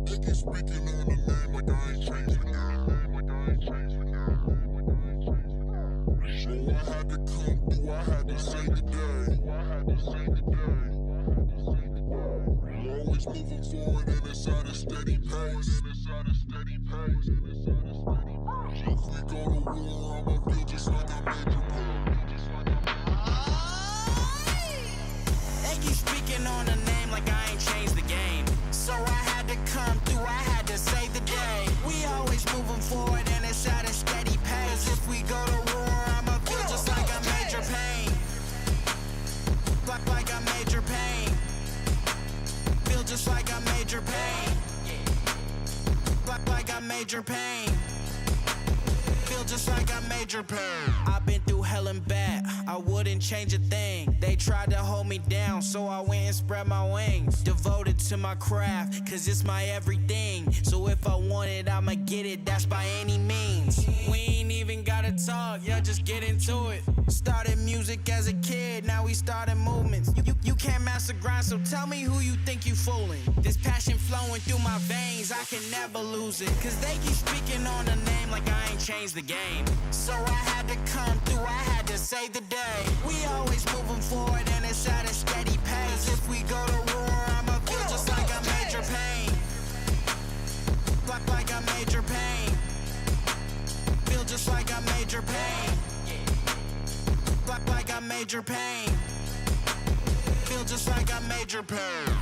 They keep speaking on the name like I ain't changed the game. So I had to come through, I had to say the day. Always moving forward and it's at a steady pace. If we go to war, I'ma feel just like I made your They keep speaking on the name like I ain't changed the game. So I had to come through, I had to save the day. We always moving forward and it's at a steady pace. If we go to war, I'ma feel just like I major pain. Like I major pain. Feel just like I major pain. Like I major pain. Feel just like I major pain. I've been through hell and back, I wouldn't change a thing. They tried to hold me down, so I went and spread my wings. Devoted to my craft, cause it's my everything. So if I want it, I'ma get it, that's by any means. We ain't even gotta talk, yeah, just get into it. Started music as a kid, now we started movements. You can't master grind, so tell me who you think you fooling. This passion flowing through my veins, I can never lose it. Cause they keep speaking on the name like I ain't changed the game. So I had to come through, I had to save the day. We always moving forward and it's at a steady pace. If we go to war, I'ma feel just like I major pain. Like I major pain. Feel just like I major pain. Like I major pain. Feel just like I major pain.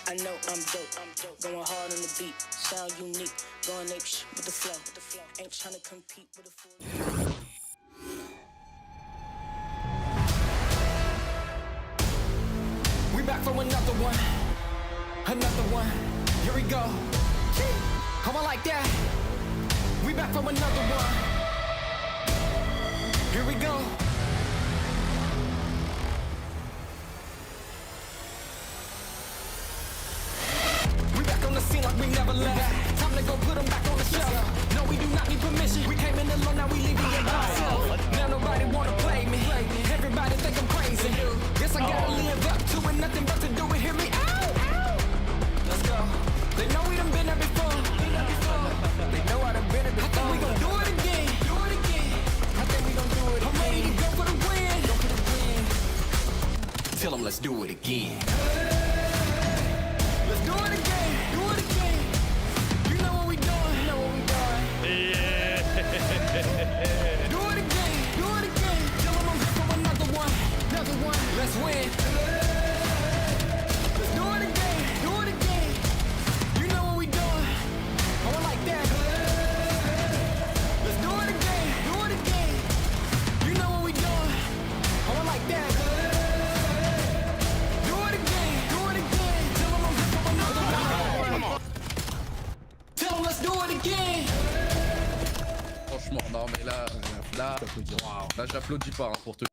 I know I'm dope, going hard on the beat, sound unique, going ape with the flow, ain't tryna compete with a fool. We back for another one. Here we go. Come on like that. We back for another one. Here we go. We back on the scene like we never left. Time to go put them back on the shelf. No, we do not need permission. We came in alone, now we leaving it by ourselves. Now nobody wanna play me. Everybody think I'm crazy. Guess I gotta live up to it. Nothing but to do it. Hear me out. Let's go. They know we done been there before. They know I done been there before. I think we gon' do it again. I think we gon' do it again. I'm ready to go for the win. Tell them let's do it again. Let's do it again. You know what we doing. Yeah. Do it again. Tell them I'm here for another one. Let's win. Let's do it again. You know what we doing. I want like that. Let's do it again. You know what we doing. I want like that. Do it again. Tell them I'm here for another one. Tell them let's do it again. Franchement, non mais là, j'applaudis pas hein, pour te.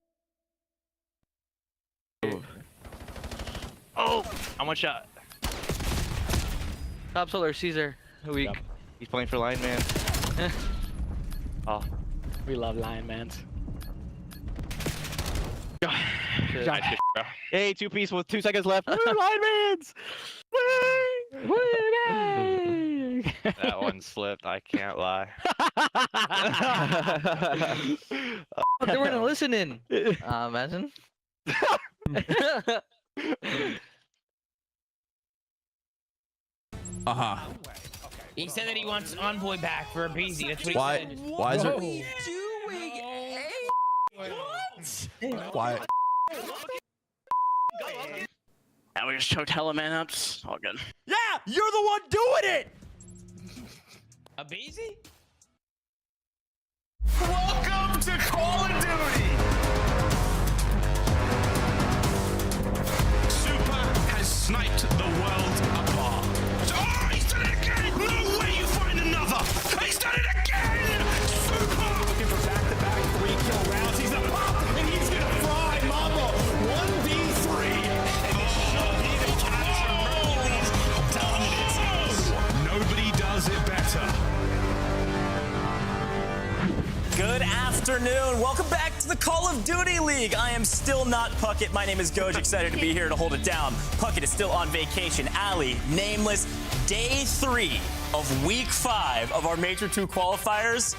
Oh, I'm one shot. Top solar Caesar. Weak. He's playing for Lion Man. Oh, We love Lion Mans. Hey, 2-piece with 2 seconds left. Lion Mans! That one slipped, I can't lie. They weren't listening. Imagine. He said that he wants Envoy back for a BZ. That's what Why? he said. Why is it? Why? Now we just choked hella man ups. All good. Yeah, you're the one doing it. A BZ? Welcome to Call of Duty. Super has sniped the world apart. Oh, he's done it again! No way you find another! He's done it again! Super! Looking for back-to-back 3-kill rounds. He's a pop, and he's gonna fry Mamba 1v3. And this should be the capture Mercury's dominance. Nobody does it better. Good afternoon. Welcome back to the Call of Duty League. I am still not Puckett. My name is Goj. Excited to be here to hold it down. Puckett is still on vacation. Ali, nameless. Day 3 of week 5 of our Major 2 qualifiers.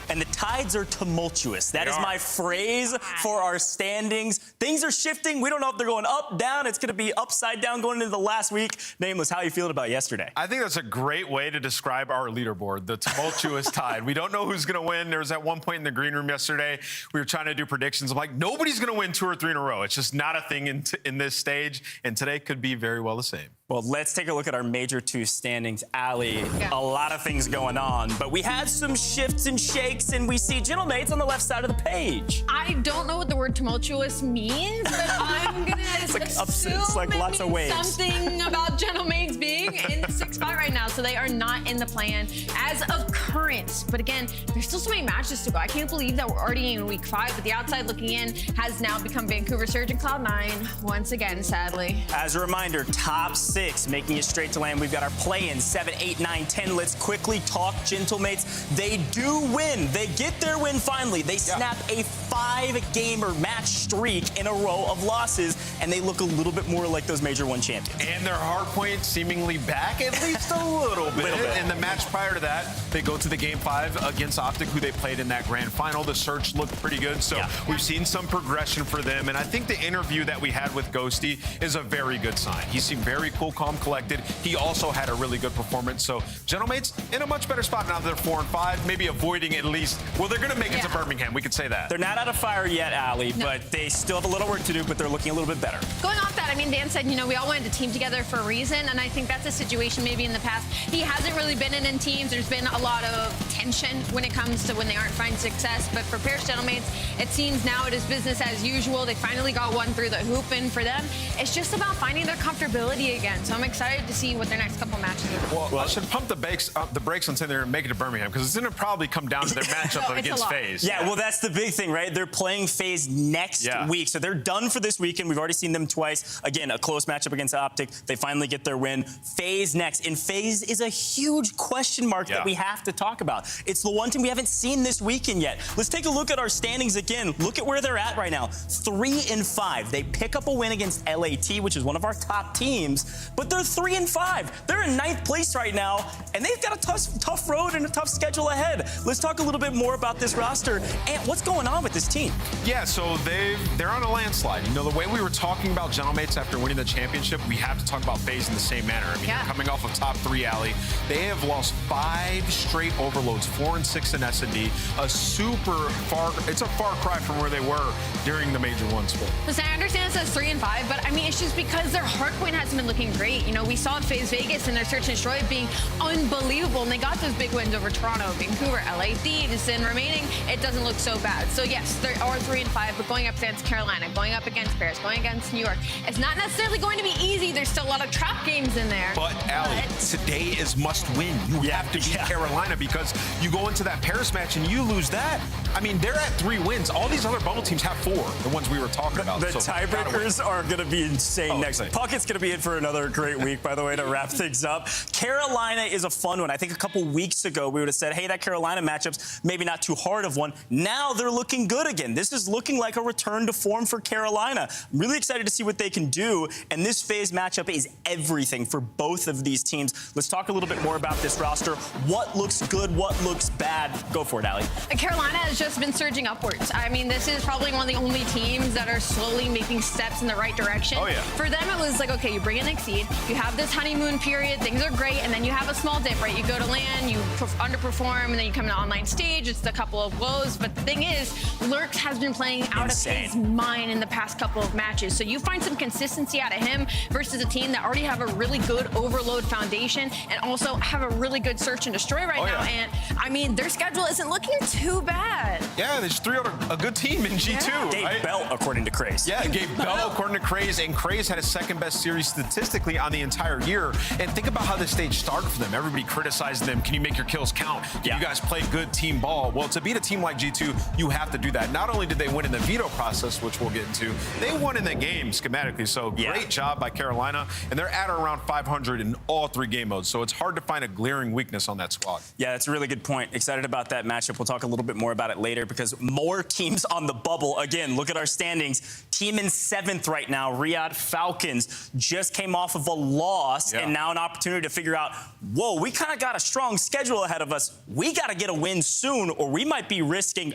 And the tides are tumultuous. That is my phrase for our standings. Things are shifting. We don't know if they're going up, down. It's going to be upside down going into the last week. Nameless, how are you feeling about yesterday? I think that's a great way to describe our leaderboard, the tumultuous tide. We don't know who's going to win. There was at one point in the green room yesterday, we were trying to do predictions. I'm like, nobody's going to win 2 or 3 in a row. It's just not a thing in this stage. And today could be very well the same. Well, let's take a look at our Major 2 standings. Ali, a lot of things going on, but we had some shifts and shakes, and we see Gentlemates on the left side of the page. I don't know what the word tumultuous means, but I'm gonna assume it's like lots of waves. something about Gentlemates being in the 6 spot right now, so they are not in the plan as of current. But again, there's still so many matches to go. I can't believe that we're already in week 5, but the outside looking in has now become Vancouver Surge and Cloud9 once again, sadly. As a reminder, top 6 making it straight to land. We've got our play-in 7, 8, 9, 10. Let's quickly talk Gentlemates. They do win. They get their win finally. They snap a 5-gamer match streak in a row of losses, and they look a little bit more like those Major 1 champions. And their hard point seemingly back at least a little bit. In the match prior to that, they go to the game 5 against Optic, who they played in that grand final. The search looked pretty good, so we've seen some progression for them. And I think the interview that we had with Ghosty is a very good sign. He seemed very cool, calm, collected. He also had a really good performance. So Gentlemates in a much better spot now. They're 4 and 5, maybe avoiding at least. Well, they're going to make it to Birmingham. We could say that. They're not out of fire yet, Ali, but they still have a little work to do, but they're looking a little bit better. Going off that, I mean, Dan said, we all wanted to team together for a reason, and I think that's a situation maybe in the past. He hasn't really been in teams. There's been a lot of tension when it comes to when they aren't finding success, but for Paris Gentlemates, it seems now it is business as usual. They finally got one through the hoop, and for them, it's just about finding their comfortability again. So I'm excited to see what their next couple matches are. Well, I should pump the brakes on saying they're going to make it to Birmingham, because it's going to probably come down to their matchup against FaZe. Yeah, well, that's the big thing, right? They're playing FaZe next week, so they're done for this weekend. We've already seen them twice. Again, a close matchup against Optic. They finally get their win. FaZe next, and FaZe is a huge question mark that we have to talk about. It's the one team we haven't seen this weekend yet. Let's take a look at our standings again. Look at where they're at right now. 3-5. They pick up a win against LAT, which is one of our top teams, but they're 3-5. They're in 9th place right now, and they've got a tough road and a tough schedule ahead. Let's talk a little bit more about this roster and what's going on with this team. Yeah, so they're on a landslide. The way we were talking about Gentlemates after winning the championship, we have to talk about FaZe in the same manner. I mean, they're coming off of top 3, Ali. They have lost 5 straight overloads, 4-6 in S&D. It's a far cry from where they were during the Major 1 split. Listen, I understand it says 3-5, but I mean, it's just because their hardpoint hasn't been looking great. We saw FaZe Vegas and their search and destroy being unbelievable, and they got those big wins over Toronto, Vancouver, LA Thieves, and remaining, it doesn't look so bad. So yes, they are 3-5, but going up against Carolina, going up against Paris, going against New York, it's not necessarily going to be easy. There's still a lot of trap games in there. But, Ali, today is must win. You have to beat Carolina, because you go into that Paris match and you lose that. I mean, they're at 3 wins. All these other bubble teams have 4, the ones we were talking about. The tiebreakers are going to be insane next. Puckett's going to be in for another great week, by the way, to wrap things up. Carolina is a fun one. I think a couple weeks ago, we would have said, hey, that Carolina matchup's maybe not too hard of one. Now they're looking good again. This is looking like a return to form for Carolina. I'm really excited to see what they can do, and this FaZe matchup is everything for both of these teams. Let's talk a little bit more about this roster. What looks good? What looks bad? Go for it, Ali. Carolina has just been surging upwards. I mean, this is probably one of the only teams that are slowly making steps in the right direction. Oh, yeah. For them, it was like, okay, you bring in Exceed, you have this honeymoon period, things are great, and then you have a small dip, right? You go to LAN, you underperform, and then you come to online stage, it's a couple of woes. But the thing is, Lurks has been playing out of his mind in the past couple of matches. So you find some consistency out of him versus a team that already have a really good overload foundation and also have a really good search and destroy right now. And I mean, their schedule isn't looking too bad. Yeah, they just threw out a good team in G2. Gabe Belt, according to Craze. Yeah, Gabe Belt, according to Craze, and Craze had his 2nd best series statistically on the entire year. And think about how this stage started for them. Everybody criticizing them. Can you make your kills count? Can you guys play good team ball? Well, to beat a team like G2, you have to do that. Not only did they win in the veto process, which we'll get into, they won in the game schematically. So great job by Carolina. And they're at around 500 in all 3 game modes. So it's hard to find a glaring weakness on that squad. Yeah, that's a really good point. Excited about that matchup. We'll talk a little bit more about it later, because more teams on the bubble. Again, look at our standings. Team in 7th right now, Riyadh Falcons, just came off of a loss, and now an opportunity to figure out, whoa, we kind of got a strong schedule ahead of us. We got to get a win soon, or we might be risking,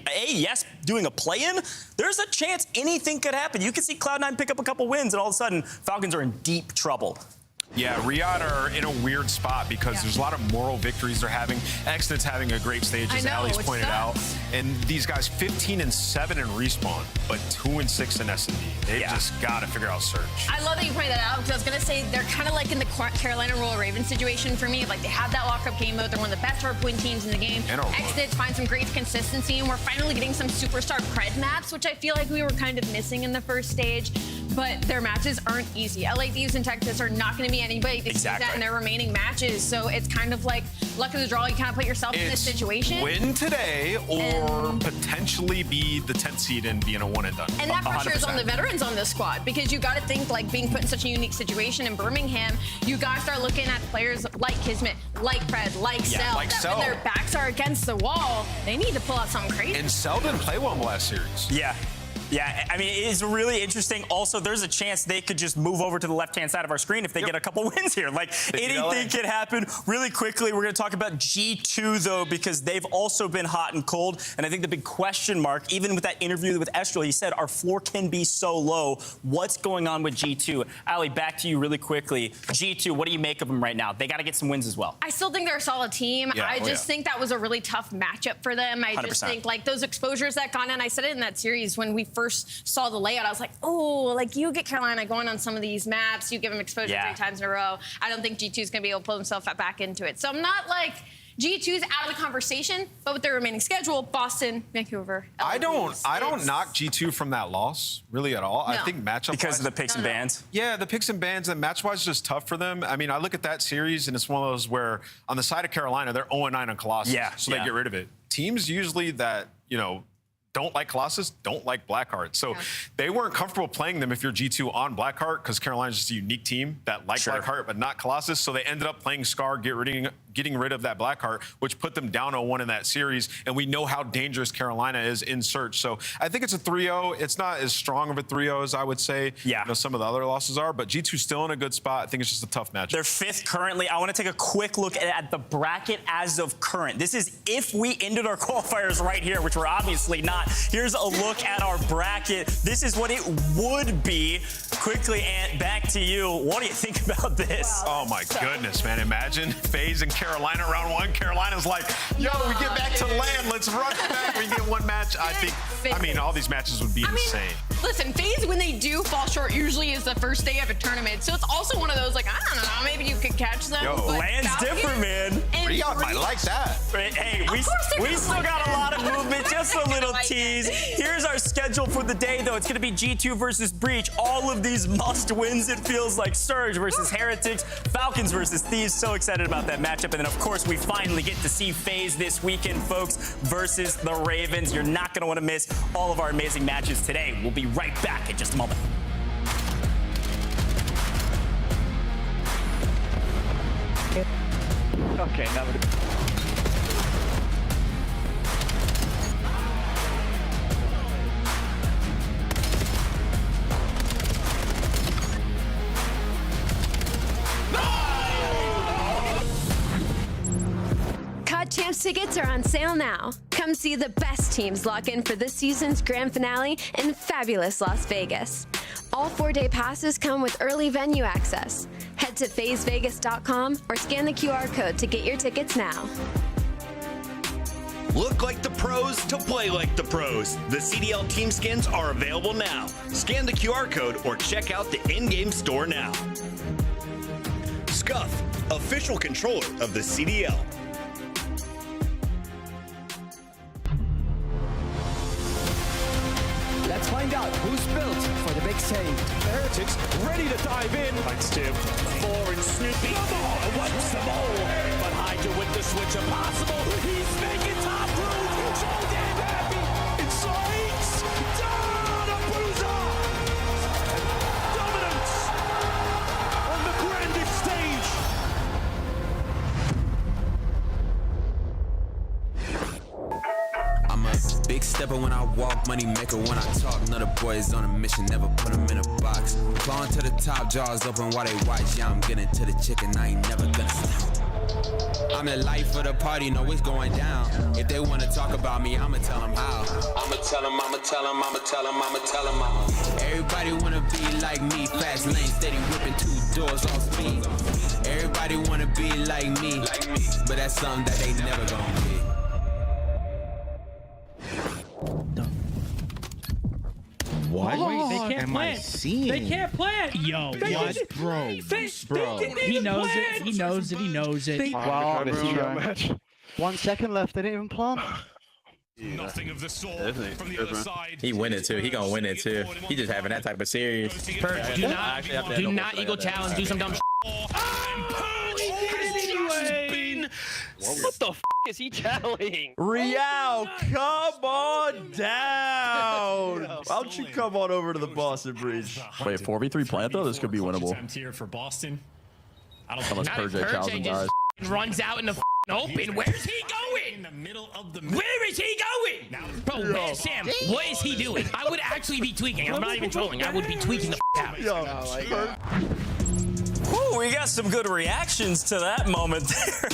doing a play-in. There's a chance anything could happen. You could see Cloud9 pick up a couple wins, and all of a sudden, Falcons are in deep trouble. Yeah, Riyadh are in a weird spot because there's a lot of moral victories they're having. Exnet's having a great stage, as Allie's pointed out. And these guys 15-7 in Respawn, but 2-6 in S&D. They've just got to figure out search. I love that you pointed that out, because I was going to say they're kind of like in the Carolina Royal Ravens situation for me. Like, they have that lockup game mode. They're one of the best hardpoint teams in the game. Exnet find some great consistency, and we're finally getting some superstar cred maps, which I feel like we were kind of missing in the first stage. But their matches aren't easy. LA Thieves and Texas are not going to be anybody to see that in their remaining matches. So it's kind of like luck of the draw. You kind of put yourself in this situation. Win today or potentially be the 10th seed and be in a one and done. And that pressure is on the veterans on this squad, because you got to think, like, being put in such a unique situation in Birmingham, you got to start looking at players like Kismet, like Fred, like Cell, when their backs are against the wall, they need to pull out something crazy. And Cell didn't play well in the last series. Yeah. Yeah, I mean, it is really interesting. Also, there's a chance they could just move over to the left-hand side of our screen if they get a couple wins here. Like, anything could happen. Really quickly, we're going to talk about G2, though, because they've also been hot and cold. And I think the big question mark, even with that interview with Estrel, he said our floor can be so low. What's going on with G2? Ali, back to you really quickly. G2, what do you make of them right now? They got to get some wins as well. I still think they're a solid team. Yeah. I just think that was a really tough matchup for them. I 100%. just think, like, those exposures that gone in, I said it in that series when we first saw the layout, I was like, oh, like, you get Carolina going on some of these maps, you give them exposure 3 times in a row. I don't think G2 is going to be able to pull himself back into it. So I'm not like G2's out of the conversation, but with their remaining schedule, Boston, Vancouver, LA, I don't knock G2 from that loss really at all. No. I think matchup because of the picks and bans. Yeah, the picks and bans and match-wise just tough for them. I mean, I look at that series and it's one of those where on the side of Carolina, they're 0-9 on Colossus, so they get rid of it. Teams usually that, don't like Colossus, don't like Blackheart. So they weren't comfortable playing them if you're G2 on Blackheart because Carolina's just a unique team that like Blackheart but not Colossus. So they ended up playing Scar, getting rid of that Blackheart, which put them down 0-1 in that series. And we know how dangerous Carolina is in search. So I think it's a 3-0. It's not as strong of a 3-0 as I would say some of the other losses are, but G2's still in a good spot. I think it's just a tough match. They're 5th currently. I want to take a quick look at the bracket as of current. This is if we ended our qualifiers right here, which we're obviously not. Here's a look at our bracket. This is what it would be. Quickly, Ant, back to you. What do you think about this? Oh, my goodness, man. Imagine FaZe and Carolina round 1. Carolina's like, yo, we get back to land. Let's run it back. We get one match. I mean, all these matches would be insane. Listen, FaZe, when they do fall short, usually is the first day of a tournament. So it's also one of those, like, I don't know, maybe you could catch them. Yo, but land's different, man. Riot might like that. Hey, we still got a lot of movement, just a little tease. Here's our schedule for the day, though. It's going to be G2 versus Breach. All of these must-wins, it feels like. Surge versus Heretics, Falcons versus Thieves. So excited about that matchup. And then, of course, we finally get to see FaZe this weekend, folks, versus the Ravens. You're not going to want to miss all of our amazing matches today. We'll be right back in just a moment. Okay, now COD Champs tickets are on sale now. Come see the best teams lock in for this season's grand finale in fabulous Las Vegas. All 4-day passes come with early venue access. Head to FazeVegas.com or scan the QR code to get your tickets now. Look like the pros to play like the pros. The CDL team skins are available now. Scan the QR code or check out the in-game store now. Scuff, official controller of the CDL. Let's find out who's built for the big save. The Heretics ready to dive in. Thanks to 4 and Snoopy. Wipes them all. But Hydra with the switch impossible. He's making top room. So damn happy. Insights. Down a bruiser. Dominance on the grandest stage. I'm a big stepper when I walk, money maker when I talk. Another boys on a mission, never put them in a box. Clawing to the top, jaws open while they watch. Yeah, I'm getting to the chicken, I ain't never gonna stop. I'm the life of the party, know it's going down. If they wanna talk about me, I'ma tell them how. I'ma tell them, I'ma tell them, I'ma tell them, I'ma tell them, Everybody wanna be like me, fast lane, steady whipping 2 doors off speed. Everybody wanna be like me, but that's something that they never gonna be. What? Wait, they can't am plant. I seeing? They can't plant. Yo, what? Bro. He knows it. He knows it. He knows it. Wow, 1 second left. They didn't even plant. Nothing of the sort from the other side. He win it too. He gonna win it too. He just having that type of series. Perch, do not ego challenge. Do some dumb shit. What the f is he channeling? Real, come on down. Why don't you come on over to the Boston Breach? Wait, 4v3 plant though? This could be winnable. Here for Boston. Unless Purge challenges dies. runs out in the open. Where's he going? In the middle of the Where is he going? Bro, where's Sam? What is he doing? I would actually be tweaking. I'm not even trolling. I would be tweaking the out. Whew, we got some good reactions to that moment there.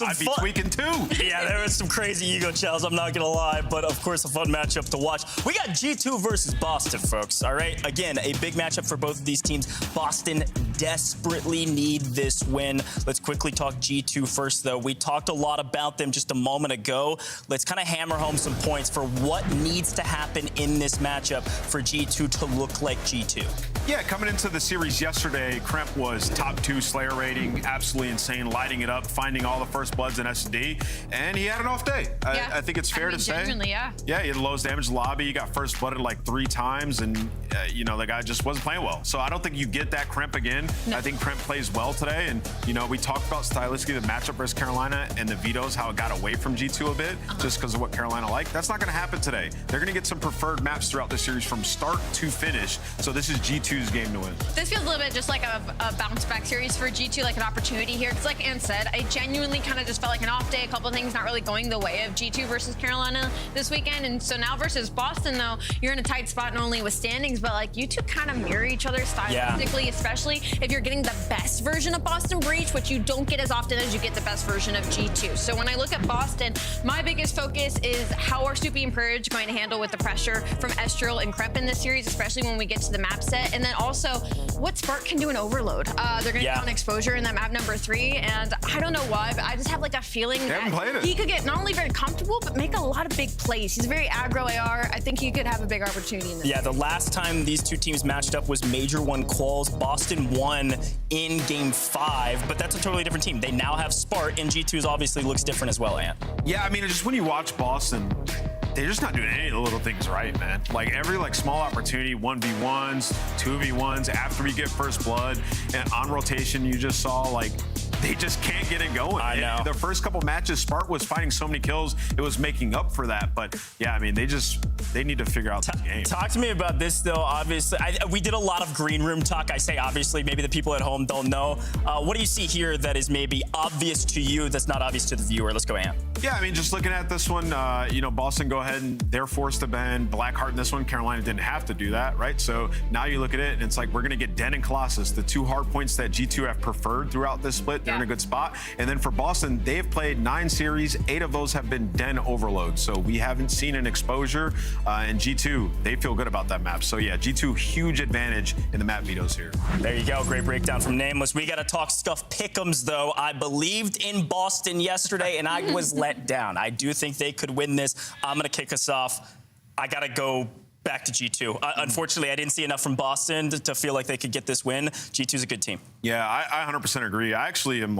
I'd be tweaking too. Yeah, there was some crazy ego chows, I'm not gonna lie, but of course a fun matchup to watch. We got G2 versus Boston, folks, all right? Again, a big matchup for both of these teams. Boston desperately need this win. Let's quickly talk G2 first, though. We talked a lot about them just a moment ago. Let's kind of hammer home some points for what needs to happen in this matchup for G2 to look like G2. Yeah, coming into the series yesterday, Kremp was top 2 Slayer rating, absolutely insane, lighting it up, finding all the first bloods in SD, and he had an off day. Yeah. I think it's fair to say. Genuinely, yeah. Yeah, he had the lowest damage lobby. He got first blooded like 3 times, and you know, the guy just wasn't playing well. So I don't think you get that Kremp again. No. I think Kremp plays well today, and you know, we talked about stylistically the matchup versus Carolina and the vetoes, how it got away from G2 a bit, just because of what Carolina liked. That's not going to happen today. They're going to get some preferred maps throughout the series from start to finish. So this is G2's game to win. This feels a little bit just like a bounce back series for G2, like an opportunity here. Because like Ann said, I genuinely kind of just felt like an off day, a couple of things not really going the way of G2 versus Carolina this weekend. And so now versus Boston, though, you're in a tight spot not only with standings, but like you two kind of mirror each other stylistically, especially if you're getting the best version of Boston Breach, which you don't get as often as you get the best version of G2. So when I look at Boston, my biggest focus is how are Soupy and Purge going to handle with the pressure from Estrel and Kremp in this series, especially when we get to the map set. And then also what Spark can do in Overload. They're going to get on exposure in that map number 3. And I don't know why, but I just have like a feeling that he could get not only very comfortable, but make a lot of big plays. He's very aggro AR. I think he could have a big opportunity in this. Yeah, the last time these two teams matched up was Major 1 Quals. Boston won in game 5, but that's a totally different team. They now have Spark, and G2's obviously looks different as well, Ant. Yeah, I mean, just when you watch Boston, they're just not doing any of the little things right, man. Like every small opportunity, 1v1s, 2v1s, after we get first blood, and on rotation, you just saw they just can't get it going. I know. The first couple matches, Spark was finding so many kills, it was making up for that. But yeah, I mean, they need to figure out the game. Talk to me about this, though. Obviously, we did a lot of green room talk. I say obviously, maybe the people at home don't know. What do you see here that is maybe obvious to you that's not obvious to the viewer? Let's go, Ant. Yeah, I mean, just looking at this one, you know, Boston go ahead and they're forced to ban Blackheart in this one. Carolina didn't have to do that, right? So now you look at it and it's like we're going to get Den and Colossus, the 2 hard points that G2 have preferred throughout this split. They're in a good spot. And then for Boston, they've played 9 series. 8 of those have been Den overload. So we haven't seen an exposure. And G2, they feel good about that map. So yeah, G2, huge advantage in the map vetoes here. There you go. Great breakdown from Nameless. We got to talk Scuff Pick'ems, though. I believed in Boston yesterday, and I was let down. I do think they could win this. I'm going to kick us off. I got to go back to G2. Unfortunately, I didn't see enough from Boston to feel like they could get this win. G2's a good team. Yeah, I 100% agree. I actually am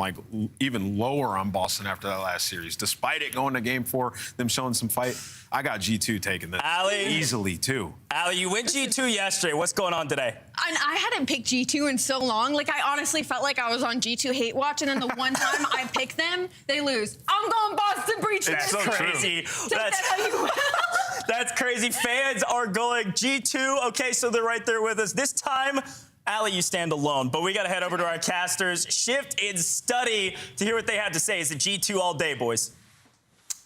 even lower on Boston after that last series. Despite it going to game 4, them showing some fight, I got G2 taking this easily, too. Allie, you went G2 yesterday. What's going on today? And I hadn't picked G2 in so long. Like, I honestly felt like I was on G2 hate watch, and then the one time I pick them, they lose. I'm going Boston Breach. That's so crazy. That's crazy. Fans are going G2. Okay, so they're right there with us. This time, Allie, you stand alone. But we got to head over to our casters. Shift and Study to hear what they have to say. Is it G2 all day, boys?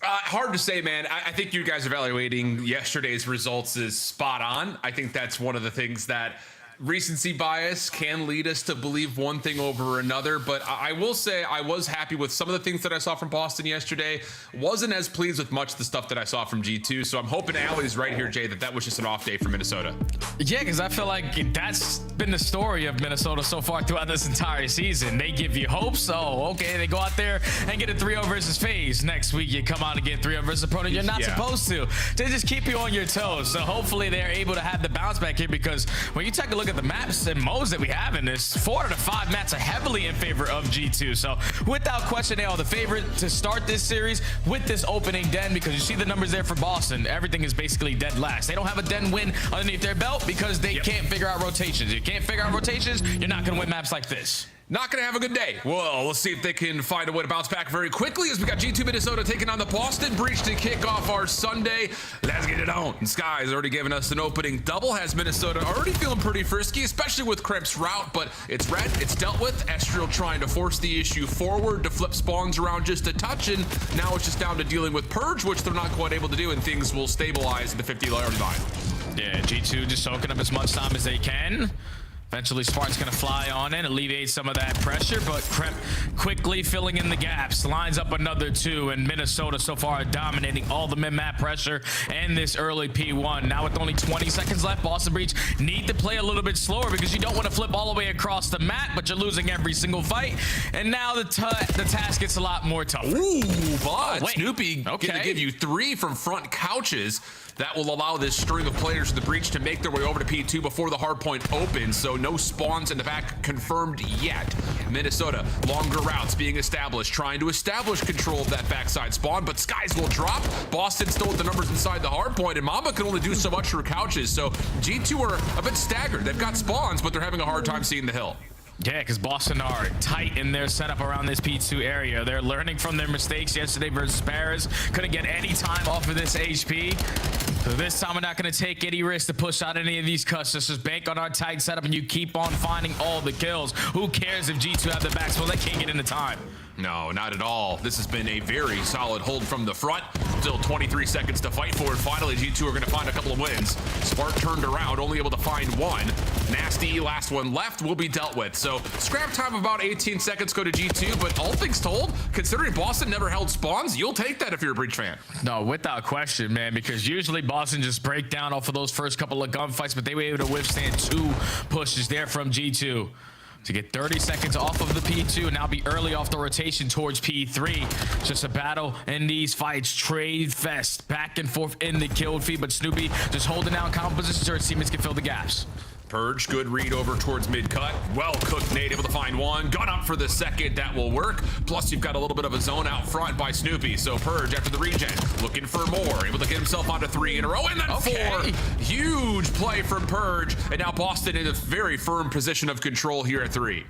Hard to say, man. I think you guys evaluating yesterday's results is spot on. I think that's one of the things that recency bias can lead us to believe one thing over another, but I will say I was happy with some of the things that I saw from Boston yesterday. Wasn't as pleased with much of the stuff that I saw from G2, so I'm hoping Allie's right here, Jay, that was just an off day for Minnesota. Yeah, because I feel like that's been the story of Minnesota so far throughout this entire season. They give you hope, so okay, they go out there and get a 3-0 versus FaZe. Next week, you come out and get 3-0 versus opponent you're not supposed to. They just keep you on your toes, so hopefully they're able to have the bounce back here, because when you take a look at the maps and modes that we have in this, 4 out of 5 maps are heavily in favor of G2. So without question, they are the favorite to start this series with this opening Den, because you see the numbers there for Boston. Everything is basically dead last. They don't have a Den win underneath their belt because they can't figure out rotations. You can't figure out rotations, you're not going to win maps like this. not going to have a good day. Well, we'll see if they can find a way to bounce back very quickly as we got G2 Minnesota taking on the Boston Breach to kick off our Sunday. Let's get it on. And Sky's already given us an opening double. Has Minnesota already feeling pretty frisky, especially with Kremp's route, but it's red, it's dealt with. Estriel trying to force the issue forward to flip spawns around just a touch, and now it's just down to dealing with Purge, which they're not quite able to do, and things will stabilize in the 50-yard line. Yeah, G2 just soaking up as much time as they can. Eventually, Spart's going to fly on in, alleviate some of that pressure, but Kremp quickly filling in the gaps, lines up another 2, and Minnesota so far dominating all the mid-map pressure and this early P1. Now with only 20 seconds left, Boston Breach need to play a little bit slower because you don't want to flip all the way across the map, but you're losing every single fight, and now the task gets a lot more tough. Ooh, but Snoopy going to give you 3 from front couches. That will allow this string of players in the Breach to make their way over to P2 before the hard point opens, so no spawns in the back confirmed yet. Minnesota, longer routes being established, trying to establish control of that backside spawn, but Skies will drop. Boston still with the numbers inside the hard point, and Mamba can only do so much for couches, so G2 are a bit staggered. They've got spawns, but they're having a hard time seeing the hill. Yeah, because Boston are tight in their setup around this P2 area. They're learning from their mistakes yesterday versus Paris. Couldn't get any time off of this HP. So this time we're not going to take any risk to push out any of these cuts. Just bank on our tight setup and you keep on finding all the kills. Who cares if G2 have the backs? Well, they can't get into time. No, not at all. This has been a very solid hold from the front. Still 23 seconds to fight for, and finally G2 are going to find a couple of wins. Spark turned around, only able to find 1. Nasty, last one left, will be dealt with. So scrap time about 18 seconds go to G2, but all things told, considering Boston never held spawns, you'll take that if you're a Breach fan. No, without question, man, because usually Boston just break down off of those first couple of gunfights, but they were able to withstand 2 pushes there from G2. To get 30 seconds off of the P2 and now be early off the rotation towards P3. Just a battle in these fights. Trade fest back and forth in the kill feed, but Snoopy just holding down composition so his teammates can fill the gaps. Purge, good read over towards mid-cut. Well-cooked nade, able to find 1. Gun up for the second, that will work. Plus, you've got a little bit of a zone out front by Snoopy. So Purge, after the regen, looking for more. Able to get himself onto 3 in a row, and then 4. Huge play from Purge. And now Boston in a very firm position of control here at 3.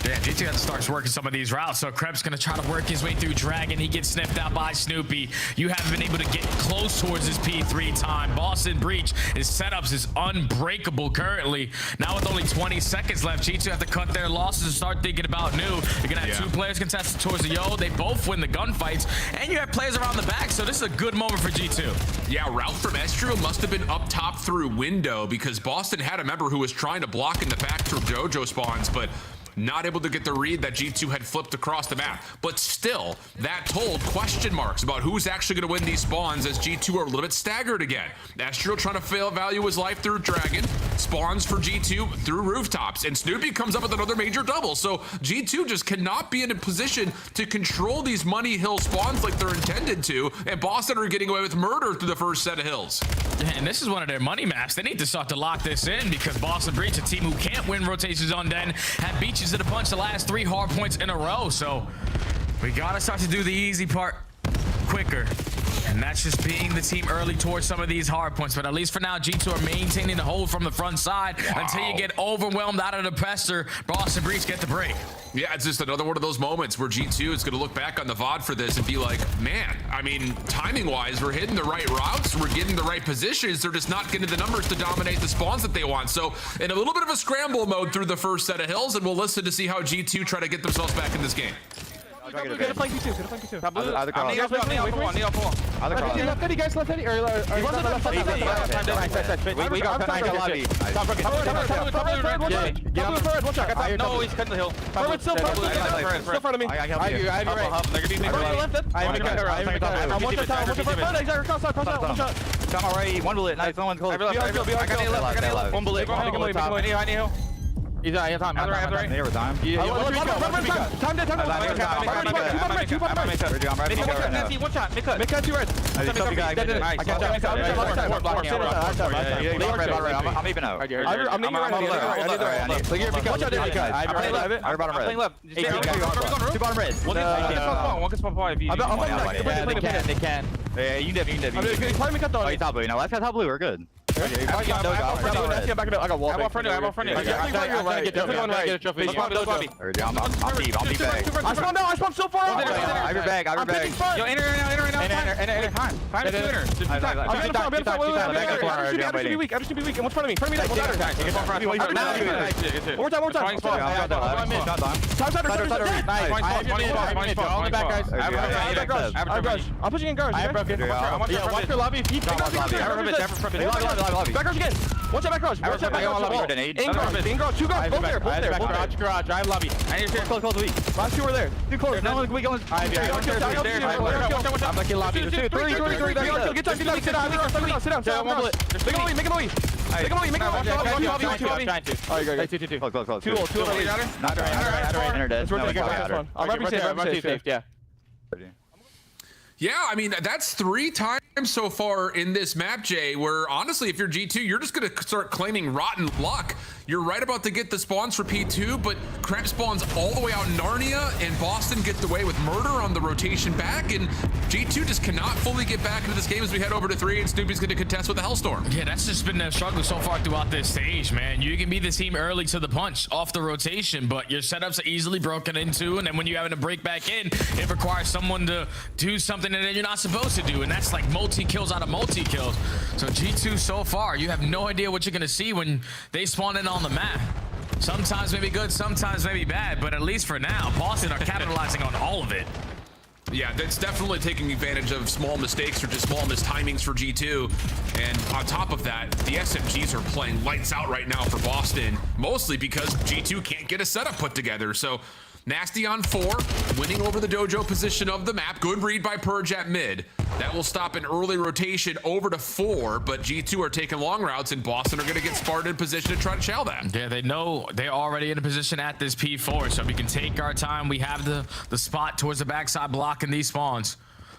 Yeah, G2 starts working some of these routes, so Krebs gonna try to work his way through Dragon. He gets sniffed out by Snoopy. You haven't been able to get close towards his P3 time. Boston Breach, his setups is unbreakable currently. Now with only 20 seconds left, G2 have to cut their losses and start thinking about new. You're gonna have 2 players contested towards the Yo. They both win the gunfights, and you have players around the back, so this is a good moment for G2. Yeah, route from Estriel must have been up top through window because Boston had a member who was trying to block in the back through Jojo spawns, but not able to get the read that G2 had flipped across the map. But still, that told question marks about who's actually going to win these spawns as G2 are a little bit staggered again. Estriel trying to value his life through Dragon. Spawns for G2 through rooftops. And Snoopy comes up with another major double. So G2 just cannot be in a position to control these money hill spawns like they're intended to. And Boston are getting away with murder through the first set of hills. And this is one of their money maps. They need to start to lock this in because Boston Breach, a team who can't win rotations on Den, have beaches at a bunch the last 3 hard points in a row. So we gotta start to do the easy part quicker, and that's just being the team early towards some of these hard points. But at least for now, G2 are maintaining the hold from the front side until you get overwhelmed out of the pressure. Boston Breach get the break. Yeah, it's just another one of those moments where G2 is going to look back on the VOD for this and be like, man, I mean, timing-wise, we're hitting the right routes, we're getting the right positions, they're just not getting the numbers to dominate the spawns that they want. So in a little bit of a scramble mode through the first set of hills, and we'll listen to see how G2 try to get themselves back in this game. Gonna flank you too. Gonna flank you too. Other cross. Other cross. Left Eddie, guys. Left Eddie. Or left. We got behind the lobby. No, he's cutting the hill. Still front of me. I have you. I have you right. Come already. 1 bullet. Nice. Someone's cold. I got 1 bullet. I need help. He's out. Time. Time. Time. One shot. Make cut. 2 reds. I'm even out. I'm playing left. 2 bottom red. One can spawn 5. They can. Yeah, you can. I'm playing cut though. Oh, you top blue. Now let's got top blue. We're good. I got wall. I'm front of you. I'm right. Get a trophy. I'll be back. I spawned so far. I have your bag. Yo, enter right now. Time. I'm just be weak. In front of me. One more time. I'm pushing in guards. I have broken. Yeah, watch your lobby. Back garage again. Watch that back garage. In garage. 2 guards. Both there. Garage. I have lobby. I need to close weak. Last 2 were there. Too close. No one's weak. I'm lucky lobby. 3. Get time. Sit down. Make a way. Close. 2 Not right. I'm right safe. Yeah. Yeah, I mean, that's 3 times so far in this map, Jay, where honestly, if you're G2, you're just going to start claiming rotten luck. You're right about to get the spawns for P2, but Kremp spawns all the way out in Narnia, and Boston gets away with murder on the rotation back, and G2 just cannot fully get back into this game as we head over to 3, and Snoopy's going to contest with the Hellstorm. Yeah, that's just been a struggle so far throughout this stage, man. You can be the team early to the punch off the rotation, but your setups are easily broken into, and then when you're having to break back in, it requires someone to do something that you're not supposed to do, and that's like multi-kills out of multi-kills. So G2 so far, you have no idea what you're going to see when they spawn in on the map. Sometimes maybe good, sometimes maybe bad, but at least for now, Boston are capitalizing on all of it. Yeah, that's definitely taking advantage of small mistakes or just small mistimings for G2. And on top of that, the SMGs are playing lights out right now for Boston, mostly because G2 can't get a setup put together. So Nasty on 4, winning over the dojo position of the map. Good read by Purge at mid. That will stop an early rotation over to 4, but G2 are taking long routes, and Boston are going to get Spartan in position to try to shell that. Yeah, they know they're already in a position at this P4, so we can take our time. We have the spot towards the backside blocking these spawns.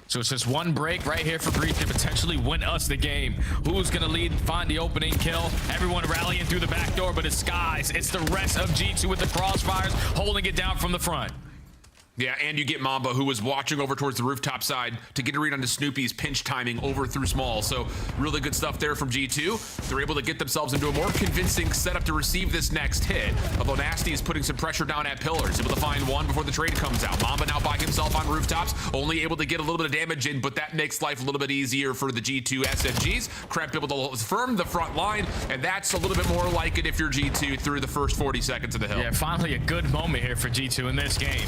So it's just one break right here for Breach to potentially win us the game. Who's going to lead, find the opening kill? Everyone rallying through the back door, but it's Skies. It's the rest of G2 with the crossfires holding it down from the front. Yeah, and you get Mamba, who was watching over towards the rooftop side to get a read onto Snoopy's pinch timing over through small. So really good stuff there from G2. They're able to get themselves into a more convincing setup to receive this next hit. Although Nasty is putting some pressure down at pillars, able to find one before the trade comes out. Mamba now by himself on rooftops, only able to get a little bit of damage in, but that makes life a little bit easier for the G2 SFGs. Kremp able to firm the front line, and that's a little bit more like it if you're G2 through the first 40 seconds of the hill. Yeah, finally a good moment here for G2 in this game.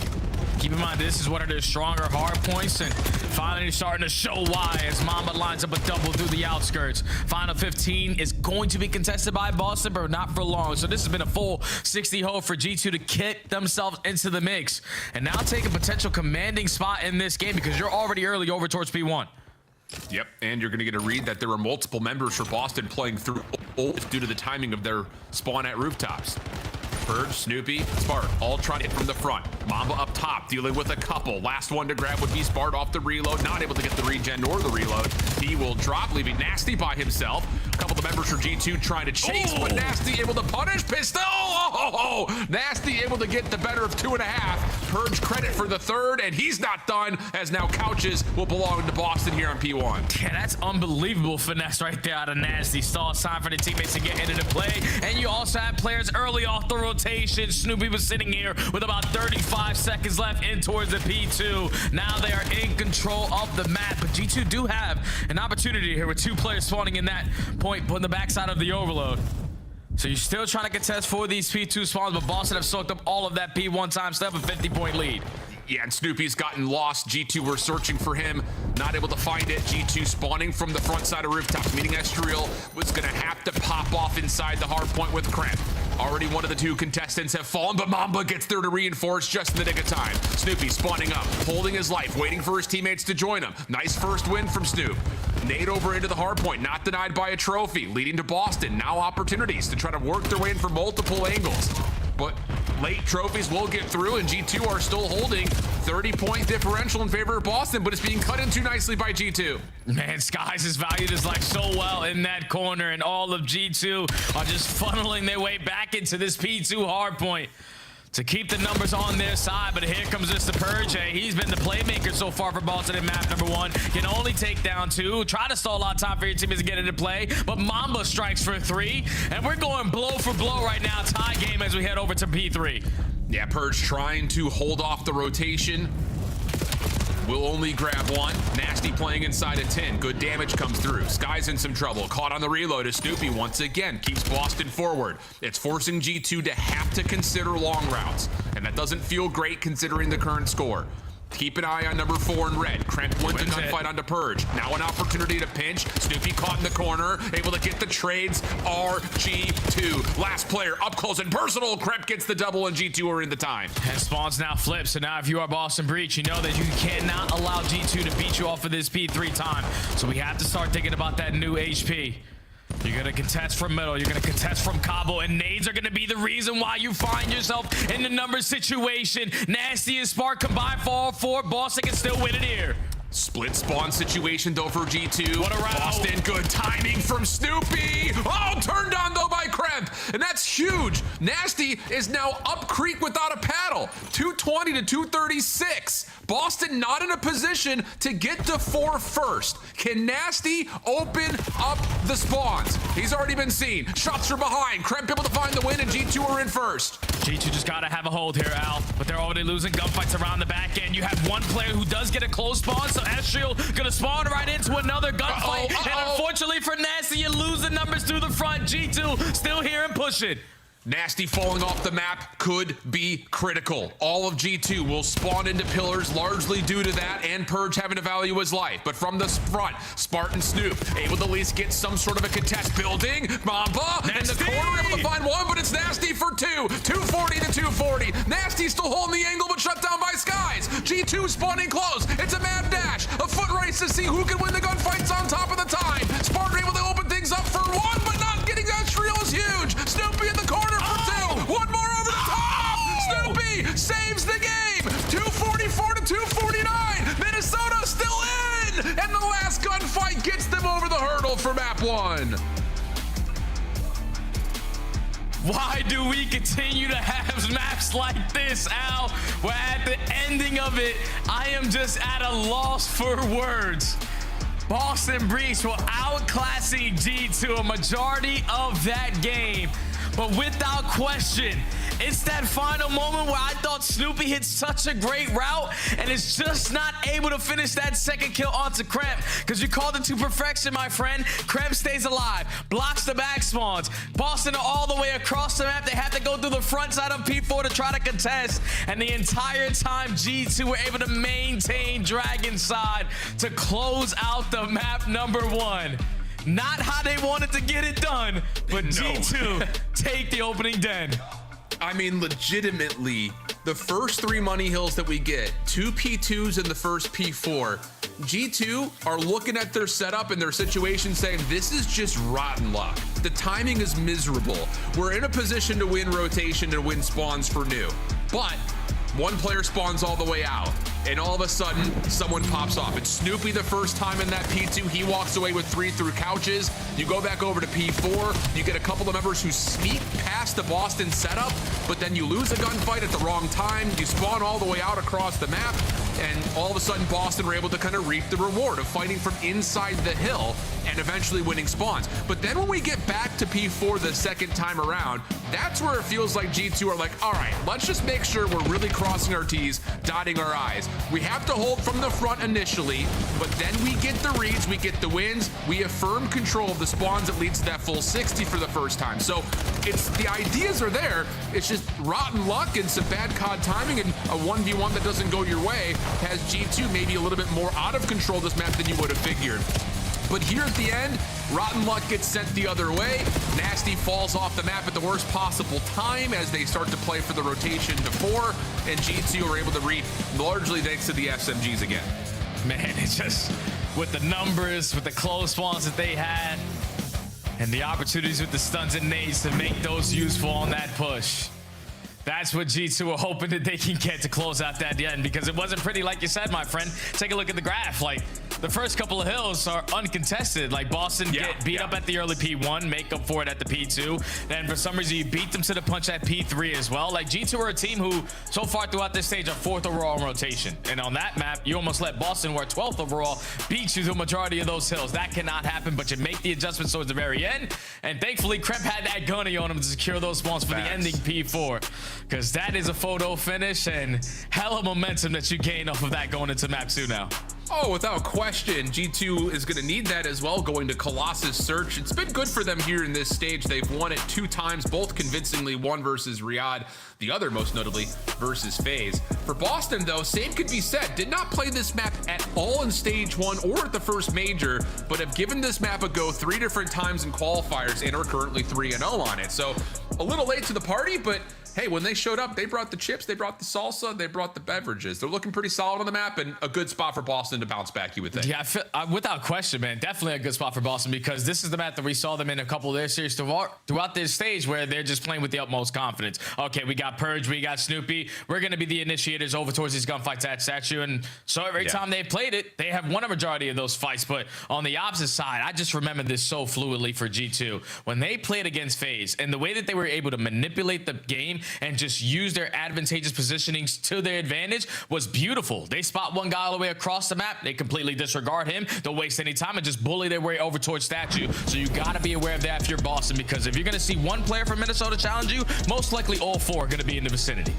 Keep in mind, this is one of their stronger hard points, and finally starting to show why as Mamba lines up a double through the outskirts. Final 15 is going to be contested by Boston, but not for long. So this has been a full 60 hole for G2 to kick themselves into the mix and now take a potential commanding spot in this game because you're already early over towards P1. Yep, and you're going to get a read that there are multiple members for Boston playing through due to the timing of their spawn at rooftops. Purge, Snoopy, Spart, all trying to hit from the front. Mamba up top, dealing with a couple. Last one to grab would be Spart off the reload. Not able to get the regen nor the reload. He will drop, leaving Nasty by himself. A couple of the members for G2 trying to chase, but Nasty able to punish. Pistol! Nasty able to get the better of 2.5. Purge credit for the third, and he's not done, as now couches will belong to Boston here on P1. Yeah, that's unbelievable finesse right there out of Nasty. Stall sign for the teammates to get into the play, and you also have players early off the rotation. Snoopy was sitting here with about 35 seconds left in towards the P2. Now they are in control of the map, but G2 do have an opportunity here with 2 players spawning in that point, putting the backside of the overload. So you're still trying to contest for these P2 spawns, but Boston have soaked up all of that P1 time, still have a 50-point lead. Yeah, and Snoopy's gotten lost. G2 were searching for him, not able to find it. G2 spawning from the front side of rooftops, meaning Estriel was gonna have to pop off inside the hard point with Kremp. Already one of the 2 contestants have fallen, but Mamba gets there to reinforce just in the nick of time. Snoopy spawning up, holding his life, waiting for his teammates to join him. Nice first win from Snoop. Nade over into the hard point, not denied by a trophy, leading to Boston. Now opportunities to try to work their way in from multiple angles. But late trophies will get through, and G2 are still holding 30-point differential in favor of Boston, but it's being cut into nicely by G2. Man, Skies has valued his life so well in that corner, and all of G2 are just funneling their way back into this P2 hard point. to keep the numbers on their side. But here comes Mr. Purge. He's been the playmaker so far for Boston in map number 1. Can only take down 2. Try to stall out time for your team as get into play. But Mamba strikes for 3. And we're going blow for blow right now. Tie game as we head over to P3. Yeah, Purge trying to hold off the rotation. Will only grab 1. Nasty playing inside a 10. Good damage comes through. Sky's in some trouble. Caught on the reload as Snoopy once again keeps Boston forward. It's forcing G2 to have to consider long routes. And that doesn't feel great considering the current score. Keep an eye on number 4 in red. Kremp wins the gunfight onto Purge. Now an opportunity to pinch. Snoopy caught in the corner. Able to get the trades. RG2. Last player up close and personal. Kremp gets the double and G2 are in the time. And spawns now flip. So now if you are Boston Breach, you know that you cannot allow G2 to beat you off of this P3 time. So we have to start thinking about that new HP. You're going to contest from middle. You're going to contest from Cabo. And nades are going to be the reason why you find yourself in the number situation. Nasty and Spark combined for all 4. Boston can still win it here. Split spawn situation though for G2. What a round. Boston, good timing from Snoopy. Oh, turned on though by Kremp. And that's huge. Nasty is now up creek without a paddle. 220 to 236. Boston not in a position to get to 4 first. Can Nasty open up the spawns? He's already been seen. Shots from behind. Kremp able to find the win and G2 are in first. G2 just got to have a hold here, Al. But they're already losing gunfights around the back end. You have one player who does get a close spawn, so Astral gonna spawn right into another gunfight. And unfortunately for Nasty, you lose the numbers through the front. G2 still here and pushing. Nasty falling off the map could be critical. All of G2 will spawn into pillars largely due to that and Purge having to value his life. But from the front, Spartan Snoop able to at least get some sort of a contest building. Mamba in the corner able to find 1, but it's Nasty for 2. 240 to 240. Nasty still holding the angle but shut down by Skies. G2 spawning close. It's a mad dash. A foot race to see who can win the gunfights on top of the time. Spartan able to open things up for 1, but not getting that Shriel is huge. Snoopy in the corner. One more over the top! Snoopy saves the game! 244 to 249! Minnesota still in! And the last gunfight gets them over the hurdle for map 1. Why do we continue to have maps like this, Al? Where at the ending of it, I am just at a loss for words. Boston Breach were outclassing G2 a majority of that game. But without question, it's that final moment where I thought Snoopy hit such a great route and is just not able to finish that second kill onto Kremp. Because you called it to perfection, my friend. Kremp stays alive, blocks the back spawns. Boston are all the way across the map. They have to go through the front side of P4 to try to contest. And the entire time, G2 were able to maintain Dragon side to close out the map number 1. Not how they wanted to get it done, but no. G2 take the opening den. I mean, legitimately, the first 3 money hills that we get, 2 P2s in the first P4, G2 are looking at their setup and their situation saying, this is just rotten luck. The timing is miserable. We're in a position to win rotation and win spawns for new. But one player spawns all the way out, and all of a sudden, someone pops off. It's Snoopy the first time in that P2. He walks away with 3 through couches. You go back over to P4. You get a couple of members who sneak past the Boston setup, but then you lose a gunfight at the wrong time. You spawn all the way out across the map, and all of a sudden, Boston were able to kind of reap the reward of fighting from inside the hill and eventually winning spawns. But then when we get back to P4 the second time around, that's where it feels like G2 are like, all right, let's just make sure we're really crossing our T's, dotting our I's. We have to hold from the front initially, but then we get the reads, we get the wins, we affirm control of the spawns that leads to that full 60 for the first time. So it's the ideas are there, it's just rotten luck and some bad COD timing, and a 1v1 that doesn't go your way has G2 maybe a little bit more out of control of this map than you would have figured. But here at the end, rotten luck gets sent the other way. Nasty falls off the map at the worst possible time as they start to play for the rotation to 4, and G2 are able to read largely thanks to the SMGs again. Man, it's just with the numbers, with the close spawns that they had, and the opportunities with the stuns and nades to make those useful on that push. That's what G2 are hoping that they can get to close out that end, because it wasn't pretty like you said, my friend. Take a look at the graph. Like, the first couple of hills are uncontested. Like Boston get beat up at the early P1, make up for it at the P2. Then for some reason you beat them to the punch at P3 as well. Like G2 are a team who so far throughout this stage are 4th overall in rotation. And on that map, you almost let Boston, who are 12th overall, beat you through the majority of those hills. That cannot happen, but you make the adjustments towards the very end. And thankfully, Kremp had that gunny on him to secure those spawns for the ending P4. Because that is a photo finish and hella momentum that you gain off of that going into map 2 now. Oh, without question, G2 is going to need that as well going to Colossus Search. It's been good for them here in this stage. They've won it 2 times, both convincingly, one versus Riyadh, the other most notably versus FaZe. For Boston, though, same could be said. Did not play this map at all in stage 1 or at the first major, but have given this map a go 3 different times in qualifiers and are currently 3-0 on it. So a little late to the party, but hey, when they showed up, they brought the chips, they brought the salsa, they brought the beverages. They're looking pretty solid on the map and a good spot for Boston to bounce back, you would think. Yeah, without question, man. Definitely a good spot for Boston because this is the map that we saw them in a couple of their series throughout this stage where they're just playing with the utmost confidence. Okay, we got Purge, we got Snoopy. We're going to be the initiators over towards these gunfights at Statue. And so every time they played it, they have won a majority of those fights. But on the opposite side, I just remember this so fluidly for G2. When they played against FaZe and the way that they were able to manipulate the game and just use their advantageous positionings to their advantage was beautiful. They spot one guy all the way across the map. They completely disregard him. Don't waste any time and just bully their way over towards Statue. So you got to be aware of that if you're Boston, because if you're going to see one player from Minnesota challenge you, most likely all 4 are going to be in the vicinity.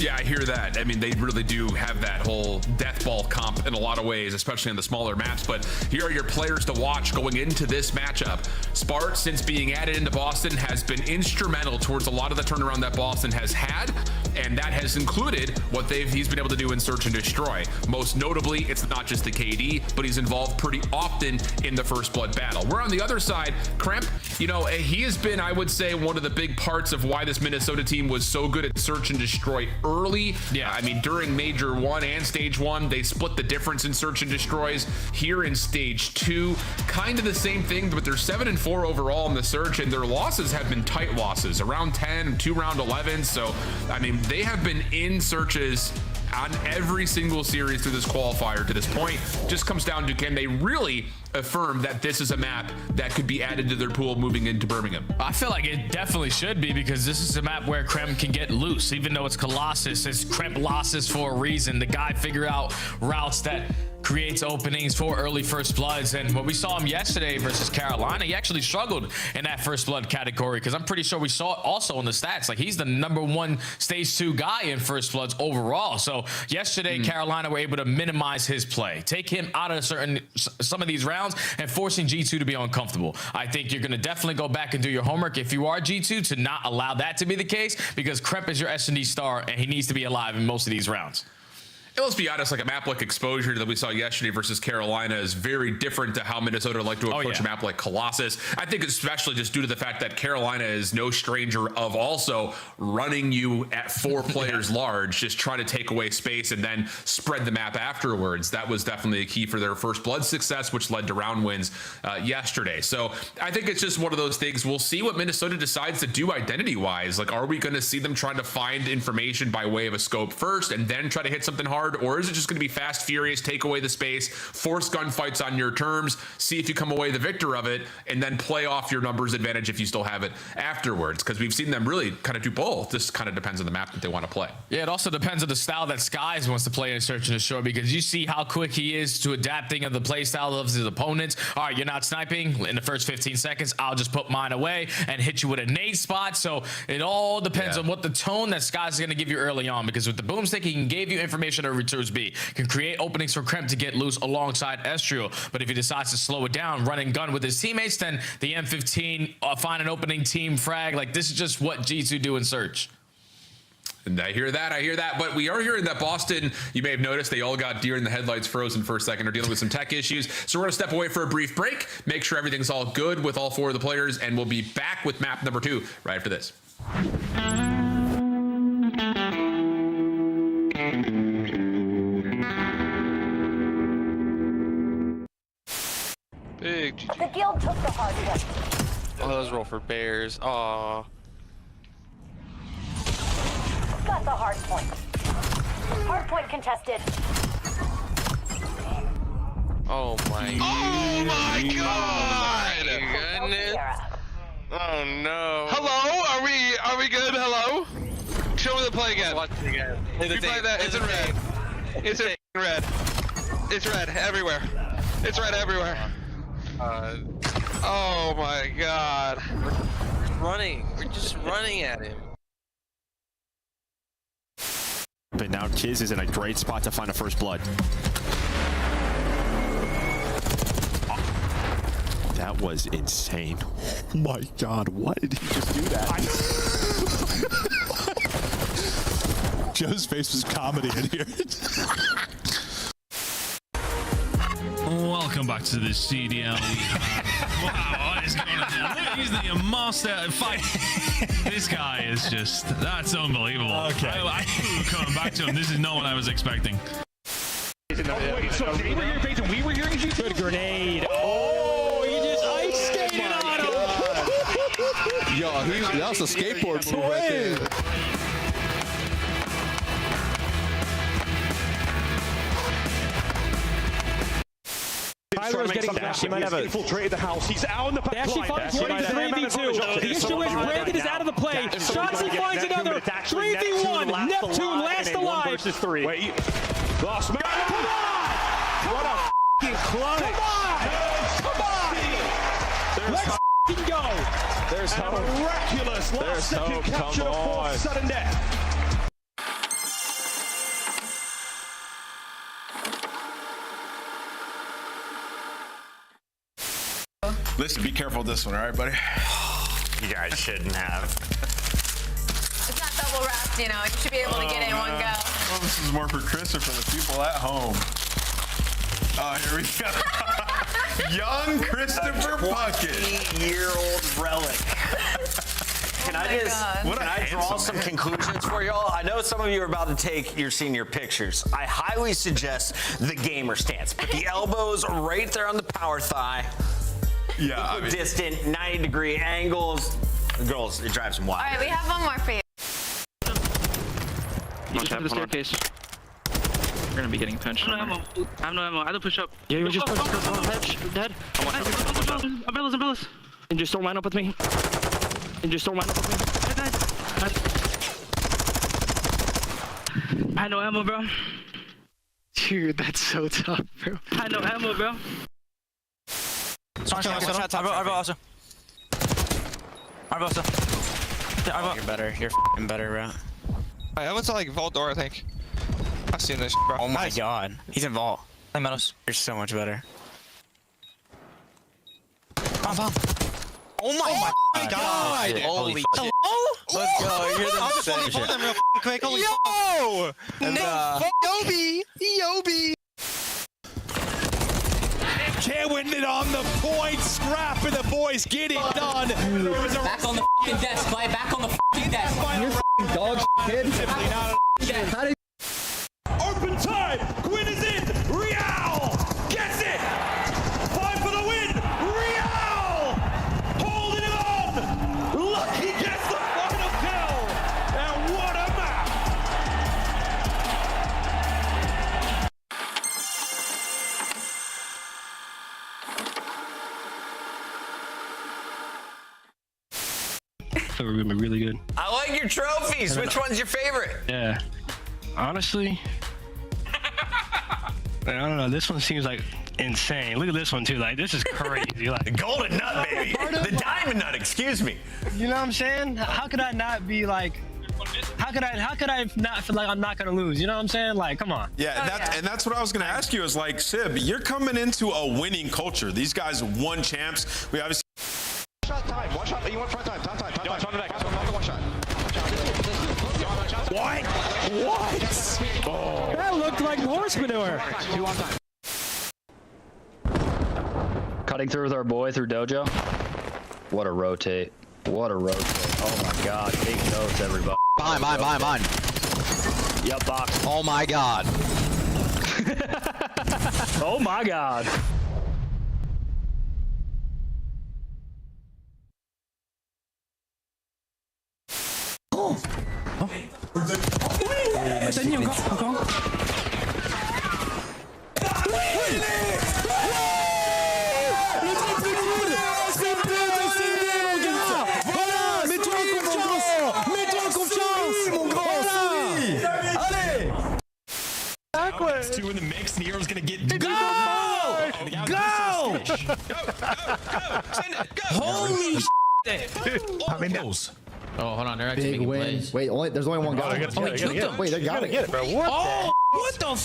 Yeah, I hear that. I mean, they really do have that whole death ball comp in a lot of ways, especially on the smaller maps. But here are your players to watch going into this matchup. Spart, since being added into Boston, has been instrumental towards a lot of the turnaround that Boston has had, and that has included what he's been able to do in Search and Destroy. Most notably, it's not just the KD, but he's involved pretty often in the First Blood battle. We're on the other side. Kremp, you know, he has been, I would say, one of the big parts of why this Minnesota team was so good at Search and Destroy early. Yeah, I mean, during Major 1 and Stage 1, they split the difference in Search and Destroys. Here in Stage 2, kind of the same thing, but they're 7-4 overall in the Search, and their losses have been tight losses, around 10, 2 round 11. So, I mean, they have been in searches on every single series through this qualifier to this point. Just comes down to, can they really affirm that this is a map that could be added to their pool moving into Birmingham? I feel like it definitely should be, because this is a map where Kremp can get loose. Even though it's Colossus, it's Kremp losses for a reason. The guy figure out routes that creates openings for early First Bloods. And when we saw him yesterday versus Carolina, he actually struggled in that First Blood category, because I'm pretty sure we saw it also in the stats. Like, he's the #1 Stage 2 guy in First Bloods overall. So yesterday, Carolina were able to minimize his play, take him out of some of these rounds and forcing G2 to be uncomfortable. I think you're going to definitely go back and do your homework if you are G2 to not allow that to be the case, because Kremp is your S&D star and he needs to be alive in most of these rounds. And let's be honest, like a map like Exposure that we saw yesterday versus Carolina is very different to how Minnesota like to approach a map like Colossus. I think especially just due to the fact that Carolina is no stranger of also running you at 4 players large, just trying to take away space and then spread the map afterwards. That was definitely a key for their First Blood success, which led to round wins yesterday. So I think it's just one of those things. We'll see what Minnesota decides to do identity-wise. Like, are we going to see them trying to find information by way of a scope first and then try to hit something hard? Or is it just going to be fast, furious, take away the space, force gunfights on your terms, see if you come away the victor of it, and then play off your numbers advantage if you still have it afterwards? Because we've seen them really kind of do both. This kind of depends on the map that they want to play. Yeah, it also depends on the style that Skies wants to play in Search and Destroy, because you see how quick he is to adapting of the play style of his opponents. All right, you're not sniping in the first 15 seconds. I'll just put mine away and hit you with a nade spot. So it all depends on what the tone that Skies is going to give you early on, because with the boomstick, he can give you information over towards B, can create openings for Kremp to get loose alongside Estriel. But if he decides to slow it down, run and gun with his teammates, then the M15, find an opening team frag. Like, this is just what G2 do in Search. And I hear that, but we are hearing that Boston, you may have noticed, they all got deer in the headlights frozen for a second, are dealing with some tech issues. So we're going to step away for a brief break, make sure everything's all good with all 4 of the players, and we'll be back with map number 2 right after this. Big GG. The guild took the hard point. Oh, those roll for bears. Aw. Got the hard point. Hard point contested. Oh my god! Goodness. Oh no. Hello? Are we good? Hello? Show me the play again. Watch it again. We play that. It's in red. It's in red. It's red everywhere. It's red everywhere. Oh my god. We're just running at him. But now Chiz is in a great spot to find a first blood. That was insane. Oh my god, why did he just do that? Joe's face was comedy in here. Welcome back to the CDL. Wow, what is going on? He's the master fight. This guy is that's unbelievable. Okay. I knew coming back to him. This is not what I was expecting. We were hearing you. Good grenade. Oh, he just ice skated on him. Yo, that was a skateboard move right there. Tyler's getting back. He might have infiltrated the house. He's out in the back. They actually find Brandon 3v2. The issue is Brandon is out of the play. Johnson finds another 3v1. Neptune last alive. Versus 3. Wait, lost man. Come on! What a f***ing clutch. Come on! Let's f***ing go. There's hope. Miraculous last second capture of fourth sudden death. Listen, be careful with this one, all right, buddy? You guys shouldn't have. It's not double wrapped, you know. You should be able to get it in one go. Well, this is more for Chris or for the people at home. Oh, here we go. Young Christopher Puckett. 20-year-old relic. Can I draw some conclusions for y'all? I know some of you are about to take your senior pictures. I highly suggest the gamer stance. Put the elbows right there on the power thigh. Yeah, I mean, distant 90-degree angles. Girls, it drives them wild. All right, we have one more for you. You just have the staircase. We're gonna be getting punched. I have no ammo. I have to push up. Yeah, you just push up. Dead. Umbrellas. And just don't line up with me. I have no ammo, bro. Dude, that's so tough, bro. I have no ammo, bro. You're better. You're f***ing better, bro. I went to like Vault Door, I think. I've seen this, bro. Oh my god. He's in Vault. Hey, Meadows. You're so much better. Bomb. Oh my god. Holy shit. Hello? Let's go. You're the best. Them real quick. Holy Yo! Yobi! Can't win it on the point. Scrap and the boys get it done. Back on the f***ing desk, Clay. Back on the f***ing desk. You're f***ing dog shit, kid. Open time. Quinn is in. Real gets it. 5 for the win. Real holding it on. Lucky gets the final kill. And what a map. We're gonna be really good. I like your trophies. Which one's your favorite? Yeah. Honestly, I don't know. This one seems like insane. Look at this one too. Like this is crazy. Like the golden nut, baby. The diamond nut. Excuse me. You know what I'm saying? How could I not be like? How could I not feel like I'm not gonna lose? You know what I'm saying? Like, come on. Yeah, and that's what I was gonna ask you. Is like, Sib, you're coming into a winning culture. These guys won champs. We obviously. One shot. You want front time. Time. One shot. What? Oh. That looked like horse manure. 2 on time. Cutting through with our boy through dojo. What a rotate. Oh my god. Take notes, everybody. Mine. Yep, box. Oh my god. Oh my god. backwards. Two in the mix. The Hero's gonna get. Go! Go! Holy shit! I mean, Oh, hold on. They're actually Big making win. plays. Wait, there's only one guy. Wait, they got it. Bro, what the f?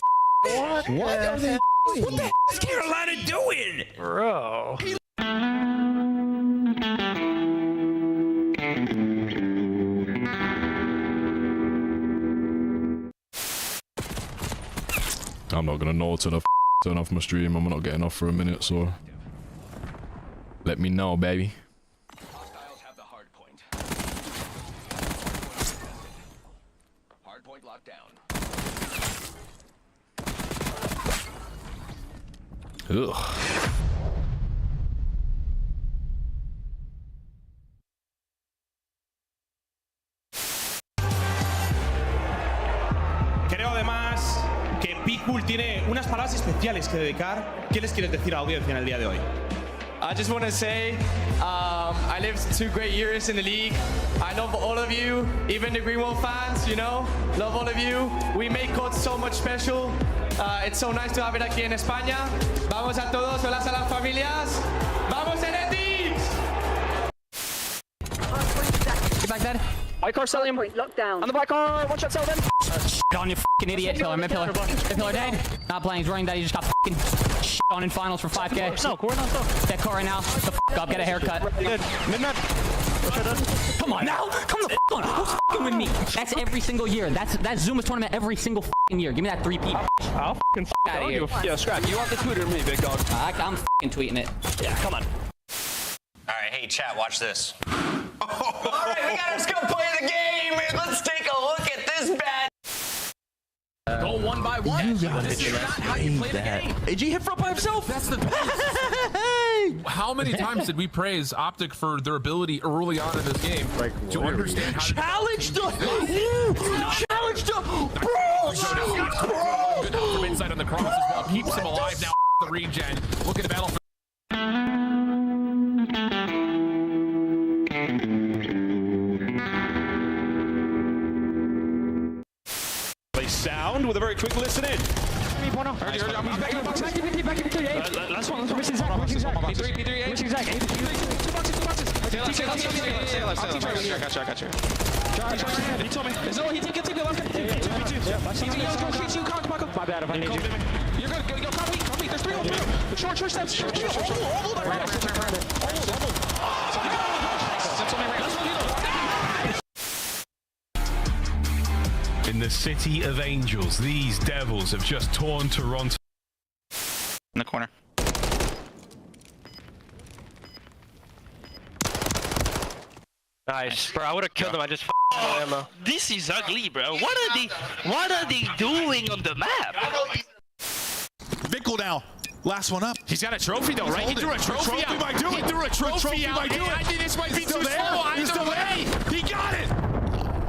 What are they? What the f is Carolina doing? bro. I'm not gonna know till I turn off my stream. I'm not getting off for a minute, so let me know, baby. Hostiles have the hard point. Hard point locked down. Ugh. Creo además que Pitbull tiene unas palabras especiales que dedicar. ¿Qué les quieres decir a la audiencia en el día de hoy? I just want to say, I lived 2 great years in the league. I love all of you, even the Greenwald fans, you know, love all of you. We make COD so much special. It's so nice to have it aquí en España. Vamos a todos, hola a las familias. Vamos NFTs! Get back dead. White car, sell him. On the black car, one shot, sell them. Shit on you fucking idiot. Pillar, mid pillar. Mid pillar dead. Not playing, he's running that. He just got fucking shit on in finals for 5K. No, core, no, that car right now. The fuck up, get a haircut. Good. Mid-map. Come on now. Come the fuck on. Who's fucking with me? That's every single year. That's Zuma's tournament every single fucking year. Give me that 3P. I'll fucking out of here. Yeah, scrap. You want the Twitter me, big dog? I'm fucking tweeting it. Yeah, come on. All right, hey chat, watch this. All right, we gotta go play the game. Let's take a look at this bad. Go one by one. You gotta This is not how you play the game. AG hit front by himself. That's the How many times did we praise Optic for their ability early on in this game to understand how to challenge the good help from inside on the cross as well. Keeps him alive now. The regen. Look at the battle. Play sound with a very quick listen in. Last one. Wishing Zach. P3. Wishing Zach. Two boxes. I got you. He told me. He take it. Last guy. My bad if I need you. You're good. Go, copy. There's 3 Short steps. In the City of Angels, these devils have just torn Toronto. In the corner. Nice, bro. I would have killed him. I just ammo. This is ugly, bro. What are they doing on the map? Vickle now. Last one up. He's got a trophy though, right? He threw a trophy out. Might do it. He threw a trophy out. I think this might be too slow. He's still there. He got it.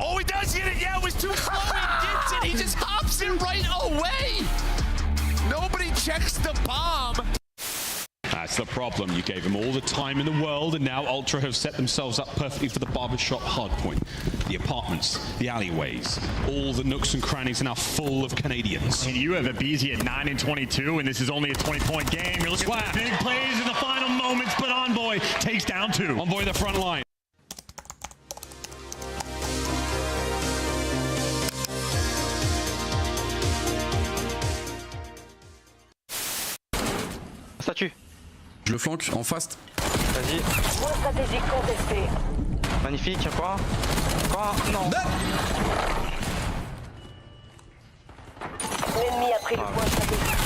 Oh, he does get it. Yeah, it was too slow. He gets it. He just hops it right away. Nobody checks the bomb. That's the problem. You gave them all the time in the world, and now Ultra have set themselves up perfectly for the barbershop hardpoint. The apartments, the alleyways, all the nooks and crannies are now full of Canadians. And you have a BZ at 9 and 22, and this is only a 20-point game. You're looking at big plays in the final moments, but Envoy takes down 2. Envoy the front line. Statue. Je le flanque en fast. Vas-y. Point stratégique contesté. Magnifique, encore un. Non. L'ennemi a pris le point stratégique.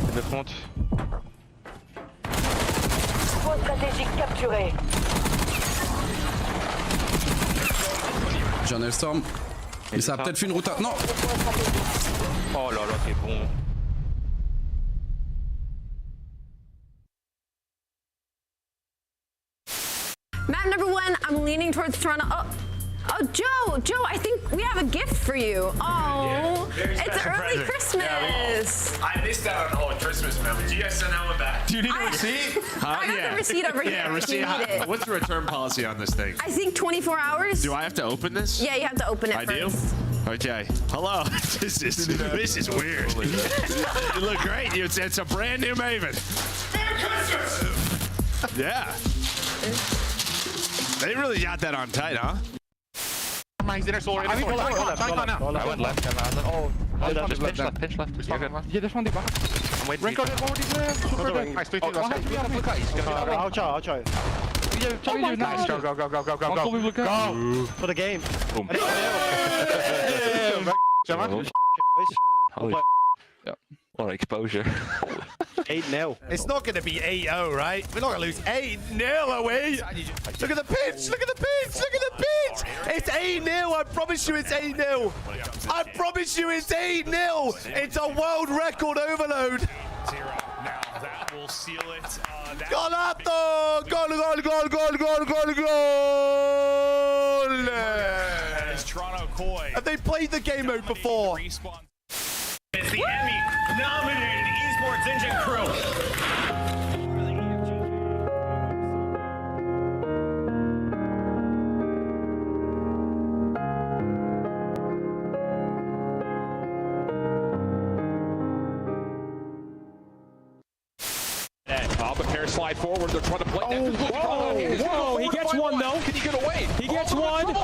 C'est de front. Point stratégique capturé. J'ai un Hellstorm. Mais ça a peut-être fait une route à... Non. Oh là là, t'es bon. Map number 1, I'm leaning towards Toronto. Oh, Oh, Joe, I think we have a gift for you. Oh, it's early Christmas. I missed out on the whole Christmas moment. Do you guys send that one back? Do you need a receipt? I got the receipt over here. Yeah, receipt. If you need it. What's the return policy on this thing? I think 24 hours. Do I have to open this? Yeah, you have to open it I first. do? Okay. Hello. This is weird. You look great. It's a brand new Maven. Merry Christmas! Yeah. They really got that on tight, huh? He's in our solar. I went left. Pinch left. Yeah, this one, I'm waiting. Rank out it, super good. Nice, 3-2. I'll try. Yeah, nice. Go. Go. For the game. Boom. Holy what exposure. 8-0. It's not going to be 8-0, right? We're not going to lose 8-0, are we? Look at the pitch! Look at the pitch! Look at the pitch! It's 8-0! I promise you it's 8-0! I promise you it's 8-0! It's a world record overload! Now that will seal it. Golazo! Goal! That is Toronto Koi. Have they played the game mode before? It's the Emmy-nominated Esports Engine crew. The pair slide forward. They're trying to play. Whoa! He gets one though. Can he get away? He gets one.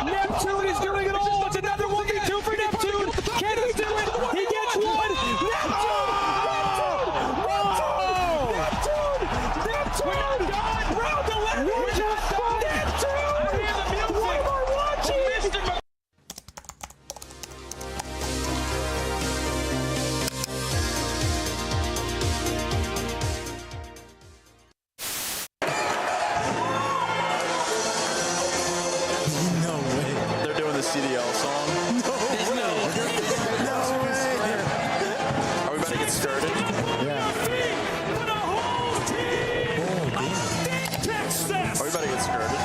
Neptune is doing it all. It's another 1v2 for Neptune. Can he do it? He gets one. Neptune! Neptune! We're not done. Round 11. We're just done. Neptune! I hear the music. What am I watching? CDL song. No way. Are we about to get started? Yeah. Are we about to get started?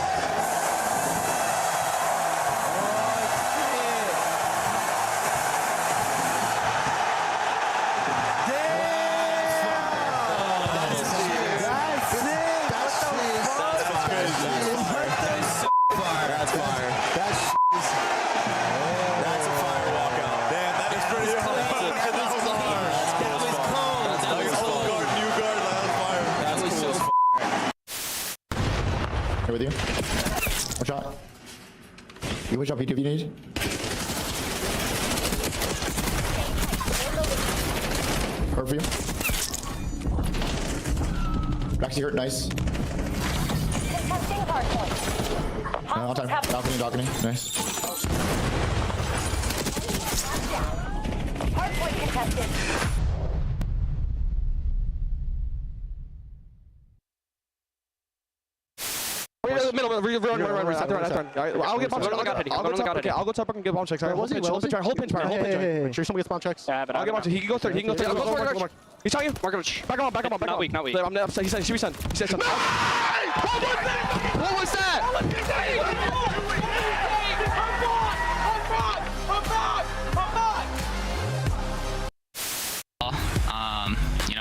With you. One shot. You one shot P2 if you need. Hurt for you. Actually hurt, nice. All time. Balcony. Nice. Hardpoint contested. We're in the middle. Run. I'll get bomb checks. I'll go top and get bomb checks. Hold pinch fire. Make sure somebody gets bomb checks. I'll get bomb checks. He can go third. I'll go. He's telling you. Back him up. Not weak. I'm upset. He said should be sent. He said something. What was that?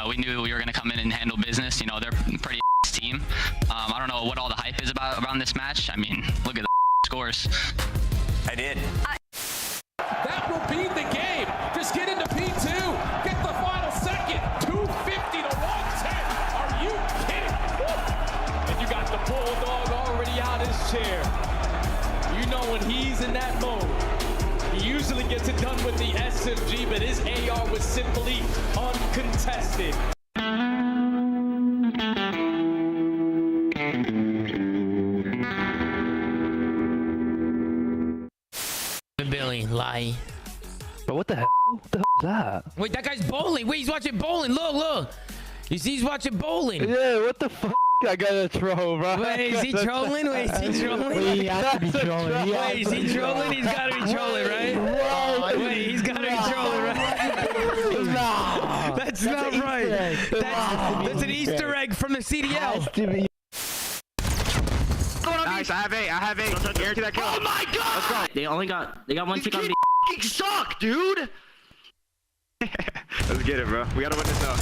We knew we were going to come in and handle business. They're a pretty team. I don't know what all the hype is around this match. I mean, look at the scores. I did. That will be the game. Just get into P2. Get the final second. 250 to 110. Are you kidding? And you got the Bulldog already out his chair. You know when he's in that mode. He usually gets it done with the SMG, but his AR was simply uncontested. Billy, lie. But what the hell? What the hell is that? Wait, that guy's bowling. Wait, he's watching bowling. Look. You see, he's watching bowling. Yeah, what the fuck? I gotta throw, bro. Wait, is he trolling? Wait, is he trolling? Wait, he has to be trolling. Wait, is he trolling? He's gotta be trolling, right? Wait, he's gotta be trolling, right? No. That's not right. That's an Easter egg from the CDL. Nice, I have eight. Guarantee that kill. Oh my god! Let's go. They got one tick on B. You suck, dude. Let's get it, bro. We gotta win this out.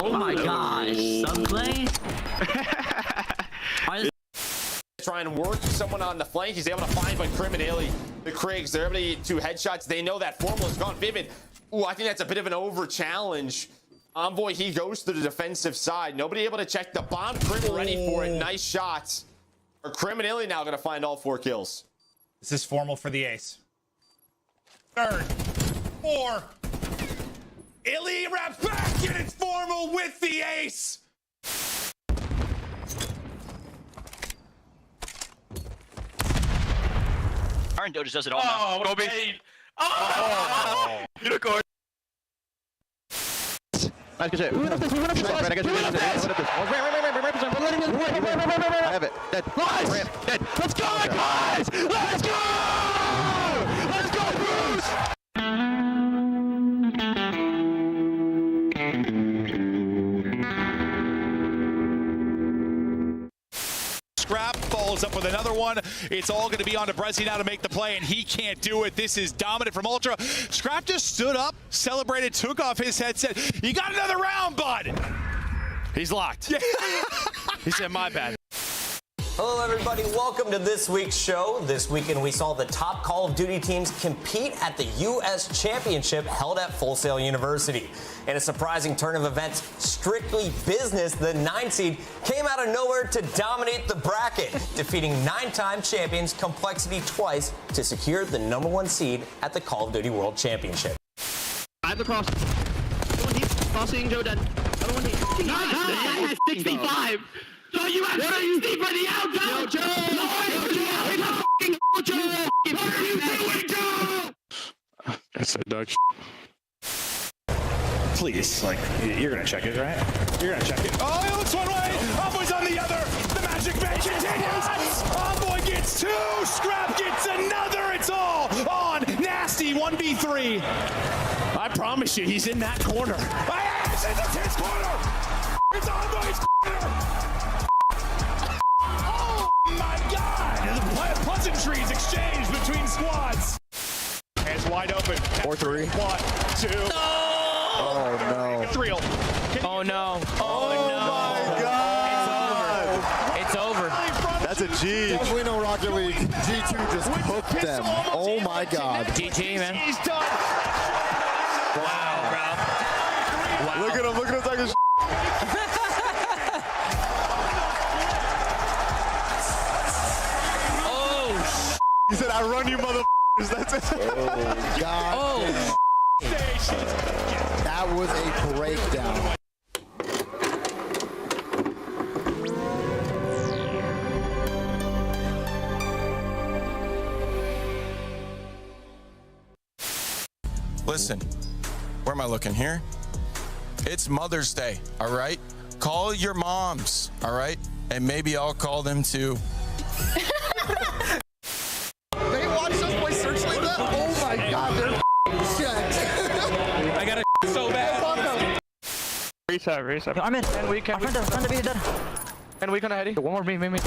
Oh my gosh. Subplay? Try and work someone on the flank. He's able to find by Criminelli. The Craigs, they're able to get 2 headshots. They know that Formal is gone. Vivid. Ooh, I think that's a bit of an over challenge. Envoy, he goes to the defensive side. Nobody able to check the bomb. Crim ready for it. Nice shots. Or Criminelli now gonna find all 4 kills. This is Formal for the ace. Third. 4. Illy wraps back and it's Formal with the ace. Iron Doge does it all now. Go big. Oh! Unicorn. Nice, good shit. I have it. Dead. Nice! Dead. Let's go, guys! Let's go! Let's go, Bruce! Scrap follows up with another one. It's all going to be on to Brezzy now to make the play, and he can't do it. This is dominant from Ultra. Scrap just stood up, celebrated, took off his headset. You got another round, bud. He's locked. He said, my bad. Hello, everybody. Welcome to this week's show. This weekend, we saw the top Call of Duty teams compete at the U.S. Championship held at Full Sail University. In a surprising turn of events, strictly business, the 9 seed came out of nowhere to dominate the bracket, defeating 9-time champions Complexity twice to secure the #1 seed at the Call of Duty World Championship. I have the cross. Crossing Joe dead. Other one hit. Nice. I had 65. So you have 60 for the outcome! Joe! What are you doing, Joe? That's a dog Please, like, you're going to check it, right? You're going to check it. Oh, it looks one way. Envoy's on the other. The Magic Man continues. Envoy gets 2. Scrap gets another. It's all on Nasty 1v3. I promise you, he's in that corner. It's his corner. It's Envoy's corner. My God! The pleasantries exchanged between squads. It's wide open. 4-3. 1, 2. No! Oh no. It's real. Oh no. Oh my God. It's over. That's a G. Definitely no Rocket League. G2 just cooked them. Oh my God. GG, man. He's done. Wow, bro. Wow. Look at him. Look at him talking shit. He said, I run you motherfuckers. That's it. Oh, God. Oh. That was a breakdown. Listen, where am I looking here? It's Mother's Day, all right? Call your moms, all right? And maybe I'll call them too. They watched us play Searchlight that? Oh my God, they're shit. I got it so bad. Reset. I'm in. And we can. Front of me, dead. And we gonna head. One more, me. I'm mid,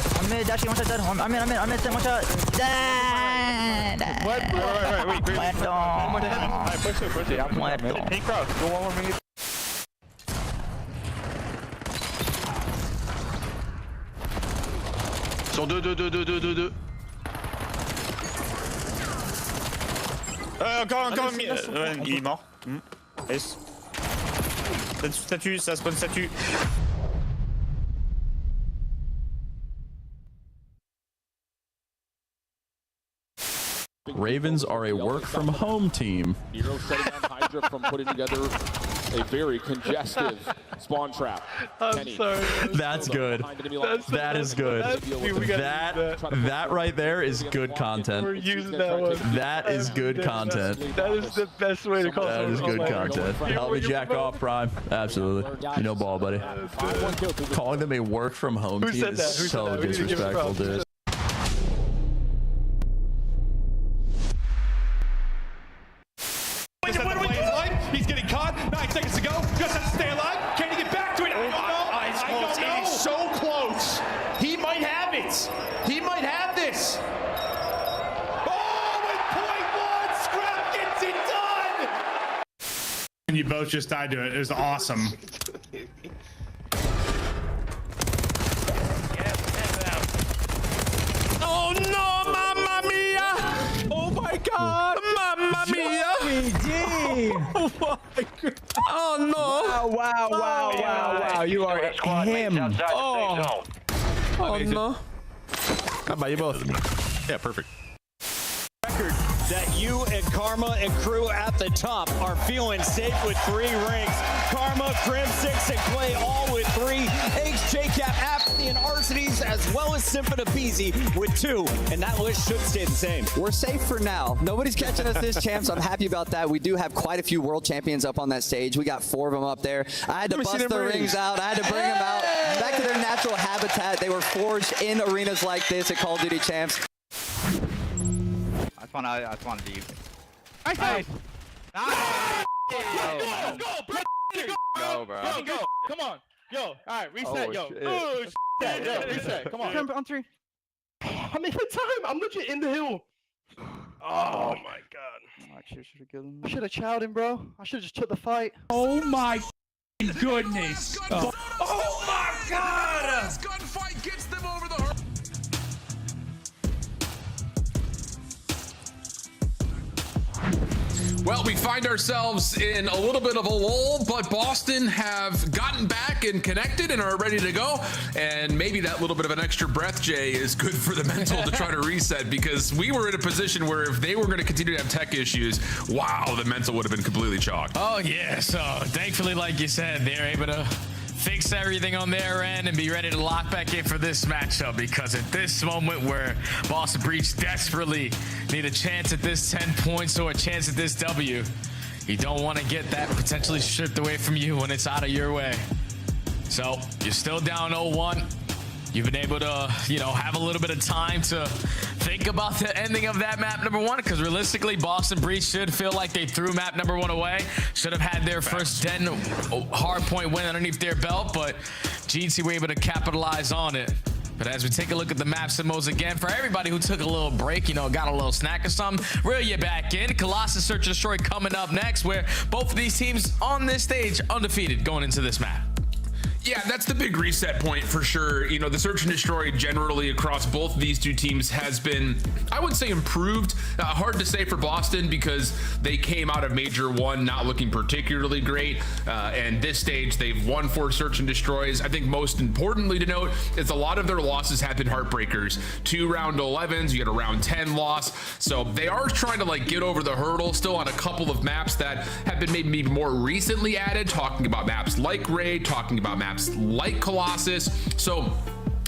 Dashy, one shot dead. I'm in, one shot. Dead. Wait. Muerto. Alright, push it. I'm muerto. Pink cross. Go one more minute. So do. Encore, il est mort. Nice. Statue, ça spawn statue. Ravens are a work-from-home team. Nero shutting down Hydra from putting together a very congestive spawn trap. I'm sorry. That's good. That is good. That right there is good content. We're using that one. That is good content. That is the best way to call it. That is good content. Help me jack off, Prime. Absolutely. You know ball, buddy. Calling them a work-from-home team is so disrespectful, dude. He's getting caught. 9 seconds to go. Just has to stay alive. Can he get back to it? I don't know. He's so close. He might have it. you both just died to it. It was awesome. Oh no, mamma mia! Oh my God! Mamma mia! Oh my God! Oh no! Wow! You are him. Oh no! How about you both? Yeah, perfect. Record that you and Karma and crew at the top are feeling safe with 3 rings. Karma, Crim, 6, and Clay all with 3. Eggs, JCap, Apathy, and Arsities, as well as Simpa and Beezy with 2. And that list should stay the same. We're safe for now. Nobody's catching us this champ, so I'm happy about that. We do have quite a few world champions up on that stage. We got 4 of them up there. I had to bust the rings out. I had to bring them out back to their natural habitat. They were forged in arenas like this at Call of Duty Champs. I just wanted to use it. Nice. Go, bro. Go. Come on. Yo. All right. Reset. Oh, yo. Yo. Reset. Come on. Jump on 3. I'm in the time. I'm legit in the hill. Oh my God. I should have chowed him, bro. I should have just took the fight. Oh my goodness. Oh my God! This gunfight gets them over the hurdle. Well, we find ourselves in a little bit of a lull, but Boston have gotten back and connected and are ready to go. And maybe that little bit of an extra breath, Jay, is good for the mental to try to reset, because we were in a position where if they were going to continue to have tech issues, wow, the mental would have been completely chalked. Oh yeah, so thankfully, like you said, they're able to fix everything on their end and be ready to lock back in for this matchup, because at this moment where Boston Breach desperately need a chance at this 10 points or a chance at this W, you don't want to get that potentially stripped away from you when it's out of your way. So you're still down 0-1. You've been able to, have a little bit of time to think about the ending of that map number 1, because realistically, Boston Breach should feel like they threw map number 1 away. Should have had their first 10 hard point win underneath their belt, but GT were able to capitalize on it. But as we take a look at the map symbols again, for everybody who took a little break, got a little snack or something, reel you back in. Colossus Search and Destroy coming up next, where both of these teams on this stage undefeated going into this map. Yeah, that's the big reset point for sure. The Search and Destroy generally across both of these two teams has been, I would say, improved. Hard to say for Boston because they came out of Major 1 not looking particularly great. And this stage, they've won 4 Search and Destroys. I think most importantly to note is a lot of their losses have been heartbreakers. 2 round 11s, you had a round 10 loss. So they are trying to get over the hurdle still on a couple of maps that have been maybe more recently added, talking about maps like Raid, talking about maps like Colossus. So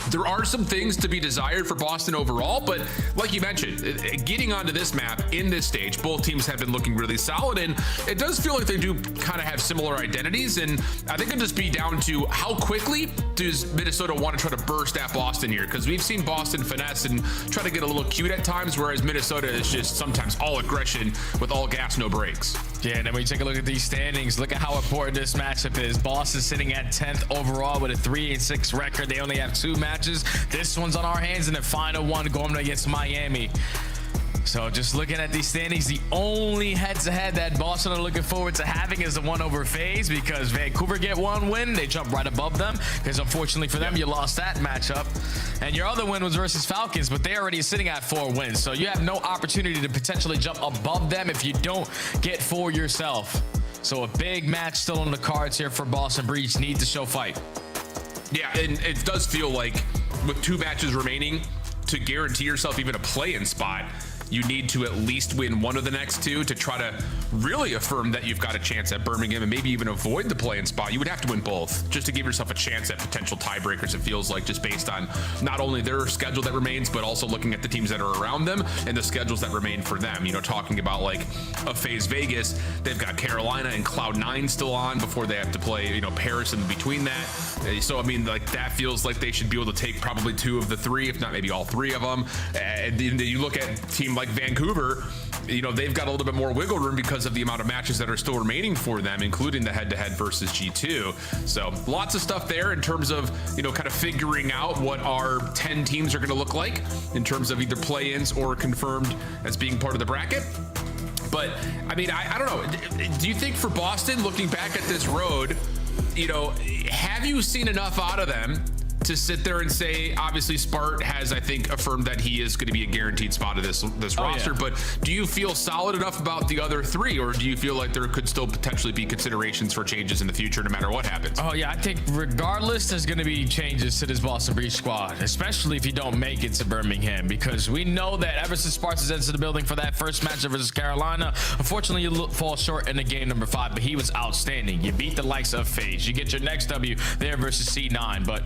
there are some things to be desired for Boston overall, but like you mentioned, getting onto this map in this stage, both teams have been looking really solid, and it does feel like they do kind of have similar identities, and I think it'll just be down to how quickly does Minnesota want to try to burst at Boston here, because we've seen Boston finesse and try to get a little cute at times, whereas Minnesota is just sometimes all aggression with all gas, no brakes. Yeah, and then when you take a look at these standings, look at how important this matchup is. Boston sitting at 10th overall with a 3-6 record. They only have 2 matches. This one's on our hands in the final one going against Miami. So just looking at these standings, the only head-to-head that Boston are looking forward to having is the one over FaZe, because Vancouver get 1 win, they jump right above them, because unfortunately for them, you lost that matchup. And your other win was versus Falcons, but they're already sitting at 4 wins. So you have no opportunity to potentially jump above them if you don't get 4 yourself. So a big match still on the cards here for Boston Breach. Need to show fight. Yeah, and it does feel like with 2 matches remaining, to guarantee yourself even a play-in spot, you need to at least win one of the next 2 to try to really affirm that you've got a chance at Birmingham and maybe even avoid the play-in spot. You would have to win both just to give yourself a chance at potential tiebreakers, it feels like, just based on not only their schedule that remains, but also looking at the teams that are around them and the schedules that remain for them. Talking about like a FaZe Vegas, they've got Carolina and Cloud9 still on before they have to play, Paris in between that. So, I mean, that feels like they should be able to take probably 2 of the 3, if not maybe all 3 of them. And you look at a team like Vancouver, they've got a little bit more wiggle room because of the amount of matches that are still remaining for them, including the head-to-head versus G2. So lots of stuff there in terms of, kind of figuring out what our 10 teams are going to look like in terms of either play-ins or confirmed as being part of the bracket. But I mean, I don't know. Do you think for Boston, looking back at this road, you know, have you seen enough out of them to sit there and say, obviously Spart has, I think, affirmed that he is going to be a guaranteed spot of this roster, but do you feel solid enough about the other three, or do you feel like there could still potentially be considerations for changes in the future no matter what happens? Oh yeah, I think regardless there's going to be changes to this Boston Breach squad, especially if you don't make it to Birmingham, because we know that ever since Sparks has entered the building for that first match versus Carolina, unfortunately you fall short in the game number 5, but he was outstanding. You beat the likes of FaZe, you get your next W there versus C9, but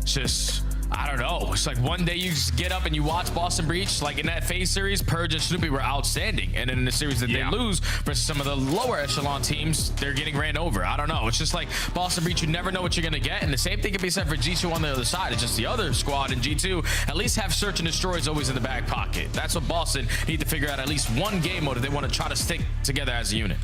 just, I don't know. It's like one day you just get up and you watch Boston Breach, like in that FaZe series, Purge and Snoopy were outstanding. And then in the series that they lose versus some of the lower echelon teams, they're getting ran over. I don't know. It's just like Boston Breach, you never know what you're going to get. And the same thing can be said for G2 on the other side. It's just the other squad in G2 at least have search and destroy is always in the back pocket. That's what Boston need to figure out at least one game mode if they want to try to stick together as a unit.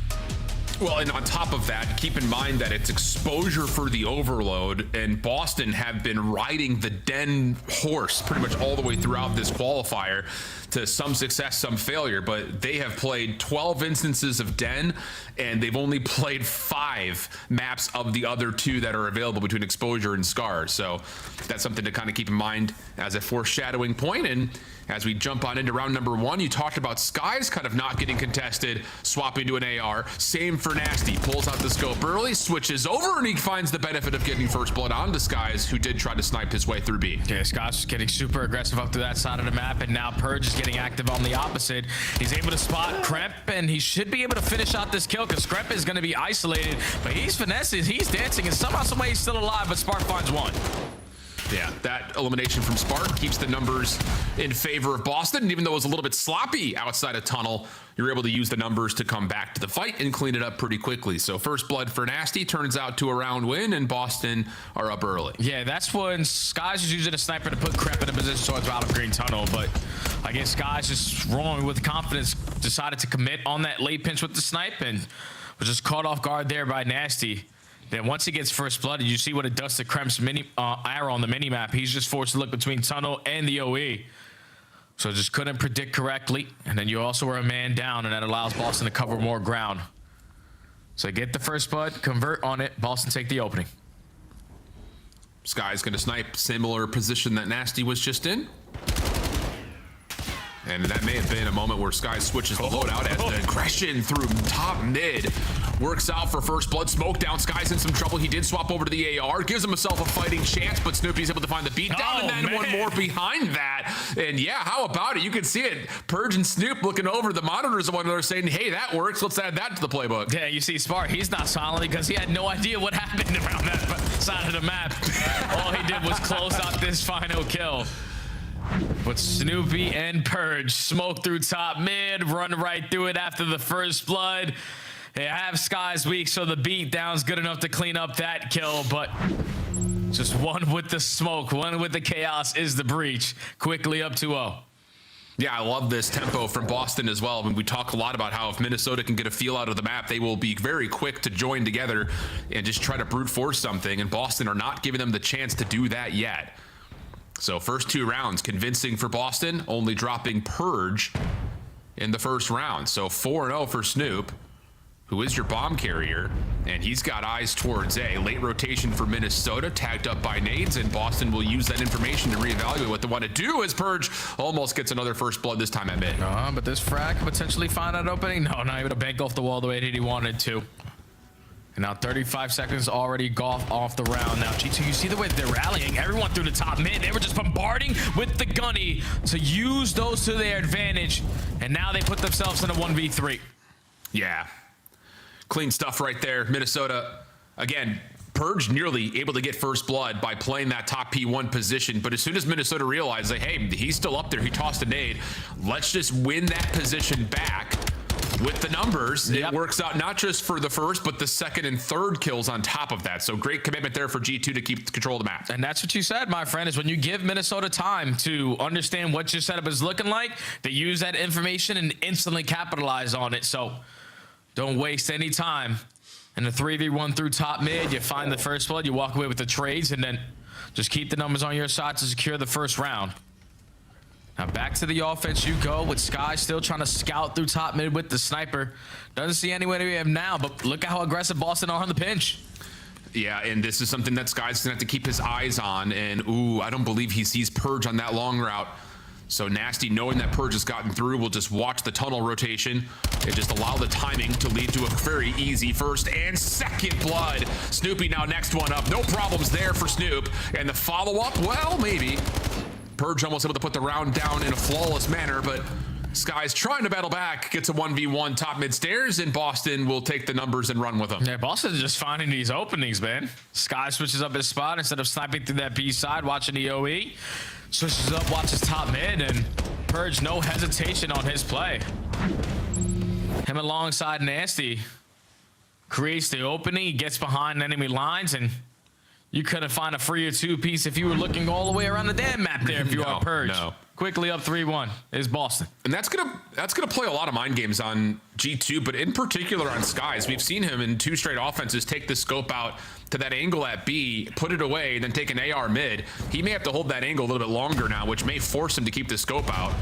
Well, and on top of that, keep in mind that it's exposure for the overload, and Boston have been riding the Den horse pretty much all the way throughout this qualifier, to some success, some failure, but they have played 12 instances of Den, and they've only played 5 maps of the other 2 that are available between exposure and scars. So that's something to kind of keep in mind as a foreshadowing point. And as we jump on into round number 1, you talked about Skies kind of not getting contested, swapping to an AR. Same for Nasty. Pulls out the scope early, switches over, and he finds the benefit of getting first blood onto Skies, who did try to snipe his way through B. Yeah, Skies is getting super aggressive up to that side of the map, and now Purge is getting active on the opposite. He's able to spot Kremp, and he should be able to finish out this kill, because Kremp is going to be isolated, but he's finessing, he's dancing, and somehow, some way he's still alive, but Spark finds one. Yeah, that elimination from Spark keeps the numbers in favor of Boston. And even though it was a little bit sloppy outside of Tunnel, you're able to use the numbers to come back to the fight and clean it up pretty quickly. So first blood for Nasty turns out to a round win, and Boston are up early. Yeah, that's when Skies is using a sniper to put Kremp in a position towards Olive Green Tunnel. But I guess Skies just rolling with confidence, decided to commit on that late pinch with the snipe, and was just caught off guard there by Nasty. Then once he gets first blood, you see what it does to Kremp's arrow on the mini-map. He's just forced to look between Tunnel and the OE. So just couldn't predict correctly. And then you also are a man down, and that allows Boston to cover more ground. So get the first blood, convert on it, Boston take the opening. Sky's gonna snipe, similar position that Nasty was just in. And that may have been a moment where Sky switches the loadout as the aggression through top mid works out for first blood. Smoke down, Sky's in some trouble. He did swap over to the AR, gives himself a fighting chance, but Snoopy's able to find the beatdown, and then one more behind that. And yeah, how about it? You can see it. Purge and Snoop looking over the monitors of one another saying, hey, that works. Let's add that to the playbook. Yeah, you see Spark, he's not silent because he had no idea what happened around that side of the map. All he did was close out this final kill. But Snoopy and Purge smoke through top mid, run right through it after the first blood. They have Sky's weak, so the beat down's good enough to clean up that kill, but just one with the smoke, one with the chaos is the breach. Quickly up 2-0. Yeah, I love this tempo from Boston as well. I mean, we talk a lot about how if Minnesota can get a feel out of the map, they will be very quick to join together and just try to brute force something, and Boston are not giving them the chance to do that yet. So first 2 rounds, convincing for Boston, only dropping Purge in the first round. So 4-0 for Snoop, who is your bomb carrier, and he's got eyes towards A. Late rotation for Minnesota, tagged up by nades, and Boston will use that information to reevaluate what they want to do as Purge almost gets another first blood this time at mid. But this frag could potentially find that opening. No, not able to bank off the wall the way that he wanted to. And now 35 seconds already golf off the round. Now G2, you see the way they're rallying everyone through the top mid. They were just bombarding with the gunny to use those to their advantage. And now they put themselves in a 1v3. Yeah. Clean stuff right there. Minnesota, again, Purge nearly able to get first blood by playing that top P1 position. But as soon as Minnesota realized, like, hey, he's still up there, he tossed a nade. Let's just win that position back. With the numbers, it works out not just for the first, but the second and third kills on top of that. So great commitment there for G2 to keep control of the map. And that's what you said, my friend, is when you give Minnesota time to understand what your setup is looking like, they use that information and instantly capitalize on it. So don't waste any time. In the 3v1 through top mid, you find the first blood, you walk away with the trades, and then just keep the numbers on your side to secure the first round. Now back to the offense you go with Sky still trying to scout through top mid with the sniper. Doesn't see anyone we have now, but look at how aggressive Boston are on the pinch. Yeah, and this is something that Sky's gonna have to keep his eyes on. And ooh, I don't believe he sees Purge on that long route. So Nasty, knowing that Purge has gotten through, will just watch the tunnel rotation and just allow the timing to lead to a very easy first and second blood. Snoopy now next one up. No problems there for Snoop. And the follow-up, well, maybe. Purge almost able to put the round down in a flawless manner, but Sky's trying to battle back, gets a 1v1 top mid stairs, and Boston will take the numbers and run with them. Yeah, Boston's just finding these openings, man. Sky switches up his spot instead of sniping through that B side, watching the OE. Switches up, watches top mid, and Purge, no hesitation on his play. Him alongside Nasty creates the opening, he gets behind enemy lines, and you couldn't find a free or two piece if you were looking all the way around the damn map there if you are Purge. No. Quickly up 3-1 is Boston. And that's gonna play a lot of mind games on G2, but in particular on Skies. We've seen him in 2 straight offenses take the scope out to that angle at B, put it away, then take an AR mid. He may have to hold that angle a little bit longer now, which may force him to keep the scope out.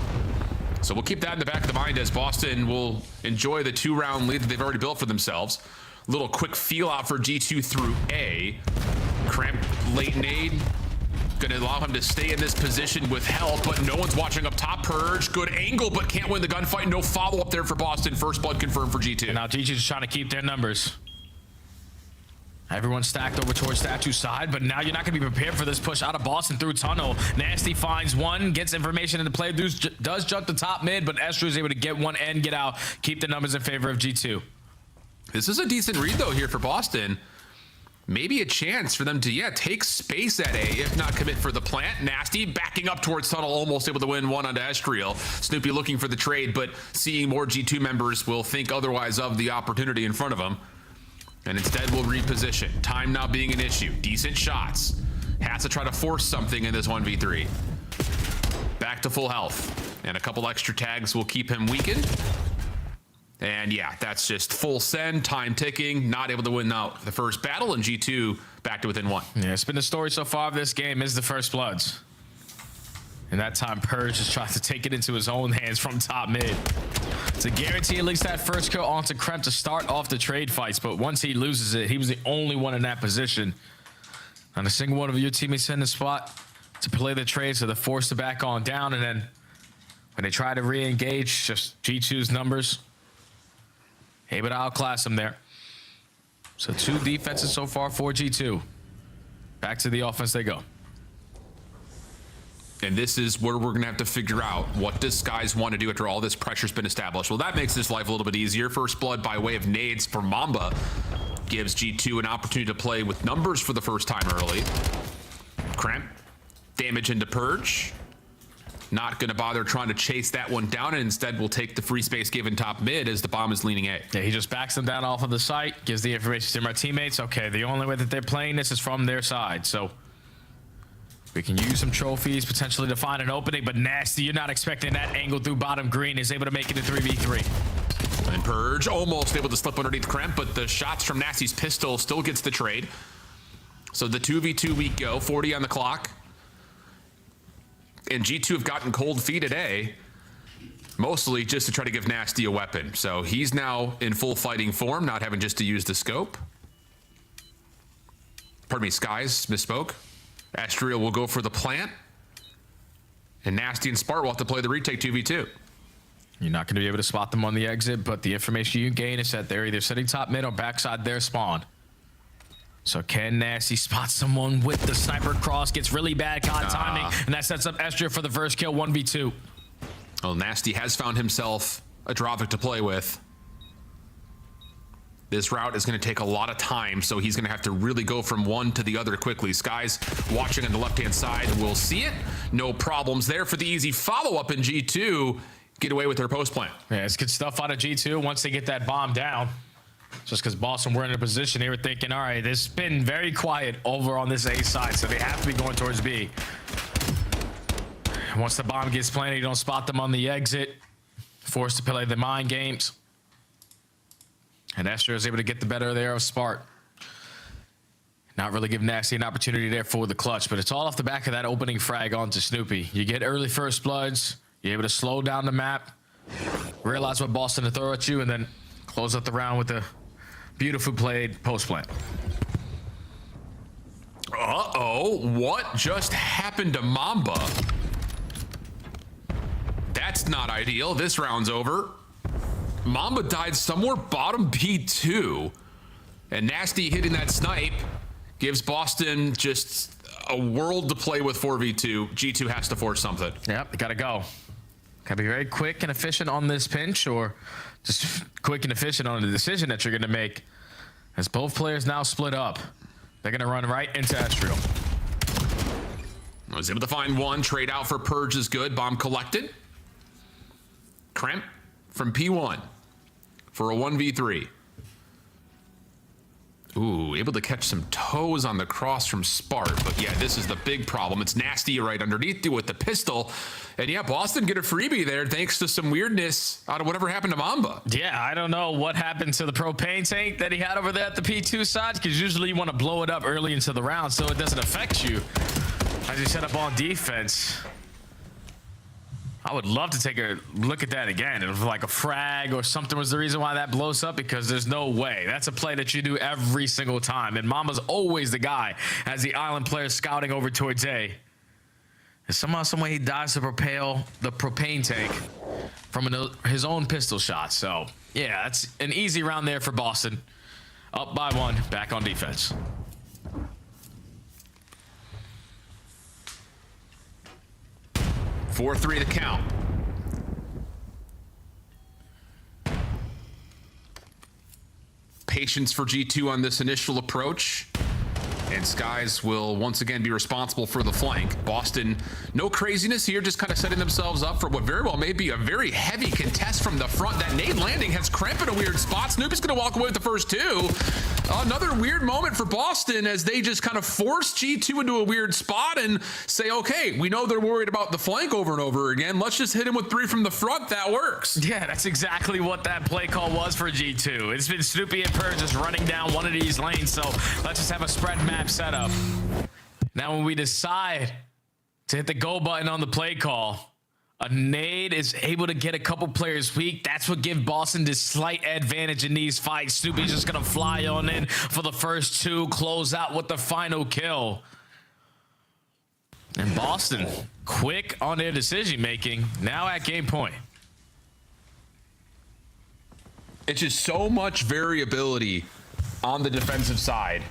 So we'll keep that in the back of the mind as Boston will enjoy the 2-round lead that they've already built for themselves. Little quick feel out for G2 through A. Cramp late nade. Gonna allow him to stay in this position with health, but no one's watching up top. Purge, good angle, but can't win the gunfight. No follow-up there for Boston. First blood confirmed for G2. And now G2's just trying to keep their numbers. Everyone's stacked over towards Statue side, but now you're not going to be prepared for this push out of Boston through tunnel. Nasty finds one, gets information into play, does jump the top mid, but Esther is able to get one and get out. Keep the numbers in favor of G2. This is a decent read, though, here for Boston. Maybe a chance for them to, take space at A, if not commit for the plant. Nasty backing up towards tunnel, almost able to win one onto Estriel. Snoopy looking for the trade, but seeing more G2 members will think otherwise of the opportunity in front of them. And instead will reposition. Time now being an issue. Decent shots. Has to try to force something in this 1v3. Back to full health. And a couple extra tags will keep him weakened. And yeah, that's just full send, time ticking, not able to win out the first battle, and G2 back to within 1. Yeah, it's been the story so far of this game is the first bloods. And that time Purge just tries to take it into his own hands from top mid. To guarantee at least that first kill onto Kremp to start off the trade fights, but once he loses it, he was the only one in that position. Not a single one of your teammates in the spot to play the trade, so they're forced to back on down, and then when they try to re-engage, just G2's numbers able to outclass them there. So 2 defenses so far for G2. Back to the offense they go. And this is where we're going to have to figure out what does Skies want to do after all this pressure's been established. Well, that makes this life a little bit easier. First blood by way of nades for Mamba gives G2 an opportunity to play with numbers for the first time early. Cramp, damage into Purge. Not going to bother trying to chase that one down, and instead will take the free space given top mid as the bomb is leaning A. Yeah, he just backs them down off of the site, gives the information to my teammates. Okay, the only way that they're playing this is from their side, so we can use some trophies potentially to find an opening, but Nasty, you're not expecting that angle through bottom green, is able to make it a 3v3. And Purge almost able to slip underneath Kremp, but the shots from Nasty's pistol still gets the trade. So the 2v2 we go, 40 on the clock. And G2 have gotten cold feet at A, mostly just to try to give Nasty a weapon. So he's now in full fighting form, not having just to use the scope. Pardon me, Skies, misspoke. Estriel will go for the plant. And Nasty and Spart will have to play the retake 2v2. You're not going to be able to spot them on the exit, but the information you gain is that they're either sitting top mid or backside their spawn. So can Nasty spot someone with the sniper cross, gets really bad timing, and that sets up Estriel for the first kill, 1v2. Well, Nasty has found himself a Dravik to play with. This route is going to take a lot of time, so he's going to have to really go from one to the other quickly. Skies watching on the left-hand side will see it. No problems there for the easy follow-up in G2. Get away with their post plant. Yeah, it's good stuff out of G2 once they get that bomb down. Just because Boston were in a position, they were thinking, all right, it's been very quiet over on this A side, so they have to be going towards B. Once the bomb gets planted, you don't spot them on the exit. Forced to play the mind games. And Esther is able to get the better there of Spart. Not really give Nasty an opportunity there for the clutch, but it's all off the back of that opening frag onto Snoopy. You get early first bloods, You're able to slow down the map, realize what Boston to throw at you, and then close up the round with a beautifully played post plant. Uh-oh, what just happened to Mamba? That's not ideal. This round's over. Mamba died somewhere bottom B2. And Nasty hitting that snipe gives Boston just a world to play with 4v2. G2 has to force something. Yep, gotta go. Gotta be very quick and efficient on this pinch, or just quick and efficient on the decision that you're gonna make. As both players now split up, they're gonna run right into Estriel. Was able to find one. Trade out for Purge is good. Bomb collected. Kremp from P1 for a 1v3. Ooh, able to catch some toes on the cross from Spart. But yeah, this is the big problem. It's Nasty right underneath you with the pistol. And yeah, Boston get a freebie there thanks to some weirdness out of whatever happened to Mamba. Yeah, I don't know what happened to the propane tank that he had over there at the P2 side, because usually you want to blow it up early into the round so it doesn't affect you as you set up on defense. I would love to take a look at that again. If like a frag or something was the reason why that blows up, because there's no way. That's a play that you do every single time. And Mamba's always the guy as the island player scouting over towards A. And somehow, some way he dives to propel the propane tank from his own pistol shot. So yeah, that's an easy round there for Boston. Up by 1, back on defense. 4-3 the count. Patience for G2 on this initial approach. And Skies will once again be responsible for the flank. Boston, no craziness here, just kind of setting themselves up for what very well may be a very heavy contest from the front. That nade landing has Kremp in a weird spot. Snoopy's going to walk away with the first 2. Another weird moment for Boston as they just kind of force G2 into a weird spot and say, okay, we know they're worried about the flank over and over again. Let's just hit him with 3 from the front. That works. Yeah, that's exactly what that play call was for G2. It's been Snoopy and Purge just running down one of these lanes, so let's just have a spread map setup. Now when we decide to hit the go button on the play call, a nade is able to get a couple players weak. That's what gives Boston this slight advantage in these fights. Snoopy's just gonna fly on in for the first 2, close out with the final kill. And Boston, quick on their decision making, now at game point. It's just so much variability on the defensive side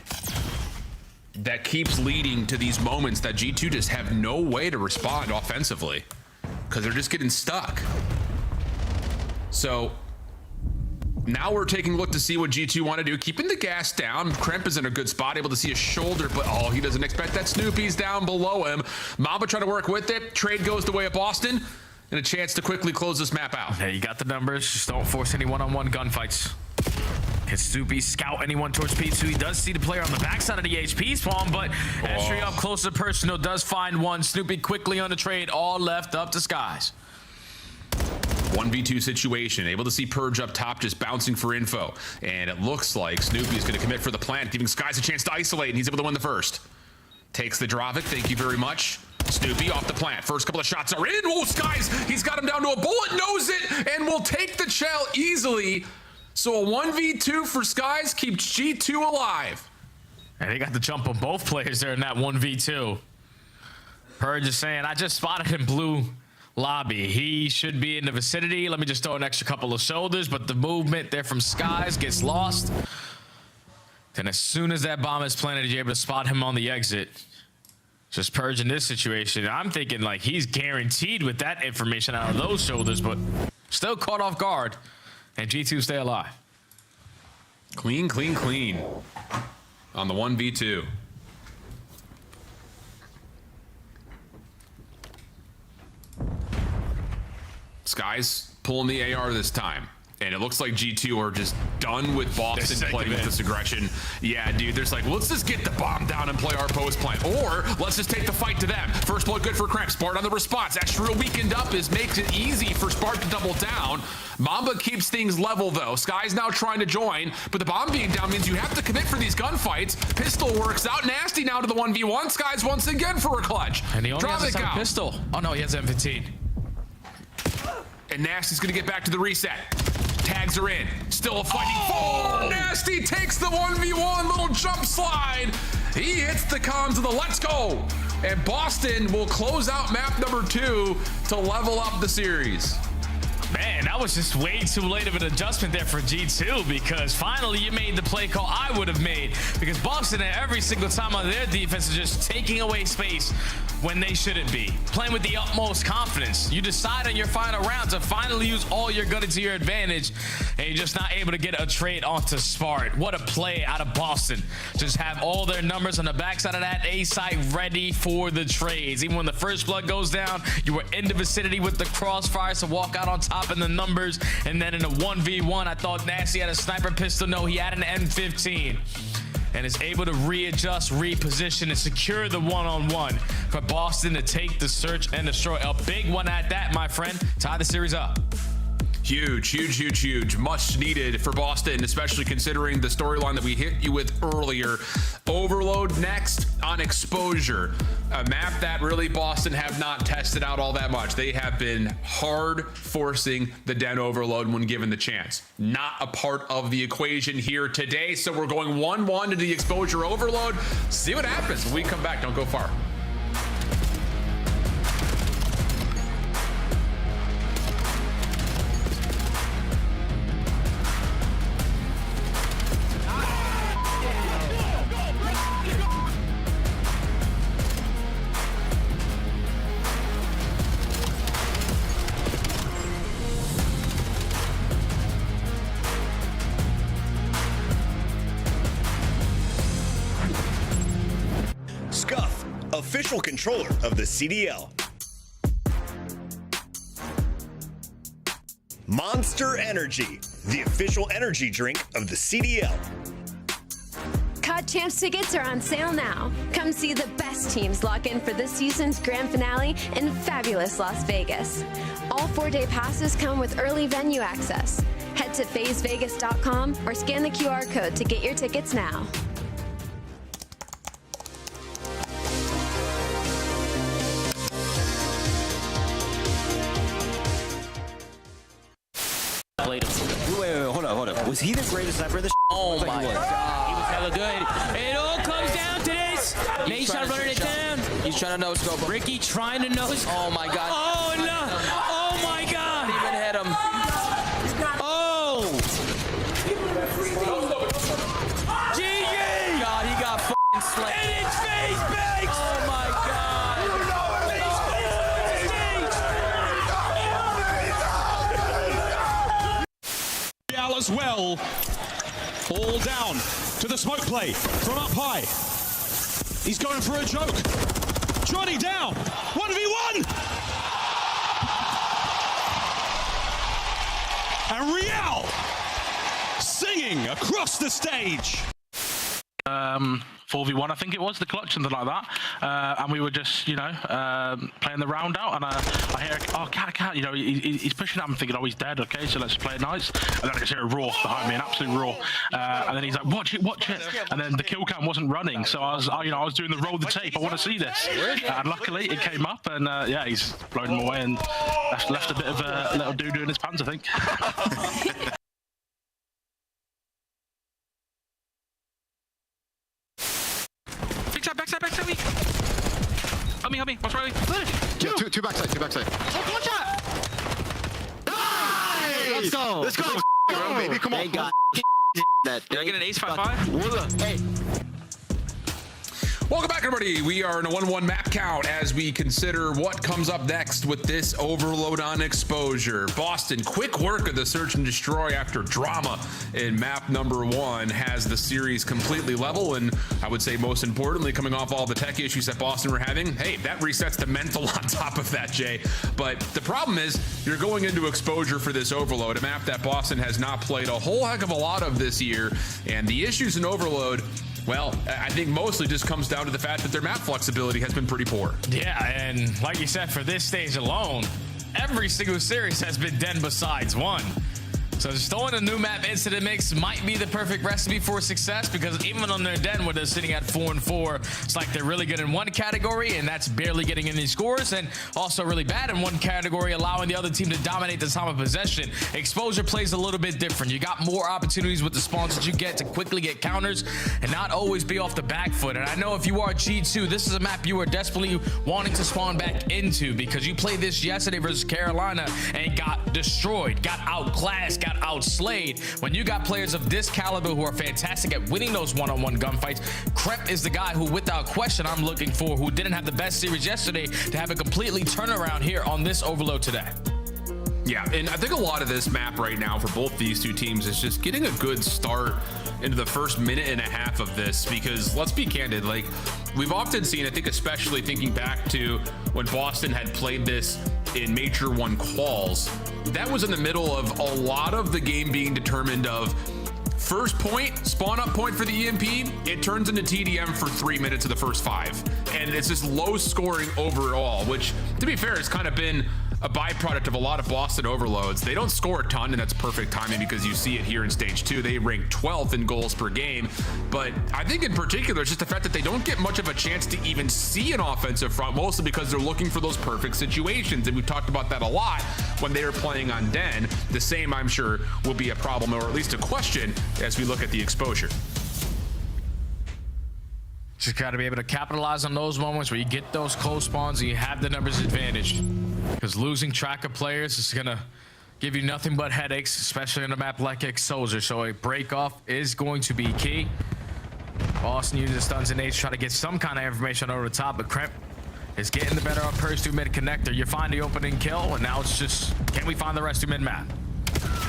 that keeps leading to these moments that G2 just have no way to respond offensively because they're just getting stuck. So now we're taking a look to see what G2 want to do, keeping the gas down. Kremp is in a good spot, able to see his shoulder, but oh, he doesn't expect that. Snoopy's down below him. Mamba trying to work with it. Trade goes the way of Boston, and a chance to quickly close this map out. Yeah, you got the numbers. Just don't force any one-on-one gunfights. Can Snoopy scout anyone towards P2? He does see the player on the backside of the HP spawn, but Astri up close to personal does find one. Snoopy quickly on the trade, all left up to Skies. 1v2 situation, able to see Purge up top just bouncing for info, and it looks like Snoopy is going to commit for the plant, giving Skies a chance to isolate, and he's able to win the first. Takes the Dravik, thank you very much. Snoopy off the plant, first couple of shots are in. Oh, Skies, he's got him down to a bullet, knows it, and will take the shell easily. So a 1v2 for Skies keeps G2 alive. And they got the jump on both players there in that 1v2. Purge is saying, I just spotted him blue lobby. He should be in the vicinity. Let me just throw an extra couple of shoulders, but the movement there from Skies gets lost. Then as soon as that bomb is planted, you're able to spot him on the exit. Just Purge in this situation. I'm thinking like he's guaranteed with that information out of those shoulders, but still caught off guard. And G2 stay alive. Clean, clean, clean on the 1v2. Skies pulling the AR this time. And it looks like G2 are just done with Boston playing with this aggression. Yeah, dude, there's like, let's just get the bomb down and play our post plant. Or let's just take the fight to them. First blood good for Kremp. Spart on the response. Astral weakened up makes it easy for Spart to double down. Mamba keeps things level though. Sky's now trying to join, but the bomb being down means you have to commit for these gunfights. Pistol works out. Nasty now to the 1v1. Sky's once again for a clutch. And he only has a pistol. Oh no, he has M15. And Nasty's gonna get back to the reset. Tags are in. Still a fighting four. Nasty takes the 1v1 little jump slide. He hits the comms of the let's go. And Boston will close out map number 2 to level up the series. Man, that was just way too late of an adjustment there for G2, because finally you made the play call I would have made, because Boston every single time on their defense is just taking away space when they shouldn't be. Playing with the utmost confidence. You decide on your final round to finally use all your guns to your advantage, and you're just not able to get a trade onto Spart. What a play out of Boston. Just have all their numbers on the backside of that A site ready for the trades. Even when the first blood goes down, you were in the vicinity with the crossfires to walk out on top in the numbers. And then in a 1v1, I thought Nasty had a sniper pistol. No, he had an M15. And is able to readjust, reposition, and secure the one-on-one for Boston to take the search and destroy. A big one at that, my friend. Tie the series up. Huge, huge, huge, huge. Much needed for Boston, especially considering the storyline that we hit you with earlier. Overload next on Exposure, a map that really Boston have not tested out all that much. They have been hard forcing the Den Overload when given the chance. Not a part of the equation here today, so we're going 1-1 to the Exposure Overload. See what happens when we come back. Don't go far. Scuff, official controller of the CDL. Monster Energy, the official energy drink of the CDL. COD Champs tickets are on sale now. Come see the best teams lock in for this season's grand finale in fabulous Las Vegas. All 4-day passes come with early venue access. Head to phasevegas.com or scan the QR code to get your tickets now. Wait, hold up. Was he the greatest sniper in this? Oh my God. He was hella good. It all comes down to this. Nation running it down. He's trying to no-scope him. Ricky trying to no-scope. Oh my God. Oh no. Oh my God. Didn't even hit him. Oh. GG. God, he got f***ing slammed. And it's face bakes. Oh my God. As well, all down to the smoke play from up high. He's going for a joke. Johnny down, 1v1. And Real singing across the stage. 4v1, I think it was, the clutch, something like that. And we were just, you know, playing the round out, and I hear, oh, cat, you know, he's pushing up. I'm thinking, oh, he's dead, okay, so let's play it nice. And then I just hear a roar behind me, an absolute roar. And then he's like, watch it. And then the kill cam wasn't running, so I was doing the roll the tape. I want to see this. And luckily, it came up, and yeah, he's blown him away and left a bit of a little doo-doo in his pants, I think. Backside, weak. Help me. What's right? Yeah, two backside. One shot. Nice! Let's go, baby. Come on. Did I get an ace 5-5? Hey. Welcome back, everybody. We are in a 1-1 map count as we consider what comes up next with this overload on Exposure. Boston, quick work of the search and destroy after drama in map number 1 has the series completely level, and I would say most importantly, coming off all the tech issues that Boston were having, hey, that resets the mental on top of that, Jay. But the problem is you're going into Exposure for this overload, a map that Boston has not played a whole heck of a lot of this year, and the issues in overload, well, I think mostly just comes down to the fact that their map flexibility has been pretty poor. Yeah, and like you said, for this stage alone, every single series has been Den besides one. So just throwing a new map into the mix might be the perfect recipe for success, because even on their den where they're sitting at 4-4, it's like they're really good in one category, and that's barely getting any scores, and also really bad in one category, allowing the other team to dominate the time of possession. Exposure plays a little bit different. You got more opportunities with the spawns that you get to quickly get counters and not always be off the back foot. And I know if you are G2, this is a map you are desperately wanting to spawn back into, because you played this yesterday versus Carolina and got destroyed, got outclassed, got outslayed. When you got players of this caliber who are fantastic at winning those one-on-one gunfights, Krep is the guy who, without question, I'm looking for, who didn't have the best series yesterday, to have a completely turnaround here on this Overload today. Yeah, and I think a lot of this map right now for both these two teams is just getting a good start into the first minute and a half of this, because let's be candid, like we've often seen, I think especially thinking back to when Boston had played this in Major 1 quals, that was in the middle of a lot of the game being determined of first point, spawn up point for the EMP, it turns into TDM for 3 minutes of the first 5. And it's just low scoring overall, which to be fair has kind of been a byproduct of a lot of Boston overloads. They don't score a ton, and that's perfect timing because you see it here in stage 2. They rank 12th in goals per game. But I think in particular, it's just the fact that they don't get much of a chance to even see an offensive front, mostly because they're looking for those perfect situations. And we've talked about that a lot when they were playing on Den. The same, I'm sure, will be a problem, or at least a question, as we look at the exposure. Just got to be able to capitalize on those moments where you get those close spawns and you have the numbers advantage. Because losing track of players is going to give you nothing but headaches, especially on a map like Exposure. So a break off is going to be key. Boston uses stuns and nades to try to get some kind of information over the top, but Kremp is getting the better of Purge through mid connector. You find the opening kill, and now it's just, can we find the rest of mid map?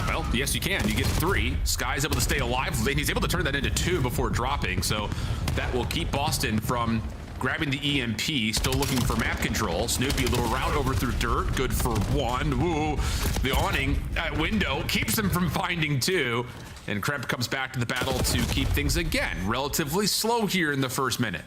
Well, yes, you can. You get 3. Sky's able to stay alive. He's able to turn that into 2 before dropping, so that will keep Boston from grabbing the EMP. Still looking for map control. Snoopy, a little route over through dirt. Good for 1. Ooh, the awning window keeps him from finding 2. And Kremp comes back to the battle to keep things again relatively slow here in the first minute.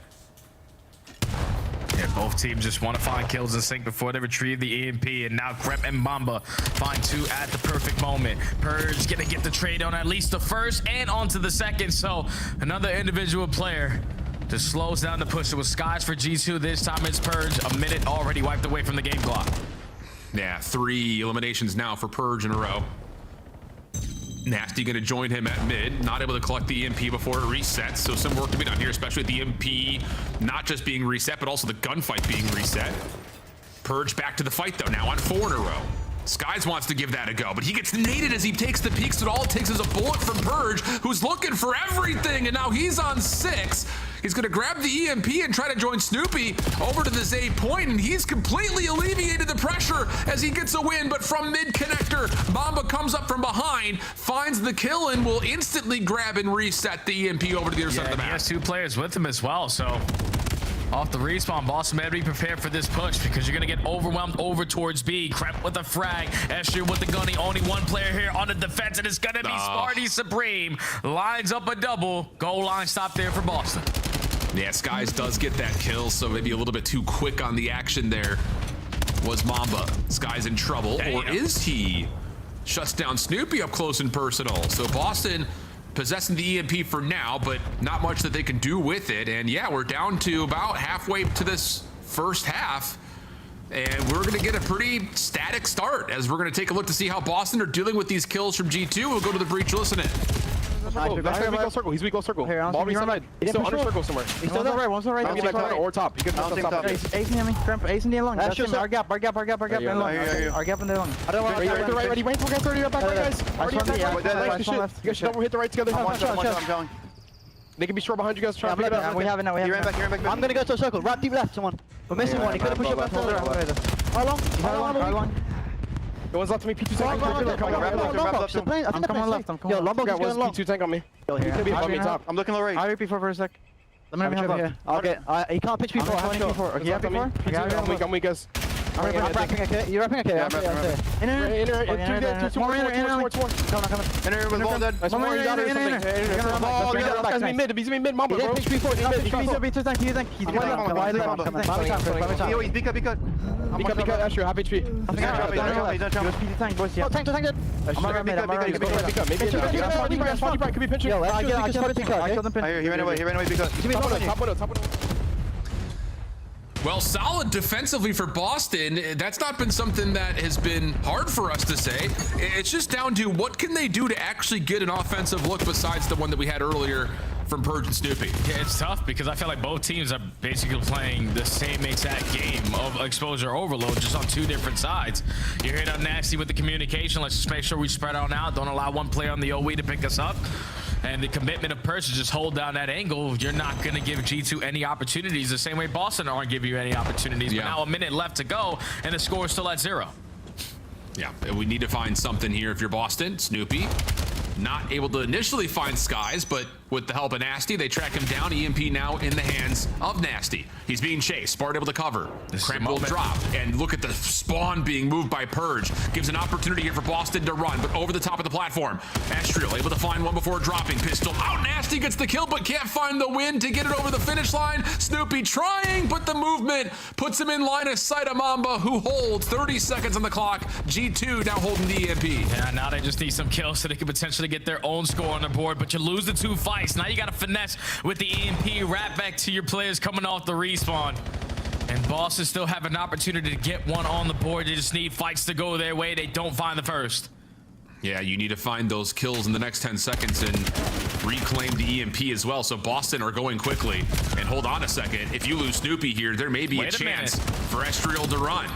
Yeah, both teams just want to find kills in sync before they retrieve the EMP, and now Krep and Mamba find 2 at the perfect moment. Purge gonna get the trade on at least the first and onto the second, so another individual player just slows down the push. It was Skies for G2, this time it's Purge. A minute already wiped away from the game clock. Yeah, 3 eliminations now for Purge in a row. Nasty going to join him at mid, not able to collect the EMP before it resets, so some work to be done here, especially with the EMP not just being reset, but also the gunfight being reset. Purge back to the fight though, now on 4 in a row. Skies wants to give that a go, but he gets naded as he takes the peaks, and all it takes is a bullet from Purge, who's looking for everything, and now he's on 6. He's gonna grab the EMP and try to join Snoopy over to this A point, and he's completely alleviated the pressure as he gets a win, but from mid-connector, Mamba comes up from behind, finds the kill, and will instantly grab and reset the EMP over to the other side of the map. He has 2 players with him as well, so off the respawn, Boston better be prepared for this push, because you're gonna get overwhelmed over towards B. Krep with the frag, Escher with the gunny, only 1 player here on the defense, and it's gonna be Sparty Supreme. Lines up a double, goal line stop there for Boston. Yeah, Skies does get that kill, so maybe a little bit too quick on the action there was Mamba. Skies in trouble, or is he? Shuts down Snoopy up close and personal. So Boston possessing the EMP for now, but not much that they can do with it. And yeah, we're down to about halfway to this first half, and we're gonna get a pretty static start as we're gonna take a look to see how Boston are dealing with these kills from G2. We'll go to the breach, listen in. He's weak, go circle. Ball beside. He's still under circle somewhere. He's still there. One's right. Maybe like corner or top. You can top. Ace in me. Kremp, Ace in the long. That's him. Our gap. Our gap in the long. I don't want to ready. Wait for 30. Back right, guys. Already attack. You guys should hit the right together. I'm going. They can be short behind you guys. We have it now. I'm gonna go to a circle. Right deep left, someone. We're missing one. He could have pushed up left. How long? No one's left to me. P2 tank. I'm coming left. Yo, Lombok is going long. P2 tank on me. He's gonna be above me top. I'm looking low right. I'll repeat for a sec. Let me have here. I'll get. He can't pitch P4. He have P4. I'm weak, guys. I'm wrapping a kit. You're wrapping a kit. Yeah, inner. Two more. Inner with ball dead. One more, you got it or something. Ball, he's me mid, Mamba, bro. He's Bika, Astro, half HP. Tank dead. Maybe could be pinching. He ran away, Top window. Well, solid defensively for Boston. That's not been something that has been hard for us to say. It's just down to what can they do to actually get an offensive look besides the one that we had earlier from Purge and Snoopy. Yeah, it's tough because I feel like both teams are basically playing the same exact game of exposure overload, just on two different sides. You're hit up nasty with the communication. Let's just make sure we spread on out. Don't allow one player on the OE to pick us up. And the commitment of Purge to just hold down that angle. You're not going to give G2 any opportunities the same way Boston aren't giving you any opportunities. But now a minute left to go, and the score is still at 0. Yeah, we need to find something here if you're Boston. Snoopy not able to initially find Skies, but with the help of Nasty, they track him down. EMP now in the hands of Nasty. He's being chased. Spart able to cover. Cramp will drop. And look at the spawn being moved by Purge. Gives an opportunity here for Boston to run, but over the top of the platform. Astriel able to find one before dropping. Pistol out. Nasty gets the kill, but can't find the win to get it over the finish line. Snoopy trying, but the movement puts him in line of sight of Mamba, who holds 30 seconds on the clock. G2 now holding the EMP. Yeah, now they just need some kills so they can potentially get their own score on the board, but you lose the 2 fights. Now you got to finesse with the EMP right back to your players coming off the respawn. And Boston still have an opportunity to get one on the board. They just need fights to go their way. They don't find the first. Yeah, you need to find those kills in the next 10 seconds and reclaim the EMP as well. So Boston are going quickly. And hold on a second. If you lose Snoopy here, there may be a chance for Astriel to run.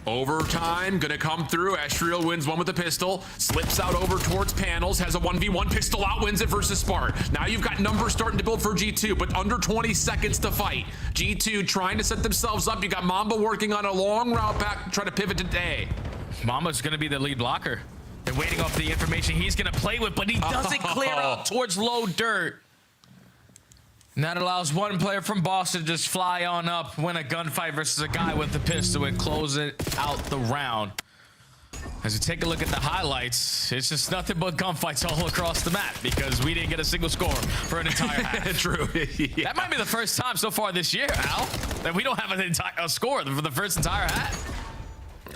Overtime gonna come through. Astriel wins one with the pistol, slips out over towards panels, has a 1v1 pistol out, wins it versus Spart. Now you've got numbers starting to build for G2, but under 20 seconds to fight. G2 trying to set themselves up. You got Mamba working on a long route back, trying to pivot to A. Mamba's gonna be the lead blocker. They're waiting off the information he's gonna play with, but he doesn't clear out towards low dirt. And that allows one player from Boston to just fly on up, win a gunfight versus a guy with the pistol, and close it out the round. As we take a look at the highlights, it's just nothing but gunfights all across the map because we didn't get a single score for an entire half. True. Yeah. That might be the first time so far this year, Al, that we don't have a score for the first entire half.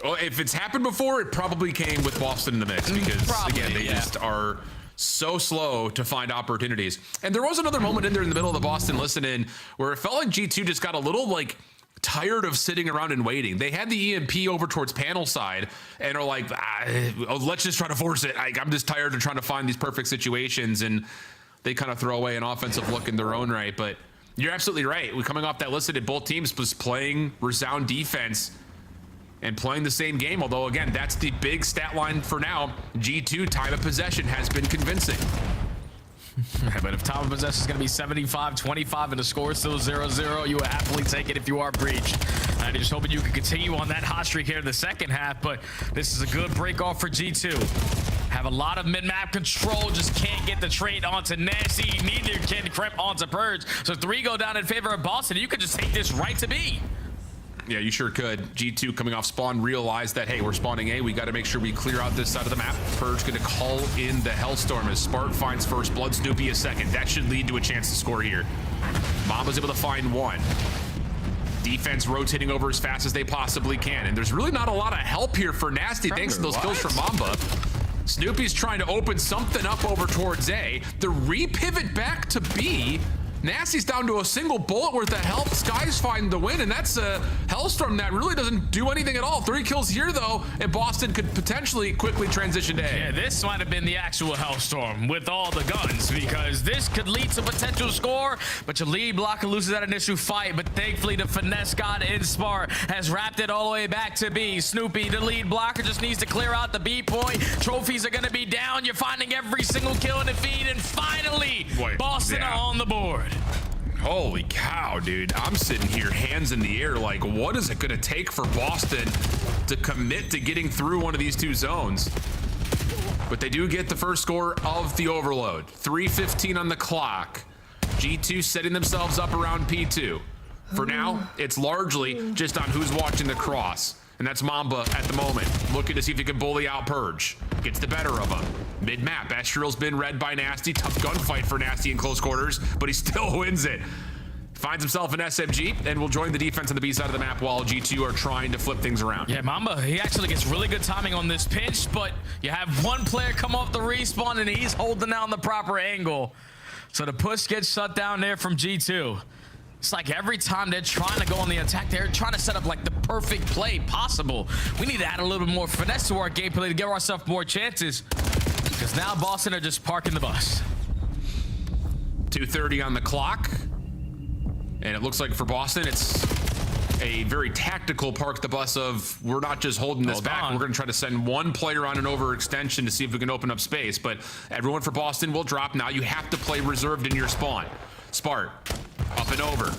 Well, if it's happened before, it probably came with Boston in the mix because, again, they just are so slow to find opportunities. And there was another moment in there in the middle of the Boston listen-in where it felt like G2 just got a little, like, tired of sitting around and waiting. They had the EMP over towards panel side and are like, let's just try to force it. I'm just tired of trying to find these perfect situations, and they kind of throw away an offensive look in their own right. But you're absolutely right. We're coming off that listen, both teams was playing resound defense and playing the same game, although again, that's the big stat line for now. G2 time of possession has been convincing. But if time of possession is going to be 75-25 and the score is still 0-0, you will happily take it if you are breached. I'm just hoping you can continue on that hot streak here in the second half, but this is a good break off for G2. Have a lot of mid-map control, just can't get the trade onto Nasty. Neither can Crep onto Purge. So 3 go down in favor of Boston. You could just take this right to B. Yeah, you sure could. G2 coming off spawn realized that, hey, we're spawning A. We got to make sure we clear out this side of the map. Purge going to call in the Hellstorm as Spart finds first blood, Snoopy a second. That should lead to a chance to score here. Mamba's able to find one. Defense rotating over as fast as they possibly can. And there's really not a lot of help here for Nasty thanks to those kills from Mamba. Snoopy's trying to open something up over towards A. The re-pivot back to B. Nasty's down to a single bullet worth of help. Skies find the win, and that's a Hellstorm that really doesn't do anything at all. 3 kills here, though, and Boston could potentially quickly transition to A. Yeah, this might have been the actual Hellstorm with all the guns, because this could lead to potential score, but your lead blocker loses that initial fight, but thankfully the finesse god in Spart has wrapped it all the way back to B. Snoopy, the lead blocker, just needs to clear out the B point. Trophies are going to be down. You're finding every single kill in the feed, and finally, Boston are on the board. Holy cow, dude. I'm sitting here hands in the air like, what is it going to take for Boston to commit to getting through one of these 2 zones? But they do get the first score of the overload. 3:15 on the clock. G2 setting themselves up around P2. For now, it's largely just on who's watching the cross. And that's Mamba at the moment, looking to see if he can bully out Purge. Gets the better of him. Mid-map, Estriel's been read by Nasty. Tough gunfight for Nasty in close quarters, but he still wins it. Finds himself an SMG and will join the defense on the B side of the map while G2 are trying to flip things around. Yeah, Mamba, he actually gets really good timing on this pinch, but you have one player come off the respawn and he's holding down the proper angle. So the push gets shut down there from G2. It's like every time they're trying to go on the attack, they're trying to set up like the perfect play possible. We need to add a little bit more finesse to our gameplay to give ourselves more chances, because now Boston are just parking the bus. 2:30 on the clock. And it looks like for Boston, it's a very tactical park the bus of, we're not just holding this back. We're going to try to send one player on an overextension to see if we can open up space. But everyone for Boston will drop now. You have to play reserved in your spawn. Spart, up and over.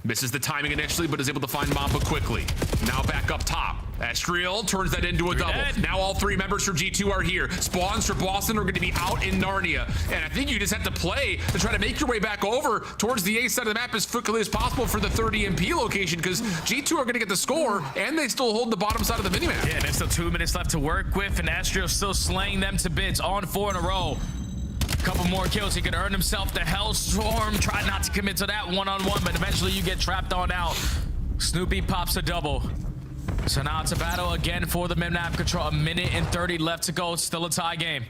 Misses the timing initially, but is able to find Mamba quickly. Now back up top. Estriel turns that into a double. Now all three members for G2 are here. Spawns for Boston are going to be out in Narnia. And I think you just have to play to try to make your way back over towards the A side of the map as quickly as possible for the 30 MP location, because G2 are going to get the score and they still hold the bottom side of the minimap. Yeah, there's still 2 minutes left to work with, and Estriel still slaying them to bits on 4 in a row. Couple more kills, he could earn himself the Hellstorm. Try not to commit to that one-on-one, but eventually you get trapped on out. Snoopy pops a double. So now it's a battle again for the mid-map control. 1 minute and 30 left to go. It's still a tie game.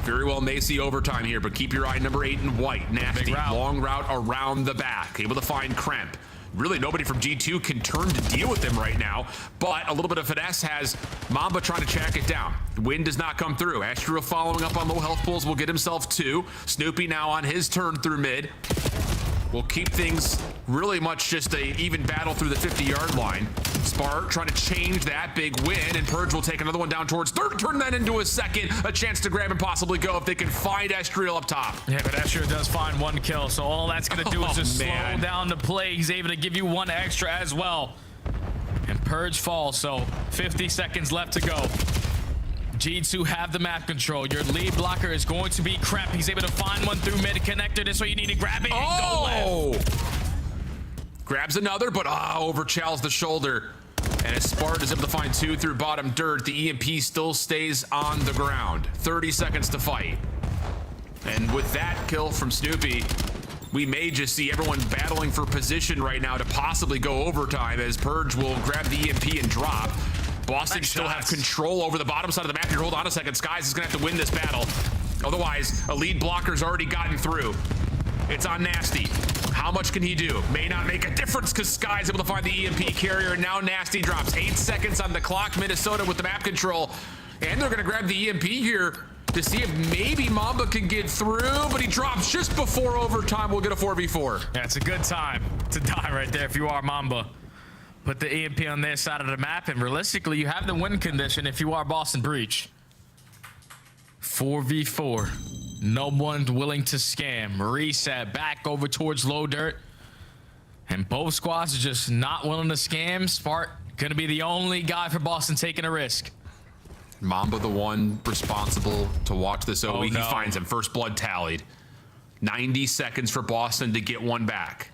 Very well may see overtime here, but keep your eye number 8 in white. Nasty, long route around the back. Able to find Kremp. Really, nobody from G2 can turn to deal with him right now, but a little bit of finesse has Mamba trying to track it down. Win does not come through. Astro following up on low health pools will get himself 2. Snoopy now on his turn through mid. Will keep things really much just a even battle through the 50-yard line. Spart trying to change that big win, and Purge will take another one down towards third, turn that into a second. A chance to grab and possibly go if they can find Estriel up top. Yeah, but Estriel does find 1 kill, so all that's going to do is just slow down the play. He's able to give you 1 extra as well. And Purge falls, so 50 seconds left to go. G2 have the map control. Your lead blocker is going to be Kremp. He's able to find one through mid connector. This way you need to grab it and go left. Grabs another, but overchalls the shoulder. And as Spart is able to find 2 through bottom dirt, the EMP still stays on the ground. 30 seconds to fight. And with that kill from Snoopy, we may just see everyone battling for position right now to possibly go overtime, as Purge will grab the EMP and drop. Boston still have control over the bottom side of the map here. Hold on a second. Skies is going to have to win this battle. Otherwise, a lead blocker's already gotten through. It's on Nasty. How much can he do? May not make a difference because Sky's able to find the EMP carrier, and now Nasty drops. 8 seconds on the clock. Minnesota with the map control. And they're going to grab the EMP here to see if maybe Mamba can get through, but he drops just before overtime. We'll get a 4v4. Yeah, it's a good time to die right there if you are Mamba. Put the EMP on their side of the map, and realistically, you have the win condition if you are Boston Breach. 4v4. No one willing to scam. Reset back over towards low dirt. And both squads are just not willing to scam. Spart gonna be the only guy for Boston taking a risk. Mamba the one responsible to watch this OE. He finds him. First blood tallied. 90 seconds for Boston to get one back.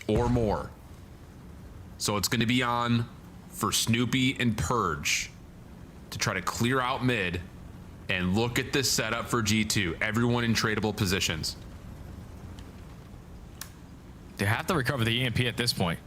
Or more. So it's going to be on for Snoopy and Purge to try to clear out mid and look at this setup for G2. Everyone in tradable positions. They have to recover the EMP at this point.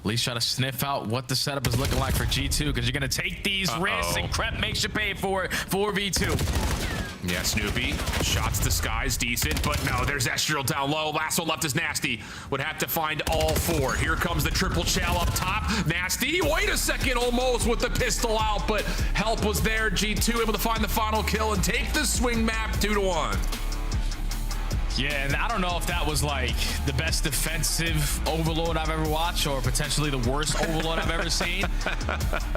At least try to sniff out what the setup is looking like for G2, because you're going to take these risks, and Kremp makes you pay for it. 4v2. Yeah, Snoopy. Shots to Skies, decent, but no, there's Estriel down low. Last one left is Nasty. Would have to find all 4. Here comes the triple chow up top. Nasty, wait a second, almost with the pistol out, but help was there. G2 able to find the final kill and take the swing map 2-1. Yeah, and I don't know if that was like the best defensive overload I've ever watched, or potentially the worst overload I've ever seen.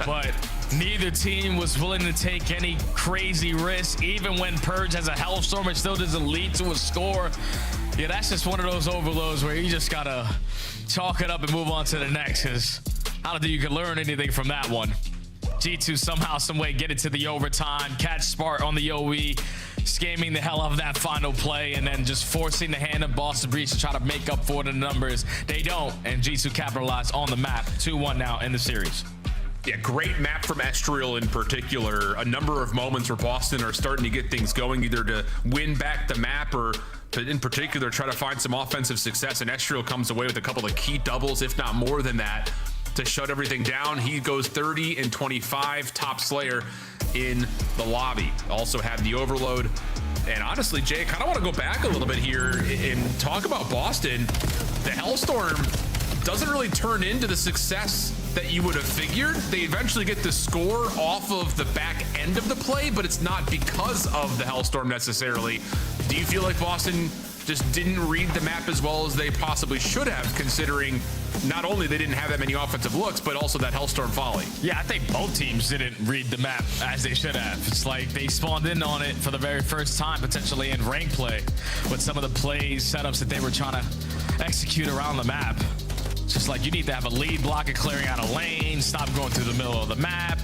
But neither team was willing to take any crazy risks. Even when Purge has a Hellstorm, it still doesn't lead to a score. Yeah, that's just one of those overloads where you just gotta chalk it up and move on to the next, because I don't think you can learn anything from that one. G2 somehow, some way get it to the overtime, catch Spart on the OE. scamming the hell out of that final play and then just forcing the hand of Boston Breach to try to make up for the numbers. They don't, and G2 capitalized on the map. 2-1 now in the series. Yeah, great map from Estriel in particular. A number of moments where Boston are starting to get things going, either to win back the map or to, in particular, try to find some offensive success. And Estriel comes away with a couple of key doubles, if not more than that, to shut everything down. He goes 30 and 25, top Slayer in the lobby. Also had the overload. And honestly, Jay, I kind of want to go back a little bit here and talk about Boston. The Hellstorm doesn't really turn into the success that you would have figured. They eventually get the score off of the back end of the play, but it's not because of the Hellstorm necessarily. Do you feel like Boston just didn't read the map as well as they possibly should have, considering not only they didn't have that many offensive looks, but also that Hellstorm volley? Yeah, I think both teams didn't read the map as they should have. It's like they spawned in on it for the very first time, potentially in rank play, with some of the plays, setups that they were trying to execute around the map. It's just like you need to have a lead blocker clearing out a lane, stop going through the middle of the map.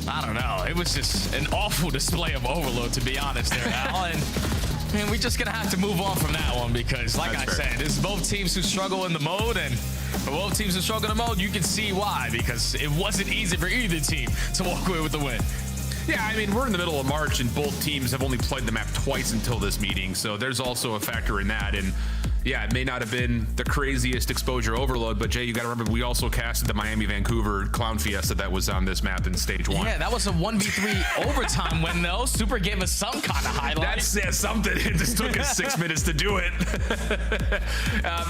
I don't know. It was just an awful display of overload, to be honest there, Al. And I mean, we're just going to have to move on from that one because, like I said, it's both teams who struggle in the mode, and for both teams who struggle in the mode, you can see why, because it wasn't easy for either team to walk away with the win. Yeah, I mean, we're in the middle of March, and both teams have only played the map twice until this meeting, so there's also a factor in that. And yeah, it may not have been the craziest exposure overload, but Jay, you got to remember, we also casted the Miami-Vancouver Clown Fiesta that was on this map in stage 1. Yeah, that was a 1v3 overtime win, though. Super gave us some kind of highlight. That's something. It just took us 6 minutes to do it.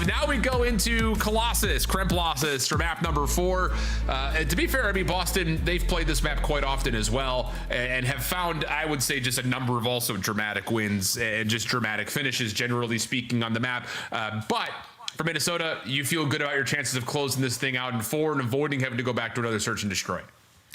Now we go into Colossus, Kremplossus for map number 4. And to be fair, I mean, Boston, they've played this map quite often as well and have found, I would say, just a number of also dramatic wins and just dramatic finishes, generally speaking, on the map. But for Minnesota, you feel good about your chances of closing this thing out in 4 and avoiding having to go back to another search and destroy.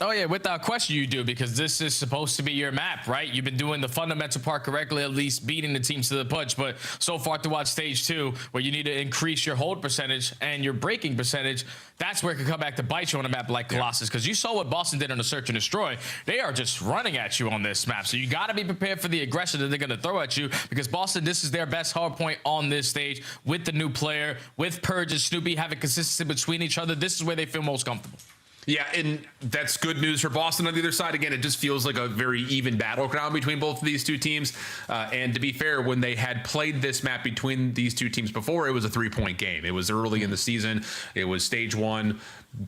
Oh, yeah, without question you do, because this is supposed to be your map, right? You've been doing the fundamental part correctly, at least beating the teams to the punch. But so far throughout stage 2, where you need to increase your hold percentage and your breaking percentage, that's where it can come back to bite you on a map like Colossus. Because you saw what Boston did on the search and destroy. They are just running at you on this map. So you got to be prepared for the aggression that they're going to throw at you, because Boston, this is their best hard point on this stage with the new player, with Purge and Snoopy having consistency between each other. This is where they feel most comfortable. Yeah, and that's good news for Boston on the other side. Again, it just feels like a very even battleground between both of these two teams. And to be fair, when they had played this map between these two teams before, it was a 3-point game. It was early in the season. It was stage 1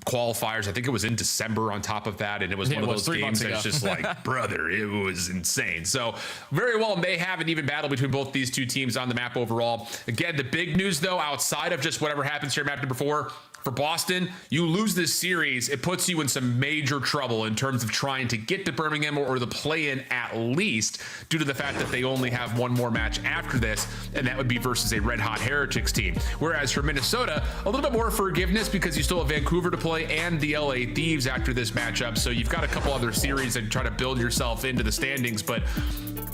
qualifiers. I think it was in December on top of that. And it was one of those games that's just like, brother, it was insane. So very well may have an even battle between both these two teams on the map overall. Again, the big news, though, outside of just whatever happens here in map number 4, for Boston, you lose this series, it puts you in some major trouble in terms of trying to get to Birmingham or the play-in at least, due to the fact that they only have one more match after this, and that would be versus a Red Hot Heretics team. Whereas for Minnesota, a little bit more forgiveness because you still have Vancouver to play and the LA Thieves after this matchup, so you've got a couple other series and try to build yourself into the standings. But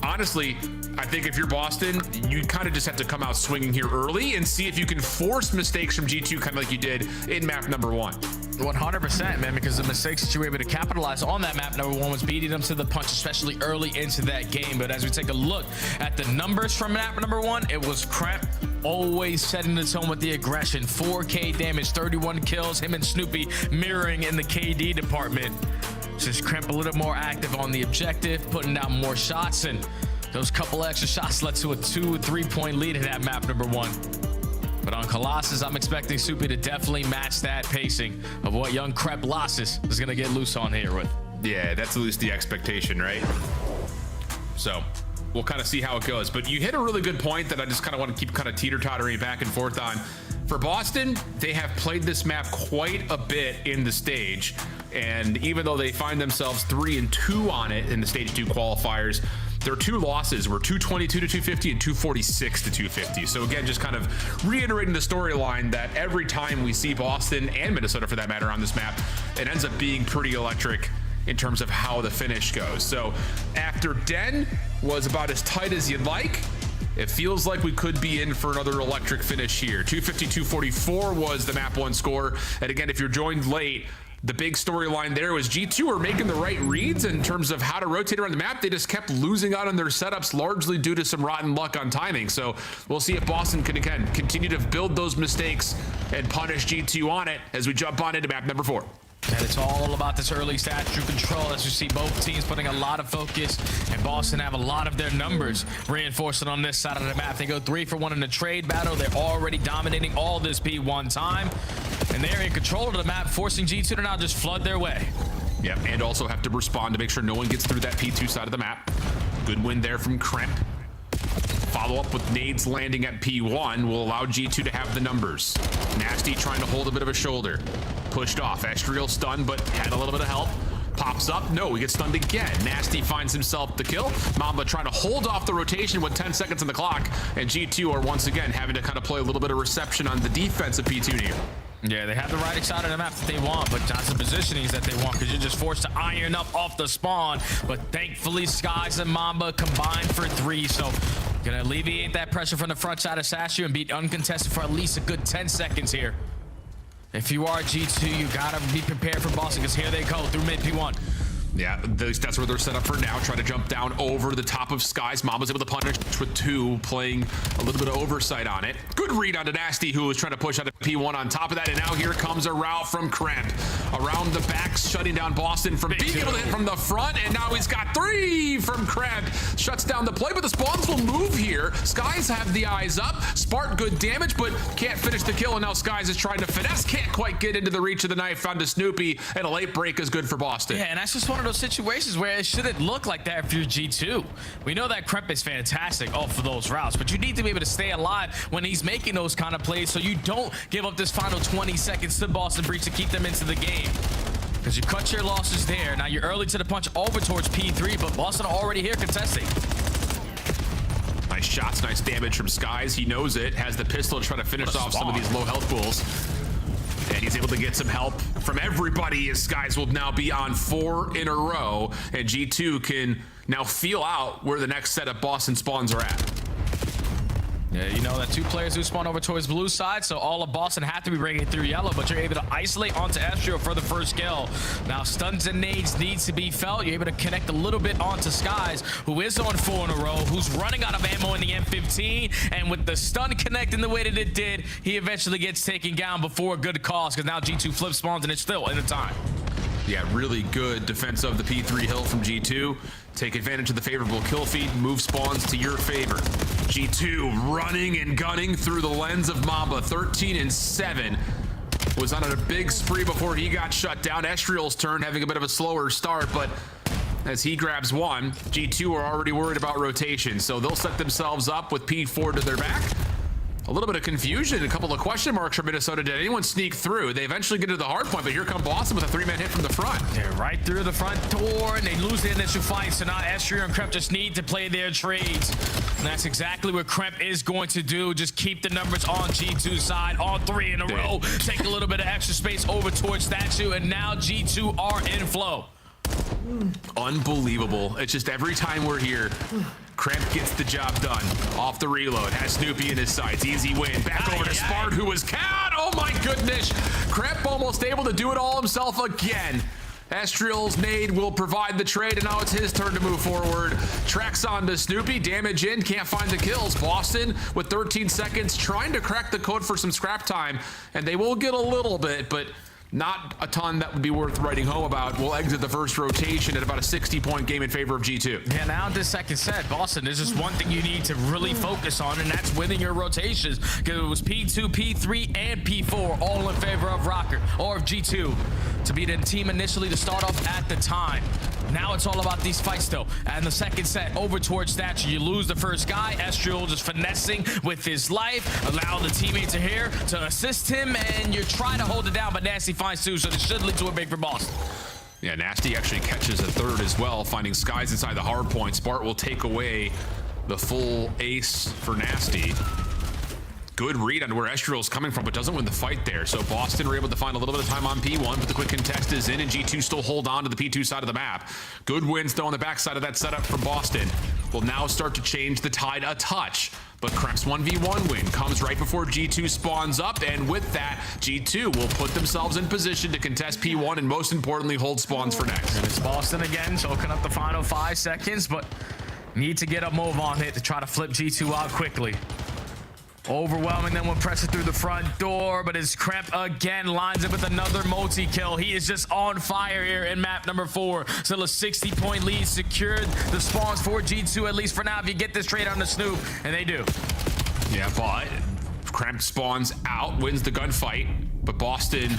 honestly, I think if you're Boston, you kind of just have to come out swinging here early and see if you can force mistakes from G2, kind of like you did in map number 1. 100%, man, because the mistakes that you were able to capitalize on that map number 1 was beating them to the punch, especially early into that game. But as we take a look at the numbers from map number 1, it was Kremp always setting the tone with the aggression. 4K damage, 31 kills, him and Snoopy mirroring in the KD department. Just Kremp a little more active on the objective, putting down more shots, and those couple extra shots led to a 2-3 point lead in that map number 1. But on Colossus, I'm expecting Soupy to definitely match that pacing of what young Kremplossus is going to get loose on here with. Yeah, that's at least the expectation, right? So we'll kind of see how it goes. But you hit a really good point that I just kind of want to keep kind of teeter-tottering back and forth on. For Boston, they have played this map quite a bit in the stage. And even though they find themselves 3-2 on it in the stage 2 qualifiers, their 2 losses were 222 to 250 and 246 to 250. So again, just kind of reiterating the storyline that every time we see Boston and Minnesota, for that matter, on this map, it ends up being pretty electric in terms of how the finish goes. So after Den was about as tight as you'd like, it feels like we could be in for another electric finish here. 250-244 was the map 1 score. And again, if you're joined late, The big storyline there was G2 are making the right reads in terms of how to rotate around the map. They just kept losing out on their setups, largely due to some rotten luck on timing. So we'll see if Boston can again continue to build those mistakes and punish G2 on it as we jump on into map number 4. And it's all about this early statue control, as you see both teams putting a lot of focus, and Boston have a lot of their numbers reinforcing on this side of the map. They go 3 for 1 in the trade battle. They're already dominating all this P1 time, and they're in control of the map, forcing G2 to now just flood their way. Yep, and also have to respond to make sure no one gets through that P2 side of the map. Good win there from Kremp. Follow up with nades landing at P1 will allow G2 to have the numbers. Nasty trying to hold a bit of a shoulder. Pushed off. Estriel stunned, but had a little bit of help. Pops up. No, he gets stunned again. Nasty finds himself the kill. Mamba trying to hold off the rotation with 10 seconds on the clock. And G2 are once again having to kind of play a little bit of reception on the defense of P2 here. Yeah, they have the right side of the map that they want, but not the positionings that they want, because you're just forced to iron up off the spawn. But thankfully, Skies and Mamba combined for 3, so gonna alleviate that pressure from the front side of Sashu and beat uncontested for at least a good 10 seconds here. If you are G2, you gotta be prepared for Boston, because here they go through mid P1. Yeah, that's where they're set up for now. Try to jump down over the top of Skies. Mamba's able to punish with 2, playing a little bit of oversight on it. Good read onto Nasty, who was trying to push out of P1 on top of that. And now here comes a route from Kremp. Around the back, shutting down Boston from being able to hit from the front. And now he's got 3 from Kremp. Shuts down the play, but the spawns will move here. Skies have the eyes up. Spark good damage, but can't finish the kill. And now Skies is trying to finesse. Can't quite get into the reach of the knife onto Snoopy. And a late break is good for Boston. Yeah, and that's just one of those situations where it shouldn't look like that if you're G2. We know that Kremp is fantastic for those routes, but you need to be able to stay alive when he's making those kind of plays, so you don't give up this final 20 seconds to Boston Breach to keep them into the game. Because you cut your losses there. Now you're early to the punch over towards P3, but Boston already here contesting. Nice shots, nice damage from Skies. He knows it, has the pistol to try to finish off some of these low health pools. And he's able to get some help from everybody, as Skies will now be on 4 in a row. And G2 can now feel out where the next set of Boston spawns are at. Yeah, you know that 2 players who spawn over towards blue side, so all of Boston have to be breaking through yellow, but you're able to isolate onto Estriel for the first kill. Now stuns and nades needs to be felt. You're able to connect a little bit onto Skies, who is on 4 in a row, who's running out of ammo in the M15, and with the stun connecting the way that it did, he eventually gets taken down before a good cause, because now G2 flip spawns and it's still in the time. Yeah, really good defense of the P3 hill from G2. Take advantage of the favorable kill feed, move spawns to your favor. G2 running and gunning through the lens of Mamba. 13 and 7. Was on a big spree before he got shut down. Estriel's turn, having a bit of a slower start, but as he grabs 1, G2 are already worried about rotation, so they'll set themselves up with P4 to their back. A little bit of confusion, a couple of question marks for Minnesota. Did anyone sneak through? They eventually get to the hard point, but here come Boston with a 3-man hit from the front. They're right through the front door, and they lose the initial fight, so now Estriel and Kremp just need to play their trades. And that's exactly what Kremp is going to do. Just keep the numbers on G2's side, all 3 in a row. Take a little bit of extra space over towards Statue, and now G2 are in flow. Unbelievable. It's just every time we're here, Kremp gets the job done. Off the reload, has Snoopy in his sights. Easy win. Back over to Spart, who was caught. Oh my goodness. Kremp almost able to do it all himself again. Estriel's nade will provide the trade, and now it's his turn to move forward. Tracks on to Snoopy, damage in, can't find the kills. Boston with 13 seconds trying to crack the code for some scrap time, and they will get a little bit, but not a ton that would be worth writing home about. We'll exit the first rotation at about a 60-point game in favor of G2. Yeah, now this second set, Boston, there's just one thing you need to really focus on, and that's winning your rotations. Because it was P2, P3, and P4 all in favor of Rocket, or of G2, to be the team initially to start off at the time. Now it's all about these fights, though. And the second set, over towards Thatcher, you lose the first guy. Estriel just finessing with his life, allow the teammate to here to assist him, and you're trying to hold it down, but Nasty finds 2, so this should lead to a big for Boston. Yeah, Nasty actually catches a 3rd as well, finding Skies inside the hard point. Spart will take away the full ace for Nasty. Good read on where Estriel's coming from, but doesn't win the fight there. So Boston were able to find a little bit of time on P1, but the quick contest is in, and G2 still hold on to the P2 side of the map. Good wins, though, on the backside of that setup from Boston. Will now start to change the tide a touch. But Kremp's 1v1 win comes right before G2 spawns up, and with that, G2 will put themselves in position to contest P1 and most importantly, hold spawns for next. And it's Boston again, choking up the final 5 seconds, but need to get a move on it to try to flip G2 out quickly. Overwhelming them with pressure through the front door, but as Kremp again lines up with another multi-kill. He is just on fire here in map number 4. Still a 60-point lead secured. The spawns for G2, at least for now, if you get this trade on the Snoop, and they do. Yeah, but Kremp spawns out, wins the gunfight, but Boston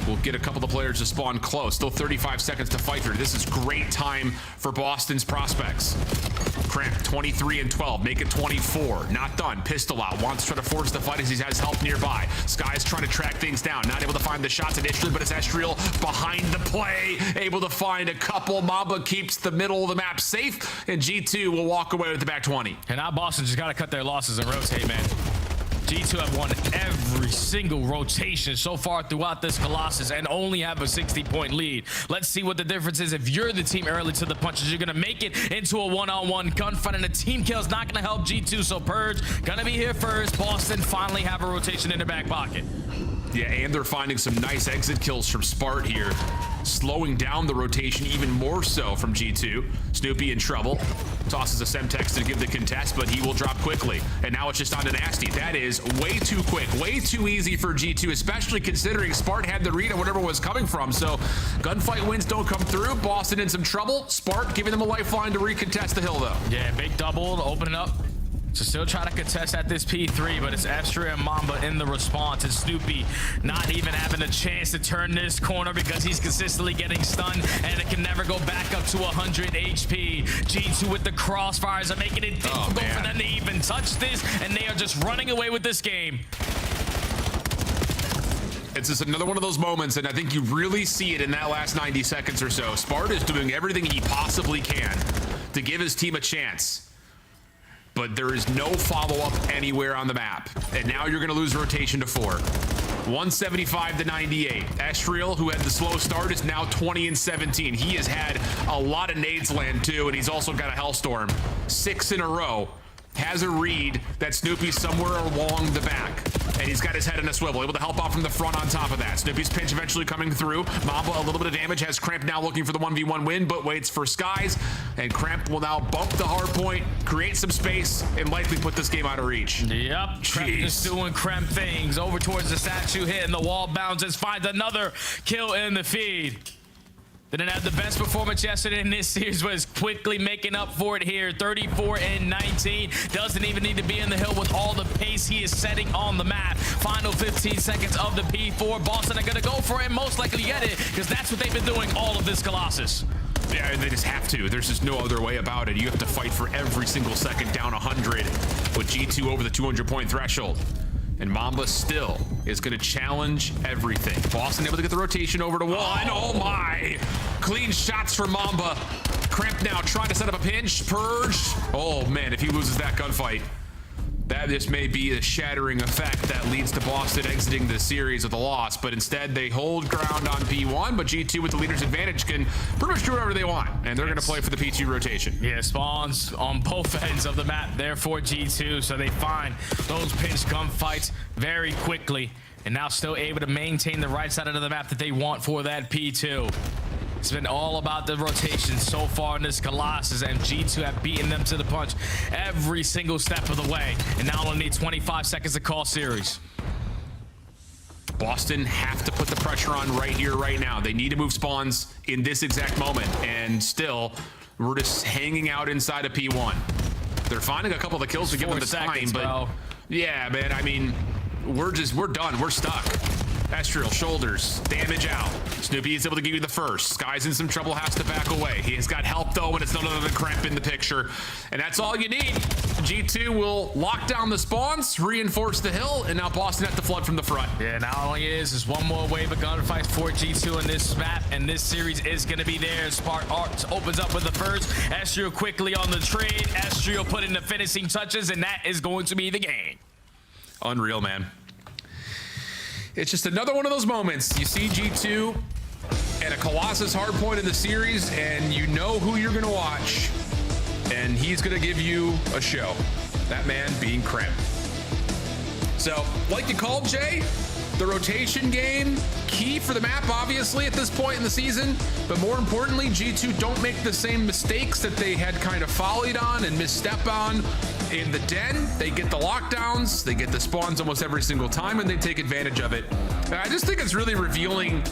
will get a couple of players to spawn close. Still 35 seconds to fight here. This is great time for Boston's prospects. Kremp, 23 and 12, make it 24. Not done. Pistol out. Wants to try to force the fight as he has help nearby. Sky's trying to track things down. Not able to find the shots initially, but it's Estriel behind the play. Able to find a couple. Mamba keeps the middle of the map safe, and G2 will walk away with the back 20. And now Boston just got to cut their losses and rotate, man. G2 have won every single rotation so far throughout this Colossus and only have a 60-point lead. Let's see what the difference is if you're the team early to the punches. You're going to make it into a one-on-one gunfight, and a team kill is not going to help G2, so Purge going to be here first. Boston finally have a rotation in their back pocket. Yeah, and they're finding some nice exit kills from Spart here, slowing down the rotation even more so from G2. Snoopy in trouble. Tosses a Semtex to give the contest, but he will drop quickly. And now it's just on to Nasty. That is way too quick, way too easy for G2, especially considering Spart had the read on whatever was coming from. So gunfight wins don't come through. Boston in some trouble. Spart giving them a lifeline to recontest the hill, though. Yeah, big double to open it up. So still trying to contest at this P3, but it's Estria and Mamba in the response. And Snoopy not even having a chance to turn this corner because he's consistently getting stunned, and it can never go back up to 100 HP. G2 with the crossfires are making it difficult for them to even touch this, and they are just running away with this game. It's just another one of those moments, and I think you really see it in that last 90 seconds or so. Spart is doing everything he possibly can to give his team a chance, but there is no follow-up anywhere on the map. And now you're going to lose rotation to 4. 175 to 98. Estriel, who had the slow start, is now 20 and 17. He has had a lot of nades land too, and he's also got a Hellstorm. 6 in a row. Has a read that Snoopy's somewhere along the back, and he's got his head in a swivel, able to help out from the front on top of that. Snoopy's pinch eventually coming through. Mamba a little bit of damage, has Kremp now looking for the 1v1 win, but waits for Skies, and Kremp will now bump the hard point, create some space, and likely put this game out of reach. Yep, Kremp just doing Kremp things. Over towards the statue, hitting the wall, bounces, finds another kill in the feed. Didn't have the best performance yesterday in this series, but is quickly making up for it here. 34 and 19. Doesn't even need to be in the hill with all the pace he is setting on the map. Final 15 seconds of the P4. Boston are going to go for it and most likely get it, because that's what they've been doing all of this Colossus. Yeah, they just have to. There's just no other way about it. You have to fight for every single second down 100 with G2 over the 200-point threshold. And Mamba still is going to challenge everything. Boston able to get the rotation over to 1. Oh my! Clean shots for Mamba. Kremp now trying to set up a pinch. Purge. Oh man, if he loses that gunfight, that just may be a shattering effect that leads to Boston exiting the series with a loss. But instead, they hold ground on P1, but G2 with the leader's advantage can pretty much do whatever they want. And they're going to play for the P2 rotation. Yeah, spawns on both ends of the map there for G2. So they find those pinch gunfights very quickly. And now still able to maintain the right side of the map that they want for that P2. It's been all about the rotation so far in this Colossus, and G2 have beaten them to the punch every single step of the way, and now only need 25 seconds to call series. Boston have to put the pressure on right here, right now. They need to move spawns in this exact moment, and still, we're just hanging out inside of P1. They're finding a couple of the kills to give them the time, but yeah, man, I mean, we're done. We're stuck. Estriel, shoulders, damage out. Snoopy is able to give you the first. Sky's in some trouble, has to back away. He has got help though, and it's none other than Kremp in the picture. And that's all you need. G2 will lock down the spawns, reinforce the hill, and now Boston have to flood from the front. Yeah, now all it is one more wave of gunfights for G2 in this map, and this series is going to be theirs. Spark Arts opens up with the first. Estriel quickly on the trade. Estriel putting the finishing touches, and that is going to be the game. Unreal, man. It's just another one of those moments. You see G2 at a Colossus hard point in the series, and you know who you're going to watch, and he's going to give you a show. That man being Crim. So, like you called, Jay, the rotation game, key for the map, obviously, at this point in the season. But more importantly, G2 don't make the same mistakes that they had kind of follied on and misstep on in the den. They get the lockdowns, they get the spawns almost every single time, and they take advantage of it. And I just think it's really revealing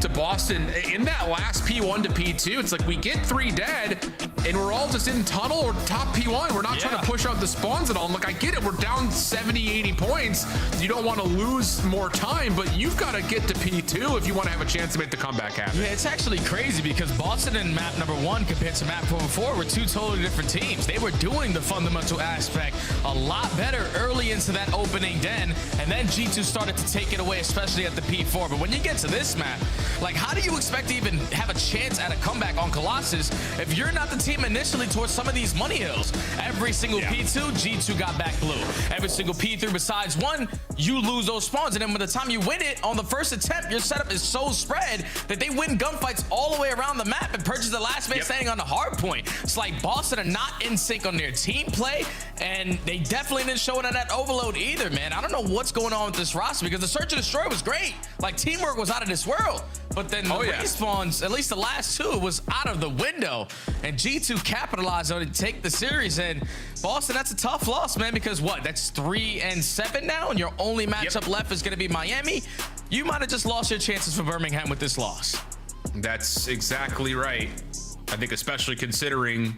to Boston in that last P1 to P2. It's like we get 3 dead and we're all just in tunnel or top P1. We're not trying to push out the spawns at all. I'm like, I get it, we're down 70, 80 points. You don't want to lose more time, but you've got to get to P2 if you want to have a chance to make the comeback happen. Yeah, it's actually crazy because Boston and map number 1 compared to map number 4 were 2 totally different teams. They were doing the fundamental aspect a lot better early into that opening den, and then G2 started to take it away, especially at the P4. But when you get to this map, like, how do you expect to even have a chance at a comeback on Colossus if you're not the team initially towards some of these money hills? Every single P2, G2 got back blue. Every single P3 besides 1, you lose those spawns. And then by the time you win it on the first attempt, your setup is so spread that they win gunfights all the way around the map and purchase the last man standing on the hard point. It's like Boston are not in sync on their team play, and they definitely didn't show it on that overload either, man. I don't know what's going on with this roster because the search and destroy was great. Like, teamwork was out of this world. But then the respawns, at least the last 2, was out of the window. And G2 capitalized on it to take the series. And Boston, that's a tough loss, man, because what? That's 3-7 now, and your only matchup left is going to be Miami. You might have just lost your chances for Birmingham with this loss. That's exactly right. I think especially considering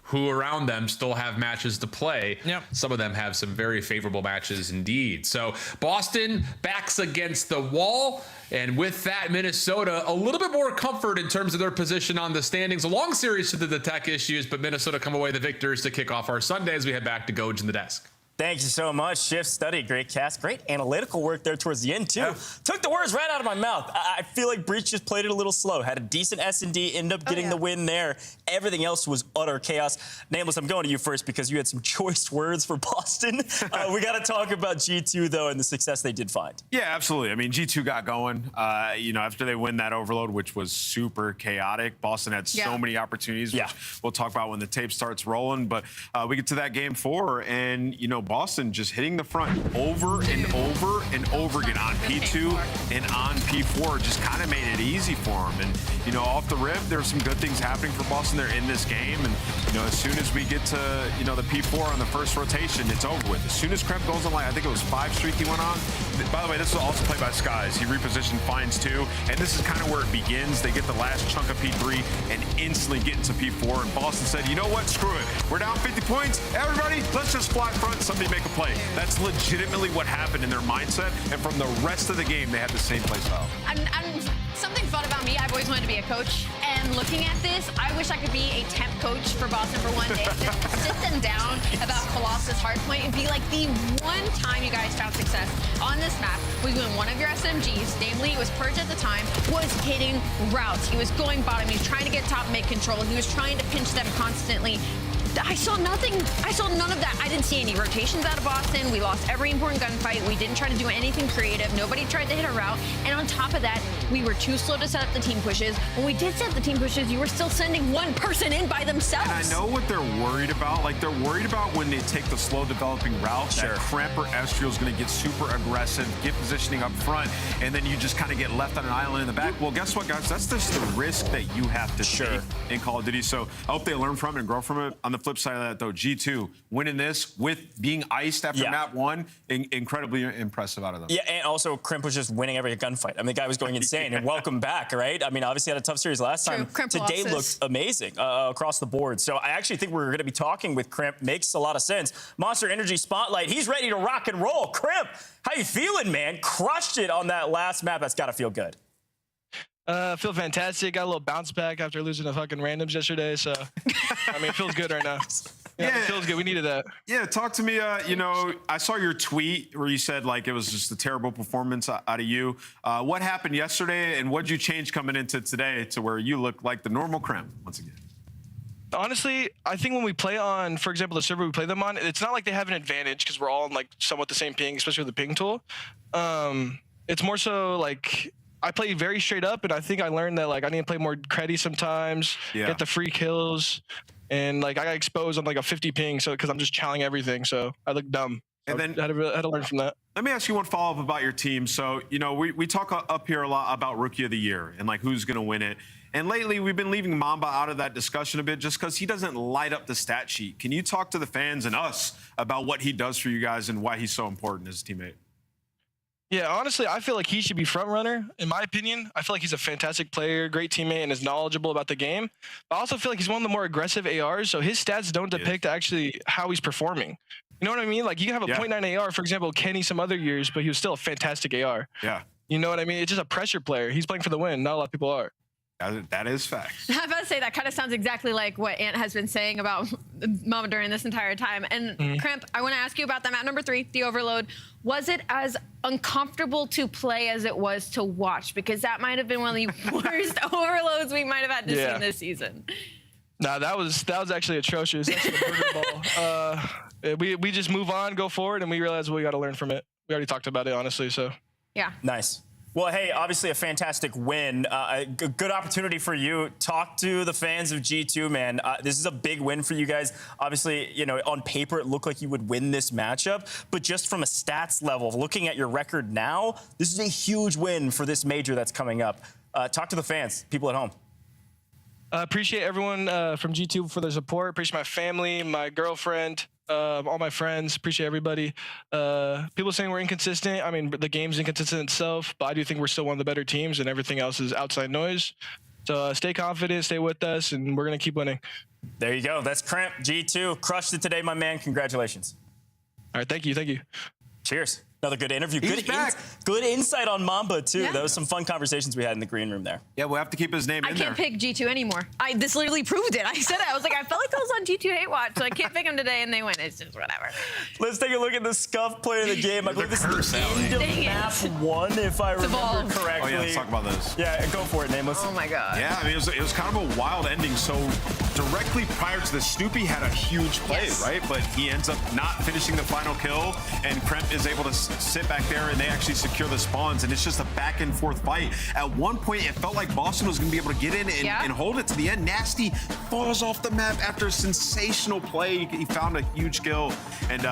who around them still have matches to play. Some of them have some very favorable matches indeed. So Boston backs against the wall. And with that, Minnesota, a little bit more comfort in terms of their position on the standings. A long series to the tech issues, but Minnesota come away the victors to kick off our Sunday as we head back to Goj in the desk. Thank you so much. Shift study, great cast, great analytical work there towards the end, too. Took the words right out of my mouth. I feel like Breach just played it a little slow. Had a decent S&D, ended up getting the win there. Everything else was utter chaos. Nameless, I'm going to you first because you had some choice words for Boston. We got to talk about G2, though, and the success they did find. Yeah, absolutely. I mean, G2 got going. You know, after they win that overload, which was super chaotic, Boston had so many opportunities, which we'll talk about when the tape starts rolling. But we get to that game 4, and, you know, Boston just hitting the front over and over and over again on P2 and on P4 just kind of made it easy for them. And, you know, off the rip, there were some good things happening for Boston there in this game. And, you know, as soon as we get to, you know, the P4 on the first rotation, it's over with. As soon as Kremp goes on, like, I think it was 5 streak he went on. By the way, this was also played by Skies. He repositioned Finds too. And this is kind of where it begins. They get the last chunk of P3 and instantly get into P4. And Boston said, you know what? Screw it. We're down 50 points. Everybody, let's just fly front. Somebody make a play. That's legitimately what happened in their mindset. And from the rest of the game, they had the same play style. Something fun about me, I've always wanted to be a coach. And looking at this, I wish I could be a temp coach for Boston for one day. Just sit them down about Colossus Hardpoint and be like, the one time you guys found success on this map was when one of your SMGs, namely it was Purge at the time, was hitting routes. He was going bottom. He was trying to get top mid control. He was trying to pinch them constantly. I saw nothing. I saw none of that. I didn't see any rotations out of Boston. We lost every important gunfight. We didn't try to do anything creative. Nobody tried to hit a route. And on top of that, we were too slow to set up the team pushes. When we did set up the team pushes, you were still sending one person in by themselves. And I know what they're worried about. Like, they're worried about when they take the slow developing route, that Cramp or Estriel is going to get super aggressive, get positioning up front, and then you just kind of get left on an island in the back. Well, guess what, guys? That's just the risk that you have to take in Call of Duty. So I hope they learn from it and grow from it. On the flip side of that, though, G2 winning this with being iced after map 1, incredibly impressive out of them. Yeah, and also Crimp was just winning every gunfight. I mean, the guy was going insane, and welcome back, right? I mean, obviously had a tough series last time. Today looked amazing across the board. So I actually think we're going to be talking with Crimp. Makes a lot of sense. Monster Energy Spotlight, he's ready to rock and roll. Crimp, how you feeling, man? Crushed it on that last map. That's got to feel good. Feel fantastic. Got a little bounce back after losing to fucking randoms yesterday. So, I mean, it feels good right now. Yeah, it feels good. We needed that. Yeah, talk to me. You know, I saw your tweet where you said, like, it was just a terrible performance out of you. What happened yesterday, and what did you change coming into today to where you look like the normal Crimp once again? Honestly, I think when we play on, for example, the server we play them on, it's not like they have an advantage because we're all on, like, somewhat the same ping, especially with the ping tool. It's more so, like, I play very straight up, and I think I learned that, like, I need to play more creddy sometimes, get the free kills. And like I got exposed on like a 50 ping, so because I'm just challenging everything, so I look dumb. And then I had to learn from that. Let me ask you one follow-up about your team. So, you know, we talk up here a lot about Rookie of the Year and like who's going to win it. And lately we've been leaving Mamba out of that discussion a bit just because he doesn't light up the stat sheet. Can you talk to the fans and us about what he does for you guys and why he's so important as a teammate? Yeah, honestly, I feel like he should be front runner. In my opinion, I feel like he's a fantastic player, great teammate, and is knowledgeable about the game. But I also feel like he's one of the more aggressive ARs, so his stats don't depict actually how he's performing. You know what I mean? Like you can have a 0.9 AR, for example, Kenny some other years, but he was still a fantastic AR. Yeah. You know what I mean? It's just a pressure player. He's playing for the win. Not a lot of people are. That is facts. I was about to say that kind of sounds exactly like what Ant has been saying about Mama during this entire time. And Crimp, I want to ask you about that map number 3, the Overload. Was it as uncomfortable to play as it was to watch? Because that might have been one of the worst overloads we might have had to see this season. Nah, that was actually atrocious. Actually a ball. We just move on, go forward, and we realize we got to learn from it. We already talked about it, honestly. So yeah, nice. Well, hey, obviously a fantastic win. A good opportunity for you. Talk to the fans of G2, man. This is a big win for you guys. Obviously, you know, on paper, it looked like you would win this matchup. But just from a stats level, looking at your record now, this is a huge win for this major that's coming up. Talk to the fans, people at home. I appreciate everyone from G2 for their support. Appreciate my family, my girlfriend, all my friends. Appreciate everybody. People saying we're inconsistent. I mean, the game's inconsistent itself, but I do think we're still one of the better teams, and everything else is outside noise. So stay confident, stay with us, and we're going to keep winning. There you go. That's Crimp, G2. Crushed it today, my man. Congratulations. All right, thank you. Thank you. Cheers. Another good interview. He's back. Good insight on Mamba, too. Yeah. That was some fun conversations we had in the green room there. Yeah, we'll have to keep his name I can't pick G2 anymore. This literally proved it. I said it. I was like, I felt like I was on G2 Hate Watch, so I can't pick him today, and they win. It's just whatever. Let's take a look at the Scuff player of the game. I believe this is the end of map 1, if I remember correctly. Oh, yeah, let's talk about this. Yeah, go for it, Nameless. Oh, my God. Yeah, I mean, it was kind of a wild ending. So directly prior to this, Snoopy had a huge play, right? But he ends up not finishing the final kill, and Kremp is able to sit back there, and they actually secure the spawns, and it's just a back and forth fight. At one point, it felt like Boston was going to be able to get in and hold it to the end. Nasty falls off the map after a sensational play. He found a huge kill, and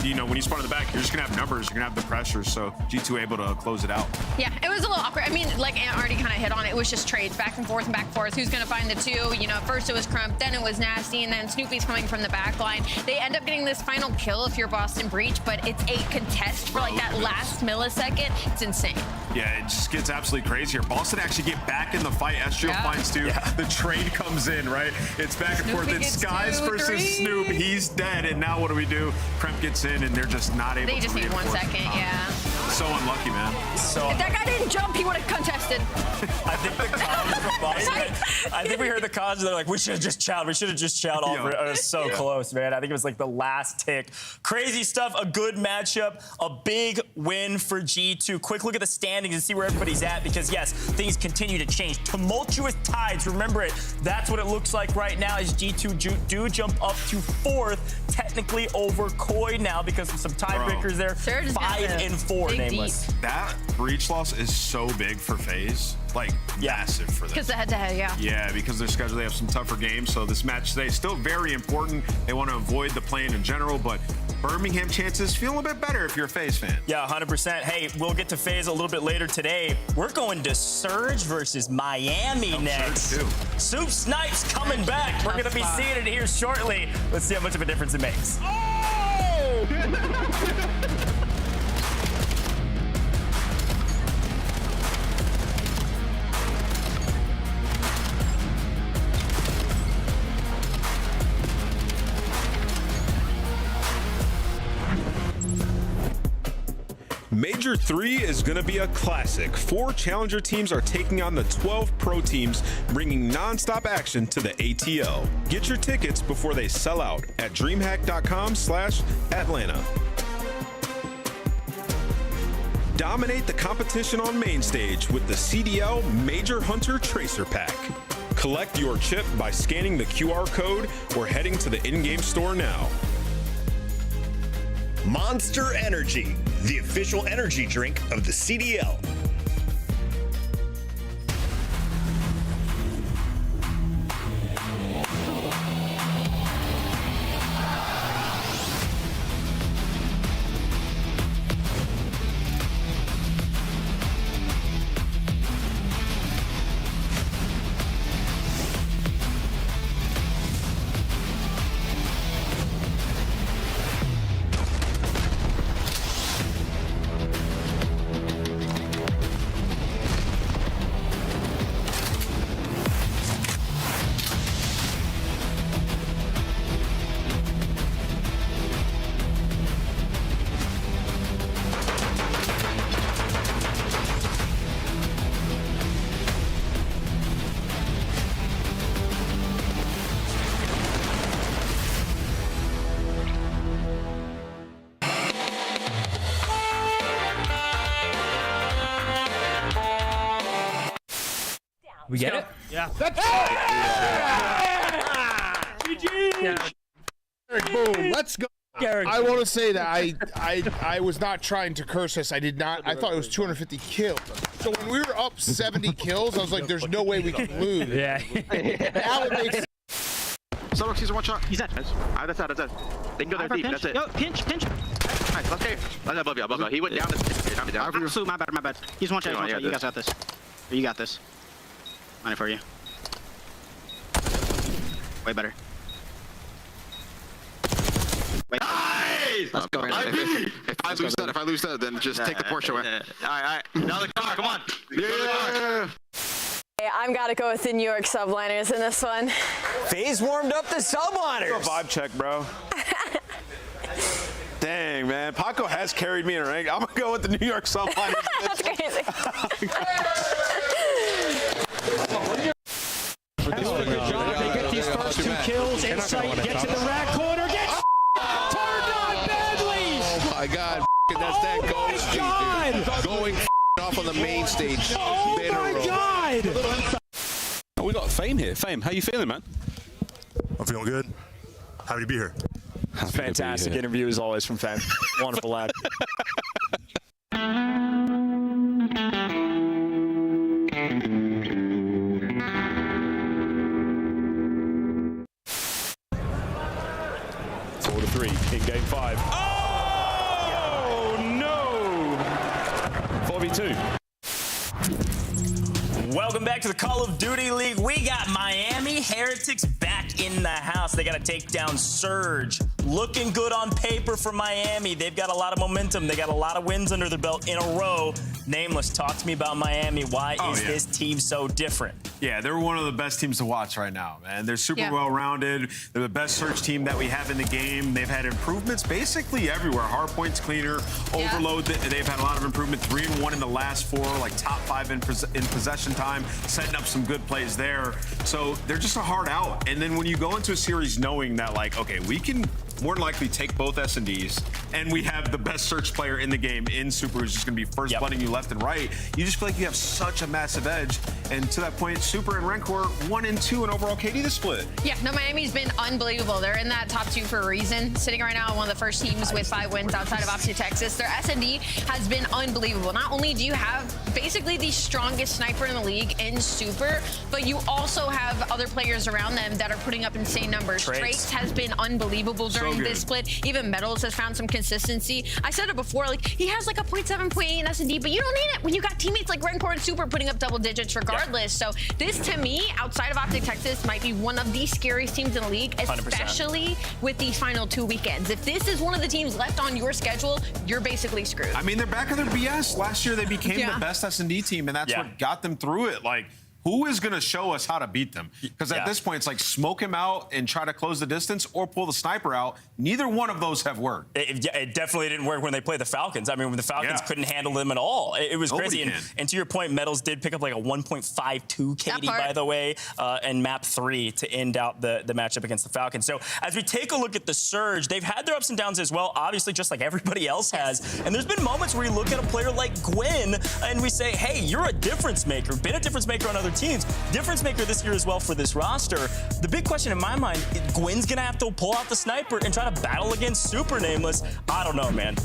you know, when you spawn in the back, you're just going to have numbers, you're going to have the pressure, so G2 able to close it out. Yeah, it was a little awkward. I mean, like Ant already kind of hit on it. It was just trades back and forth and back and forth. Who's going to find the two? You know, first it was Crump, then it was Nasty, and then Snoopy's coming from the back line. They end up getting this final kill if you're Boston Breach, but it's a contest for like that last millisecond. It's insane. Yeah, it just gets absolutely crazy here. Boston actually get back in the fight. Estrio finds two. The trade comes in, right? It's back and forth. It's Skies versus Snoop. He's dead, and now what do we do? Kremp gets in, and they're just not able to. They just need 1 second, yeah. So unlucky, man. So if that guy didn't jump, he would have contested. I think the cons from Boston. I think we heard the cons. They're like, we should have just chowed. We should have just chowed all. It was so close, man. I think it was like the last tick. Crazy stuff. A good matchup. A big win for G2. Quick look at the standings and see where everybody's at, because yes, things continue to change. Tumultuous tides. Remember it. That's what it looks like right now. As G2 do jump up to 4th, technically over Koi now because of some tiebreakers there. 5 and 4. Nameless. That breach loss is so big for FaZe, like massive for them. Because the head-to-head, Yeah, because their schedule, they have some tougher games. So this match today is still very important. They want to avoid the play-in in general, but Birmingham chances feel a bit better if you're a FaZe fan. Yeah, 100%. Hey, we'll get to FaZe a little bit later today. We're going to Surge versus Miami next. Soup Snipes coming back. We're going to be seeing it here shortly. Let's see how much of a difference it makes. Major 3 is going to be a classic. 4 challenger teams are taking on the 12 pro teams, bringing non-stop action to the ATL. Get your tickets before they sell out at DreamHack.com/Atlanta. Dominate the competition on main stage with the CDL Major Hunter Tracer Pack. Collect your chip by scanning the QR code or heading to the in-game store now. Monster Energy, the official energy drink of the CDL. We get it? Yeah. That's GG. Boom. Let's go. I want to say that I was not trying to curse us. I did not. I thought it was 250 kills. So when we were up 70 kills, I was like, "There's no way we can lose." Yeah. Now it makes sense. Solo season one shot. He's dead. That's it. They can go there deep. That's it. Yo, pinch. Nice. Let's go. Let's above you. He went down. Down. Absolute. My bad. He's one shot. You guys got this. You got this. Money for you. Way better. Nice! Let's go. If I lose that, then just take the Porsche away. All right. Another car. Come on. Yeah. I'm gotta go with the New York Subliners in this one. FaZe warmed up the Subliners. Vibe check, bro. Dang, man. Paco has carried me in a rank. I'm gonna go with the New York Subliners. That's crazy. Good job. They get these first 2 kills. Insight gets in the rack corner. Gets turned on badly. Oh my God. That's that ghost going off on the main stage. Oh my God. Oh, we got Fame here. Fame, how you feeling, man? I'm feeling good. Happy to be here. Fantastic interview as always from Fame. Wonderful lad. In game 5. Oh, no! 4v2. Welcome back to the Call of Duty League. We got Miami Heretics back in the house. They got to take down Surge. Looking good on paper for Miami. They've got a lot of momentum. They got a lot of wins under their belt in a row. Nameless, talk to me about Miami. Why is this team so different? Yeah, they're one of the best teams to watch right now, man. They're super well-rounded. They're the best search team that we have in the game. They've had improvements basically everywhere. Hardpoint's cleaner. Overload, they've had a lot of improvement. 3-1 in the last 4, like top 5 in possession time, setting up some good plays there. So they're just a hard out. And then when you go into a series knowing that, like, okay, we can more than likely take both S&Ds, and we have the best search player in the game in Super, who's just going to be first blooding you left and right. You just feel like you have such a massive edge. And to that point, Super and Rancor 1 and 2 in overall KD to split. Yeah, no, Miami's been unbelievable. They're in that top 2 for a reason. Sitting right now, one of the first teams with 5 wins outside of Austin, Texas. Their S&D has been unbelievable. Not only do you have basically the strongest sniper in the league in Super, but you also have other players around them that are putting up insane numbers. Trace has been unbelievable during this split. Even Metals has found some consistency. I said it before, like, he has like a 0.7, 0.8 in S&D, but you don't need it when you got teammates like Rancor and Super putting up double digits regardless. So this, to me, outside of Optic Texas, might be one of the scariest teams in the league, especially 100%. With these final 2 weekends. If this is one of the teams left on your schedule, you're basically screwed. I mean, they're back in their BS. Last year, they became the best S&D team, and that's what got them through it. Like, who is going to show us how to beat them? Because at this point, it's like smoke him out and try to close the distance or pull the sniper out. Neither one of those have worked. It definitely didn't work when they played the Falcons. I mean, when the Falcons couldn't handle them at all. It was crazy. And to your point, Metals did pick up like a 1.52 KD, by the way, and map 3 to end out the matchup against the Falcons. So as we take a look at the Surge, they've had their ups and downs as well, obviously, just like everybody else has. And there's been moments where you look at a player like Gwen and we say, hey, you're a difference maker. Been a difference maker on other teams. Difference maker this year as well for this roster. The big question in my mind, Gwen's going to have to pull out the sniper and try to battle against Super Nameless. I don't know, man.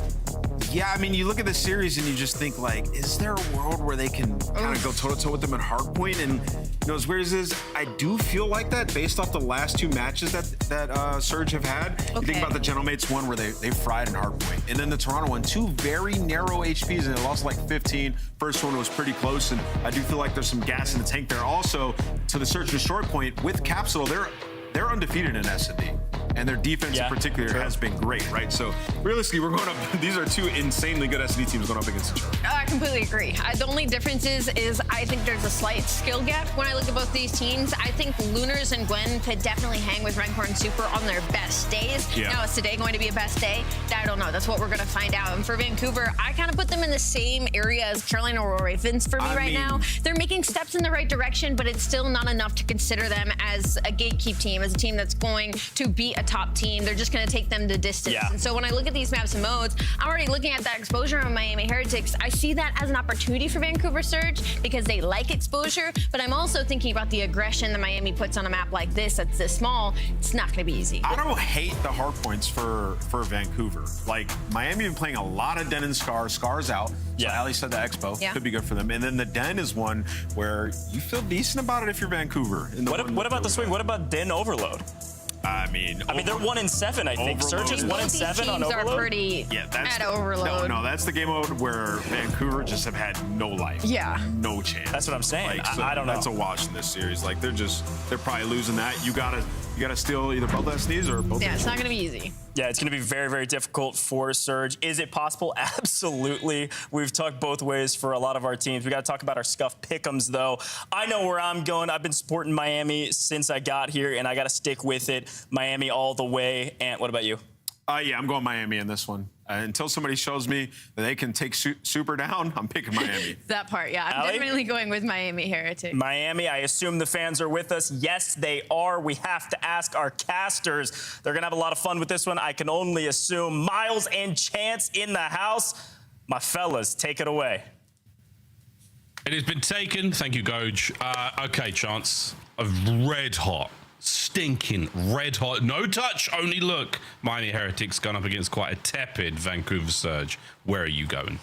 Yeah, I mean, you look at the series and you just think, like, is there a world where they can kind of go toe-to-toe with them at hardpoint? And, you know, as weird as it is, I do feel like that based off the last 2 matches that Surge have had. You think about the Gentlemates one where they fried in hardpoint. And then the Toronto one, 2 very narrow HPs, and they lost like 15. First one was pretty close, and I do feel like there's some gas in the tank there. Also, to the Surge and short point, with Capsule, they're undefeated in S&D. And their defense in particular has been great, right? So realistically, we're going up. These are 2 insanely good S&D teams going up against each other. I completely agree. The only difference is I think there's a slight skill gap when I look at both these teams. I think Lunars and Gwen could definitely hang with Rancor and Super on their best days. Now, is today going to be a best day? I don't know. That's what we're going to find out. And for Vancouver, I kind of put them in the same area as Carolina Royal Ravens for me right now. They're making steps in the right direction, but it's still not enough to consider them as a gatekeep team, as a team that's going to beat a top team. They're just going to take them the distance. Yeah. And so when I look at these maps and modes, I'm already looking at that exposure on Miami Heretics. I see that as an opportunity for Vancouver Surge because they like exposure, but I'm also thinking about the aggression that Miami puts on a map like this that's this small. It's not going to be easy. I don't hate the hard points for Vancouver. Like, Miami been playing a lot of Den and Scar. Scar's out. Yeah. So Ali said the Expo Yeah. could be good for them. And then the Den is one where you feel decent about it if you're Vancouver. What about the swing? What about Den Overload? I mean, they're 1-7, I think. Surge is 1-7 on Teams Overload. are pretty at Overload. No, that's the game mode where Vancouver just have had no life. Yeah. No chance. That's what I'm saying. Like, so I don't know. That's a wash in this series. Like, they're probably losing that. You gotta steal either both SNEs or both. Yeah, it's not going to be easy. Yeah, it's going to be very, very difficult for Surge. Is it possible? Absolutely. We've talked both ways for a lot of our teams. We got to talk about our scuff pick'ems, though. I know where I'm going. I've been supporting Miami since I got here, and I got to stick with it. Miami all the way. And what about you? Yeah, I'm going Miami in this one. Until somebody shows me that they can take Super down, I'm picking Miami. That part, yeah. I'm definitely going with Miami Heretics. Miami, I assume the fans are with us. Yes, they are. We have to ask our casters. They're going to have a lot of fun with this one. I can only assume. Miles and Chance in the house. My fellas, take it away. It has been taken. Thank you, Goj. Okay, Chance. A red hot, stinking red hot, no touch, only look. Miami Heretics gone up against quite a tepid Vancouver Surge. Where are you going?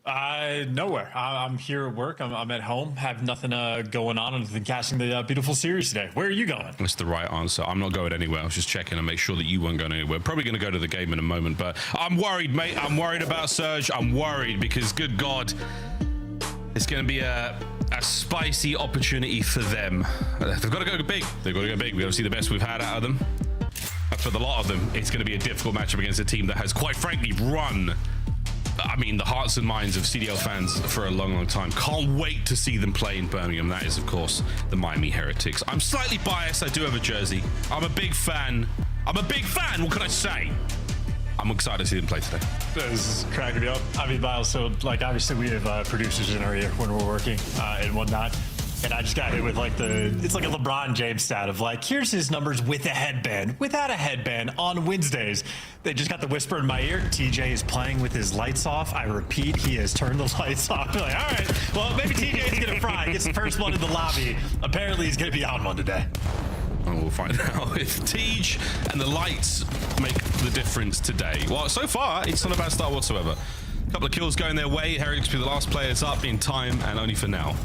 Nowhere. I'm here at work. I'm at home. Have nothing going on other than casting the beautiful series today. Where are you going? That's the right answer. I'm not going anywhere. I was just checking to make sure that you weren't going anywhere. Probably going to go to the game in a moment, but I'm worried, mate. I'm worried about Surge. I'm worried because, good God, it's going to be a spicy opportunity for them. They've got to go big. They've got to go big. We've got to see the best we've had out of them. But for the lot of them, it's going to be a difficult matchup against a team that has, quite frankly, run the hearts and minds of CDL fans for a long, long time. Can't wait to see them play in Birmingham. That is, of course, the Miami Heretics. I'm slightly biased. I do have a jersey. I'm a big fan. What can I say? I'm excited to see them play today. This is cracking me up. Miles, so, obviously we have producers in our ear when we're working and whatnot. And I just got hit with it's like a LeBron James stat of here's his numbers with a headband, without a headband on Wednesdays. They just got the whisper in my ear. TJ is playing with his lights off. I repeat, he has turned the lights off. I'm like, all right, well, maybe TJ is going to fry. He gets the first one in the lobby. Apparently he's going to be on one today. And we'll find out if Tej and the lights make the difference today. Well, so far, it's not a bad start whatsoever. A couple of kills going their way. Heretics will be the last players up in time, and only for now.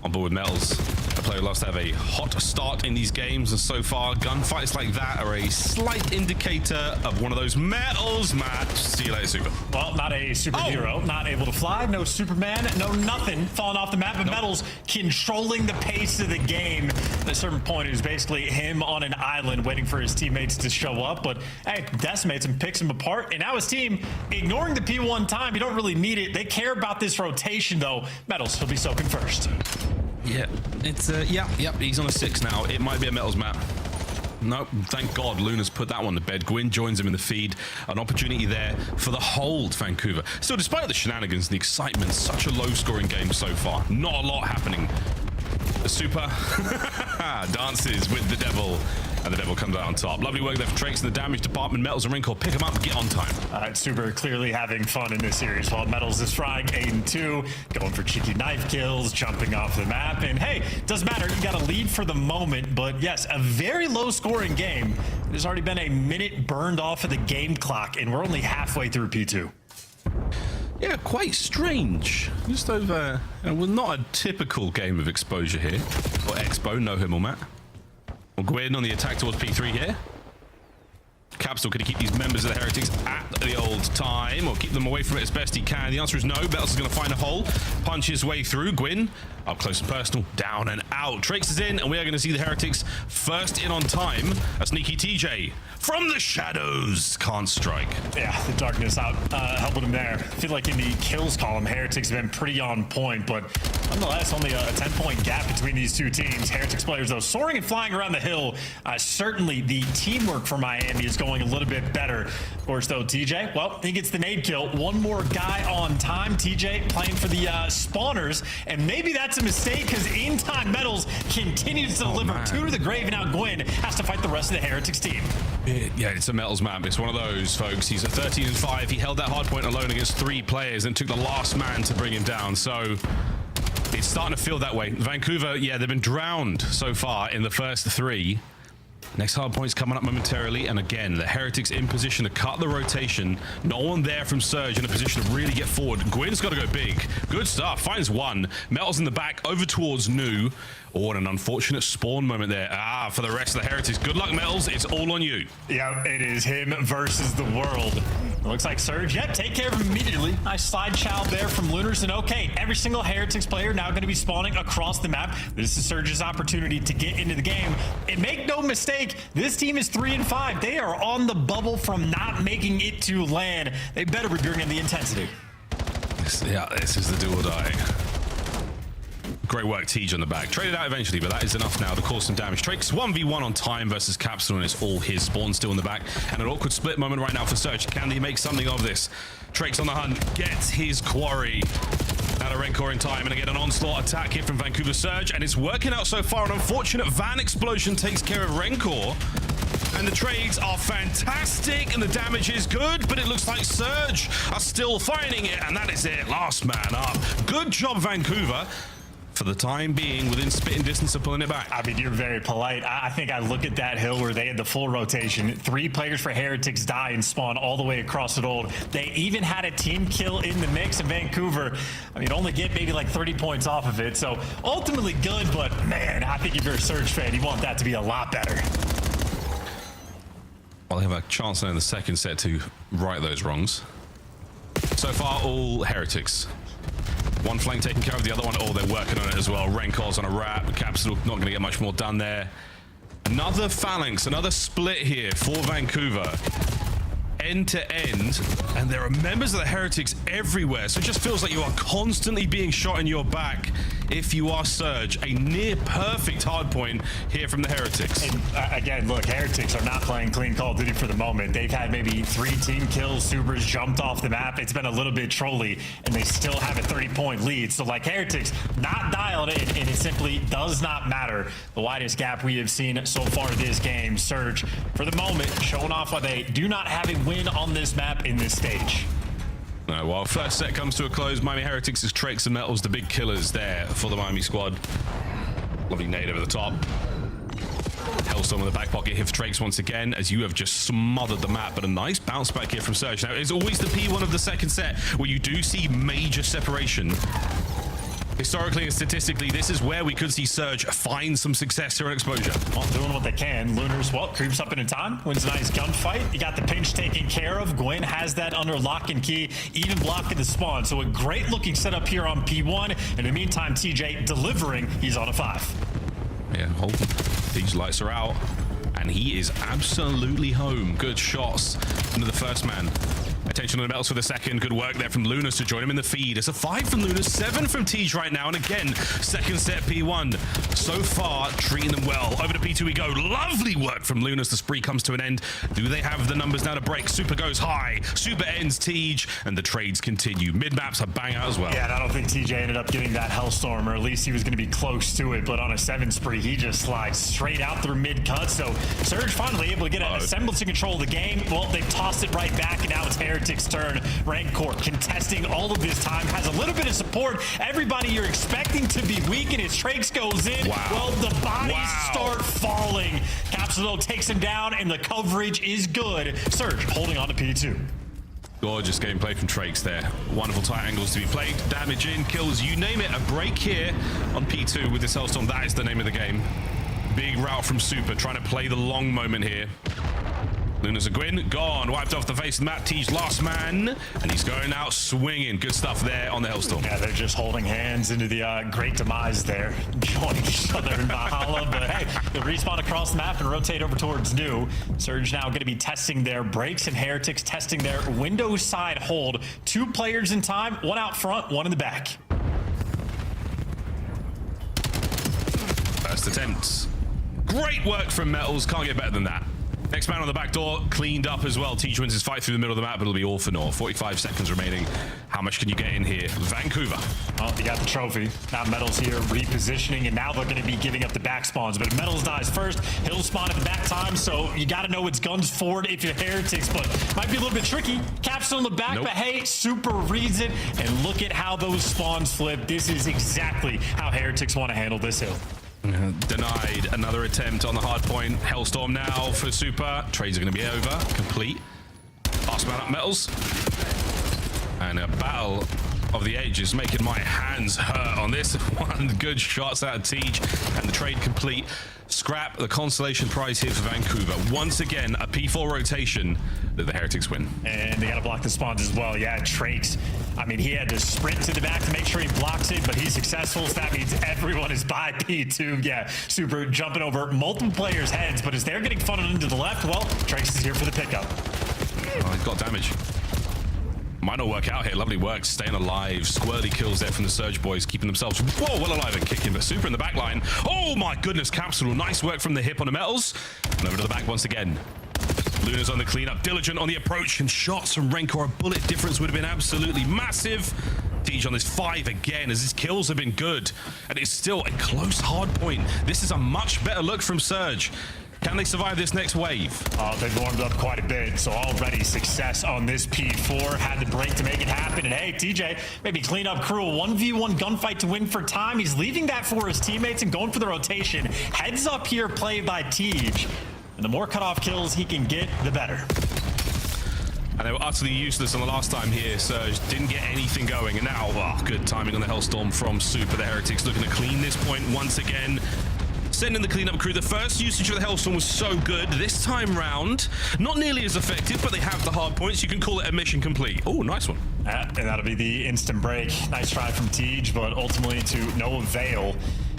On board with Metals, a player who loves to have a hot start in these games, and so far, gunfights like that are a slight indicator of one of those Metals match. See you later, Super. Well, not a superhero, not able to fly, no Superman, no nothing falling off the map, but Metals controlling the pace of the game. At a certain point, it was basically him on an island waiting for his teammates to show up, but hey, decimates him, picks him apart, and now his team ignoring the P1 time. You don't really need it. They care about this rotation, though. Metals, he'll be soaking first. Yeah, it's he's on a 6 now. It might be a Metals map. Nope, thank God Luna's put that one to bed. Gwyn joins him in the feed. An opportunity there for the hold, Vancouver. Still, despite the shenanigans and the excitement, such a low-scoring game so far. Not a lot happening. The Super dances with the Devil, and the Devil comes out on top. Lovely work there for Trakes in the damage department. Metals and Wrinkle pick him up and get on time. Super clearly having fun in this series while Metals is frying 8-2, going for cheeky knife kills, jumping off the map. And hey, doesn't matter, you got a lead for the moment, but yes, a very low scoring game. There's already been a minute burned off of the game clock, and we're only halfway through P2. Yeah, quite strange. Just over, well, not a typical game of exposure here. Or Expo, no him or Matt. Well, Gwyn on the attack towards P3 here. Capsule, could he keep these members of the Heretics at the old time or keep them away from it as best he can? The answer is no. Metals is going to find a hole, punch his way through. Gwyn, up close and personal, down and out. Trakes is in, and we are going to see the Heretics first in on time. A sneaky TJ from the shadows can't strike. Yeah, the darkness out helping him there. I feel like in the kills column, Heretics have been pretty on point, but nonetheless, only a 10-point gap between these two teams. Heretics players, though, soaring and flying around the hill. Certainly, the teamwork for Miami is going going a little bit better. Of course, though, TJ, well, he gets the nade kill. One more guy on time. TJ playing for the spawners, and maybe that's a mistake because In Time Metals continues to deliver two to the grave, and now Gwyn has to fight the rest of the Heretics team. Yeah, it's a Metals map. It's one of those, folks. He's at 13-5. He held that hard point alone against 3 players and took the last man to bring him down. So it's starting to feel that way. Vancouver, yeah, they've been drowned so far in the first 3. Next hard point's coming up momentarily, and again, the Heretics in position to cut the rotation. No one there from Surge in a position to really get forward. Gwyn's got to go big. Good stuff. Finds one. Metals in the back, over towards Nu. Oh, and an unfortunate spawn moment there. For the rest of the Heretics. Good luck, Metals. It's all on you. Yeah, it is him versus the world. It looks like Surge, yep, take care of him immediately. Nice slide chow there from Lunars, and okay, every single Heretics player now going to be spawning across the map. This is Surge's opportunity to get into the game. And make no mistake, this team is 3-5. They are on the bubble from not making it to land. They better be bringing the intensity. This is the do or die. Great work, Tej on the back. Traded out eventually, but that is enough now to cause some damage. Trakes 1v1 on time versus Capsule, and it's all his. Spawn still in the back. And an awkward split moment right now for Surge. Can he make something of this? Trakes on the hunt, gets his quarry. Out of Rencor in time, and again an onslaught attack here from Vancouver Surge, and it's working out so far. An unfortunate van explosion takes care of Rencor. And the trades are fantastic, and the damage is good, but it looks like Surge are still finding it, and that is it. Last man up. Good job, Vancouver. For the time being, within spitting distance of pulling it back. I mean, you're very polite. I think I look at that hill where they had the full rotation. 3 players for Heretics die and spawn all the way across it old. They even had a team kill in the mix in Vancouver. I mean, only get maybe like 30 points off of it. So ultimately good, but man, I think if you're a Surge fan, you want that to be a lot better. Well, they have a chance now in the second set to right those wrongs. So far, all Heretics. One flank taken care of, the other one, they're working on it as well. Renkor's on a wrap. Capsule not going to get much more done there. Another phalanx, another split here for Vancouver. End to end, and there are members of the Heretics everywhere, so it just feels like you are constantly being shot in your back if you are Surge. A near perfect hard point here from the Heretics. And again, look, Heretics are not playing clean Call of Duty for the moment. They've had maybe 3 team kills, Supers jumped off the map. It's been a little bit trolly, and they still have a 30-point lead. So like Heretics, not dialed in, and it simply does not matter. The widest gap we have seen so far this game. Surge, for the moment, showing off why they do not have a win on this map in this stage. No, while first set comes to a close, Miami Heretics is Trakes and Metals, the big killers there for the Miami squad. Lovely nade over the top. Hellstorm in the back pocket here for Trakes once again, as you have just smothered the map, but a nice bounce back here from Surge. Now, it's always the P1 of the second set where you do see major separation. Historically and statistically, this is where we could see Surge find some success here and exposure. Well, doing what they can. Lunars, well, creeps up in time, wins a nice gunfight. You got the pinch taken care of. Gwyn has that under lock and key, even blocking the spawn. So a great looking setup here on P1. In the meantime, TJ delivering. He's on a 5. Yeah, hold. These lights are out, and he is absolutely home. Good shots into the first man. Attention on the Metals for the second. Good work there from Lunas to join him in the feed. It's a 5 from Lunas, 7 from Tej right now. And again, second set P1. So far, treating them well. Over to P2 we go. Lovely work from Lunas. The spree comes to an end. Do they have the numbers now to break? Super goes high. Super ends Tej, and the trades continue. Mid-maps are bang out as well. Yeah, and I don't think TJ ended up getting that Hellstorm, or at least he was going to be close to it. But on a 7 spree, he just slides straight out through mid-cut. So Surge finally able to get a semblance of control of the game. Well, they've tossed it right back, and now it's Heretics' turn. Rancor contesting all of this time, has a little bit of support. Everybody you're expecting to be weak, and his Trakes goes in. Wow. Well, the bodies start falling. Capsule takes him down, and the coverage is good. Surge holding on to P2. Gorgeous gameplay from Trakes there. Wonderful tight angles to be played. Damage in, kills, you name it. A break here on P2 with this Hellstorm. That is the name of the game. Big route from Super, trying to play the long moment here. Lunas and Gwyn gone, wiped off the face of the map. Tej's last man, and he's going out swinging. Good stuff there on the Hellstorm. Yeah, they're just holding hands into the great demise there, joining each other in Valhalla. But hey, they respawn across the map and rotate over towards Nu. Surge now going to be testing their breaks, and Heretics testing their window side hold. 2 players in time, 1 out front, 1 in the back. First attempt. Great work from Metals. Can't get better than that. Next man on the back door, cleaned up as well. Teach wins his fight through the middle of the map, but it'll be all for naught. 45 seconds remaining. How much can you get in here? Vancouver. Oh, you got the trophy. Now Metals here repositioning, and now they're going to be giving up the back spawns. But if Metals dies first, he'll spawn at the back time, so you got to know it's guns forward if you're Heretics, but might be a little bit tricky. Capsule in the back, but hey, Super reads it, and look at how those spawns flip. This is exactly how Heretics want to handle this hill. Denied. Another attempt on the hard point. Hellstorm now for Super. Trades are going to be over. Complete. Last man up, Metals. And a battle of the ages, making my hands hurt on this. One good shots out of Teej, and the trade complete. Scrap the consolation prize here for Vancouver. Once again, a P4 rotation that the Heretics win. And they got to block the spawns as well. Yeah, Trakes. I mean, he had to sprint to the back to make sure he blocks it, but he's successful. So that means everyone is by P2. Yeah, Super jumping over multiple players' heads, but as they're getting funneled into the left, well, Trakes is here for the pickup. Oh, he's got damage. Might not work out here. Lovely work, staying alive. Squirty kills there from the Surge boys, keeping themselves well alive and kicking, but Super in the back line. Oh my goodness, Capsule. Nice work from the hip on the Metals. And over to the back once again. Luna's on the cleanup, Diligent on the approach, and shots from Renkor. A bullet difference would have been absolutely massive. Teej on this 5 again, as his kills have been good. And it's still a close hard point. This is a much better look from Surge. Can they survive this next wave? They've warmed up quite a bit, so already success on this P4. Had the break to make it happen, and hey, TJ, maybe clean up crew. A 1v1 gunfight to win for time. He's leaving that for his teammates and going for the rotation. Heads up here, played by Tej. And the more cutoff kills he can get, the better. And they were utterly useless on the last time here. Surge didn't get anything going, and now, good timing on the Hellstorm from Super. The Heretics looking to clean this point once again. Sending the cleanup crew. The first usage of the Hellstorm was so good. This time round, not nearly as effective, but they have the hard points. You can call it a mission complete. Oh, nice one. And that'll be the instant break. Nice try from Tej, but ultimately to no avail.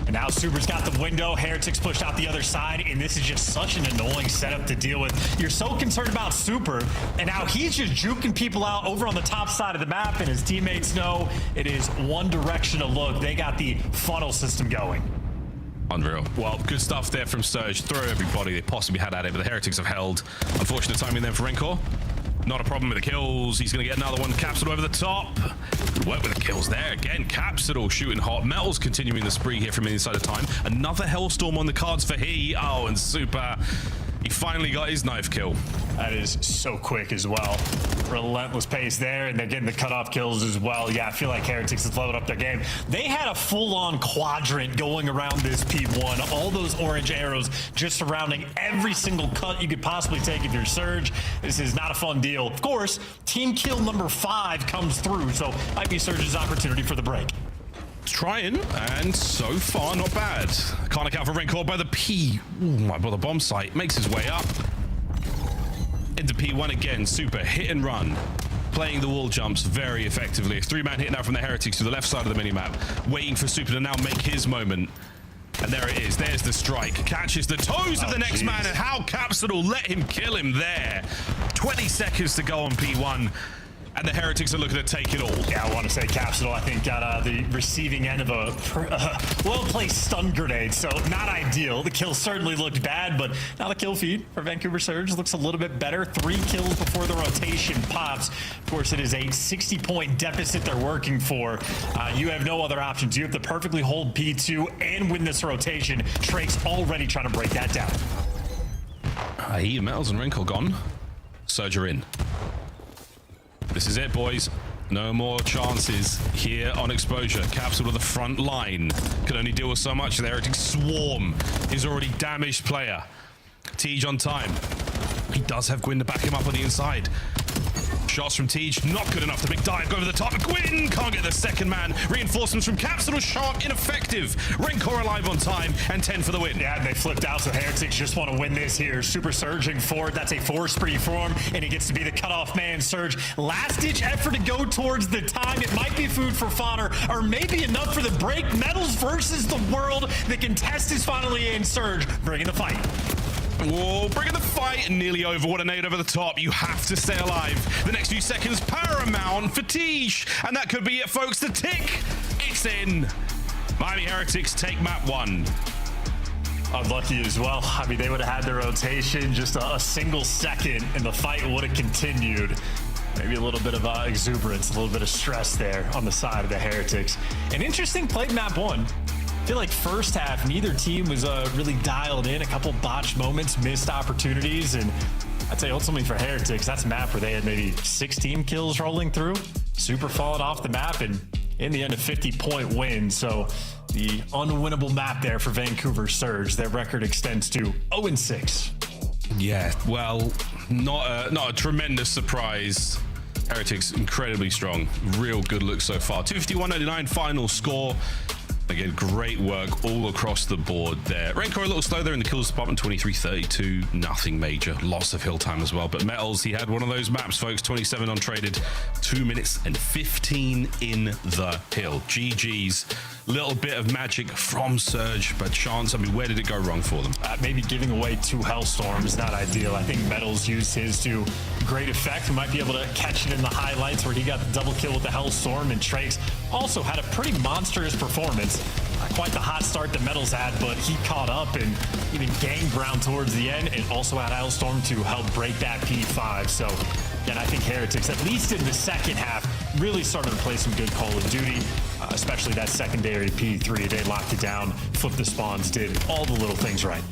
And now Super's got the window. Heretics pushed out the other side, and this is just such an annoying setup to deal with. You're so concerned about Super, and now he's just juking people out over on the top side of the map, and his teammates know it is one direction to look. They got the funnel system going. Unreal. Well, good stuff there from Surge. Throw everybody they possibly had at it, but the Heretics have held. Unfortunate timing there for Renkor. Not a problem with the kills. He's going to get another one. Capsule over the top. Work with the kills there. Again, Capsule shooting hot. Metals continuing the spree here from inside of time. Another Hellstorm on the cards for he. Oh, and Super. He finally got his knife kill. That is so quick as well. Relentless pace there, and they're getting the cutoff kills as well. Yeah, I feel like Heretics has leveled up their game. They had a full-on quadrant going around this P1. All those orange arrows just surrounding every single cut you could possibly take if you're Surge. This is not a fun deal. Of course, team kill number 5 comes through, so might be Surge's opportunity for the break. Trying, and so far not bad. Can't account for Renkor by the P. Ooh, my brother bomb site makes his way up into P1 again. Super hit and run, playing the wall jumps very effectively. A 3-man hit now from the Heretics to the left side of the minimap, waiting for Super to now make his moment. And there it is. There's the strike. Catches the toes of the next man, and how Capsule let him kill him there. 20 seconds to go on P1. And the Heretics are looking to take it all. Yeah, I want to say Capsule, I think, got the receiving end of a well-placed stun grenade, so not ideal. The kill certainly looked bad, but now the kill feed for Vancouver Surge looks a little bit better. 3 kills before the rotation pops. Of course, it is a 60-point deficit they're working for. You have no other options. You have to perfectly hold P2 and win this rotation. Trake's already trying to break that down. He, Metals, and Renkor gone. Surge are in. This is it, boys. No more chances here on exposure. Capsule to the front line. Can only deal with so much. The Heretics swarm his already damaged player. Tej on time. He does have Gwyn to back him up on the inside. Shots from Tej, not good enough. The big dive, go over the top. Gwyn can't get the second man. Reinforcements from Capsule, sharp, ineffective. Renkor alive on time, and 10 for the win. Yeah, and they flipped out, so Heretics just want to win this here. Super surging forward. That's a 4-spree form, and he gets to be the cutoff man. Surge, last-ditch effort to go towards the time. It might be food for fodder, or maybe enough for the break. Metals versus the world. The contest is finally in. Surge, bringing the fight. Whoa, bringing the fight nearly over. What a nade over the top. You have to stay alive. The next few seconds paramount for Tej. And that could be it, folks. The tick, it's in. Miami Heretics take map 1. Unlucky as well. I mean, they would have had their rotation just a single second, and the fight would have continued. Maybe a little bit of exuberance, a little bit of stress there on the side of the Heretics. An interesting play map one. I feel like first half, neither team was really dialed in. A couple botched moments, missed opportunities, and I'd say ultimately for Heretics, that's a map where they had maybe 16 kills rolling through. Super falling off the map, and in the end, a 50-point win. So the unwinnable map there for Vancouver Surge. Their record extends to 0-6. Yeah, well, not a tremendous surprise. Heretics incredibly strong. Real good look so far. 251.99 final score. Again, great work all across the board there. Rancor a little slow there in the kills department, 23-32. Nothing major. Lots of hill time as well. But Metals, he had one of those maps, folks. 27 untraded. 2 minutes and 15 in the hill. GG's. Little bit of magic from Surge, but Chance, I mean, where did it go wrong for them? Maybe giving away 2 Hellstorms is not ideal. I think Metals used his to great effect. We might be able to catch it in the highlights where he got the double kill with the Hellstorm, and Trace also had a pretty monstrous performance. Not quite the hot start that Metals had, but he caught up and even gained ground towards the end, and also had Hellstorm to help break that P5. So again, I think Heretics, at least in the second half, really started to play some good Call of Duty, especially that secondary P3. They locked it down, flipped the spawns, did all the little things right.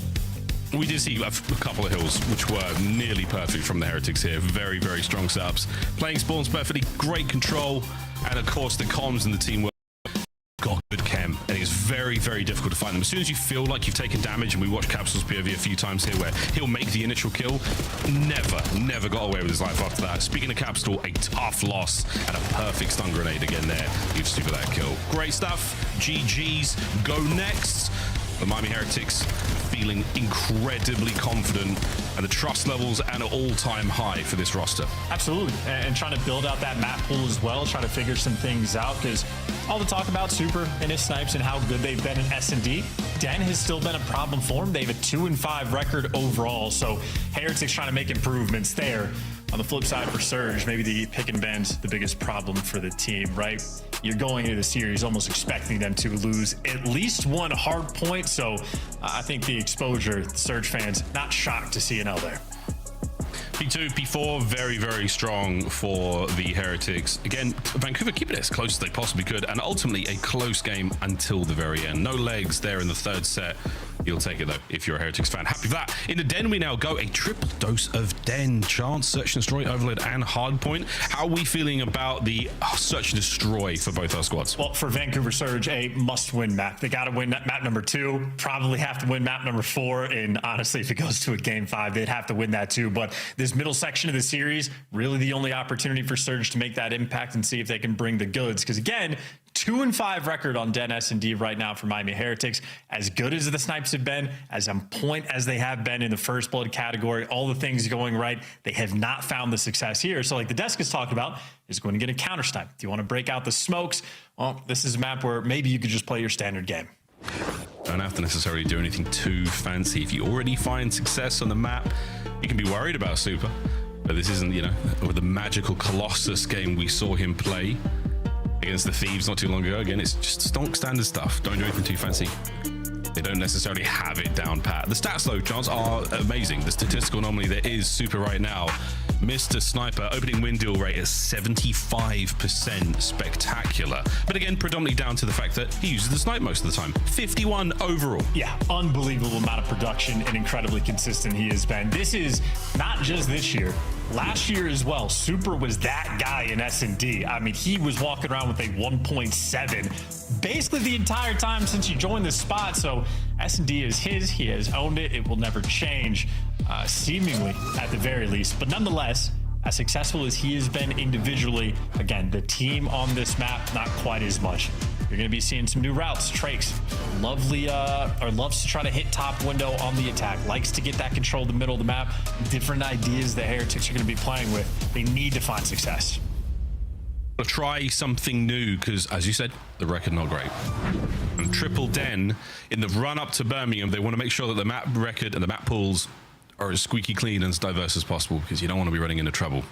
We did see a couple of hills which were nearly perfect from the Heretics here. Very, very strong setups. Playing spawns perfectly, great control, and of course the comms and the teamwork got good chem, and it's very, very difficult to find them. As soon as you feel like you've taken damage, and we watched Capsule's POV a few times here where he'll make the initial kill, never got away with his life after that. Speaking of Capsule, a tough loss and a perfect stun grenade again there. Gives Super that kill. Great stuff. GG's. Go next. The Miami Heretics feeling incredibly confident, and the trust levels at an all-time high for this roster. Absolutely, and trying to build out that map pool as well, try to figure some things out, because all the talk about Super and his snipes and how good they've been in S&D, Den has still been a problem for him. They have a 2-5 record overall, so Heretics trying to make improvements there. On the flip side for Surge, maybe the pick and band's the biggest problem for the team, right? You're going into the series almost expecting them to lose at least one hard point, so I think the exposure, Surge fans, not shocked to see an L there. P2, P4, very, very strong for the Heretics. Again, Vancouver keeping it as close as they possibly could, and ultimately a close game until the very end. No legs there in the third set. You'll take it though if you're a Heretics fan. Happy for that. In the Den we now go, a triple dose of Den. Chance, Search and Destroy, Overload, and Hardpoint. How are we feeling about the Search and Destroy for both our squads? Well, for Vancouver Surge, a must-win map. They got to win map number 2. Probably have to win map number 4. And honestly, if it goes to a game 5, they'd have to win that too. But this middle section of the series, really the only opportunity for Surge to make that impact and see if they can bring the goods. Because again, 2-5 record on Den S&D right now for Miami Heretics. As good as the snipes have been, as on point as they have been in the first blood category, all the things going right, they have not found the success here. So like the desk has talked about, is going to get a counter snipe. Do you want to break out the smokes? Well, this is a map where maybe you could just play your standard game. Don't have to necessarily do anything too fancy. If you already find success on the map, you can be worried about Super. But this isn't, you know, the magical Colossus game we saw him play against the Thieves not too long ago. Again, it's just stonk standard stuff. Don't do anything too fancy. They don't necessarily have it down pat. The stats though, Chance, are amazing. The statistical anomaly there is Super right now. Mr. Sniper, opening win deal rate is 75%, spectacular. But again, predominantly down to the fact that he uses the snipe most of the time. 51 overall. Yeah, unbelievable amount of production and incredibly consistent he has been. This is not just this year. Last year as well, Super was that guy in S&D. I mean, he was walking around with a 1.7 basically the entire time since he joined this spot. So S&D is his. He has owned it. It will never change, seemingly at the very least. But nonetheless, as successful as he has been individually, again, the team on this map, not quite as much. You're going to be seeing some new routes. Trace, loves to try to hit top window on the attack, likes to get that control of the middle of the map. Different ideas the Heretics are going to be playing with. They need to find success. Try something new, because as you said, the record not great. And Triple Den, in the run up to Birmingham, they want to make sure that the map record and the map pools are as squeaky clean and as diverse as possible, because you don't want to be running into trouble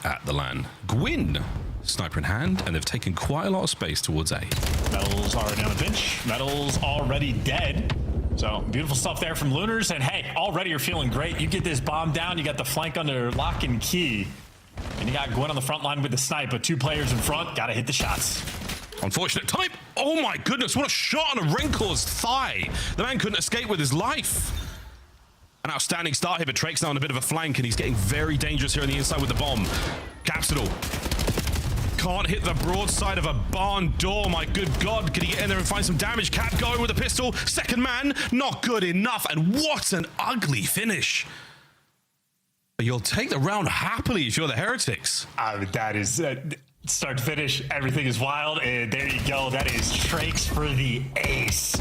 at the LAN. Gwyn, sniper in hand, and they've taken quite a lot of space towards A. Metal's already on the bench. Metal's already dead. So beautiful stuff there from Lunars. And hey, already you're feeling great. You get this bomb down. You got the flank under lock and key. And you got Gwen on the front line with the snipe, but 2 players in front. Got to hit the shots. Unfortunate time. Oh my goodness, what a shot on a Renkor's thigh. The man couldn't escape with his life. An outstanding start here, but Trake's now on a bit of a flank, and he's getting very dangerous here on the inside with the bomb. Capsule can't hit the broadside of a barn door. My good God, could he get in there and find some damage? Cap going with a pistol. Second man, not good enough. And what an ugly finish. But you'll take the round happily if you're the Heretics. That is start to finish. Everything is wild. And there you go. That is Trakes for the ace.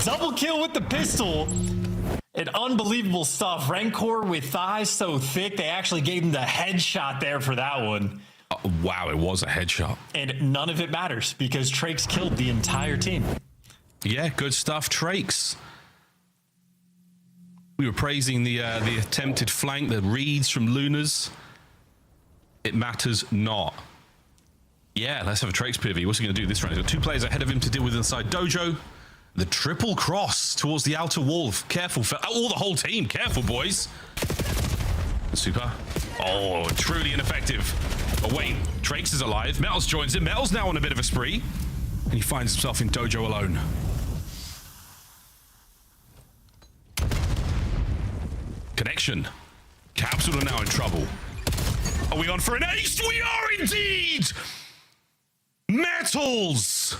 Double kill with the pistol. And unbelievable stuff. Renkor with thighs so thick, they actually gave him the headshot there for that one. Oh, wow, it was a headshot. And none of it matters because Trakes killed the entire team. Yeah, good stuff, Trakes. We were praising the attempted flank, the reads from Lunars. It matters not. Yeah, let's have a Trakes POV. What's he going to do this round? He's got 2 players ahead of him to deal with inside Dojo. The triple cross towards the outer wall. Careful, the whole team. Careful, boys. Super. Oh, truly ineffective. But wait, Trakes is alive. Metals joins him. Metals now on a bit of a spree. And he finds himself in Dojo alone. Connection. Capsule are now in trouble. Are we on for an ace? We are indeed! Metals!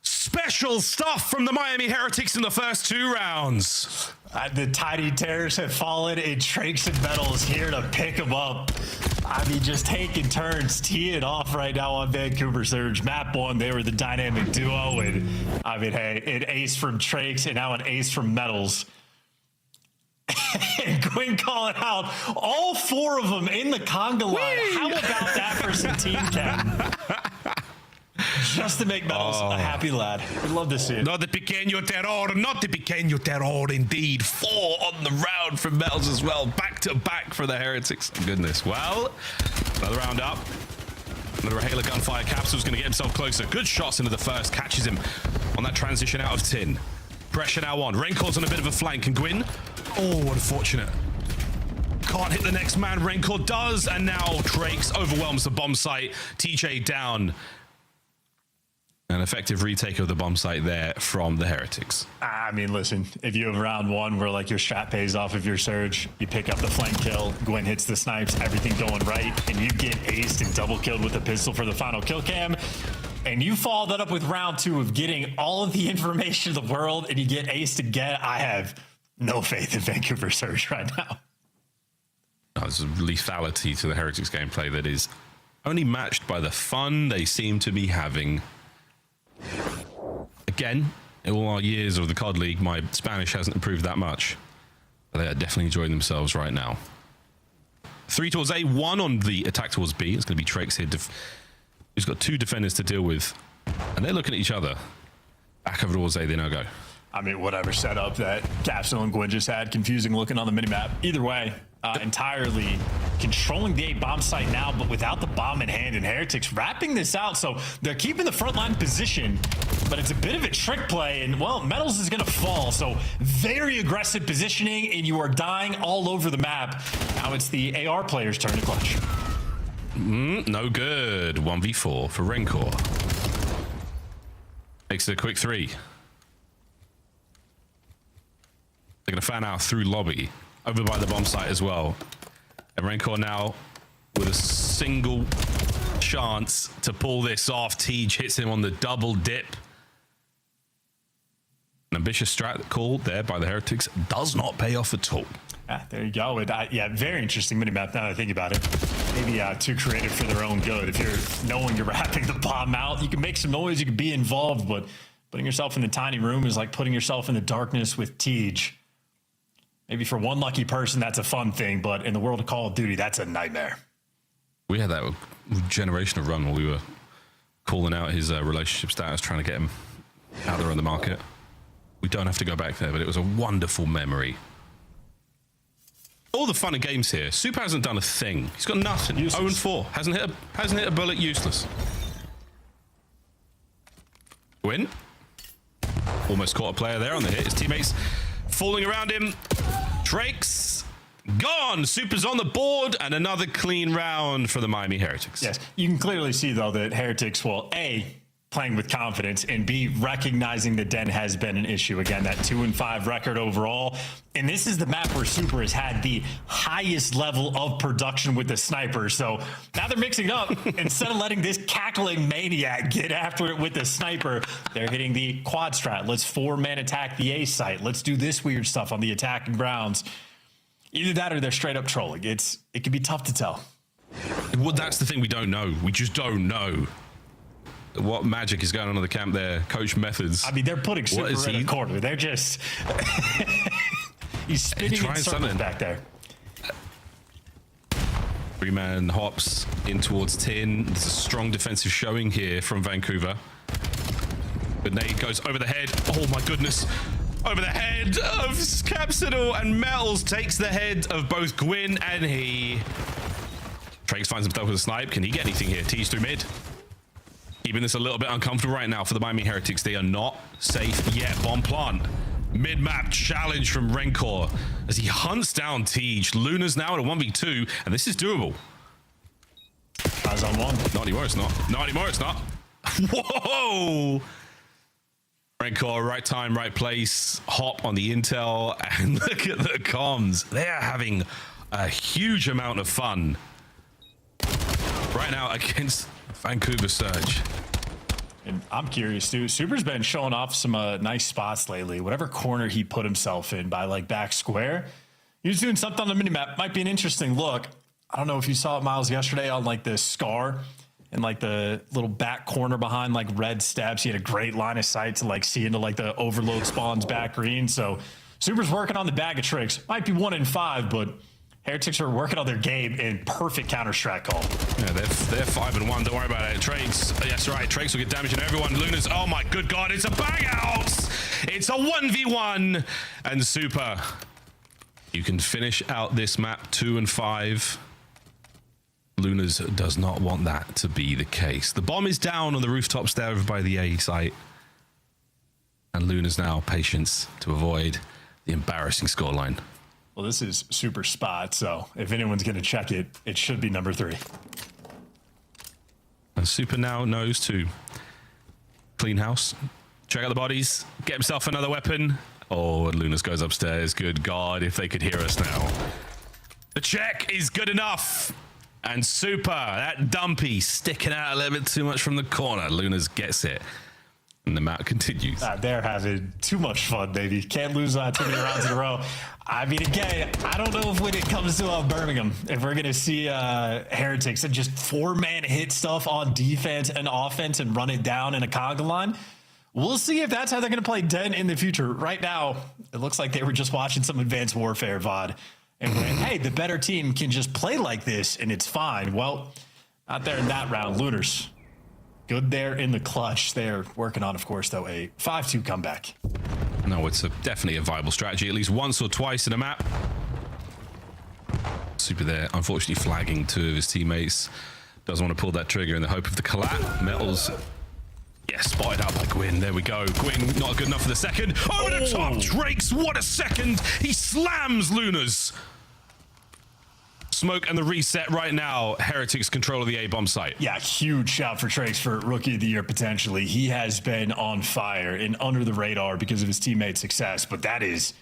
Special stuff from the Miami Heretics in the first 2 rounds. The Tiny Terrors have fallen, and Trakes and Metals here to pick them up. I mean, just taking turns, teeing off right now on Vancouver Surge. Map 1, they were the dynamic duo, and I mean, hey, an ace from Trakes and now an ace from Metals. And Gwyn calling out all 4 of them in the conga line. How about that for some team cam? Just to make Metals a happy lad. We'd love to see it. Not the pequeño terror, not the pequeño terror indeed. 4 on the round from Metals as well. Back to back for the Heretics. Goodness. Well, another round up. Another Halo gunfire. Capsule's going to get himself closer. Good shots into the first. Catches him on that transition out of tin. Pressure now on. Renkor's on a bit of a flank. And Gwyn, oh, what unfortunate. Can't hit the next man. Renkor does. And now Trakes overwhelms the bomb site. TJ down. An effective retake of the bomb site there from the Heretics. I mean, listen, if you have round 1 where like your strat pays off of your surge, you pick up the flank kill, Gwyn hits the snipes, everything going right, and you get aced and double killed with a pistol for the final kill cam, and you follow that up with round 2 of getting all of the information in the world and you get aced again, I have no faith in Vancouver Surge right now. There's a lethality to the Heretics gameplay that is only matched by the fun they seem to be having. Again, in all our years of the COD League, my Spanish hasn't improved that much. But they are definitely enjoying themselves right now. 3 towards A, 1 on the attack towards B. It's going to be Trakes here. He's got 2 defenders to deal with. And they're looking at each other. Back over towards A, they now go. I mean, whatever setup that Capsule and Gwyn just had, confusing looking on the minimap. Either way, entirely controlling the A bomb site now, but without the bomb in hand, and Heretics wrapping this out. So they're keeping the front line position, but it's a bit of a trick play. And well, Metals is going to fall. So very aggressive positioning, and you are dying all over the map. Now it's the AR player's turn to clutch. No good. 1v4 for Renkor. Makes it a quick 3. They're going to fan out through lobby, over by the bomb site as well. And Renkor now with a single chance to pull this off. Tej hits him on the double dip. An ambitious strat called there by the Heretics does not pay off at all. There you go. Yeah, very interesting minimap now that I think about it. Maybe too creative for their own good. If you're knowing you're wrapping the bomb out, you can make some noise, you can be involved, but putting yourself in the tiny room is like putting yourself in the darkness with Tej. Maybe for one lucky person, that's a fun thing, but in the world of Call of Duty, that's a nightmare. We had that generational run where we were calling out his relationship status, trying to get him out there on the market. We don't have to go back there, but it was a wonderful memory. All the fun and games here. Super hasn't done a thing. He's got nothing. 0-4. Hasn't hit a bullet. Useless. Win. Almost caught a player there on the hit. His teammates falling around him. Drakes gone. Super's on the board, and another clean round for the Miami Heretics. Yes, you can clearly see, though, that Heretics will, A, playing with confidence, and B, recognizing that Den has been an issue. Again, that 2-5 record overall. And this is the map where Super has had the highest level of production with the sniper. So now they're mixing it up. Instead of letting this cackling maniac get after it with the sniper, they're hitting the quad strat. Let's 4-man attack the A site. Let's do this weird stuff on the attacking grounds. Either that or they're straight up trolling. It can be tough to tell. Well, that's the thing, we don't know. We just don't know what magic is going on in the camp there. Coach methods. I mean, they're putting Super in a corner. They're just... He's spinning in circles back there. 3-man hops in towards 10. There's a strong defensive showing here from Vancouver. The nade goes over the head. Oh my goodness. Over the head of Capsidal, and Metals takes the head of both Gwyn and he. Trakes finds himself with a snipe. Can he get anything here? Tees through mid. Keeping this a little bit uncomfortable right now for the Miami Heretics. They are not safe yet. Bomb plant. Mid-map challenge from Rencor as he hunts down Tej. Luna's now at a 1v2, and this is doable. Eyes on one. Not anymore, it's not. Not anymore, it's not. Whoa! Rencor, right time, right place. Hop on the intel, and look at the comms. They are having a huge amount of fun right now against Vancouver Surge. And I'm curious too. Super's been showing off some nice spots lately. Whatever corner he put himself in by like back square, he was doing something on the minimap. Might be an interesting look. I don't know if you saw it, Miles, yesterday on like the scar and like the little back corner behind like red steps. He had a great line of sight to like see into like the overload spawns back green. So Super's working on the bag of tricks. Might be 1-5, but Heretics are working on their game in perfect counter strat call. Yeah, they're 5-1. Don't worry about it. Trakes. Yes, right. Trakes will get damage on everyone. Luna's. Oh my good God! It's a bang out. It's a 1v1, and Super. You can finish out this map 2-5. Luna's does not want that to be the case. The bomb is down on the rooftops there over by the A site, and Luna's now patience to avoid the embarrassing scoreline. Well, this is Super spot, so if anyone's going to check it, it should be number 3. And Super now knows to clean house, check out the bodies, get himself another weapon. Oh, and Lunas goes upstairs. Good God, if they could hear us now. The check is good enough. And Super, that dumpy, sticking out a little bit too much from the corner. Lunas gets it. And the map continues. They're having too much fun, baby. Can't lose too many rounds in a row. I mean, again, I don't know if when it comes to Birmingham, if we're going to see Heretics and just 4-man hit stuff on defense and offense and run it down in a conga line. We'll see if that's how they're going to play Den in the future. Right now, it looks like they were just watching some Advanced Warfare VOD. And went, hey, the better team can just play like this, and it's fine. Well, not there in that round. Lunars. Good there in the clutch. They're working on, of course, though, a 5-2 comeback. No, it's definitely a viable strategy, at least once or twice in a map. Super there, unfortunately flagging 2 of his teammates. Doesn't want to pull that trigger in the hope of the collab. Metals, yeah, spotted out by Gwyn. There we go. Gwyn not good enough for the second. Over the top, Drakes, what a second. He slams Lunas. Smoke and the reset right now. Heretics control of the A-bomb site. Yeah, huge shout for Trakes for Rookie of the Year, potentially. He has been on fire and under the radar because of his teammates' success, but that is,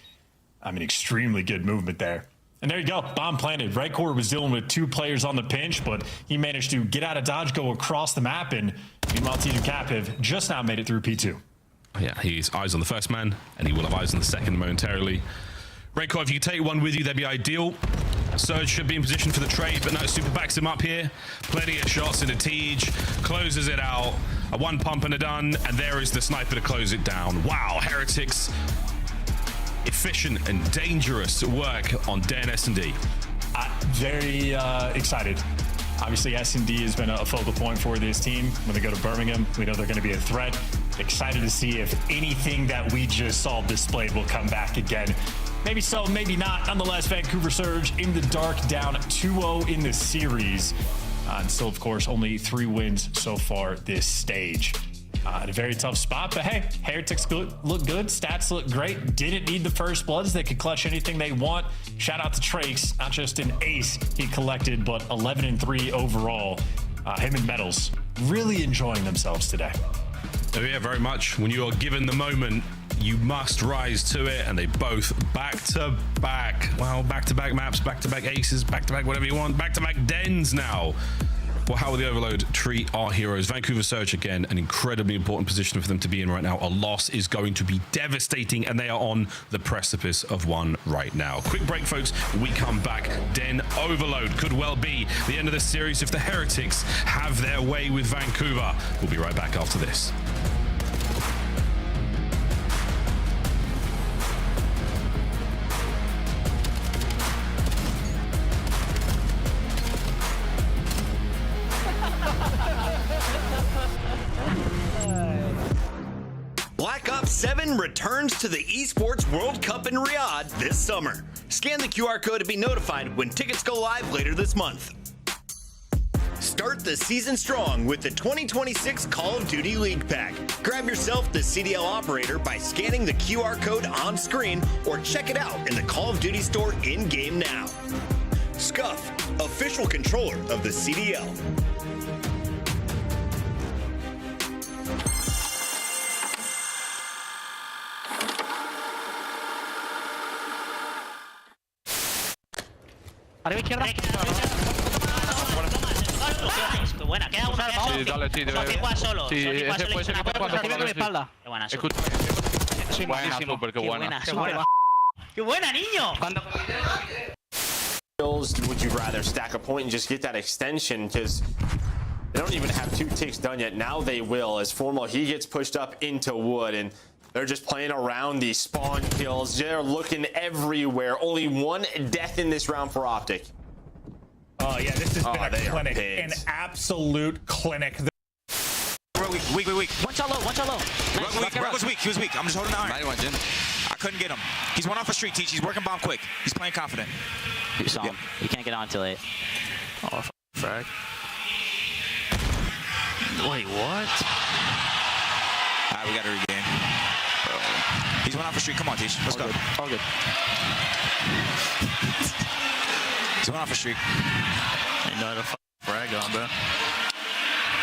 I mean, extremely good movement there. And there you go, bomb planted. Right core was dealing with 2 players on the pinch, but he managed to get out of dodge, go across the map, and meanwhile, Team Cap have just now made it through P2. Yeah, he's eyes on the first man, and he will have eyes on the second momentarily. Rencor, if you could take one with you, that'd be ideal. Surge should be in position for the trade, but no, Super backs him up here. Plenty of shots into Tej, closes it out. A 1 pump and a done, and there is the sniper to close it down. Wow, Heretics. Efficient and dangerous work on Den S&D. Very excited. Obviously, S&D has been a focal point for this team. When they go to Birmingham, we know they're going to be a threat. Excited to see if anything that we just saw displayed will come back again. Maybe so, maybe not. Nonetheless, Vancouver Surge in the dark, down 2-0 in the series. And still, of course, only 3 wins so far this stage. In a very tough spot, but hey, Heretics look good, stats look great. Didn't need the first bloods. They could clutch anything they want. Shout out to Trace, not just an ace he collected, but 11-3 overall. Him and Metals really enjoying themselves today. Oh yeah, very much. When you are given the moment, you must rise to it, and they both back-to-back maps, back-to-back aces, back-to-back whatever you want, back-to-back dens now. Well, how will the Overload treat our heroes? Vancouver Surge, again, an incredibly important position for them to be in right now. A loss is going to be devastating, and they are on the precipice of one right now. Quick break, folks. We come back. Den Overload could well be the end of the series if the Heretics have their way with Vancouver. We'll be right back after this. Black Ops 7 returns to the Esports World Cup in Riyadh this summer. Scan the QR code to be notified when tickets go live later this month. Start the season strong with the 2026 Call of Duty League Pack. Grab yourself the CDL operator by scanning the QR code on screen or check it out in the Call of Duty store in-game now. Scuff, official controller of the CDL. Arriba izquierda. Buena, queda uno. Sí, dale, sí, debe. Solo. Sí, ese puede ser que te pase por la espalda. Qué buena, escucha. Buena, súper, qué buena. Qué buena, niño. Would you rather stack a point and just get that extension? Because they don't even have 2 ticks done yet. Now they will, as Formal, he gets pushed up into wood, and they're just playing around these spawn kills. They're looking everywhere. Only 1 death in this round for Optic. Oh, yeah, this has been a clinic. An absolute clinic. Weak. One shot low. Rug was weak. He was weak. I'm just holding the iron. I couldn't get him. He's one off a street, Teach. He's working bomb quick. He's playing confident. You saw him. You can't get on till 8. Oh, frag. Wait, what? All right, we got to regain. He's one off a street. Come on, Teach. Let's go. All good. He's one off a street. Ain't no other frag on, bro.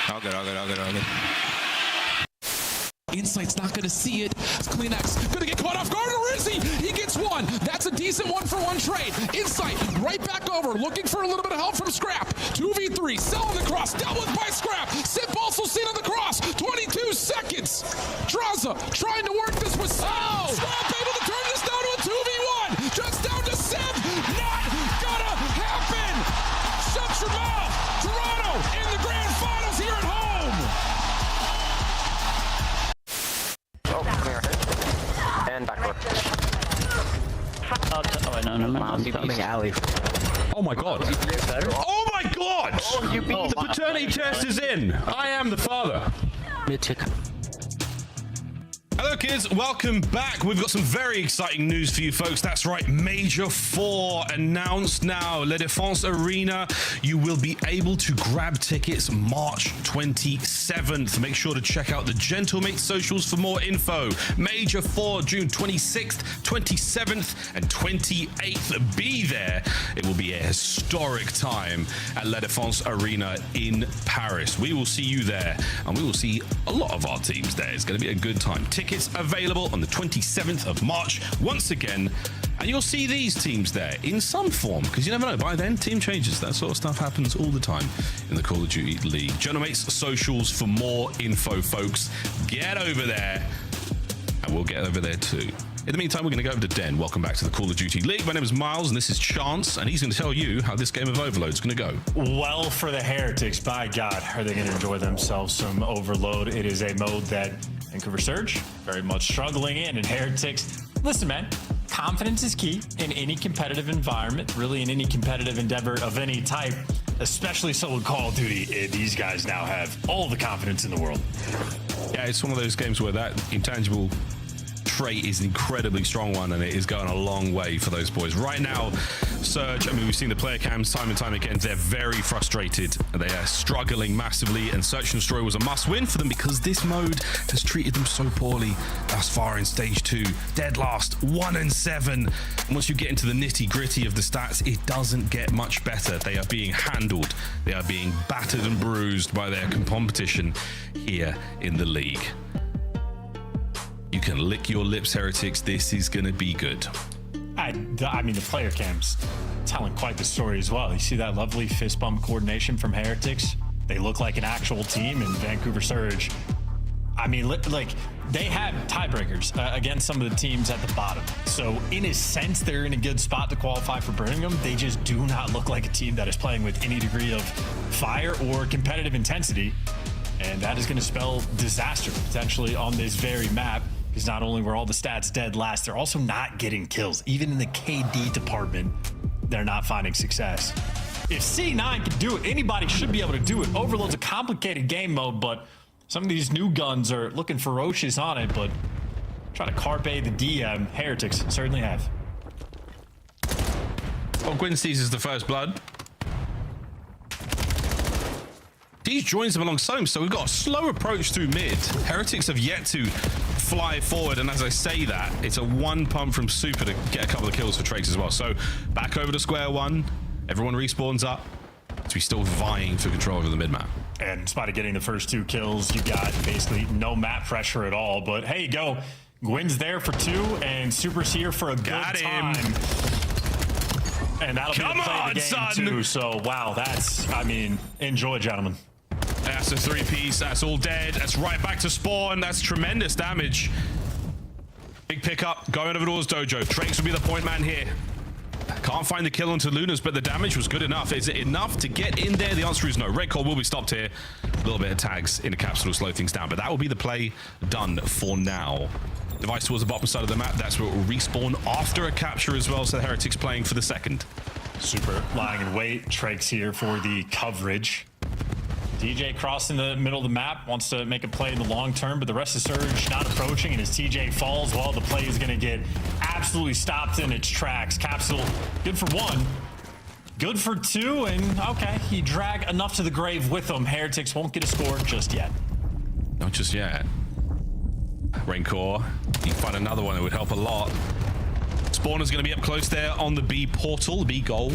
All good. Insight's not going to see it. Kleenex going to get caught off guard. Or is he? He gets one. That's a decent 1-for-1 trade. Insight right back over, looking for a little bit of help from Scrap. 2v3, selling the cross, dealt with by Scrap. Sip also seen on the cross. 22 seconds. Draza trying to work this with Scrap able to turn this down to a 2v1. Just down to Sip. Not gonna happen. Shut your mouth. Toronto in the grand finals here at home. And backward. Oh my god. Oh my god! The paternity test is in. I am the father. Hello kids, welcome back. We've got some very exciting news for you folks. That's right, Major 4 announced now. La Défense Arena, you will be able to grab tickets March 27th. Make sure to check out the Gentlemate socials for more info. Major 4, June 26th, 27th, and 28th. Be there. It will be a historic time at La Défense Arena in Paris. We will see you there, and we will see a lot of our teams there. It's going to be a good time. Tickets available on the 27th of March once again, and you'll see these teams there in some form, because you never know, by then team changes. That sort of stuff happens all the time in the Call of Duty League. Gentlemates socials for more info, folks. Get over there, and we'll get over there too. In the meantime, we're going to go over to Den. Welcome back to the Call of Duty League. My name is Miles, and this is Chance, and he's going to tell you how this game of Overload is going to go. Well, for the Heretics, by God, are they going to enjoy themselves some Overload. It is a mode that Vancouver Surge very much struggling in, and Heretics, listen, man, confidence is key in any competitive environment, really in any competitive endeavor of any type, especially so in Call of Duty. These guys now have all the confidence in the world. Yeah, it's one of those games where that intangible trait is an incredibly strong one, and it is going a long way for those boys. Right now, Surge, I mean, we've seen the player cams time and time again. They're very frustrated. They are struggling massively, and Search and Destroy was a must-win for them because this mode has treated them so poorly thus far in Stage 2. Dead last, 1-7. And once you get into the nitty-gritty of the stats, it doesn't get much better. They are being handled. They are being battered and bruised by their competition here in the league. You can lick your lips, Heretics. This is going to be good. I mean, the player cam's telling quite the story as well. You see that lovely fist bump coordination from Heretics? They look like an actual team, and Vancouver Surge, I mean, like, they have tiebreakers against some of the teams at the bottom. So in a sense, they're in a good spot to qualify for Birmingham. They just do not look like a team that is playing with any degree of fire or competitive intensity. And that is going to spell disaster potentially on this very map, because not only were all the stats dead last, they're also not getting kills. Even in the KD department, they're not finding success. If C9 can do it, anybody should be able to do it. Overload's a complicated game mode, but some of these new guns are looking ferocious on it, but try to carpe the DM. Heretics certainly have. Well, Gwyn seizes the first blood. Deej joins them alongside him, so we've got a slow approach through mid. Heretics have yet to fly forward, and as I say that, it's a one pump from Super to get a couple of kills for Trakes as well. So back over to square one. Everyone respawns up. So he's still vying for control over the mid map. And in spite of getting the first 2 kills, you got basically no map pressure at all. But hey, go. Gwyn's there for 2, and Super's here for a good time. And that'll be the play of the game too. So wow, that's, I mean, enjoy, gentlemen. That's a 3-piece. That's all dead. That's right back to spawn. That's tremendous damage. Big pickup going over towards Dojo. Trakes will be the point man here. Can't find the kill onto Lunas, but the damage was good enough. Is it enough to get in there? The answer is no. Red Core will be stopped here. A little bit of tags in the capsule will slow things down, but that will be the play done for now. Device towards the bottom side of the map. That's where it will respawn after a capture as well, so the Heretics playing for the second. Super lying in wait. Trakes here for the coverage. TJ crossing the middle of the map, wants to make a play in the long term, but the rest of Surge not approaching, and as TJ falls, well, the play is going to get absolutely stopped in its tracks. Capsule, good for 1, good for 2, and okay, he dragged enough to the grave with him. Heretics won't get a score just yet. Not just yet. Raincore, you find another one that would help a lot. Spawner's going to be up close there on the B portal, the B goal.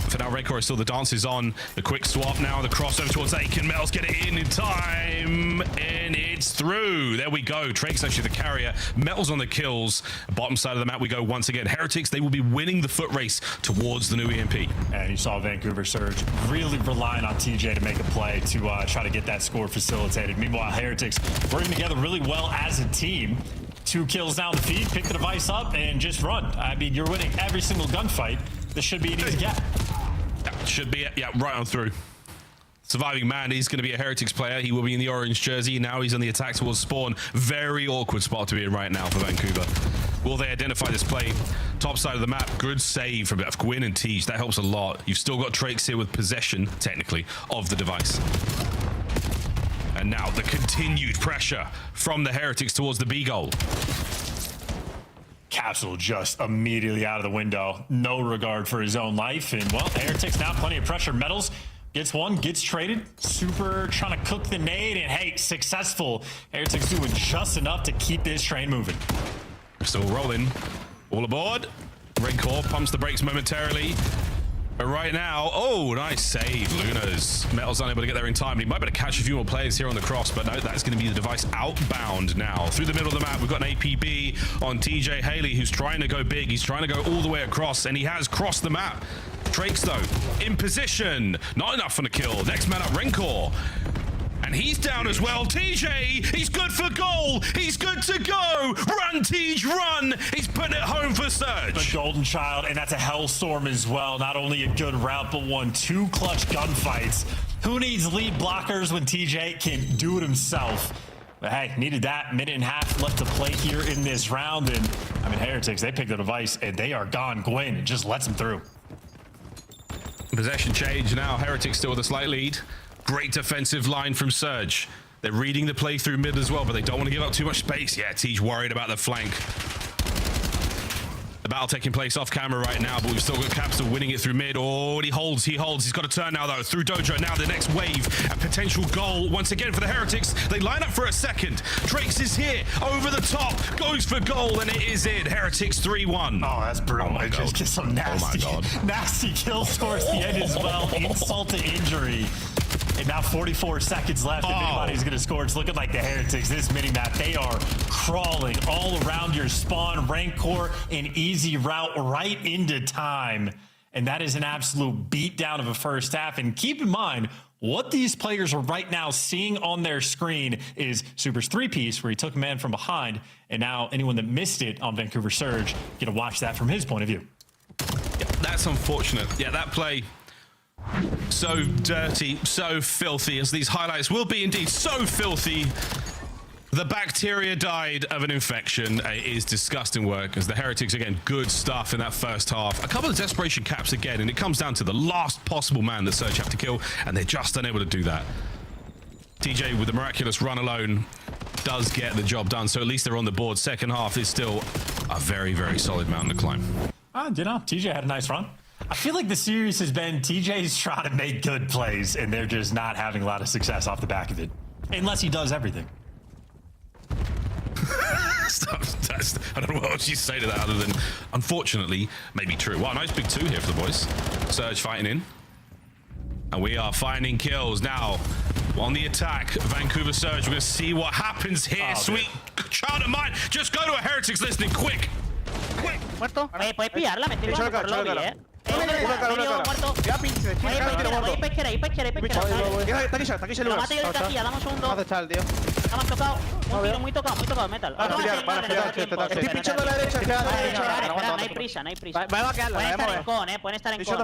For now, Raincore is still, the dance is on. The quick swap now, the crossover towards Aiken. Metals get it in time, and it's through. There we go. Trakes actually the carrier. Metals on the kills. Bottom side of the map we go once again. Heretics, they will be winning the foot race towards the new EMP. And you saw Vancouver Surge really relying on TJ to make a play to try to get that score facilitated. Meanwhile, Heretics working together really well as a team. 2 kills down the feed, pick the device up, and just run. I mean, you're winning every single gunfight. This should be an easy get. That should be it. Yeah, right on through. Surviving man, he's going to be a Heretics player. He will be in the orange jersey. Now he's on the attack towards spawn. Very awkward spot to be in right now for Vancouver. Will they identify this play? Top side of the map. Good save from Gwyn and Tej. That helps a lot. You've still got Trakes here with possession, technically, of the device. And now the continued pressure from the Heretics towards the B goal. Capsule just immediately out of the window. No regard for his own life. And, well, Heretics now plenty of pressure. Metals gets 1, gets traded. Super trying to cook the nade, and, hey, successful. Heretics doing just enough to keep this train moving. Still rolling. All aboard. Red Core pumps the brakes momentarily. But right now, oh, nice save, Lunas. Metal's unable to get there in time. He might be able to catch a few more players here on the cross, but no, that's going to be the device outbound now. Through the middle of the map, we've got an APB on TJ Haley, who's trying to go big. He's trying to go all the way across, and he has crossed the map. Trakes, though, in position. Not enough for the kill. Next man up, Renkor. And he's down as well. TJ, he's good for goal. He's good to go. Run, Tej, run. He's putting it home for Surge. The Golden Child, and that's a Hellstorm as well. Not only a good route, but won 2 clutch gunfights. Who needs lead blockers when TJ can do it himself? But hey, needed that. Minute and a half left to play here in this round. And I mean, Heretics, they picked the device, and they are gone. Gwyn just lets them through. Possession change now. Heretics still with a slight lead. Great defensive line from Surge. They're reading the play through mid as well, but they don't want to give up too much space. Yeah, Tej worried about the flank. The battle taking place off camera right now, but we've still got Capsule winning it through mid. Oh, he holds. He's got to turn now, though, through Dojo. Now the next wave, a potential goal once again for the Heretics. They line up for a second. Drakes is here, over the top, goes for goal, and it is in. Heretics 3-1. Oh, that's brutal. Oh, just some nasty, nasty kills towards the end as well. Insult to injury. And now 44 seconds left. If anybody's going to score, it's looking like the Heretics. This mini-map, they are crawling all around your spawn. Rancor, an easy route right into time. And that is an absolute beatdown of a first half. And keep in mind, what these players are right now seeing on their screen is Super's three-piece, where he took a man from behind. And now anyone that missed it on Vancouver Surge, get to watch that from his point of view. Yeah, that's unfortunate. Yeah, that play... so dirty, so filthy, as these highlights will be indeed so filthy. The bacteria died of an infection. It is disgusting work, as the Heretics, again, good stuff in that first half. A couple of desperation caps again, and it comes down to the last possible man that Surge have to kill, and they're just unable to do that. TJ, with the miraculous run alone, does get the job done, so at least they're on the board. Second half is still a very, very solid mountain to climb. You know, TJ had a nice run. I feel like the series has been TJ's trying to make good plays, and they're just not having a lot of success off the back of it. Unless he does everything. I don't know what else you say to that other than, unfortunately, maybe true. Wow, nice big 2 here for the boys. Surge fighting in. And we are finding kills now. On the attack, Vancouver Surge. We're going to see what happens here. Sweet child of mine. Just go to a Heretics listening quick. Quick. Muerto. Puedes pillarla, me estoy por lobby, muerto. Lo mato yo de taquilla, dame un segundo. Estamos tocados. Un tiro muy tocado, metal. Estoy pinchando a la derecha. No hay prisa. Pueden estar en con, pueden estar en con.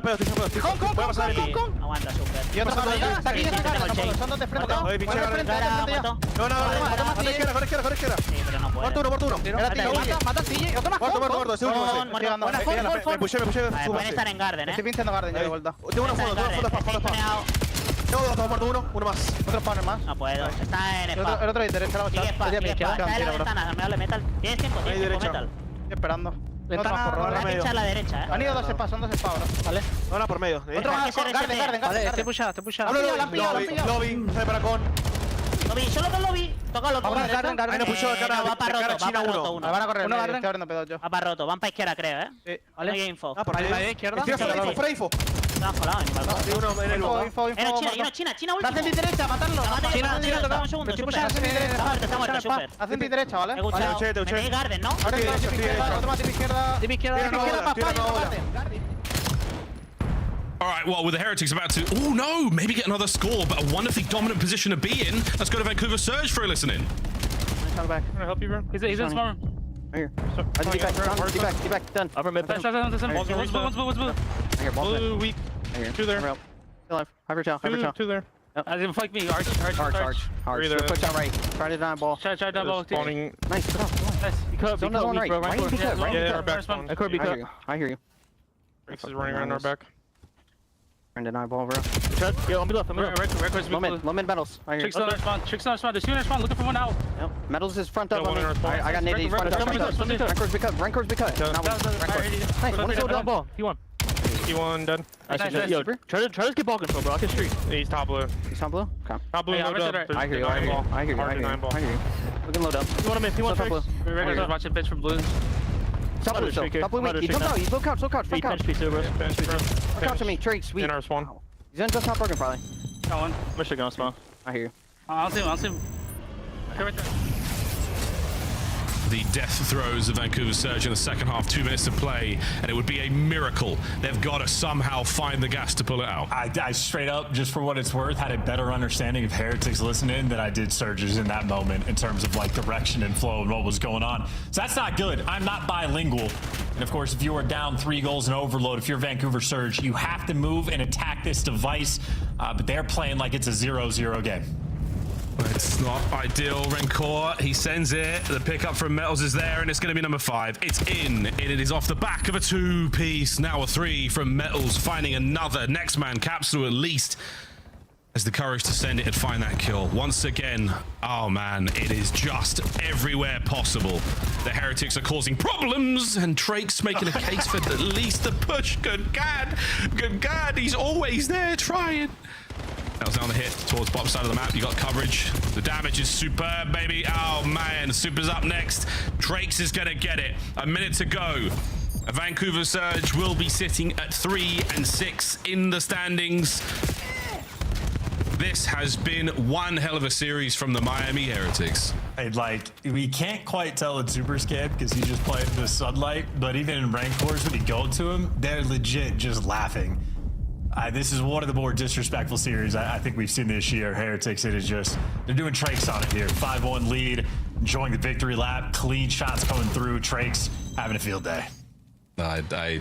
Con. Aguanta, super. Y otro son dos de frente. No, izquierda. Sí, pero no puede. Muerto uno. Mata TJ, otro más. Me pushé. Pueden estar en Garden, Estoy pinchando Garden ya de vuelta. Tengo uno spawn. Tengo dos muertos, uno más. Otro spawner más. No puedo. Está en spawn. El otro de derecha, la Sigue spawn. Está en la ventana, me hable metal. Tienes tiempo, metal. Estoy esperando. Van a pinchar a la derecha, Han ido dos spas, son dos spas ahora. Vale. Una por medio. Otro más, Garden. Vale, estoy pushado. Lo han pillado. Lobby, sale para con. Solo con lobby. Toca los dos. Ahí no pushó, va para roto, uno. Van a correr. Estoy abriendo pedo yo. Va para roto, van para izquierda, creo, Sí. No hay info. Por la izquierda. Fuera info. Están colados en el balcón. Uno en el Info. China, último. Hacen derecha, matarlo. China, toma un segundo. Está muerto, super. Hacen derecha, ¿vale? Me gusta. Tenéis Garden, ¿no? Ahora tip izquierda. All right, well, with the Heretics about to... Oh, no! Maybe get another score, but a wonderfully dominant position to be in. Let's go to Vancouver Surge for a listen-in. Back. Can I help you, bro? He's in smart room. Right here. Get back. Done. Upper mid. One's blue, weak. Two there. Still alive. Have your tail. Two there. As in flank me. Arch. Push out right. Try to down ball. Try down ball. Spawning. Nice. Nice. You cut. Be cut weak, bro. Yeah, our back spawn. I hear you. Rex is running around our back. Trying to eyeball, bro. Yo, on me left. Low mid metals. I hear you. Tricks on our spawn. There's two in our spawn. Looking for one out. Yep. Metals is front up on me. I got nade. Rancor's be cut. Nice. One is down ball. He1 dead. Nice. Yo, try to get ball control, bro. I can street. He's top blue. Okay. Top blue, load up. I hear you. We can load up. He want tricks. We're watching bench from blue. Top blue, Top blue, wait. He's low couch. Front couch. Couch to me, Trade, sweet. In our spawn. He's in just top broken, probably. Got one. Wish I got spawn. I hear you. I'll see him. Okay, right there. The death throes of Vancouver Surge in the second half, 2 minutes to play, and it would be a miracle. They've got to somehow find the gas to pull it out. I straight up, just for what it's worth, had a better understanding of Heretics listening than I did Surge's in that moment in terms of like direction and flow and what was going on. So that's not good. I'm not bilingual. And of course, if you are down 3 goals in overload, if you're Vancouver Surge, you have to move and attack this device. But they're playing like it's a 0-0 game. It's not ideal. Rancor, he sends it. The pickup from Metals is there, and it's going to be number 5. It's in, and it is off the back of a 2-piece. Now a 3 from Metals, finding another next man capsule at least. has the courage to send it and find that kill. Once again, oh man, it is just everywhere possible. The Heretics are causing problems, and Drake's making a case for at least the push. Good God, he's always there trying. That was on the hit towards bottom side of the map. You got coverage. The damage is superb, baby. Oh man, Super's up next. Drake's is gonna get it. A minute to go. Vancouver Surge will be sitting at 3 and 6 in the standings. This has been one hell of a series from the Miami Heretics. Like, we can't quite tell it's Super scared because he's just playing in the sunlight, but even in ranked wars, when you go to him, they're legit just laughing. This is one of the more disrespectful series I think we've seen this year. Heretics, it is just, they're doing Trakes on it here. 5-1 lead, enjoying the victory lap, clean shots coming through. Trakes having a field day.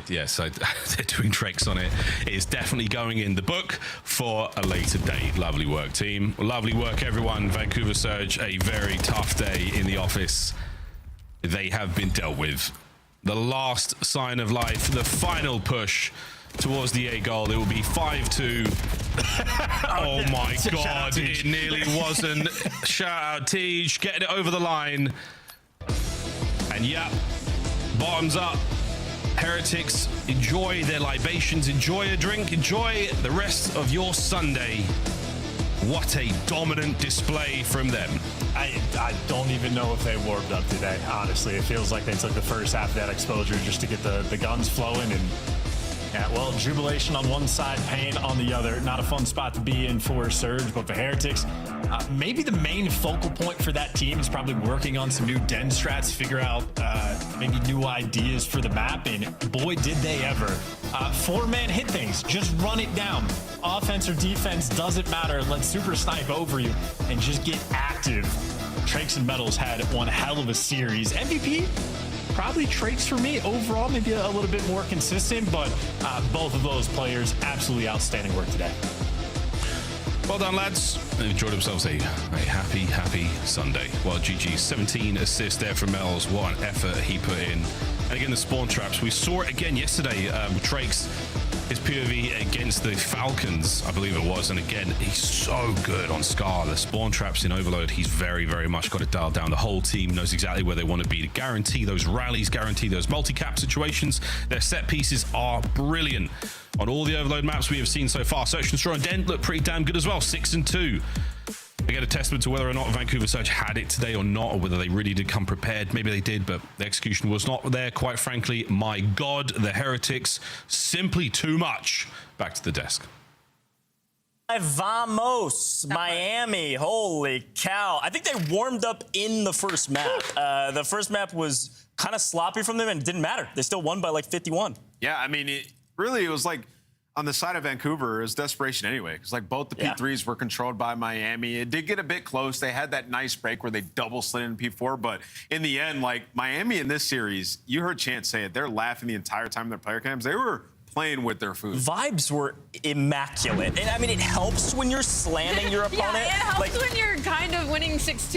Yes, they're doing tricks on it. It is definitely going in the book for a later date. Lovely work, team. Lovely work, everyone. Vancouver Surge, a very tough day in the office. They have been dealt with. The last sign of life, the final push towards the A goal. It will be 5-2. Oh my God, it nearly wasn't. Shout out Tej, getting it over the line. And yeah, bottoms up. Heretics, enjoy their libations, enjoy a drink, enjoy the rest of your Sunday. What a dominant display from them. I don't even know if they warmed up today, honestly. It feels like they took the first half of that exposure just to get the guns flowing. And yeah, well, jubilation on one side, pain on the other. Not a fun spot to be in for Surge, but for Heretics, maybe the main focal point for that team is probably working on some new den strats, figure out maybe new ideas for the map, and boy, did they ever. 4-man hit things, just run it down. Offense or defense, doesn't matter. Let Super snipe over you and just get active. Trakes and Metals had one hell of a series. MVP? Probably Trakes for me. Overall, maybe a little bit more consistent, but both of those players, absolutely outstanding work today. Well done, lads. They enjoyed themselves a happy Sunday. Well, GG, 17 assists there from Mel's. What an effort he put in. And again, the spawn traps. We saw it again yesterday. Trakes, his POV against the Falcons, I believe it was. And again, he's so good on Scar. The spawn traps in Overload, he's very much got it dialed down. The whole team knows exactly where they want to be to guarantee those rallies, guarantee those multi-cap situations. Their set pieces are brilliant. On all the Overload maps we have seen so far, Search and Straw and Dent look pretty damn good as well, 6 and 2. They get a testament to whether or not Vancouver Surge had it today or not, or whether they really did come prepared. Maybe they did, but the execution was not there, quite frankly. My God, the Heretics, simply too much. Back to the desk. Vamos, Miami. Holy cow. I think they warmed up in the first map. The first map was kind of sloppy from them, and it didn't matter. They still won by like 51. Yeah, I mean, it was like, on the side of Vancouver, it was desperation anyway, because like both the P3s were controlled by Miami. It did get a bit close. They had that nice break where they double slid in P4, but in the end, like Miami in this series, you heard Chance say it, they're laughing the entire time in their player cams. They were playing with their food. Vibes were immaculate. And I mean, it helps when you're slamming your opponent. Yeah, it helps when you're kind of winning 6-2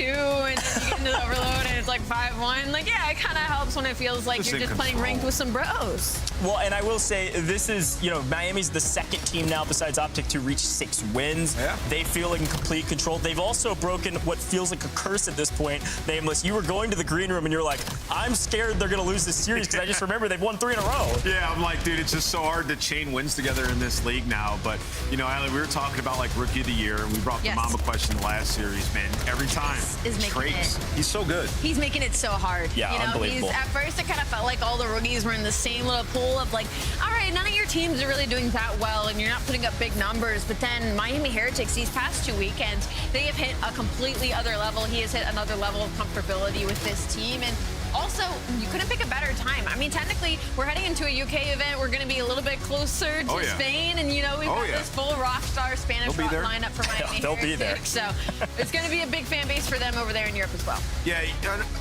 and then you get into the Overload and it's like 5-1. Like, yeah, it kind of helps when it feels like you're just playing ranked with some bros. Well, and I will say, this is, you know, Miami's the second team now besides Optic to reach 6 wins. Yeah. They feel in complete control. They've also broken what feels like a curse at this point. Nameless, you were going to the green room and you're like, I'm scared they're going to lose this series because I just remember they've won 3 in a row. Yeah, I'm like, dude, it's just so hard to chain wins together in this league now. But, you know, Allie, we were talking about like Rookie of the Year, and we brought the Mama question the last series, man. Every time. He's so good. He's making it so hard. Yeah, you know, unbelievable. At first, it kind of felt like all the rookies were in the same little pool of like, all right, none of your teams are really doing that well, and you're not putting up big numbers. But then Miami Heretics, these past 2 weekends, they have hit a completely other level. He has hit another level of comfortability with this team. And also, you couldn't pick a better time. I mean, technically, we're heading into a UK event. We're going to be a little bit closer to Spain. And, you know, we've got this full rockstar Spanish rock lineup for Miami They'll be there. So it's going to be a big fan base for them over there in Europe as well. Yeah,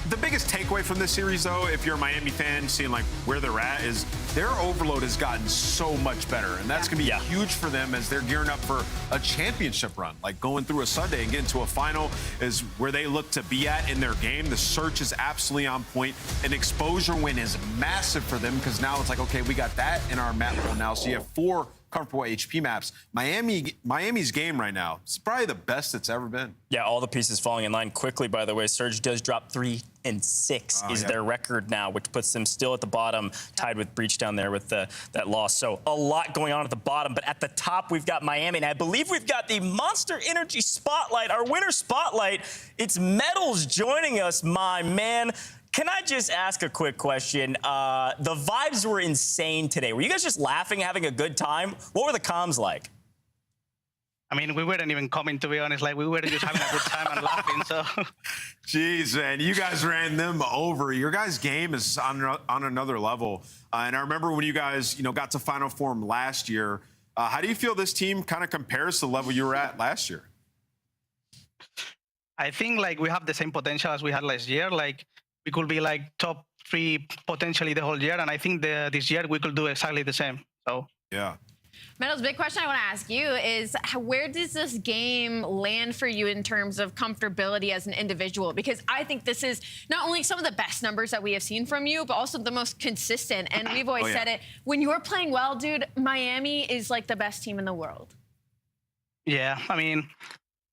the biggest takeaway from this series, though, if you're a Miami fan, seeing like where they're at, is their Overload has gotten so much better. And that's going to be huge for them as they're gearing up for a championship run. Like going through a Sunday and getting to a final is where they look to be at in their game. The search is absolutely on point. An exposure win is massive for them because now it's like, okay, we got that in our map pool now. So you have 4 comfortable HP maps. Miami's game right now is probably the best it's ever been. Yeah, all the pieces falling in line quickly, by the way. Surge does drop 3-6 is their record now, which puts them still at the bottom, tied with Breach down there with that loss. So a lot going on at the bottom, but at the top, we've got Miami, and I believe we've got the Monster Energy Spotlight, our winner spotlight. It's Metals joining us, my man. Can I just ask a quick question? The vibes were insane today. Were you guys just laughing, having a good time? What were the comms like? I mean, we weren't even coming, to be honest. Like, we were just having a good time and laughing, so. Jeez, man, you guys ran them over. Your guys' game is on another level. And I remember when you guys, got to Final Form last year. How do you feel this team kind of compares to the level you were at last year? I think, like, we have the same potential as we had last year. Like, we could be, like, top 3 potentially the whole year. And I think this year we could do exactly the same, so. Yeah. Metals, big question I want to ask you is where does this game land for you in terms of comfortability as an individual? Because I think this is not only some of the best numbers that we have seen from you, but also the most consistent. And we've always said it. When you're playing well, dude, Miami is like the best team in the world. Yeah, I mean,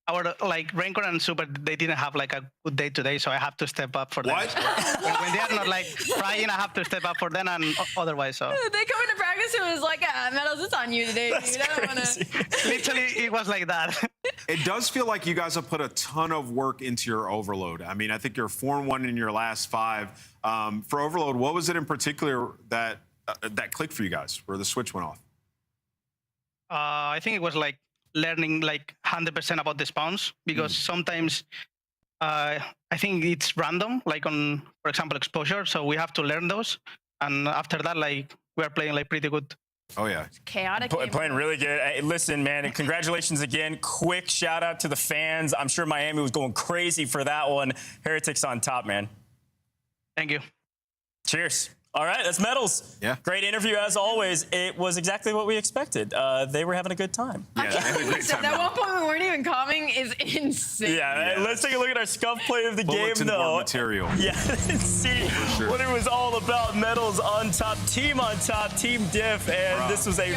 our Rancor and Super, they didn't have like a good day today, so I have to step up for them. What? When they are not like trying, I have to step up for them and otherwise. So they come into practice and it was like, Metals, it's on you today, dude. I don't want to. Literally, it was like that. It does feel like you guys have put a ton of work into your Overload. I mean, I think you're 4-1 in your last 5. For Overload, what was it in particular that clicked for you guys, where the switch went off? I think it was like learning like 100% about the spawns, because sometimes I think it's random, like on, for example, exposure. So we have to learn those. And after that, like, we are playing like pretty good. Oh, yeah. Chaotic. Playing really good. Hey, listen, man, and congratulations again. Quick shout out to the fans. I'm sure Miami was going crazy for that one. Heretics on top, man. Thank you. Cheers. All right, that's Metals. Yeah. Great interview as always. It was exactly what we expected. They were having a good time. Yeah, they had a great time. That one point we weren't even coming is insane. Yeah, let's take a look at our scuff play of the Bulletin game, though. board material. Yeah, and see what it was all about. Metals on top, team on top, team diff, and this was a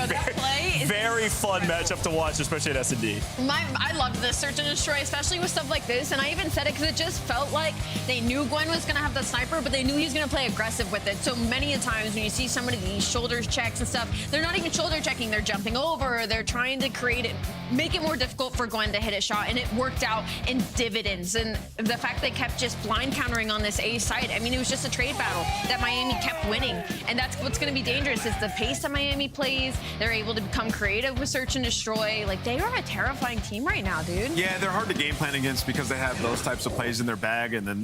very fun matchup to watch, especially at S&D. I loved the search and destroy, especially with stuff like this, and I even said it because it just felt like they knew Gwen was going to have the sniper, but they knew he was going to play aggressive with it. So many a times when you see somebody these shoulders checks and stuff, they're not even shoulder checking, they're jumping over, they're trying to create it, make it more difficult for Gwen to hit a shot, and it worked out in dividends. And the fact they kept just blind countering on this A site, I mean, it was just a trade battle that Miami kept winning, and that's what's going to be dangerous is the pace that Miami plays. They're able to become creative with search and destroy. Like, they are a terrifying team right now, dude. Yeah, they're hard to game plan against because they have those types of plays in their bag, and then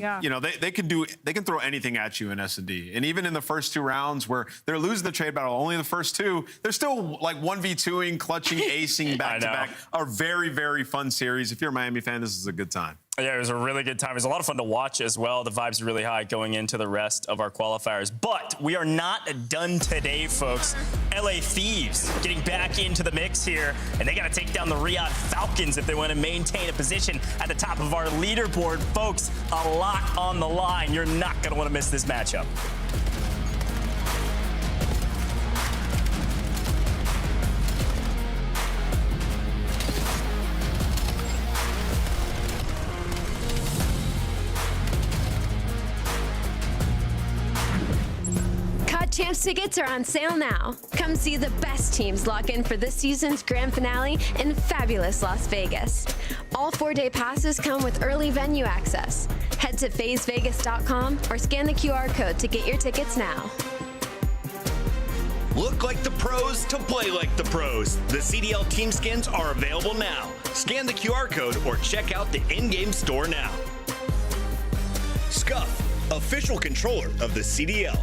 they can throw anything at you in S&D. And even in the first 2 rounds where they're losing the trade battle, only the first 2, they're still like 1v2ing, clutching, acing back to back. A very, very fun series. If you're a Miami fan, this is a good time. Yeah, it was a really good time. It was a lot of fun to watch as well. The vibes are really high going into the rest of our qualifiers. But we are not done today, folks. LA Thieves getting back into the mix here, and they got to take down the Riyadh Falcons if they want to maintain a position at the top of our leaderboard. Folks, a lot on the line. You're not going to want to miss this matchup. Champs tickets are on sale now. Come see the best teams lock in for this season's grand finale in fabulous Las Vegas. All 4-day passes come with early venue access. Head to phasevegas.com or scan the QR code to get your tickets now. Look like the pros to play like the pros. The CDL team skins are available now. Scan the QR code or check out the in-game store now. Scuff, official controller of the CDL.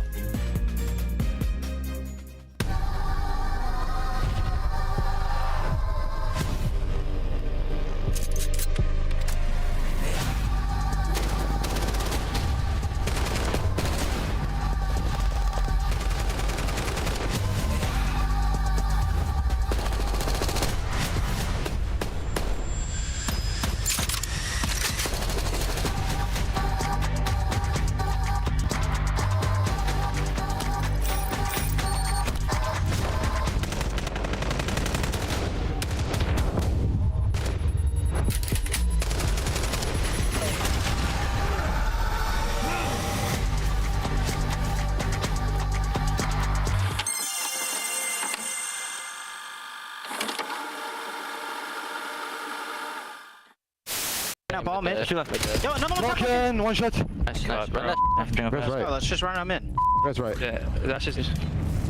Jump all mid. Two left. Yo, another one. Broken. One shot. Nice. Let's just run around mid. That's right. Yeah, that's just.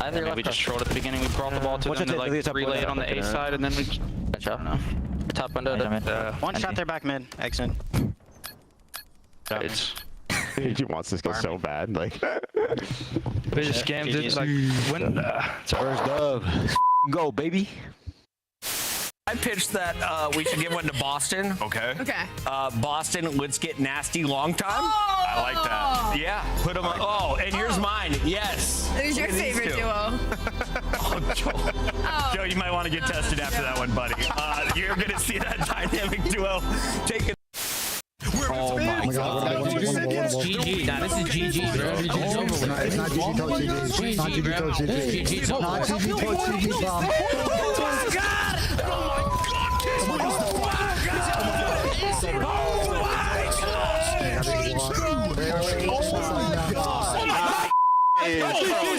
I think we just trolled at the beginning. We brought the ball to them to like relay it on the A side, and then we. Good job. No. Top window. One shot there back mid. Exit. It's. He wants this guy so bad. Like. They just scammed it. Like when. It's our first dub. Go, baby. I pitched that we should give one to Boston. Okay. Okay. Boston, let's get nasty long time. Oh! I like that. Yeah, put them on. Oh, and here's mine. Yes. Who's your Look at these favorite two. duo? Oh, Joe. Oh. Joe, you might want to get tested after that one, buddy. You're going to see that dynamic duo take it. Oh my God. GG. Nah, this is GG, bro. GG's over with. It's not GG till GG. It's not GG till GG. GG's over. Not GG till GG, Tom. Oh my God!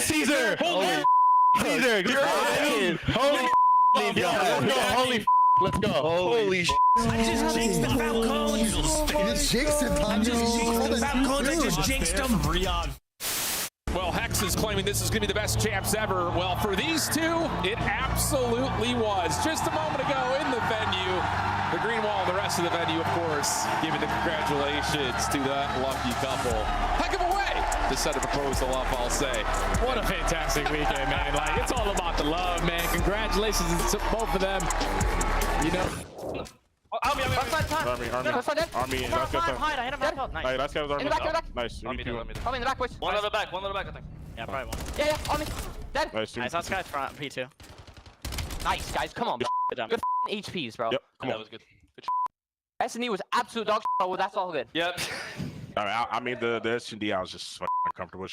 Caesar! Caesar! Holy let's go. Holy shit. I just jinxed the Falcons. You just jinxed him, Tom. I just jinxed the Falcons. I just jinxed them. Well, Hex is claiming this is going to be the best champs ever. Well, for these two, it absolutely was. Just a moment ago in the venue, the green wall and the rest of the venue, of course, giving the congratulations to that lucky couple. Heck of a way to set a proposal up, I'll say. What a fantastic weekend, man. Like, it's all about the love, man. Congratulations to both of them. You know. Army. Army, and that's Hide. I hit him back up. Nice. Hey, that's Army. In the back. Nice. Army in the back, boys. One level back, I think. Yeah, probably one. Yeah, Army. Dead. Nice. Nice, that's guys front, P2. Nice, guys. Come on. Good job. Good HPs, bro. Yep. Come on. That was good. S&D was absolute dog shit, but that's all good. Yep. I mean, the S&D, I was just fucking uncomfortable with.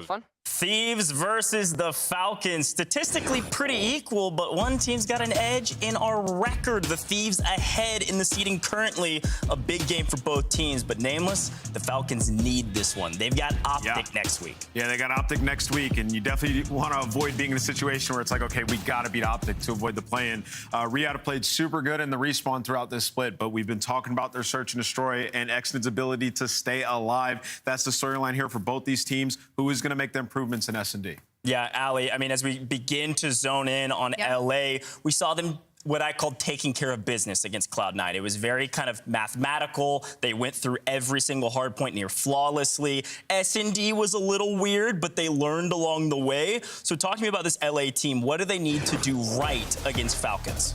Fun. Thieves versus the Falcons. Statistically pretty equal, but one team's got an edge in our record. The Thieves ahead in the seeding currently. A big game for both teams, but Nameless, the Falcons need this one. They've got Optic next week. Yeah, they got Optic next week, and you definitely want to avoid being in a situation where it's like, okay, we got to beat Optic to avoid the play-in. Riyadh played super good in the respawn throughout this split, but we've been talking about their search and destroy and Exnid's ability to stay alive. That's the storyline here for both these teams. Who is going to make the improvements in S&D? Yeah, Ali, I mean, as we begin to zone in on LA, we saw them what I called taking care of business against Cloud9. It was very kind of mathematical. They went through every single hard point near flawlessly. S&D was a little weird, but they learned along the way. So talk to me about this LA team. What do they need to do right against Falcons?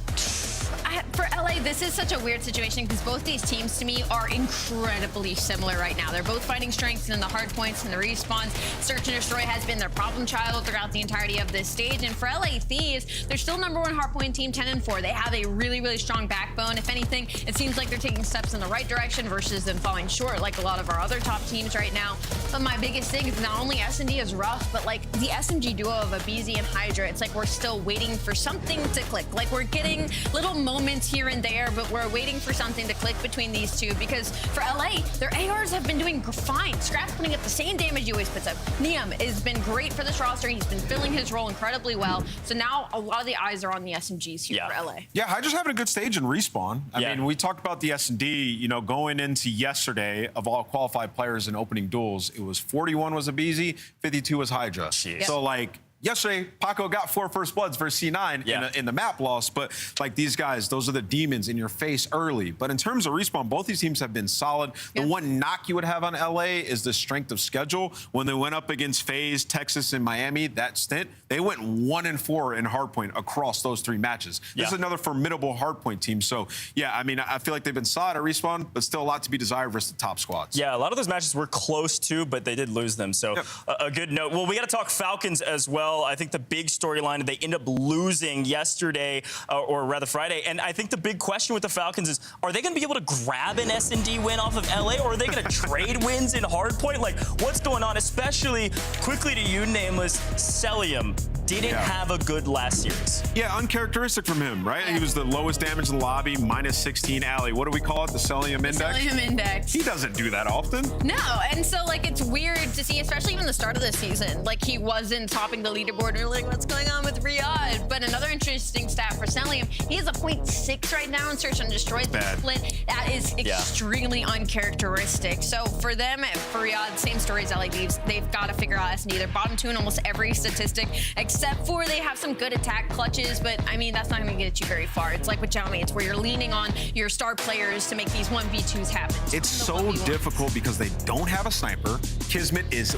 For LA, this is such a weird situation because both these teams to me are incredibly similar right now. They're both finding strengths in the hard points and the respawns. Search and Destroy has been their problem child throughout the entirety of this stage. And for LA Thieves, they're still #1 hardpoint team, 10-4. They have a really, really strong backbone. If anything, it seems like they're taking steps in the right direction versus them falling short like a lot of our other top teams right now. But my biggest thing is not only S&D is rough, but like the SMG duo of Abizi and Hydra, it's like we're still waiting for something to click. Like we're getting little moments here and there, but we're waiting for something to click between these two because for LA, their ARs have been doing fine. Scrap's putting up the same damage he always puts up. Niam has been great for this roster. He's been filling his role incredibly well. So now a lot of the eyes are on the SMGs here for LA. Yeah, Hydra's having a good stage in respawn. I mean, we talked about the S&D, you know, going into yesterday of all qualified players in opening duels, it was 41 was Abizi, 52 was Hydra. So like, yesterday, Paco got 4 first bloods versus C9 in the map loss, but like these guys, those are the demons in your face early. But in terms of respawn, both these teams have been solid. The one knock you would have on LA is the strength of schedule. When they went up against FaZe, Texas, and Miami, that stint, they went 1-4 in hardpoint across those 3 matches. This is another formidable hardpoint team. So, yeah, I mean, I feel like they've been solid at respawn, but still a lot to be desired versus the top squads. Yeah, a lot of those matches were close to, but they did lose them. So a good note. Well, we got to talk Falcons as well. I think the big storyline, they end up losing yesterday, or rather Friday. And I think the big question with the Falcons is, are they going to be able to grab an S&D win off of LA, or are they going to trade wins in hardpoint? Like, what's going on? Especially quickly to you, Nameless, Celium. didn't have a good last series. Yeah, uncharacteristic from him, right? He was the lowest damage in the lobby, minus 16. Allie, what do we call it? The Celium Index? Celium Index. He doesn't do that often. No, and so like it's weird to see, especially even the start of the season, like he wasn't topping the leaderboard. And we're like, what's going on with Riyadh? But another interesting stat for Celium, he has a 0.6 right now in Search and Destroy split. That is extremely uncharacteristic. So for them, for Riyadh, same story as LA Thieves. They've got to figure out S&D. They're bottom 2 in almost every statistic, except for they have some good attack clutches. But I mean, that's not going to get you very far. It's like with Xiaomi, it's where you're leaning on your star players to make these 1v2s happen. It's so difficult because they don't have a sniper. Kismet is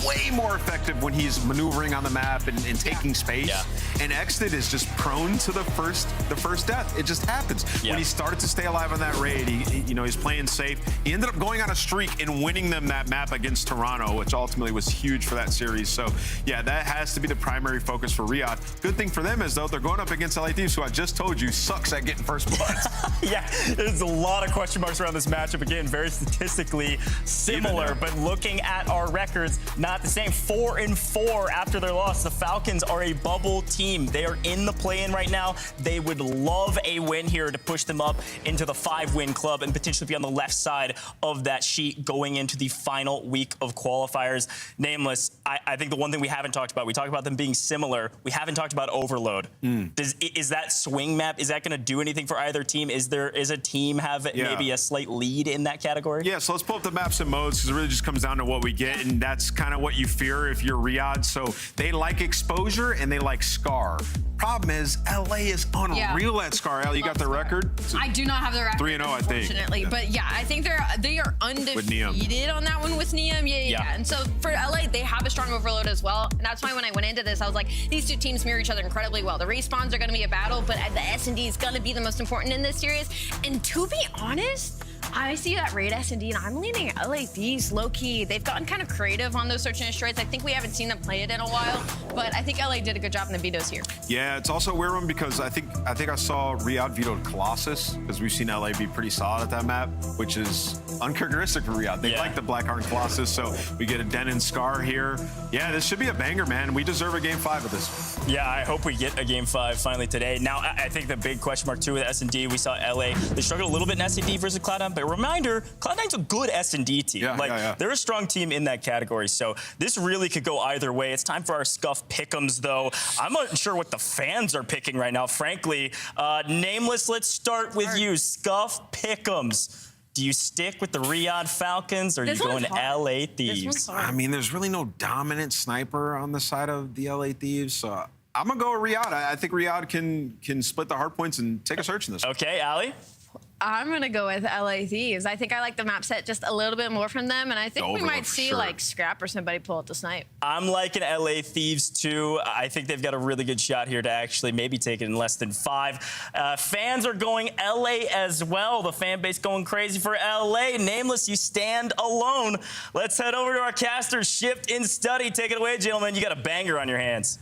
way more effective when he's maneuvering on the map and taking space. And Exted is just prone to the first death. It just happens. When he started to stay alive on that raid, he's playing safe. He ended up going on a streak and winning them that map against Toronto, which ultimately was huge for that series. So yeah, that has to be the primary focus for Riyadh. Good thing for them is though they're going up against LA Thieves, who I just told you sucks at getting first blood. Yeah, there's a lot of question marks around this matchup. Again, very statistically similar, but looking at our records, not the same. 4-4 after their loss. The Falcons are a bubble team. They are in the play-in right now. They would love a win here to push them up into the 5-win club and potentially be on the left side of that sheet going into the final week of qualifiers. Nameless, I think the one thing we haven't talked about, we talked about them being similar. We haven't talked about Overload. Is that swing map, is that going to do anything for either team? Is a team have maybe a slight lead in that category? Yeah, so let's pull up the maps and modes because it really just comes down to what we get, and that's kind of what you fear if you're Riyadh. So they like exposure and they like Scar. Problem is, LA is unreal at Scar. Al, you got the record? I do not have the record, 3-0, I think. Unfortunately, but yeah, I think they are undefeated on that one with Neum. Yeah. And so for LA, they have a strong Overload as well, and that's why when I went into this, I was like, these two teams mirror each other incredibly well. The respawns are going to be a battle, but the S&D is going to be the most important in this series. And to be honest, I see that raid S&D, and I'm leaning LA Thieves low-key. They've gotten kind of creative on those Search and Destroys. I think we haven't seen them play it in a while, but I think LA did a good job in the vetoes here. Yeah, it's also a weird one because I think I saw Riyadh vetoed Colossus because we've seen LA be pretty solid at that map, which is uncharacteristic for Riyadh. They like the Blackheart and Colossus, so we get a Den and Scar here. Yeah, this should be a banger, man. We deserve a Game 5 of this. Yeah, I hope we get a Game 5 finally today. Now, I think the big question mark, too, with S&D, we saw LA. They struggled a little bit in S&D versus Cloud9, but reminder, Cloud9's a good S&D team. They're a strong team in that category, so this really could go either way. It's time for our Scuff Pick'ems, though. I'm not sure what the fans are picking right now, frankly. Nameless, let's start with you. Scuff Pick'ems. Do you stick with the Riyadh Falcons, or are you going LA Thieves? I mean, there's really no dominant sniper on the side of the LA Thieves, so I'm going to go with Riyadh. I think Riyadh can split the hard points and take a search in this. Okay, Allie? I'm going to go with LA Thieves. I think I like the map set just a little bit more from them, and I think we might see like Scrap or somebody pull out the snipe. I'm liking LA Thieves too. I think they've got a really good shot here to actually maybe take it in less than 5. Fans are going LA as well. The fan base going crazy for LA. Nameless, you stand alone. Let's head over to our casters. Shift in Study. Take it away, gentlemen. You got a banger on your hands.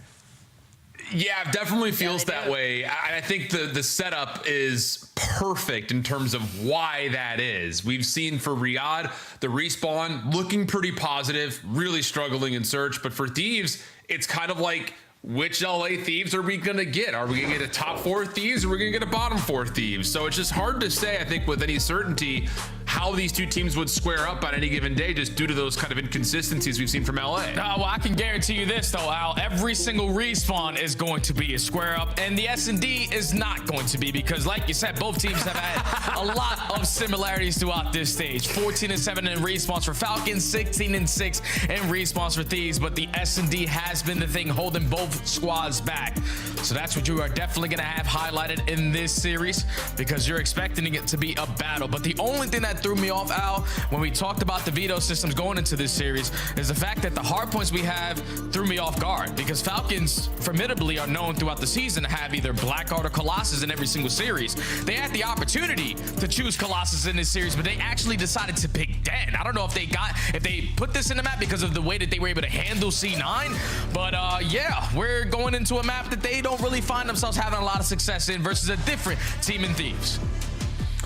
Yeah, it definitely feels that way. I think the setup is perfect in terms of why that is. We've seen for Riyadh, the respawn looking pretty positive, really struggling in Search. But for Thieves, it's kind of like, which LA Thieves are we going to get? Are we going to get a top 4 Thieves or are we going to get a bottom 4 Thieves? So it's just hard to say, I think, with any certainty how these two teams would square up on any given day just due to those kind of inconsistencies we've seen from LA. Well, I can guarantee you this, though, Al. Every single respawn is going to be a square up, and the S&D is not going to be because, like you said, both teams have had a lot of similarities throughout this stage. 14-7 in respawns for Falcons, 16-6 in respawns for Thieves, but the S&D has been the thing holding both squads back. So that's what you are definitely going to have highlighted in this series because you're expecting it to be a battle. But the only thing that threw me off, Al, when we talked about the veto systems going into this series is the fact that the hard points we have threw me off guard because Falcons formidably are known throughout the season to have either Blackheart or Colossus in every single series. They had the opportunity to choose Colossus in this series, but they actually decided to pick Den. I don't know if they put this in the map because of the way that they were able to handle C9, but yeah, we're going into a map that they don't really find themselves having a lot of success in versus a different team in Thieves.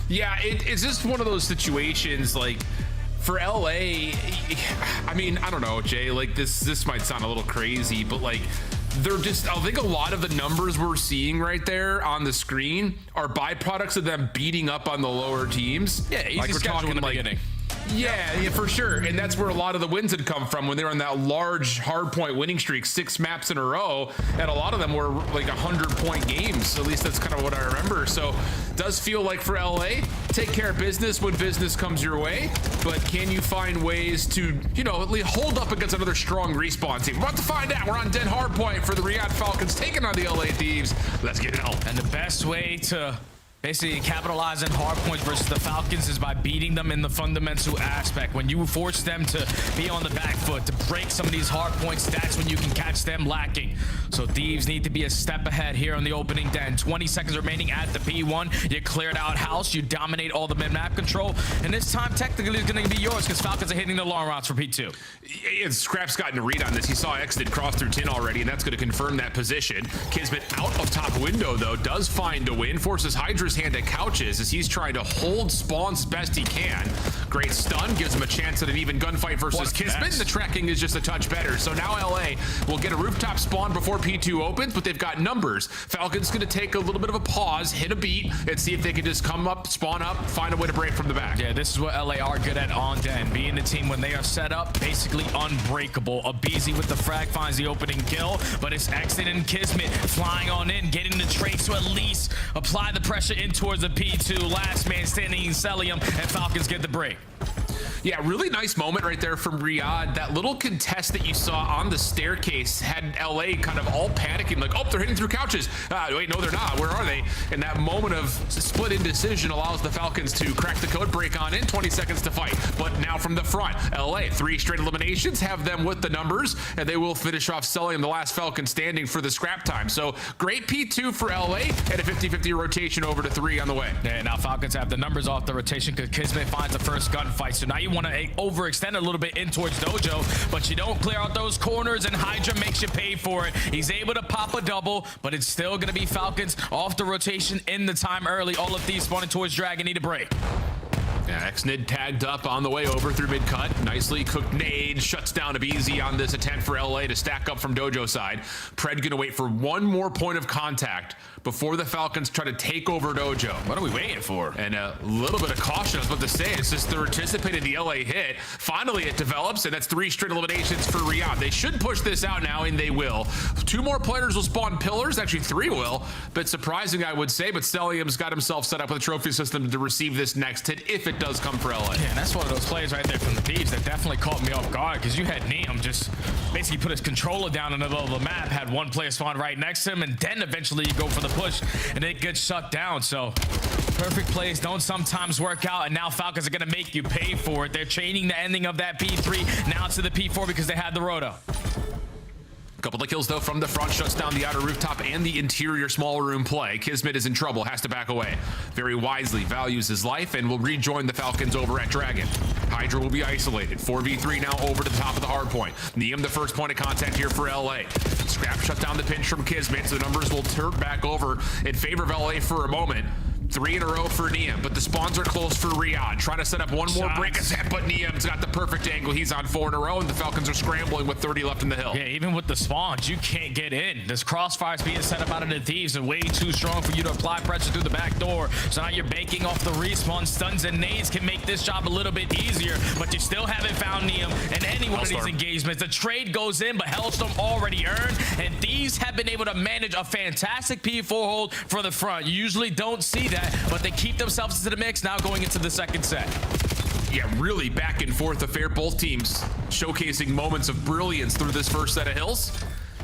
Yeah, it's just one of those situations, like, for LA, I mean, I don't know, Jay, like, this might sound a little crazy, but, like, they're just, I think a lot of the numbers we're seeing right there on the screen are byproducts of them beating up on the lower teams. Yeah, easy schedule in the beginning. Yeah, for sure. And that's where a lot of the wins had come from when they were on that large hardpoint winning streak, 6 maps in a row. And a lot of them were like 100-point games. At least that's kind of what I remember. So it does feel like for LA, take care of business when business comes your way. But can you find ways to, you know, at least hold up against another strong Respawn team? We're about to find out. We're on dead hardpoint for the Riyadh Falcons taking on the LA Thieves. Let's get it on. And the best way to basically capitalize on hard points versus the Falcons is by beating them in the fundamental aspect. When you force them to be on the back foot, to break some of these hard points, that's when you can catch them lacking. So Thieves need to be a step ahead here on the opening den. 20 seconds remaining at the P1. You cleared out house, you dominate all the mid-map control, and this time technically is going to be yours because Falcons are hitting the long routes for P2. Scrap's gotten a read on this. He saw Exit cross through tin already, and that's going to confirm that position. Kismet out of top window, though, does find a win, forces Hydra's hand at couches as he's trying to hold spawns as best he can. Great stun gives him a chance at an even gunfight versus Kismet. The tracking is just a touch better. So now LA will get a rooftop spawn before P2 opens, but they've got numbers. Falcons going to take a little bit of a pause, hit a beat, and see if they can just come up, spawn up, find a way to break from the back. Yeah, this is what LA are good at on den. Being the team when they are set up, basically unbreakable. Abizi with the frag finds the opening kill, but it's Exit and Kismet flying on in, getting the trades to at least apply the pressure in towards the P2. Last man standing in Celium, and Falcons get the break. Yeah, really nice moment right there from Riyadh. That little contest that you saw on the staircase had LA kind of all panicking, like, oh, they're hitting through couches. Wait, no, they're not. Where are they? And that moment of split indecision allows the Falcons to crack the code, break on in, 20 seconds to fight. But now from the front, LA, 3 straight eliminations, have them with the numbers, and they will finish off Celium, the last Falcon standing for the scrap time. So great P2 for LA, and a 50-50 rotation over to 3 on the way. Yeah, now Falcons have the numbers off the rotation because Kismet finds the first gunfight. So now you want to overextend a little bit in towards Dojo, but you don't clear out those corners, and Hydra makes you pay for it. He's able to pop a double, but it's still going to be Falcons off the rotation in the time early. All of these spawning towards Dragon need a break. Yeah, Xnid tagged up on the way over through mid-cut. Nicely cooked nade, shuts down Abizi on this attempt for LA to stack up from Dojo side. Pred gonna wait for one more point of contact before the Falcons try to take over Dojo. What are we waiting for? And a little bit of caution, I was about to say, it's just they're anticipating the LA hit. Finally, it develops, and that's 3 straight eliminations for Riyadh. They should push this out now, and they will. 2 more players will spawn pillars, actually 3 will. Bit surprising, I would say, but Celium's got himself set up with a trophy system to receive this next hit if it does come for LA. Yeah, and that's one of those plays right there from the Thieves that definitely caught me off guard, because you had Neum just basically put his controller down in the middle of the map, had one player spawn right next to him, and then eventually you go for the push, and it gets shut down. So perfect plays don't sometimes work out, and now Falcons are going to make you pay for it. They're chaining the ending of that P3 now to the P4 because they had the roto. Couple of kills though from the front, shuts down the outer rooftop and the interior small room play. Kismet is in trouble, has to back away. Very wisely values his life and will rejoin the Falcons over at Dragon. Hydra will be isolated. 4v3 now over to the top of the hard point. Neum the first point of contact here for LA. Scrap shut down the pinch from Kismet, so the numbers will turn back over in favor of LA for a moment. 3 in a row for Neum, but the spawns are close for Riyadh. Trying to set up one more break attempt, but Neum's got the perfect angle. He's on 4 in a row, and the Falcons are scrambling with 30 left in the hill. Yeah, even with the spawns, you can't get in. This crossfire's being set up out of the Thieves and way too strong for you to apply pressure through the back door. So now you're banking off the respawn. Stuns and nades can make this job a little bit easier, but you still haven't found Neum in any one of these engagements. The trade goes in, but Hellstorm already earned, and Thieves have been able to manage a fantastic P4 hold for the front. You usually don't see that, but they keep themselves into the mix now going into the second set. Yeah, really back and forth affair. Both teams showcasing moments of brilliance through this first set of hills.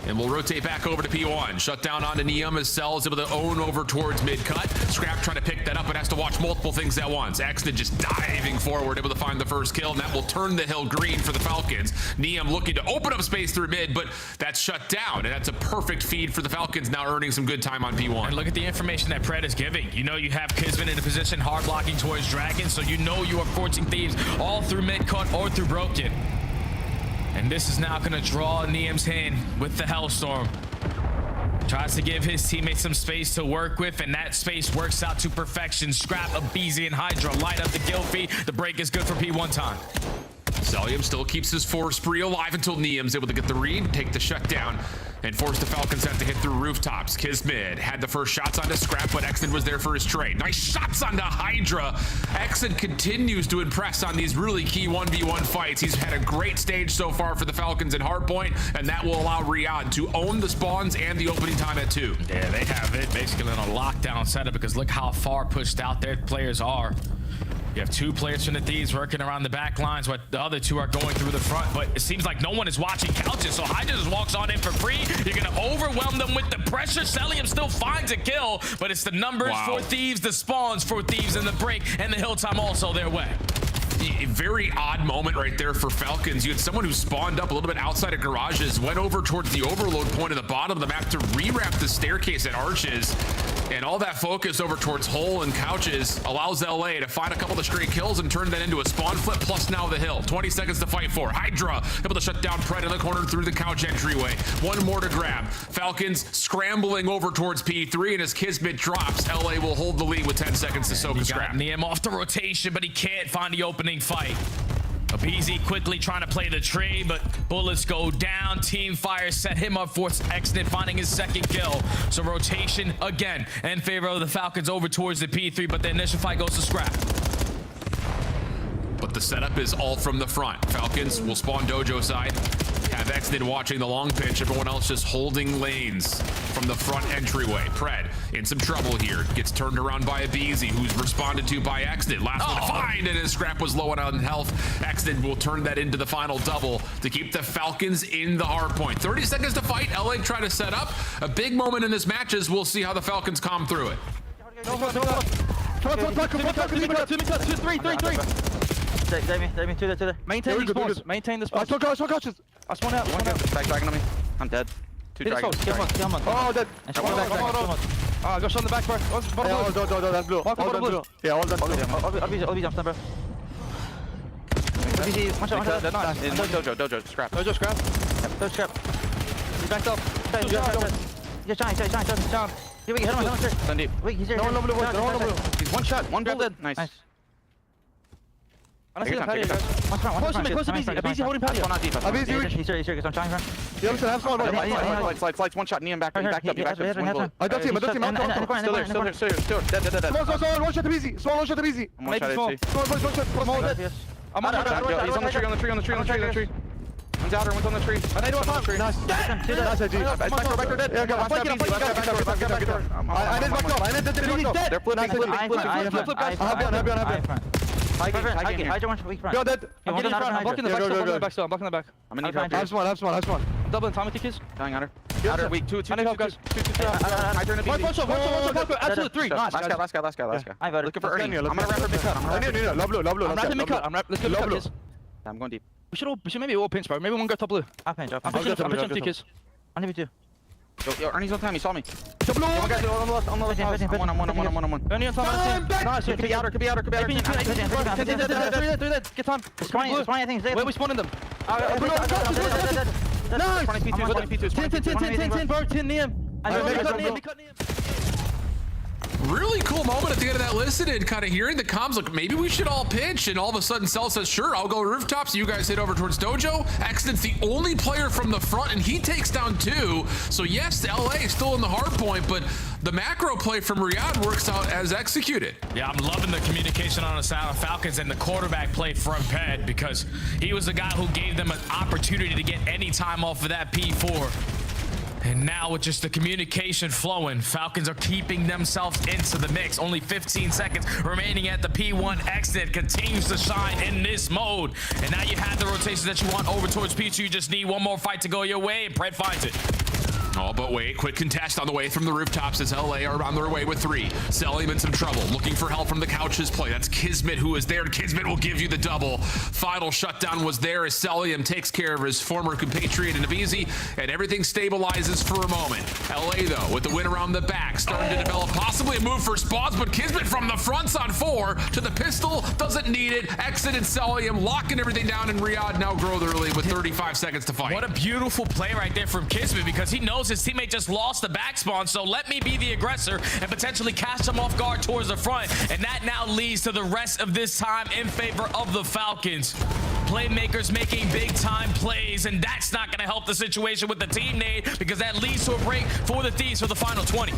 And we'll rotate back over to P1. Shut down onto Neum as Cell is able to own over towards mid-cut. Scrap trying to pick that up, but has to watch multiple things at once. Exnid just diving forward, able to find the first kill, and that will turn the hill green for the Falcons. Neum looking to open up space through mid, but that's shut down, and that's a perfect feed for the Falcons, now earning some good time on P1. And look at the information that Pred is giving. You know you have Kismet in a position hard blocking towards Dragon, so you know you are forcing Thieves all through mid-cut or through Broken. And this is now going to draw Neum's hand with the Hellstorm. Tries to give his teammates some space to work with, and that space works out to perfection. Scrap, Abizi, and Hydra light up the kill feed. The break is good for P1 time. Celium still keeps his 4 spree alive until Neum's able to get the read, take the shutdown. and forced the Falcons to hit through rooftops. Kismet had the first shots onto Scrap, but Exton was there for his trade. Nice shots onto Hydra. Exton continues to impress on these really key 1v1 fights. He's had a great stage so far for the Falcons in Hardpoint, and that will allow Riyadh to own the spawns and the opening time at 2. Yeah, they have it basically on a lockdown setup because look how far pushed out their players are. You have 2 players from the Thieves working around the back lines, but the other 2 are going through the front. But it seems like no one is watching couches, so Hydra just walks on in for free. You're going to overwhelm them with the pressure. Cellium still finds a kill, but it's the numbers for Thieves, the spawns for Thieves, and the break, and the hill time also their way. A very odd moment right there for Falcons. You had someone who spawned up a little bit outside of garages, went over towards the overload point at the bottom of the map to rewrap the staircase at Arches, and all that focus over towards Hole and Couches allows LA to find a couple of straight kills and turn that into a spawn flip, plus now the hill. 20 seconds to fight for. Hydra able to shut down Pred in the corner through the couch entryway. 1 more to grab. Falcons scrambling over towards P3, and as Kismet drops, LA will hold the lead with 10 seconds to soak a scrap. Niem off the rotation, but he can't find the opening fight. Abizi quickly trying to play the trade, but bullets go down. Team Fire set him up for Exton finding his second kill. So rotation again in favor of the Falcons over towards the P3, but the initial fight goes to Scrap. But the setup is all from the front. Falcons will spawn Dojo side. Have Exton watching the long pitch. Everyone else just holding lanes from the front entryway. Pred in some trouble here. Gets turned around by Abizi, who's responded to by Exton. Last one to find, and his Scrap was low on health. Exton will turn that into the final double to keep the Falcons in the hard point. 30 seconds to fight. LA trying to set up. A big moment in this match is we'll see how the Falcons calm through it. Maintain these spawns. Maintain the spawns. I spawn out. Back dragon on me. I'm dead. 2 dragons. Oh, dead. Go shot in the back, bro. That's blue. Yeah, all that blue. Obby jump, bro. Dojo, Scrap. Dojo, Scrap. Dojo, Scrap. He's backed up. He's shine. Hit him. Send deep. Wait, he's here. No blue. He's 1 shot. 1 dead. Nice. I see him, patio, guys. Close to Abizi. Abizi holding patio. Abizi, he's here, because I'm trying from. Yeah, listen, have spawn. Slides, 1 shot. Niem back up. I don't see him. Still. Dead. Small, 1 shot Abizi. Small, 1 shot Abizi. Small, dead. I'm on the He's on the tree. One's out, one's on the tree. I need one top. Nice. Nice, IG. Back dead. Yeah, go. Back door. I need back door. He's dead. They're flipping. Flip, guys. Have Hydra one weak front. Go dead. I'm getting in front. I'm blocking the back. I'm blocking the back. I'm in the Have spawn. I'm doubling Tommy kids. Dying on her. Outer weak. 2. I need help, guys. 2. Hydra and a BZ. One shot. Absolutely 3. Nice. Last guy. I'm looking for Ernie. I'm gonna wrap her big cut. Love blue. I'm wrapping mid cut. Let's go mid cut, kids. I'm going deep. We should maybe all pinch, bro. Maybe one go top blue. I'll pinch. I'm pitching tickets. I'll leave you 2. Yo, Ernie's on time. He saw me. Top blue. One guy's on the left. Ernie on top. Nice. Could be outer. Get on. Spawning, I think. Where we spawning them? Nice. 20 P2. 10, bro. 10 Niem. Really cool moment at the end of that listen and kind of hearing the comms like maybe we should all pitch, and all of a sudden Cell says sure, I'll go rooftops, you guys head over towards Dojo. Exton's the only player from the front and he takes down 2. So yes, LA is still in the hard point, but the macro play from Riyadh works out as executed. Yeah, I'm loving the communication on the side of Falcons and the quarterback play from Ped, because he was the guy who gave them an opportunity to get any time off of that P4. And now with just the communication flowing, Falcons are keeping themselves into the mix. Only 15 seconds remaining at the P1 exit. Continues to shine in this mode. And now you have the rotation that you want over towards P2. You just need one more fight to go your way, and Pred finds it. Oh, but wait, quick contest on the way from the rooftops as LA are on their way with 3. Cellium in some trouble, looking for help from the couches play. That's Kismet who is there. Kismet will give you the double. Final shutdown was there as Cellium takes care of his former compatriot in Abizi, and everything stabilizes for a moment. LA, though, with the win around the back, starting to develop possibly a move for spawns, but Kismet from the fronts on 4 to the pistol, doesn't need it. Exit and Cellium locking everything down, and Riyadh now grow early with 35 seconds to fight. What a beautiful play right there from Kismet, because he knows his teammate just lost the back spawn, so let me be the aggressor and potentially catch him off guard towards the front, and that now leads to the rest of this time in favor of the Falcons. playmakers making big time plays, and that's not going to help the situation with the team nade, because that leads to a break for the Thieves for the final 20.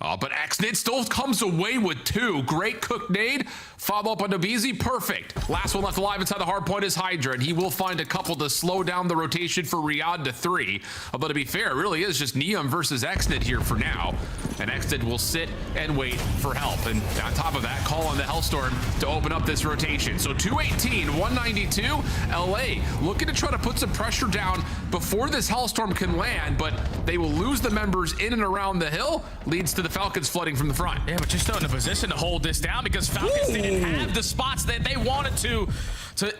But Xnid still comes away with 2. Great cook nade. Follow up on Nobizi. Perfect. Last one left alive inside the hard point is Hydra, and he will find a couple to slow down the rotation for Riyadh to 3. Although, to be fair, it really is just Neum versus Xnid here for now. And Xnid will sit and wait for help. And on top of that, call on the Hellstorm to open up this rotation. So 218, 192. LA looking to try to put some pressure down before this Hellstorm can land, but they will lose the members in and around the hill. Leads to the Falcons flooding from the front. Yeah, but you're still in a position to hold this down, because Falcons didn't have the spots that they wanted to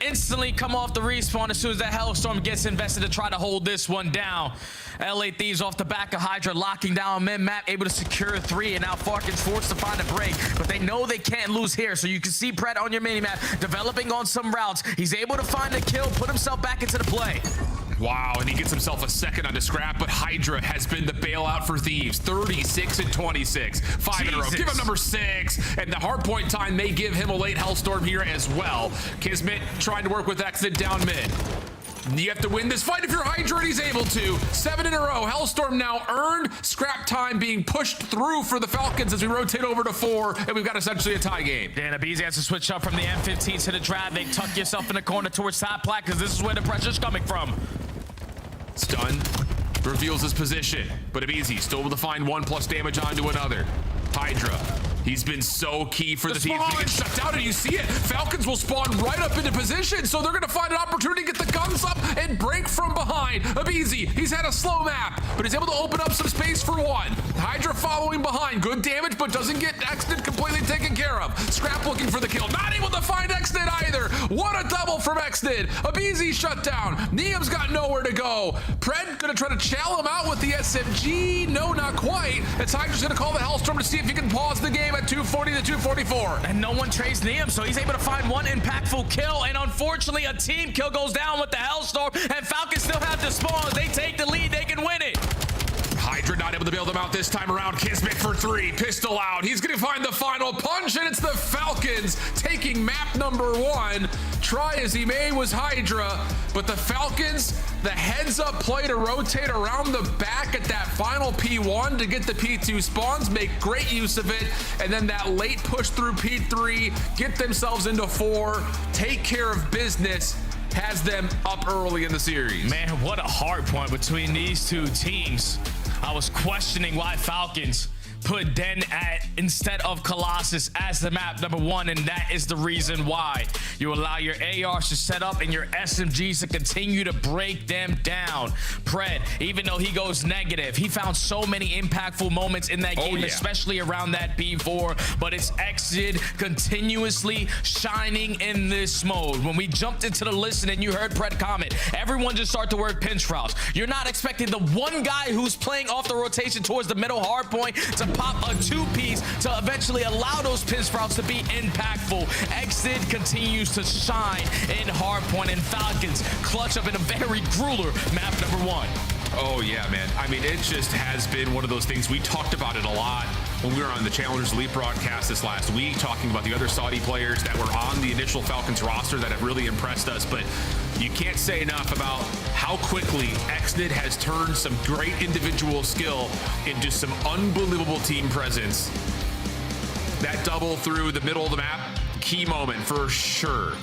instantly come off the respawn as soon as that Hellstorm gets invested to try to hold this one down. LA Thieves off the back of Hydra, locking down mid-map, able to secure 3, and now Falcons forced to find a break, but they know they can't lose here. So you can see Pred on your mini-map developing on some routes. He's able to find a kill, put himself back into the play. Wow, and he gets himself a second onto Scrap, but Hydra has been the bailout for Thieves. 36 and 26. 5 in a row. Give him number 6, and the hardpoint time may give him a late Hellstorm here as well. Kismet trying to work with Exit down mid. You have to win this fight if you're Hydra, and he's able to. 7 in a row. Hellstorm now earned. Scrap time being pushed through for the Falcons as we rotate over to 4, and we've got essentially a tie game. Dan Abizi has to switch up from the M15 to the Drab. They tuck yourself in the corner towards top plat, because this is where the pressure's coming from. Stun reveals his position, but Abizi still able to find 1+ damage onto another. Hydra, he's been so key for the team to get shut down, and you see it. Falcons will spawn right up into position, so they're going to find an opportunity to get the guns up and break from behind. Abizi, he's had a slow map, but he's able to open up some space for 1. Hydra following behind. Good damage, but doesn't get Xnid completely taken care of. Scrap looking for the kill. Not able to find Xnid either. What a double from Xnid. Abizi shut down. Neum's got nowhere to go. Pred going to try to chow him out with the SMG. No, not quite. It's Hydra's going to call the Hellstorm to see if he can pause the game at 240 to 244. And no one trades Neum, so he's able to find 1 impactful kill. And unfortunately, a team kill goes down with the Hellstorm, and Falcons still have the spawn. They take the lead. They can win it. Hydra not able to bail them out this time around. Kismet for 3. Pistol out. He's going to find the final punch, and it's the Falcons taking map number 1. Try as he may was Hydra, but the Falcons, the heads-up play to rotate around the back at that final P1 to get the P2 spawns, make great use of it, and then that late push through P3, get themselves into 4, take care of business, has them up early in the series. Man, what a hard point between these two teams. I was questioning why Falcons put Den at instead of Colossus as the map number 1, and that is the reason why. You allow your ARs to set up and your SMGs to continue to break them down. Pred, even though he goes negative, he found so many impactful moments in that game, especially around that B4, but it's Xnid continuously shining in this mode. When we jumped into the listen and you heard Pred comment, everyone just started to work pinch routes. You're not expecting the one guy who's playing off the rotation towards the middle hard point to pop a 2-piece to eventually allow those pin sprouts to be impactful. Xnid continues to shine in hardpoint, and Falcons clutch up in a very grueler map number 1. Oh yeah, man. I mean, it just has been one of those things. We talked about it a lot when we were on the Challengers Elite broadcast this last week, talking about the other Saudi players that were on the initial Falcons roster that have really impressed us. But you can't say enough about how quickly Xnid has turned some great individual skill into some unbelievable team presence. That double through the middle of the map, key moment for sure.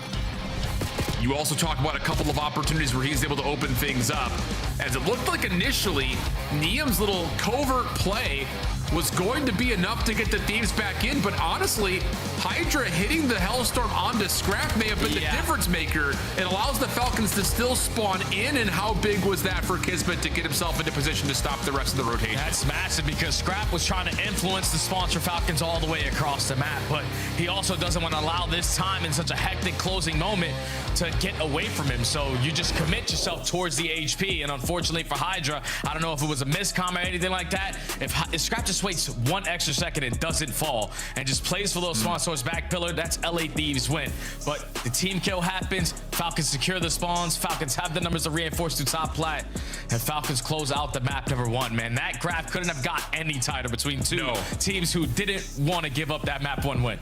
You also talk about a couple of opportunities where he's able to open things up, as it looked like initially Neum's little covert play was going to be enough to get the Thieves back in, but honestly, Hydra hitting the Hellstorm onto Scrap may have been the difference maker. It allows the Falcons to still spawn in, and how big was that for Kismet to get himself into position to stop the rest of the rotation? That's massive, because Scrap was trying to influence the spawns for Falcons all the way across the map, but he also doesn't want to allow this time in such a hectic closing moment to get away from him. So you just commit yourself towards the HP, and unfortunately for Hydra, I don't know if it was a miscom or anything like that. If Scrap just waits 1 extra second and doesn't fall and just plays for those spawns towards back pillar, that's LA Thieves win. But the team kill happens, Falcons secure the spawns, Falcons have the numbers to reinforce to top plat, and Falcons close out the map number 1. Man, that graph couldn't have got any tighter between two teams who didn't want to give up that map 1 win.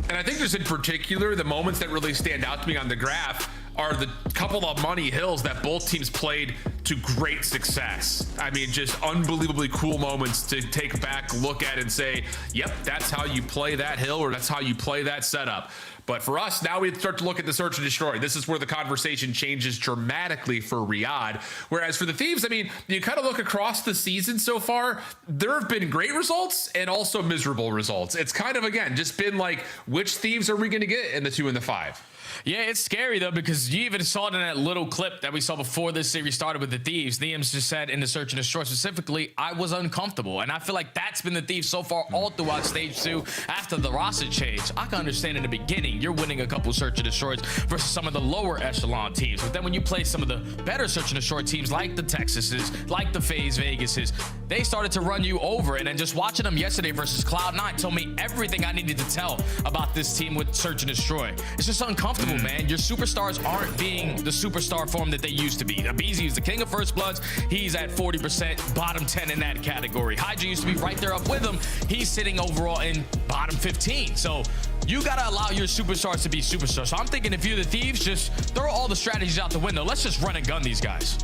And I think just in particular, the moments that really stand out to me on the graph, are the couple of money hills that both teams played to great success. I mean, just unbelievably cool moments to take back, look at, and say, yep, that's how you play that hill, or that's how you play that setup. But for us, now we start to look at the search and destroy. This is where the conversation changes dramatically for Riyadh. Whereas for the Thieves, I mean, you kind of look across the season so far, there have been great results and also miserable results. It's kind of, again, just been like, which Thieves are we going to get in the 2 and the 5? Yeah, it's scary, though, because you even saw it in that little clip that we saw before this series started with the Thieves. Thieves just said in the search and destroy specifically, I was uncomfortable. And I feel like that's been the Thieves so far all throughout stage 2 after the roster change. I can understand in the beginning, you're winning a couple search and destroys versus some of the lower echelon teams. But then when you play some of the better search and destroy teams like the Texases, like the FaZe Vegases, they started to run you over. And then just watching them yesterday versus Cloud9 told me everything I needed to tell about this team with search and destroy. It's just uncomfortable, man. Your superstars aren't being the superstar form that they used to be. aBeZy is the king of first bloods. He's at 40%, bottom 10 in that category. Hydra used to be right there up with him. He's sitting overall in bottom 15. So you got to allow your superstars to be superstars. So I'm thinking if you're the Thieves, just throw all the strategies out the window. Let's just run and gun these guys.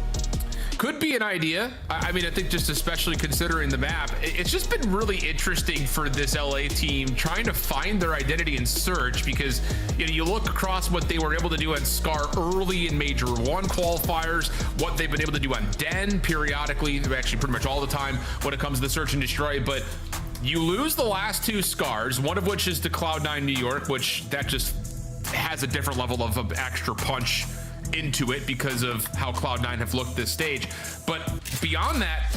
Could be an idea. I mean, I think just especially considering the map, it's just been really interesting for this LA team trying to find their identity in search, because you look across what they were able to do on Scar early in Major 1 qualifiers, what they've been able to do on Den periodically, actually pretty much all the time when it comes to the search and destroy. But you lose the last 2 Scars, one of which is to Cloud9 New York, which that just has a different level of extra punch into it because of how Cloud9 have looked this stage. But beyond that,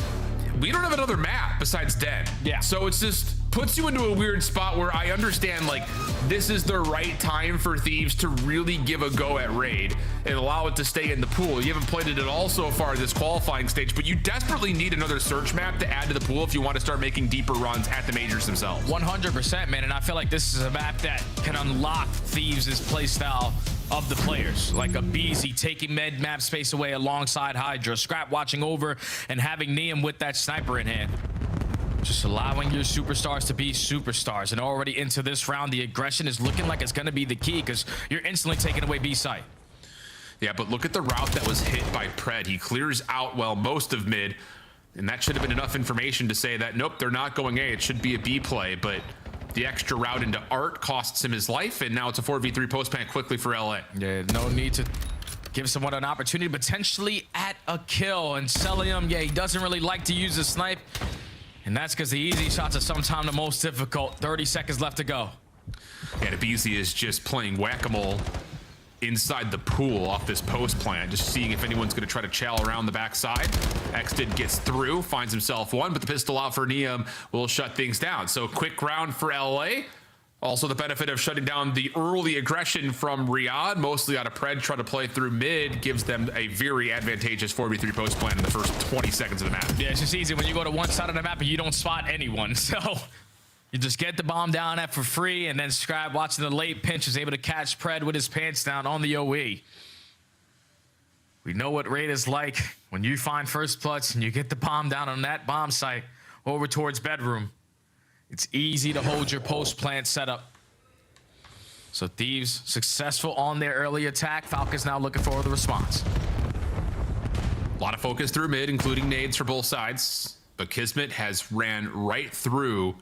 we don't have another map besides Den. Yeah. So it's just puts you into a weird spot where I understand, like, this is the right time for Thieves to really give a go at Raid and allow it to stay in the pool. You haven't played it at all so far this qualifying stage, but you desperately need another search map to add to the pool if you want to start making deeper runs at the majors themselves. 100%, man. And I feel like this is a map that can unlock Thieves' playstyle of the players, like aBeZy taking med map space away alongside Hydra, Scrap watching over and having Neum with that sniper in hand. Just allowing your superstars to be superstars. And already into this round, the aggression is looking like it's going to be the key, because you're instantly taking away B site. Yeah, but look at the route that was hit by Pred. He clears out, well, most of mid, and that should have been enough information to say that, nope, they're not going A. It should be a B play, but the extra route into Art costs him his life, and now it's a 4v3 post plant quickly for LA. Yeah, no need to give someone an opportunity potentially at a kill. And Celium, yeah, he doesn't really like to use the snipe, and that's because the easy shots are sometimes the most difficult. 30 seconds left to go. And aBeZy is just playing whack-a-mole inside the pool off this post plant, just seeing if anyone's going to try to chow around the backside. Xdid gets through, finds himself one, but the pistol out for Neum will shut things down. So quick round for LA. Also the benefit of shutting down the early aggression from Riyadh, mostly out of Pred, trying to play through mid, gives them a very advantageous 4v3 post plan in the first 20 seconds of the map. Yeah, it's just easy when you go to one side of the map and you don't spot anyone. So you just get the bomb down at for free, and then Scribe, watching the late pinch, is able to catch Pred with his pants down on the OE. We know what Raid is like when you find first bloods and you get the bomb down on that bomb site over towards bedroom. It's easy to hold your post plant setup. So Thieves successful on their early attack. Falcons now looking for the response. A lot of focus through mid, including nades for both sides, but Kismet has ran right through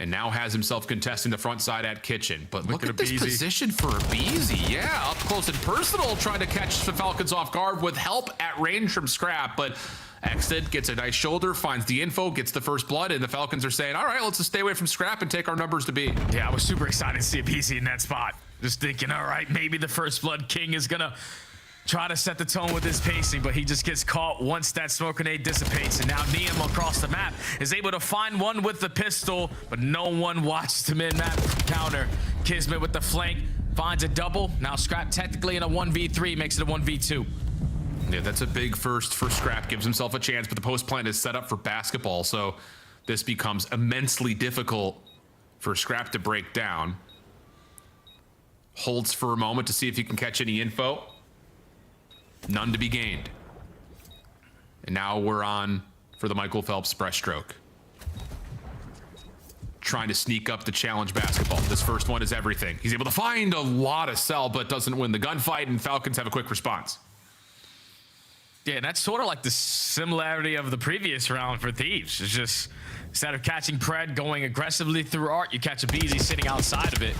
and now has himself contesting the front side at kitchen. But look at this position for aBeZy. Yeah, up close and personal, trying to catch the Falcons off guard with help at range from Scrap. But Xdid gets a nice shoulder, finds the info, gets the first blood, and the Falcons are saying, all right, let's just stay away from Scrap and take our numbers to B. Yeah, I was super excited to see aBeZy in that spot. Just thinking, all right, maybe the first blood king is going to try to set the tone with his pacing, but he just gets caught once that smoke grenade dissipates. And now Neum across the map is able to find one with the pistol, but no one watches the mid-map counter. Kismet with the flank finds a double. Now Scrap technically in a 1v3 makes it a 1v2. Yeah, that's a big first for Scrap. Gives himself a chance, but the post plant is set up for basketball, so this becomes immensely difficult for Scrap to break down. Holds for a moment to see if he can catch any info. None to be gained. And now we're on for the Michael Phelps breaststroke. trying to sneak up the challenge basketball. This first one is everything. He's able to find a lot of cell, but doesn't win the gunfight, and Falcons have a quick response. Yeah, and that's sort of like the similarity of the previous round for Thieves. It's just, instead of catching Pred going aggressively through Art, you catch a Beezy sitting outside of it.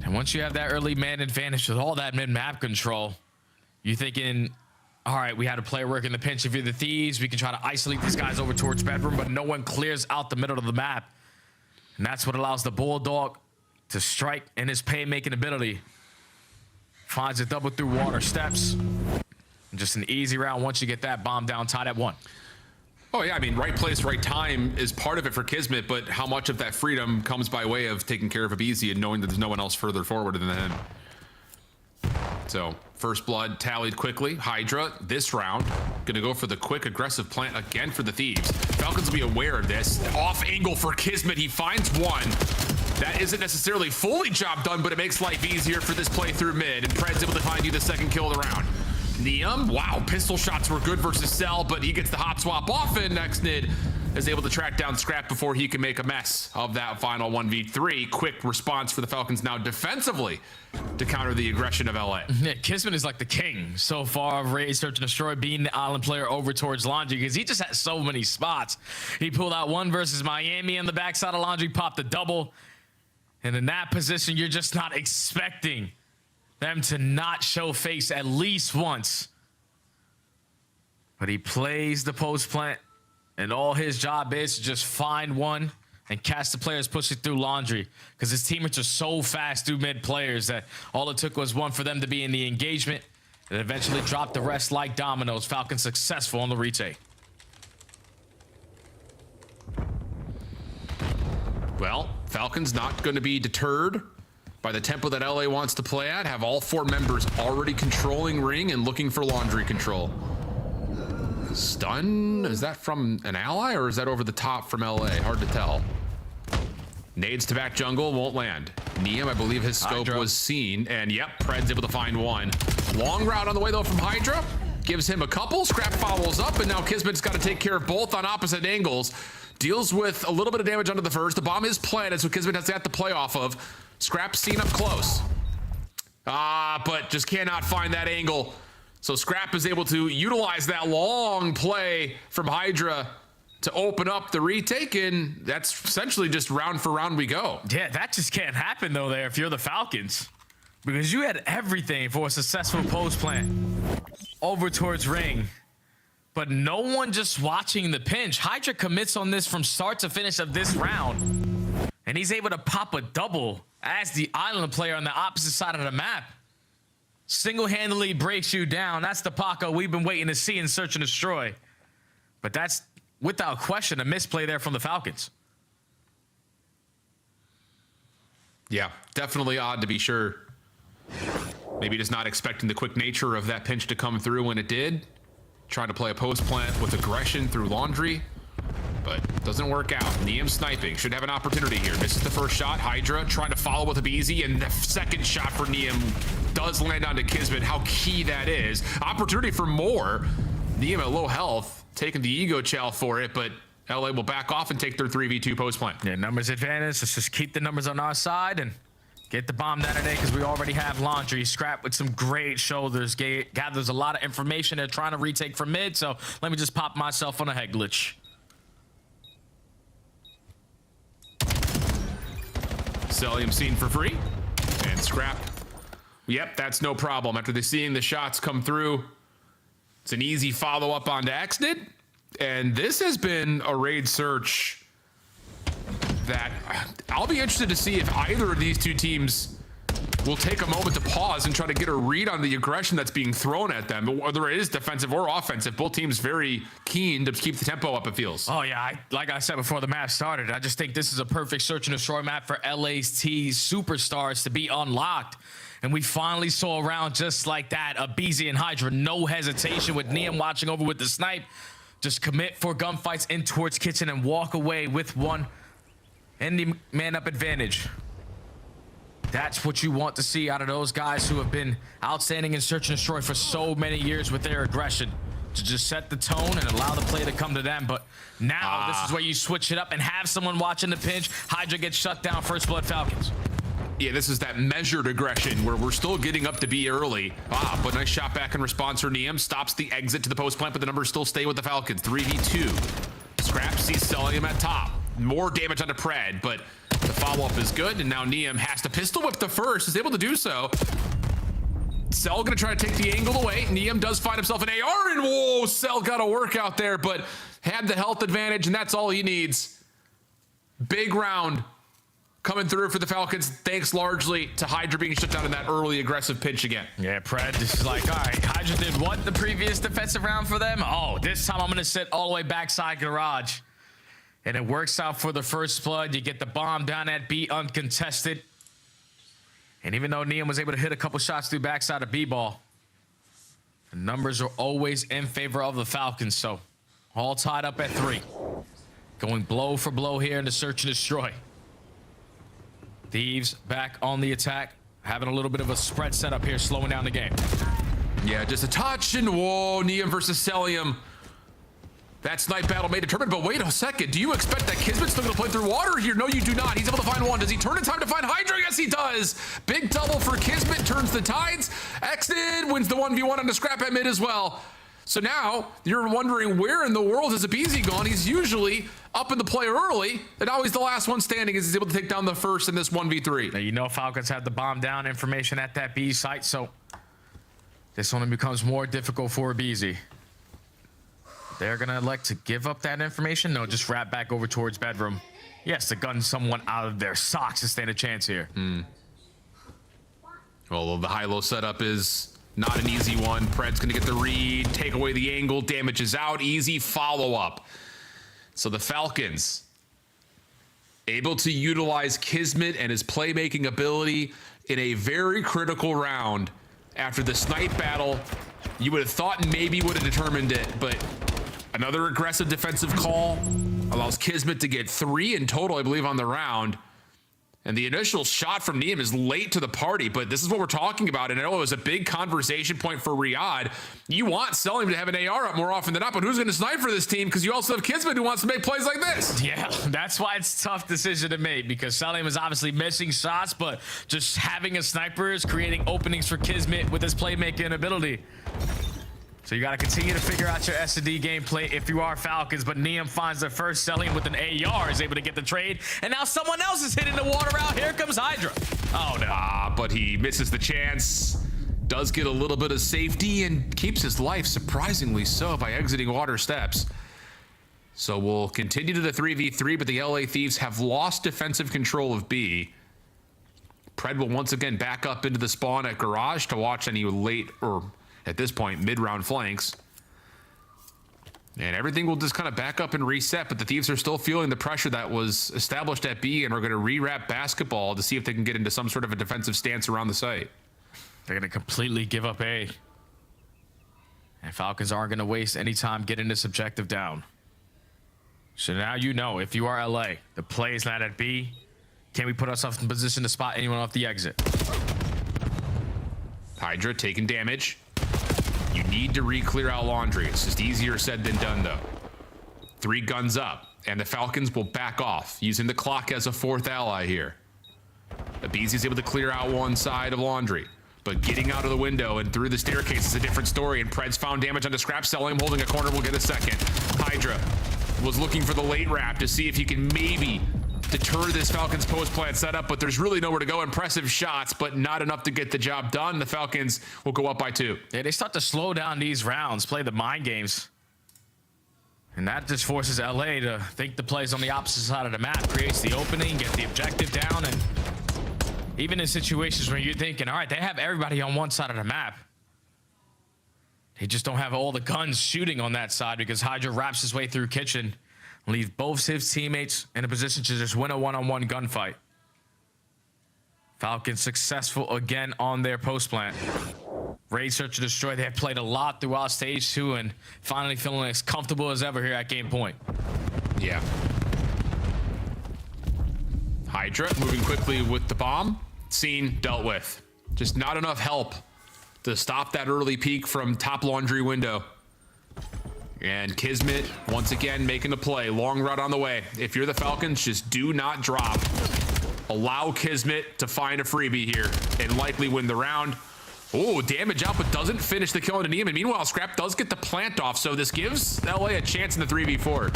And once you have that early man advantage with all that mid-map control, you're thinking, all right, we had a player working the pinch. If you're the Thieves, we can try to isolate these guys over towards bedroom, but no one clears out the middle of the map. And that's what allows the Bulldog to strike in his playmaking ability. Finds a double through water steps. And just an easy round once you get that bomb down, tied at 1. Oh, yeah, I mean, right place, right time is part of it for Kismet, but how much of that freedom comes by way of taking care of Abizi and knowing that there's no one else further forward than him? So, first blood tallied quickly. Hydra, this round, gonna go for the quick, aggressive plant again for the Thieves. Falcons will be aware of this. Off angle for Kismet, he finds one. That isn't necessarily fully job done, but it makes life easier for this play through mid, and Pred's able to find you the second kill of the round. Neum, wow, pistol shots were good versus Cell, but he gets the hot swap off, and Nexnid is able to track down Scrap before he can make a mess of that final 1v3. Quick response for the Falcons now defensively to counter the aggression of LA. Yeah, Kismet is like the king so far of Raid Search and Destroy, being the island player over towards Laundry, because he just has so many spots. He pulled out one versus Miami on the backside of Laundry, popped a double. And in that position, you're just not expecting them to not show face at least once. But he plays the post plant, and all his job is to just find one and catch the players pushing through Laundry, because his teammates are so fast through mid players that all it took was one for them to be in the engagement and eventually drop the rest like dominoes. Falcons successful on the retake. Well, Falcons not going to be deterred by the tempo that LA wants to play at. Have all 4 members already controlling ring and looking for Laundry control. Stun, is that from an ally or is that over the top from LA? Hard to tell. Nades to back jungle, won't land. Neum, I believe his scope was seen, and yep, Pred's able to find one. Long route on the way though from Hydra. Gives him a couple, Scrap follows up, and now Kismet's got to take care of both on opposite angles. Deals with a little bit of damage under the first. The bomb is planted, so Kismet has got to play off of. Scrap's seen up close. But just cannot find that angle. So Scrap is able to utilize that long play from Hydra to open up the retake, and that's essentially just round for round we go. Yeah, that just can't happen though there if you're the Falcons, because you had everything for a successful post plant over towards ring. But no one just watching the pinch. Hydra commits on this from start to finish of this round. And he's able to pop a double as the island player on the opposite side of the map. Single-handedly breaks you down. That's the Paco we've been waiting to see in Search and Destroy. But that's, without question, a misplay there from the Falcons. Yeah, definitely odd to be sure. Maybe just not expecting the quick nature of that pinch to come through when it did. Trying to play a post plant with aggression through Laundry, but doesn't work out. Neum sniping, should have an opportunity here. Misses the first shot. Hydra trying to follow with Abizi, and the second shot for Neum does land onto Kismet. How key that is. Opportunity for more. Neum at low health, taking the ego chow for it, but LA will back off and take their 3v2 post plant. Yeah, numbers advantage. Let's just keep the numbers on our side and get the bomb down today, because we already have Laundry. Scrap with some great shoulders. Gathers a lot of information. They're trying to retake from mid, so let me just pop myself on a head glitch. Celium seen for free. And Scrap. Yep, that's no problem. After they seeing the shots come through, it's an easy follow-up onto Xnid. And this has been a raid search that I'll be interested to see if either of these two teams will take a moment to pause and try to get a read on the aggression that's being thrown at them, whether it is defensive or offensive. Both teams very keen to keep the tempo up, it feels. Oh yeah, like I said before the map started, I just think this is a perfect search and destroy map for LA's T superstars to be unlocked. And we finally saw a round just like that. Abizi and Hydra, no hesitation with Neum watching over with the snipe. Just commit for gunfights in towards kitchen and walk away with one. And the man-up advantage. That's what you want to see out of those guys who have been outstanding in Search and Destroy for so many years with their aggression. to just set the tone and allow the play to come to them. But now this is where you switch it up and have someone watching the pinch. Hydra gets shut down, First Blood Falcons. Yeah, this is that measured aggression where we're still getting up to be early. But nice shot back in response for Neum. Stops the exit to the post plant, but the numbers still stay with the Falcons. 3v2. Scrap sees Celium at top. More damage onto Pred, but the follow-up is good, and now Neum has to pistol whip the first, is able to do so. Cell gonna try to take the angle away. Neum does find himself an AR, and whoa, Cell got a workout there, but had the health advantage, and that's all he needs. Big round coming through for the Falcons, thanks largely to Hydra being shut down in that early aggressive pinch again. Yeah, Pred, this is like, all right, Hydra did what the previous defensive round for them? Oh, this time I'm gonna sit all the way backside garage. And it works out for the First Blood. You get the bomb down at B uncontested. And even though Neum was able to hit a couple shots through backside of B-ball, the numbers are always in favor of the Falcons. So all tied up at 3. Going blow for blow here in the search and destroy. Thieves back on the attack. Having a little bit of a spread setup here, slowing down the game. Yeah, just a touch, and whoa, Neum versus Celium. That snipe battle may determine, but wait a second. Do you expect that Kismet's still going to play through water here? No, you do not. He's able to find one. Does he turn in time to find Hydra? Yes, he does. Big double for Kismet, turns the tides. Extid wins the 1v1 on the scrap at mid as well. So now you're wondering where in the world has Abizi gone? He's usually up in the play early, and now he's the last one standing as he's able to take down the first in this 1v3. Now, you know Falcons have the bomb down information at that B site, so this only becomes more difficult for Abizi. They're going to elect to give up that information? No, just wrap back over towards bedroom. Yes, to gun someone out of their socks to stand a chance here. Although the high-low setup is not an easy one. Pred's going to get the read, take away the angle, damage is out, easy follow-up. So the Falcons able to utilize Kismet and his playmaking ability in a very critical round after the snipe battle. You would have thought maybe would have determined it, but another aggressive defensive call allows Kismet to get 3 in total, I believe, on the round. And the initial shot from Neum is late to the party, but this is what we're talking about. And I know it was a big conversation point for Riyadh. You want Selim to have an AR up more often than not, but who's going to snipe for this team? Because you also have Kismet who wants to make plays like this. Yeah, that's why it's a tough decision to make, because Selim is obviously missing shots, but just having a sniper is creating openings for Kismet with his playmaking ability. So you got to continue to figure out your S&D gameplay if you are Falcons, but Neum finds the first. Selim with an AR is able to get the trade, and now someone else is hitting the water out. Here comes Hydra. Oh, no. But he misses the chance. Does get a little bit of safety and keeps his life surprisingly so by exiting water steps. So we'll continue to the 3v3, but the LA Thieves have lost defensive control of B. Pred will once again back up into the spawn at garage to watch any late or at this point mid-round flanks. And everything will just kind of back up and reset, but the Thieves are still feeling the pressure that was established at B and are going to rewrap basketball to see if they can get into some sort of a defensive stance around the site. They're going to completely give up A. And Falcons aren't going to waste any time getting this objective down. So now you know, if you are LA, the play is not at B. Can we put ourselves in position to spot anyone off the exit? Hydra taking damage. You need to re-clear out laundry. It's just easier said than done, though. 3 guns up, and the Falcons will back off, using the clock as a 4th ally here. Abizi's able to clear out one side of laundry, but getting out of the window and through the staircase is a different story, and Pred's found damage on the scrap. Selim holding a corner will get a second. Hydra was looking for the late wrap to see if he can maybe deter this Falcons post plant setup, but there's really nowhere to go. Impressive shots, but not enough to get the job done. The Falcons will go up by 2. Yeah, they start to slow down these rounds, play the mind games. And that just forces LA to think the plays on the opposite side of the map, creates the opening, get the objective down, and even in situations where you're thinking, all right, they have everybody on one side of the map, they just don't have all the guns shooting on that side because Hydra wraps his way through kitchen, leave both his teammates in a position to just win a one-on-one gunfight. Falcons successful again on their post plant. Raid Search and Destroy, they have played a lot throughout stage 2 and finally feeling as comfortable as ever here at game point. Yeah. Hydra moving quickly with the bomb. Seen, dealt with. Just not enough help to stop that early peek from top laundry window. And Kismet, once again, making the play. Long run on the way. If you're the Falcons, just do not drop. Allow Kismet to find a freebie here and likely win the round. Oh, damage out, but doesn't finish the kill into Neem. And meanwhile, Scrap does get the plant off, so this gives LA a chance in the 3v4.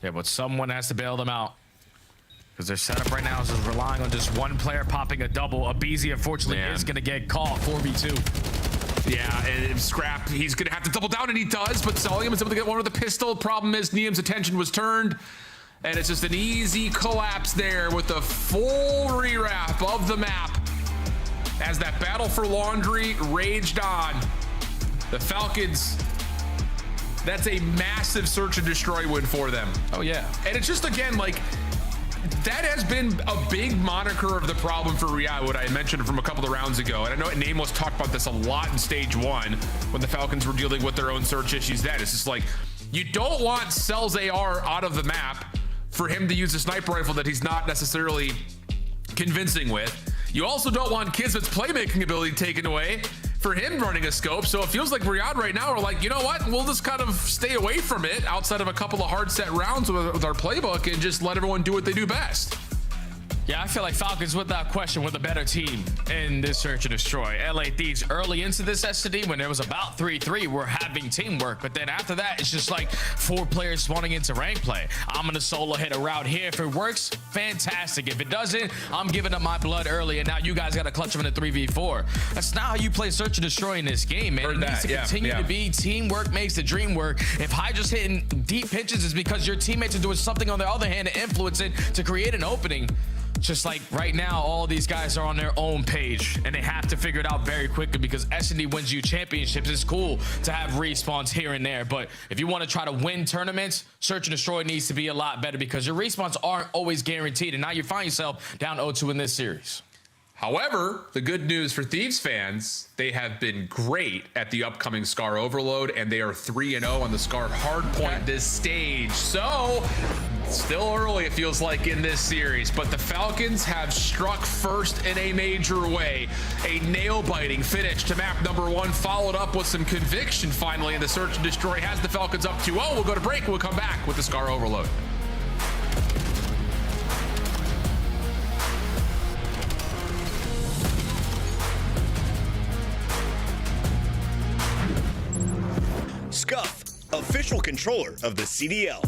Yeah, but someone has to bail them out. Because their setup right now is just relying on just one player popping a double. Abizi, unfortunately, is going to get caught 4v2. Yeah, and Scrap, he's going to have to double down, and he does, but Solium is able to get one with the pistol. Problem is, Neem's attention was turned, and it's just an easy collapse there with the full rewrap of the map as that battle for Laundry raged on. The Falcons, that's a massive search and destroy win for them. Oh, yeah. And it's just, again, like, that has been a big moniker of the problem for Riyadh, what I mentioned from a couple of rounds ago. And I know Nameless talked about this a lot in stage 1 when the Falcons were dealing with their own search issues then. It's just like, you don't want Cell's AR out of the map for him to use a sniper rifle that he's not necessarily convincing with. You also don't want Kismet's playmaking ability taken away for him running a scope. So it feels like Riyadh right now are like, you know what? We'll just kind of stay away from it outside of a couple of hard set rounds with our playbook and just let everyone do what they do best. Yeah, I feel like Falcons, without question, were the better team in this search and destroy. LA Thieves early into this SD, when there was about 3-3, were having teamwork. But then after that, it's just like 4 players spawning into rank play. I'm going to solo hit a route here. If it works, fantastic. If it doesn't, I'm giving up my blood early, and now you guys got to clutch them in a 3v4. That's not how you play search and destroy in this game, man. It needs to continue to be teamwork makes the dream work. If Hydra's hitting deep pitches, it's because your teammates are doing something on the other hand to influence it to create an opening. Just like right now, all these guys are on their own page, and they have to figure it out very quickly because S&D wins you championships. It's cool to have respawns here and there, but if you want to try to win tournaments, search and destroy needs to be a lot better because your respawns aren't always guaranteed, and now you find yourself down 0-2 in this series. However, the good news for Thieves fans, they have been great at the upcoming Scar Overload, and they are 3-0 on the Scar Hardpoint this stage. So, still early, it feels like, in this series, but the Falcons have struck first in a major way. A nail-biting finish to map number 1, followed up with some conviction finally, and the search and destroy has the Falcons up 2-0. We'll go to break. We'll come back with the Scar Overload. Scuff, official controller of the CDL.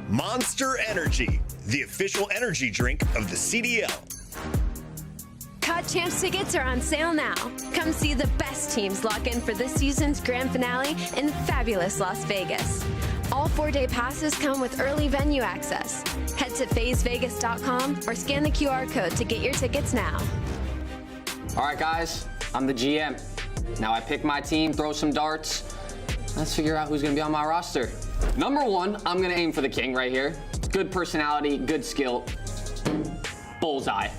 Monster Energy, the official energy drink of the CDL. COD Champs tickets are on sale now. Come see the best teams lock in for this season's grand finale in fabulous Las Vegas. All 4-day passes come with early venue access. Head to phasevegas.com or scan the QR code to get your tickets now. All right, guys, I'm the GM. Now I pick my team, throw some darts. Let's figure out who's gonna be on my roster. Number 1, I'm gonna aim for the king right here. Good personality, good skill. Bullseye.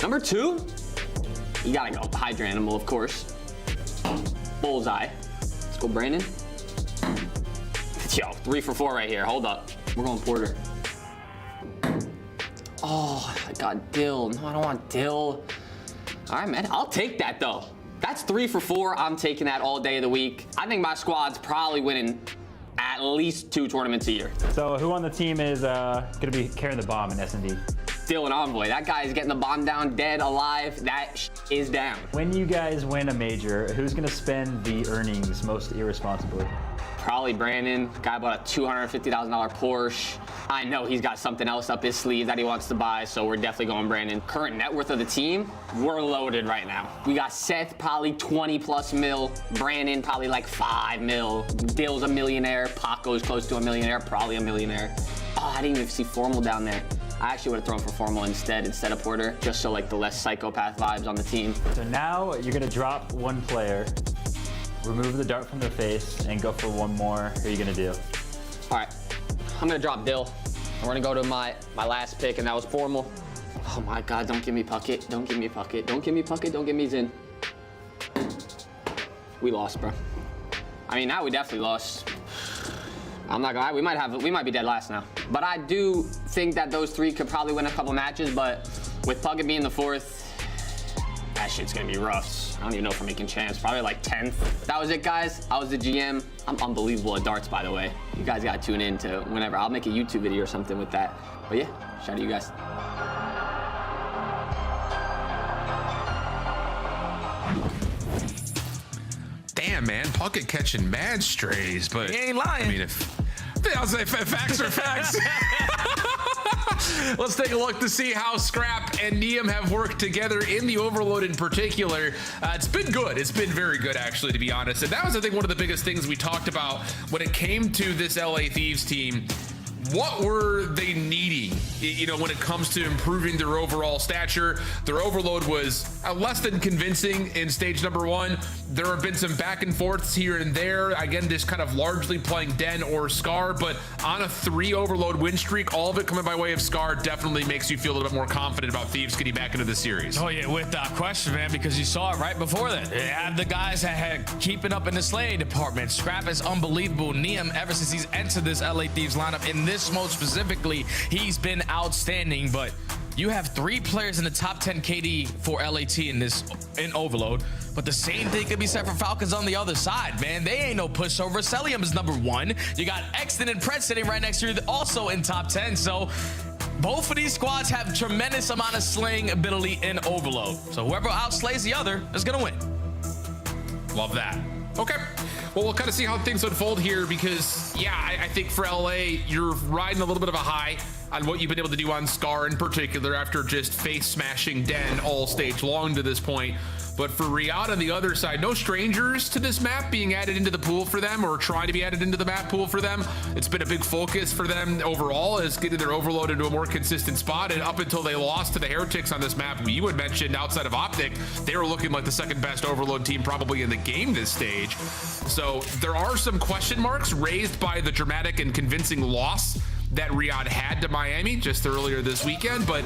Number 2, you gotta go Hydra Animal, of course. Bullseye. Let's go Brandon. Yo, 3 for 4 right here. Hold up. We're going Porter. Oh, I got Dill. No, I don't want Dill. All right, man. I'll take that, though. That's 3 for 4. I'm taking that all day of the week. I think my squad's probably winning at least 2 tournaments a year. So who on the team is going to be carrying the bomb in S&D? Still an Envoy. That guy is getting the bomb down, dead, alive. That is down. When you guys win a major, who's going to spend the earnings most irresponsibly? Probably Brandon. Guy bought a $250,000 Porsche. I know he's got something else up his sleeve that he wants to buy, so we're definitely going Brandon. Current net worth of the team, we're loaded right now. We got Seth, probably 20+ mil. Brandon, probably like 5 mil. Dill's a millionaire. Paco's close to a millionaire, probably a millionaire. Oh, I didn't even see Formal down there. I actually would have thrown for Formal instead of Porter, just so like the less psychopath vibes on the team. So now you're gonna drop 1 player, remove the dart from their face, and go for 1 more. Who are you gonna do? All right, I'm gonna drop Dill. We're gonna go to my last pick, and that was Formal. Oh my God, don't give me Puckett. Don't give me Puckett. Don't give me Puckett. Don't give me Zin. We lost, bro. I mean, now we definitely lost. I'm not gonna lie, we might be dead last now. But I do think that those 3 could probably win a couple matches, but with Puckett being the 4th, that shit's gonna be rough. I don't even know if we're making champs. Probably like 10th. That was it, guys. I was the GM. I'm unbelievable at darts, by the way. You guys gotta tune in to whenever. I'll make a YouTube video or something with that. But yeah, shout out to you guys. Damn, man, Puckett catching mad strays, but he ain't lying. I mean, I'll say facts are facts. Let's take a look to see how Scrap and Niam have worked together in the Overload in particular. It's been good. It's been very good, actually, to be honest. And that was, I think, one of the biggest things we talked about when it came to this LA Thieves team. What were they needing, you know, when it comes to improving their overall stature? Their overload was less than convincing in stage number 1. There have been some back and forths here and there. Again, just kind of largely playing Den or Scar, but on a 3 overload win streak, all of it coming by way of Scar definitely makes you feel a little bit more confident about Thieves getting back into the series. Oh yeah, without question, man, because you saw it right before that. They had the guys that had keeping up in the slaying department. Scrap is unbelievable. Niam, ever since he's entered this LA Thieves lineup in this mode specifically, he's been outstanding. But you have 3 players in the top 10 KD for LAT in Overload, but the same thing could be said for Falcons on the other side, man. They ain't no pushover. Celium is number 1. You got Exton and Pred sitting right next to you, also in top 10. So both of these squads have tremendous amount of slaying ability in Overload. So whoever outslays the other is gonna win. Love that. Okay. Well, we'll kind of see how things unfold here because, yeah, I think for LA, you're riding a little bit of a high on what you've been able to do on Scar in particular after just face smashing Den all stage long to this point. But for Riyadh on the other side, no strangers to this map being added into the pool for them or trying to be added into the map pool for them. It's been a big focus for them overall is getting their overload into a more consistent spot. And up until they lost to the Heretics on this map, you had mentioned outside of Optic, they were looking like the second best overload team probably in the game this stage. So there are some question marks raised by the dramatic and convincing loss that Riyadh had to Miami just earlier this weekend, but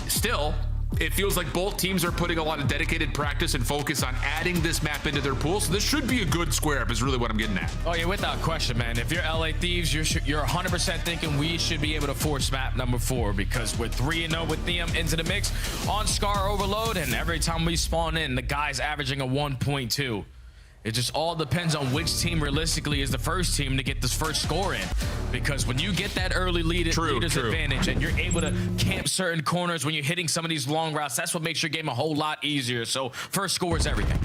still, it feels like both teams are putting a lot of dedicated practice and focus on adding this map into their pool. So this should be a good square up is really what I'm getting at. Oh yeah, without question, man. If you're LA Thieves, you're 100% thinking we should be able to force map number 4 because we're 3-0 with Niam into the mix on Scar Overload, and every time we spawn in, the guy's averaging a 1.2. It just all depends on which team realistically is the first team to get this first score in. Because when you get that early leader's advantage and you're able to camp certain corners when you're hitting some of these long routes, that's what makes your game a whole lot easier. So first score is everything.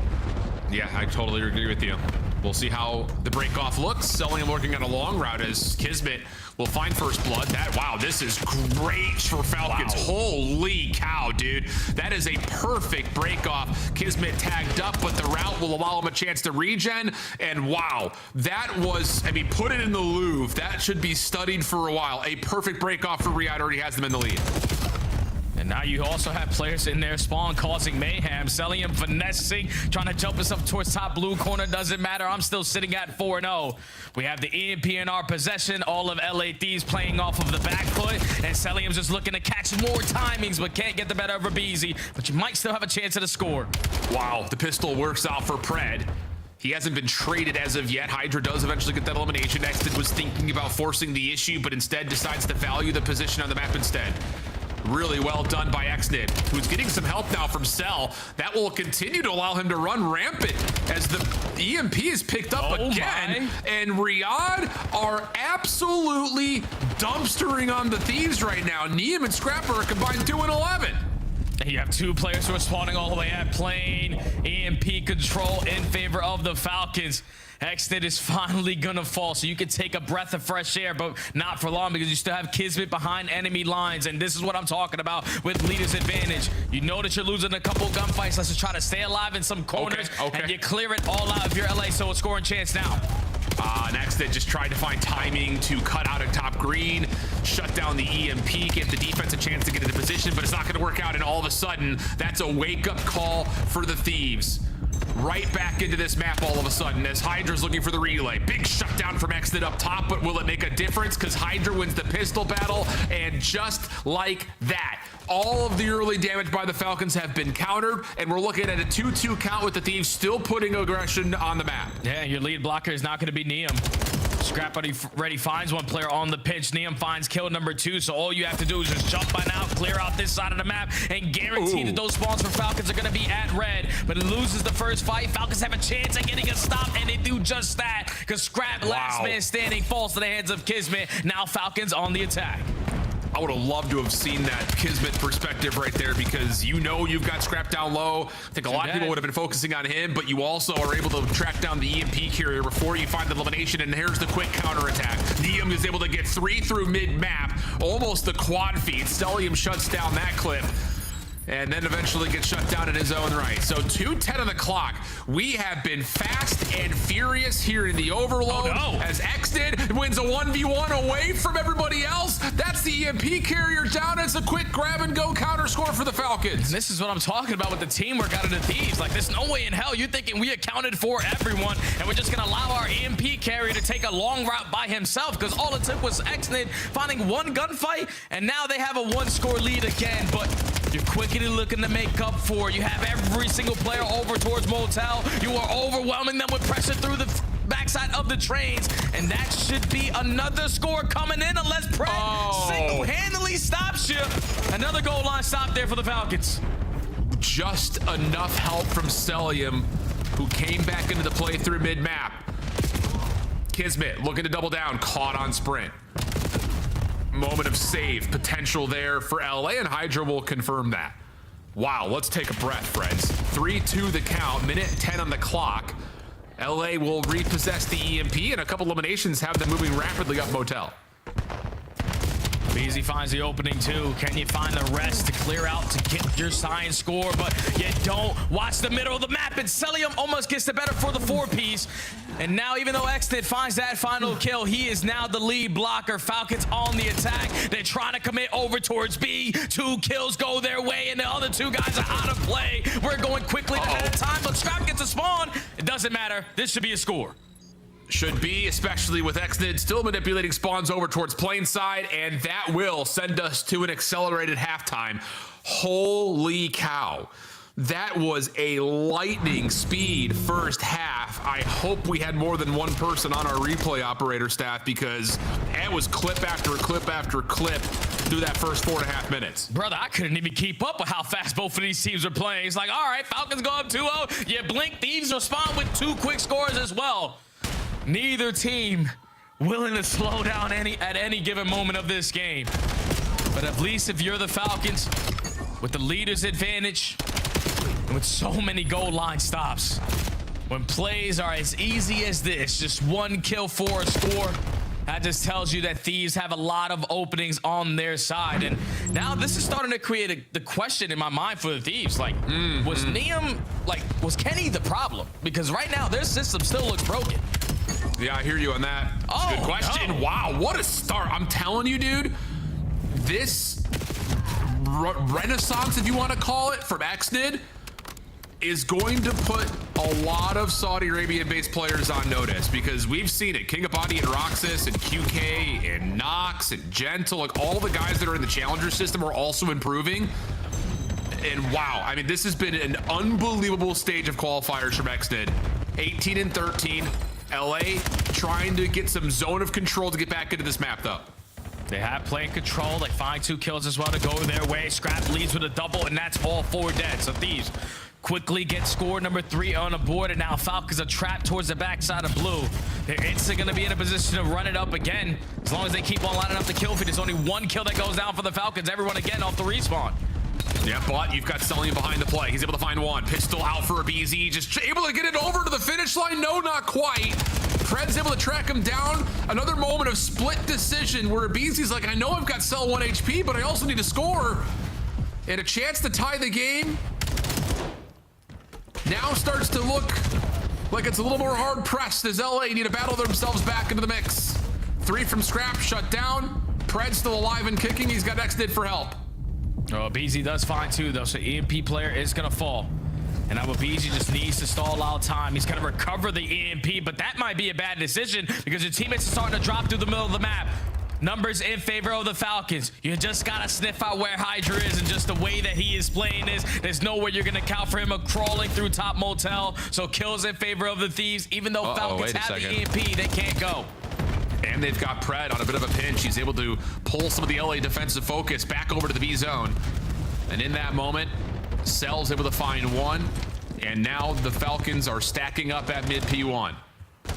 Yeah, I totally agree with you. We'll see how the break-off looks. Selling and working on a long route as Kismet will find first blood. Wow, this is great for Falcons. Wow. Holy cow, dude. That is a perfect break-off. Kismet tagged up, but the route will allow him a chance to regen. And wow, that was, I mean, put it in the Louvre. That should be studied for a while. A perfect break-off for Riyadh already has them in the lead. And now you also have players in their spawn causing mayhem. Celium finessing, trying to jump us up towards top blue corner. Doesn't matter. I'm still sitting at 4-0. We have the EMP in our possession. All of LA Thieves playing off of the back foot. And Celium's just looking to catch more timings, but can't get the better of Rabizi. But you might still have a chance at a score. Wow, the pistol works out for Pred. He hasn't been traded as of yet. Hydra does eventually get that elimination. Exton was thinking about forcing the issue, but instead decides to value the position on the map instead. Really well done by Xnid, who's getting some help now from Cell. That will continue to allow him to run rampant as the EMP is picked up again. And Riyadh are absolutely dumpstering on the Thieves right now. Niam and Scrapper are combined 2-11. And you have 2 players who are spawning all the way at plane. EMP control in favor of the Falcons. Exnid is finally gonna fall, so you can take a breath of fresh air, but not for long because you still have Kismet behind enemy lines, and this is what I'm talking about with leader's advantage. You know that you're losing a couple gunfights. Let's just try to stay alive in some corners, and you clear it all out if you're LA, so a scoring chance now. Next, they just tried to find timing to cut out a top green, shut down the EMP, give the defense a chance to get into position, but it's not gonna work out, and all of a sudden, that's a wake-up call for the Thieves. Right back into this map all of a sudden as Hydra's looking for the relay. Big shutdown from Exnid up top, but will it make a difference? Because Hydra wins the pistol battle, and just like that, all of the early damage by the Falcons have been countered, and we're looking at a 2-2 count with the Thieves still putting aggression on the map. Yeah, your lead blocker is not going to be Niam. Scrap already finds one player on the pinch. Neum finds kill number 2. So all you have to do is just jump by now, clear out this side of the map, and guarantee that those spawns for Falcons are going to be at red. But it loses the first fight. Falcons have a chance at getting a stop, and they do just that. Because Scrap, last man standing, falls to the hands of Kismet. Now Falcons on the attack. I would have loved to have seen that Kismet perspective right there, because you know you've got Scrap down low. I think a lot of people would have been focusing on him, but you also are able to track down the EMP carrier before you find the elimination, and here's the quick counterattack. Neum is able to get 3 through mid-map, almost the quad feed. Stellium shuts down that clip, and then eventually gets shut down in his own right. So 2:10 on the clock. We have been fast and furious here in the Overload. As Xnid wins a 1v1 away from everybody else. That's the EMP carrier down. It's a quick grab and go counter score for the Falcons. And this is what I'm talking about with the teamwork out of the Thieves. Like, there's no way in hell you're thinking we accounted for everyone and we're just gonna allow our EMP carrier to take a long route by himself, because all it took was Xnid finding one gunfight, and now they have a 1-score lead again. But you're quickly looking to make up for it. You have every single player over towards Motel. You are overwhelming them with pressure through the backside of the trains, and that should be another score coming in unless Pred single-handedly stops you. Another goal line stop there for the Falcons. Just enough help from Stellium, who came back into the play through mid-map. Kismet looking to double down, caught on sprint. Moment of save potential there for LA, and Hydra will confirm that. Wow, let's take a breath, friends. 3-2 the count, minute 10 on the clock. LA will repossess the EMP, and a couple eliminations have them moving rapidly up Motel. Beezy finds the opening too. Can you find the rest to clear out to get your sign score? But you don't. Watch the middle of the map, and Stellium almost gets the better for the 4-piece. And now, even though Xnid finds that final kill, he is now the lead blocker. Falcons on the attack. They're trying to commit over towards B. 2 kills go their way, and the other 2 guys are out of play. We're going quickly ahead of time, but Scrap gets a spawn. It doesn't matter. This should be a score. Should be, especially with Xnid still manipulating spawns over towards plain side, and that will send us to an accelerated halftime. Holy cow. That was a lightning speed first half. I hope we had more than one person on our replay operator staff, because it was clip after clip after clip through that first 4.5 minutes. Brother, I couldn't even keep up with how fast both of these teams are playing. It's like, all right, Falcons go up 2-0. You blink, Thieves respond with 2 quick scores as well. Neither team willing to slow down at any given moment of this game. But at least if you're the Falcons, with the leader's advantage, and with so many goal line stops, when plays are as easy as this, just 1 kill for a score, that just tells you that Thieves have a lot of openings on their side. And now this is starting to create the question in my mind for the Thieves. Like, was Neum, was Kenny the problem? Because right now their system still looks broken. Yeah, I hear you on that. Good question. No. Wow, what a start. I'm telling you, dude, this renaissance, if you want to call it, from Xnid is going to put a lot of Saudi Arabian-based players on notice, because we've seen it. King Abadi and Roxas and QK and Nox and Gentle, like all the guys that are in the Challenger system are also improving. And wow, I mean, this has been an unbelievable stage of qualifiers from Xnid. 18 and 13. LA trying to get some zone of control to get back into this map, though. They have playing control. They find 2 kills as well to go their way. Scrap leads with a double, and that's all 4 dead. So Thieves quickly get score number 3 on the board, and now Falcons are trapped towards the backside of blue. They're instantly going to be in a position to run it up again. As long as they keep on lining up the kill feed, there's only 1 kill that goes down for the Falcons. Everyone again off the respawn. Yeah, but you've got Stellium behind the play. He's able to find one. Pistol out for a BZ. Just able to get it over to the finish line. No, not quite. Pred's able to track him down. Another moment of split decision where BZ's like, I know I've got Cell 1 HP, but I also need to score. And a chance to tie the game now starts to look like it's a little more hard pressed, as LA need to battle themselves back into the mix. 3 from Scrap, shut down. Pred's still alive and kicking. He's got Xnid for help. Oh, BZ does fine too, though, so EMP player is going to fall. And now BZ just needs to stall out time. He's going to recover the EMP, but that might be a bad decision because your teammates are starting to drop through the middle of the map. Numbers in favor of the Falcons. You just got to sniff out where Hydra is, and just the way that he is playing this, there's no way you're going to count for him crawling through top Motel. So kills in favor of the Thieves. Even though Falcons have the EMP, they can't go. And they've got Pred on a bit of a pinch. He's able to pull some of the LA defensive focus back over to the B zone. And in that moment, Cell's able to find one. And now the Falcons are stacking up at mid P1.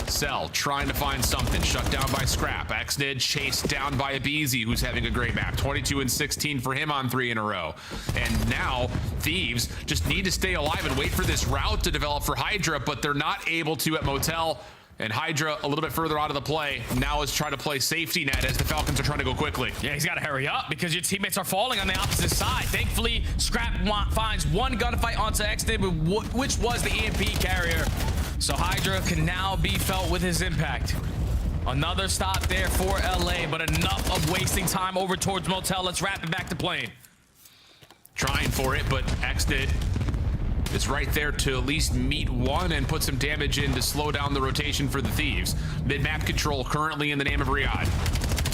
Cell trying to find something, shut down by Scrap. Xnid chased down by Abizi, who's having a great map. 22 and 16 for him on 3 in a row. And now Thieves just need to stay alive and wait for this route to develop for Hydra, but they're not able to at Motel. And Hydra a little bit further out of the play now is trying to play safety net as the Falcons are trying to go quickly. Yeah, he's got to hurry up because your teammates are falling on the opposite side. Thankfully, Scrap finds one gunfight onto Xnid, which was the EMP carrier. So Hydra can now be felt with his impact. Another stop there for LA, but enough of wasting time over towards Motel. Let's wrap it back to plane. Trying for it, but Xnid is right there to at least meet one and put some damage in to slow down the rotation for the Thieves. Mid-map control currently in the name of Riyadh.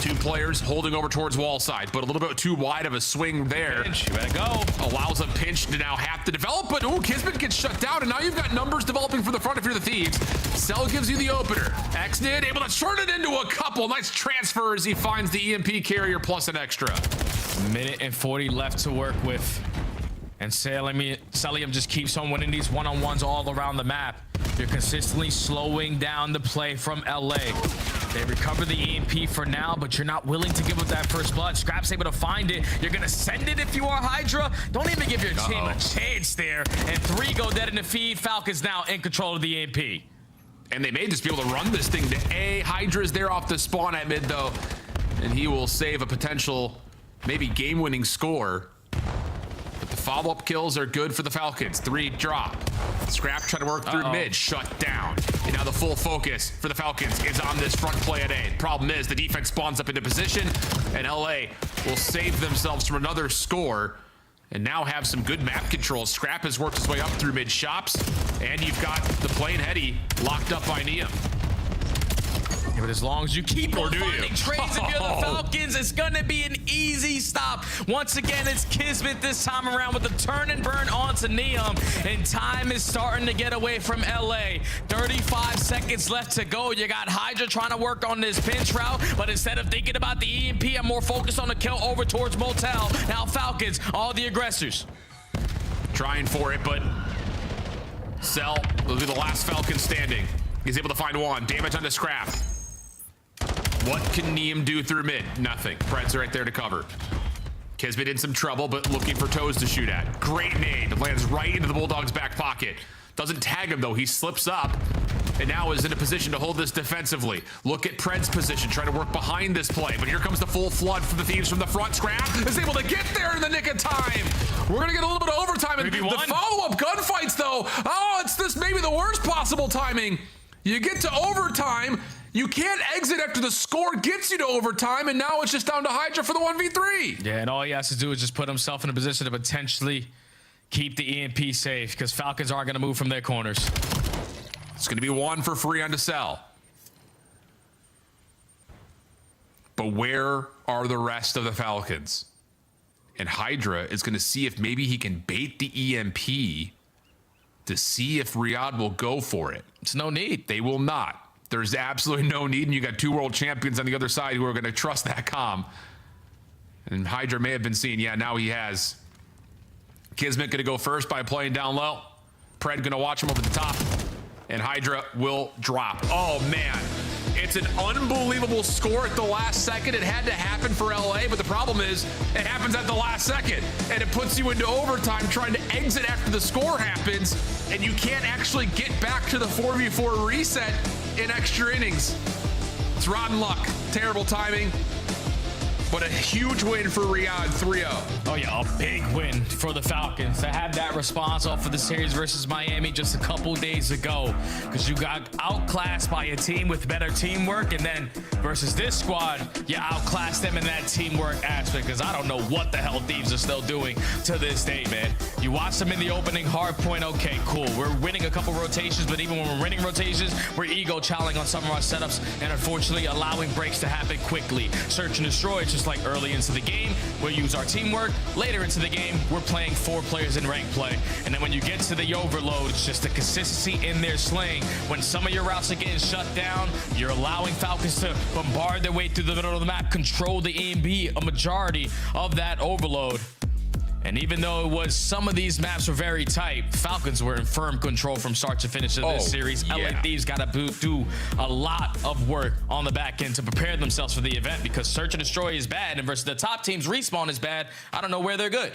2 players holding over towards wall side, but a little bit too wide of a swing there. Pinch, you better go. Allows a pinch to now have to develop, but Kismet gets shut down, and now you've got numbers developing for the front if you're the Thieves. Cell gives you the opener. Xnid able to turn it into a couple. Nice transfer as he finds the EMP carrier plus an extra. Minute and 40 left to work with. And Celium just keeps on winning these one-on-ones all around the map. You're consistently slowing down the play from LA. They recover the EMP for now, but you're not willing to give up that first blood. Scrap's able to find it. You're gonna send it if you are Hydra. Don't even give your team a chance there. And 3 go dead in the feed. Falcons now in control of the EMP. And they may just be able to run this thing to A. Hydra's there off the spawn at mid though. And he will save a potential maybe game-winning score. But the follow-up kills are good for the Falcons. 3 drop. Scrap trying to work through mid, shut down. And now the full focus for the Falcons is on this front play at A. Problem is the defense spawns up into position, and LA will save themselves from another score and now have some good map control. Scrap has worked his way up through mid shops, and you've got the plane Heady locked up by Neum. Yeah, but as long as you keep on finding trades if you're the Falcons, it's gonna be an easy stop. Once again, it's Kismet this time around with the turn and burn onto Neum, and time is starting to get away from LA. 35 seconds left to go. You got Hydra trying to work on this pinch route, but instead of thinking about the EMP, I'm more focused on the kill over towards Motel. Now Falcons, all the aggressors. Trying for it, but Cell will be the last Falcon standing. He's able to find one. Damage onto Scrap. What can Neum do through mid? Nothing. Pred's right there to cover. Kismet in some trouble, but looking for toes to shoot at. Great nade. Lands right into the Bulldog's back pocket. Doesn't tag him, though. He slips up and now is in a position to hold this defensively. Look at Pred's position, trying to work behind this play. But here comes the full flood for the Thieves from the front. Scrap is able to get there in the nick of time. We're going to get a little bit of overtime. And the follow-up gunfights, though. Oh, it's this maybe the worst possible timing. You get to overtime. You can't exit after the score gets you to overtime, and now it's just down to Hydra for the 1v3. Yeah, and all he has to do is just put himself in a position to potentially keep the EMP safe, because Falcons aren't going to move from their corners. It's going to be 1 for free on Decel. But where are the rest of the Falcons? And Hydra is going to see if maybe he can bait the EMP to see if Riyadh will go for it. It's no need. They will not. There's absolutely no need, and you got 2 world champions on the other side who are going to trust that comm. And Hydra may have been seen. Yeah, now he has. Kismet going to go first by playing down low. Pred going to watch him over the top. And Hydra will drop. Oh, man. It's an unbelievable score at the last second. It had to happen for LA, but the problem is it happens at the last second. And it puts you into overtime trying to exit after the score happens, and you can't actually get back to the 4v4 reset in extra innings. It's rotten luck. Terrible timing. But a huge win for Riyadh, 3-0. Oh, yeah, a big win for the Falcons to have that response off of the series versus Miami just a couple days ago, because you got outclassed by a team with better teamwork, and then versus this squad, you outclassed them in that teamwork aspect, because I don't know what the hell Thieves are still doing to this day, man. You watch them in the opening hard point, okay, cool. We're winning a couple rotations, but even when we're winning rotations, we're ego challenging on some of our setups, and unfortunately allowing breaks to happen quickly. Search and destroy, just like early into the game, we'll use our teamwork, Later into the game, we're playing 4 players in rank play. And then when you get to the overload, it's just the consistency in their sling. When some of your routes are getting shut down, you're allowing Falcons to bombard their way through the middle of the map, control the A and B, a majority of that overload. And even though it was some of these maps were very tight, Falcons were in firm control from start to finish of this series. LA Thieves got to do a lot of work on the back end to prepare themselves for the event, because search and destroy is bad, and versus the top teams, respawn is bad. I don't know where they're good.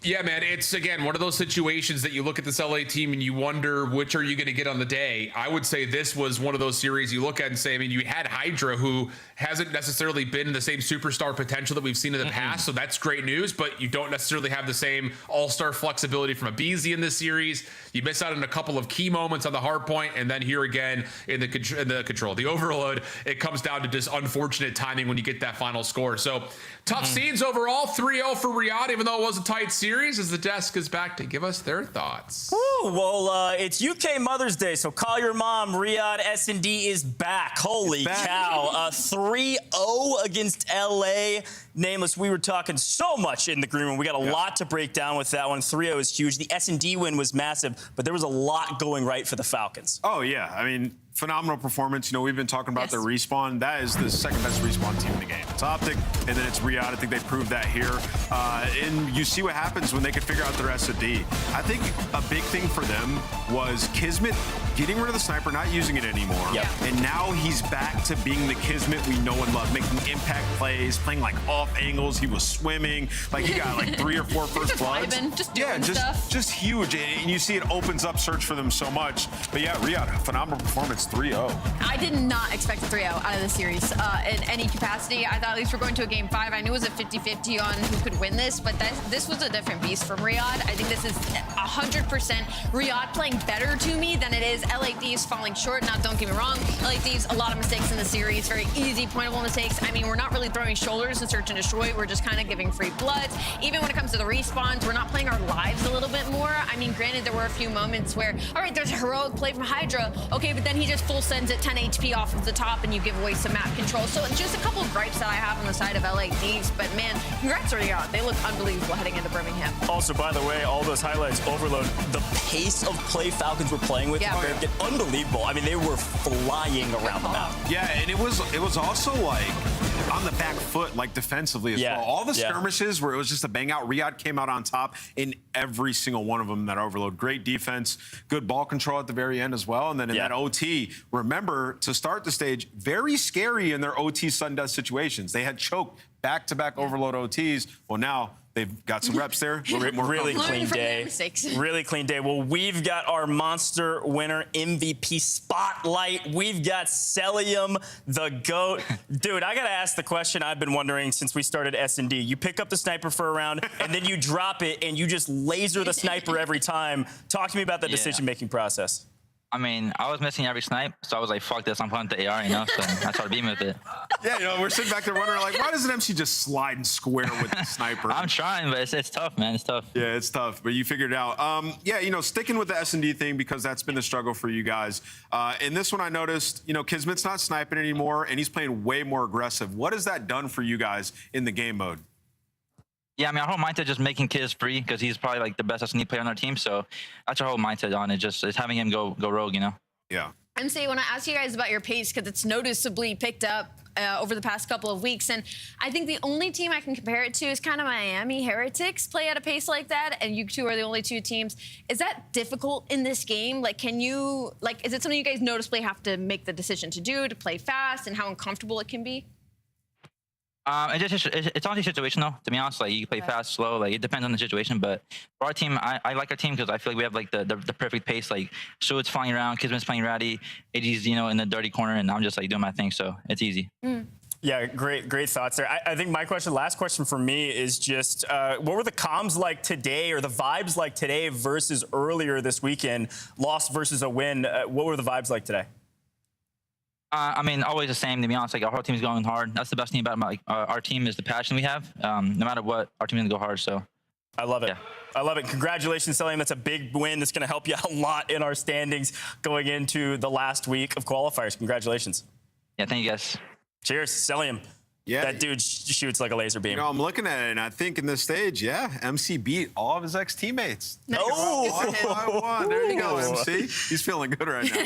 Yeah, man, it's, again, one of those situations that you look at this LA team and you wonder which are you going to get on the day. I would say this was one of those series you look at and say, I mean, you had Hydra, who hasn't necessarily been the same superstar potential that we've seen in the past, so that's great news, but you don't necessarily have the same all-star flexibility from a Beezy in this series. You miss out on a couple of key moments on the hard point, and then here again in the control. The overload, it comes down to just unfortunate timing when you get that final score. So tough scenes overall, 3-0 for Riyadh, even though it was a tight series, as the desk is back to give us their thoughts. Ooh, well, it's UK Mother's Day, so call your mom. Riyadh S&D is back. Holy cow. 3-0 against LA. Nameless, we were talking so much in the green room. We got a lot to break down with that one. 3-0 is huge. The S&D win was massive, but there was a lot going right for the Falcons. Oh, yeah. I mean, phenomenal performance. You know, we've been talking about the respawn. That is the second best respawn team in the game. It's Optic, and then it's Riyadh. I think they proved that here. And you see what happens when they can figure out their S&D. I think a big thing for them was Kismet getting rid of the sniper, not using it anymore. And now he's back to being the Kismet we know and love, making impact plays, playing like off angles. He was swimming. Like, he got like 3 or 4 first bloods. Just huge. And you see it opens up search for them so much. But yeah, Riyadh, phenomenal performance. 3-0. I did not expect a 3-0 out of the series in any capacity. I thought at least we're going to a game 5. I knew it was a 50-50 on who could win this, but this was a different beast from Riyadh. I think this is 100% Riyadh playing better to me than it is LA Thieves falling short. Now, don't get me wrong, LA Thieves, a lot of mistakes in the series, very easy, pointable mistakes. I mean, we're not really throwing shoulders in search and destroy. We're just kind of giving free bloods. Even when it comes to the respawns, we're not playing our lives a little bit more. I mean, granted, there were a few moments where, all right, there's a heroic play from Hydra. Okay, but then he just full sends it 10 HP off of the top and you give away some map control. So just a couple of gripes that I have on the side of LA Thieves, but man, congrats Riyadh. They look unbelievable heading into Birmingham. Also, by the way, all those highlights, overload, the pace of play Falcons were playing with, unbelievable. I mean, they were flying around the map. Yeah, and it was also like on the back foot, like defensively as well. All the skirmishes where it was just a bang out, Riyadh came out on top in every single one of them. That overload, great defense, good ball control at the very end as well. And then in that OT, remember, to start the stage, very scary in their OT sudden death situations. They had choked back-to-back overload OTs. Well, now they've got some reps there. Really clean day. Really clean day. Well, we've got our monster winner MVP spotlight. We've got Celium, the GOAT. Dude, I got to ask the question I've been wondering since we started S&D. You pick up the sniper for a round, and then you drop it, and you just laser the sniper every time. Talk to me about the decision-making process. I mean, I was missing every snipe, so I was like, fuck this, I'm putting the AR, you know? So I started beaming with it. Yeah, you know, we're sitting back there wondering, like, why doesn't MC just slide and square with the sniper? I'm trying, but it's tough, man. It's tough. Yeah, it's tough, but you figured it out. Yeah, you know, sticking with the S&D thing, because that's been the struggle for you guys. In this one, I noticed, you know, Kismet's not sniping anymore, and he's playing way more aggressive. What has that done for you guys in the game mode? Yeah, I mean, our whole mindset just making Kiz free, because he's probably like the best S&D player on our team. So that's our whole mindset on it. Just it's having him go rogue, you know? Yeah. MC, when I ask you guys about your pace, because it's noticeably picked up over the past couple of weeks, and I think the only team I can compare it to is kind of Miami Heretics play at a pace like that, and you two are the only two teams. Is that difficult in this game? Like, can you, like, is it something you guys noticeably have to make the decision to do, to play fast, and how uncomfortable it can be? It's honestly situational, to be honest. Like, you can play fast, slow. Like, it depends on the situation. But for our team, I like our team because I feel like we have like the perfect pace. Like, Suit's flying around, Kismet's playing ratty, AG's, you know, in the dirty corner, and I'm just like doing my thing. So it's easy. Yeah, great thoughts there. I think my last question for me is just, what were the comms like today, or the vibes like today versus earlier this weekend? Loss versus a win. What were the vibes like today? I mean, always the same, to be honest. Like, our whole team's going hard. That's the best thing about like our team is the passion we have. No matter what, our team's going to go hard, so. I love it. Yeah. I love it. Congratulations, Celium. That's a big win. That's going to help you out a lot in our standings going into the last week of qualifiers. Congratulations. Yeah, thank you, guys. Cheers, Celium. Yeah, that dude shoots like a laser beam. You know, I'm looking at it, and I think in this stage, yeah, MC beat all of his ex-teammates. Oh, there you go, MC. He's feeling good right now.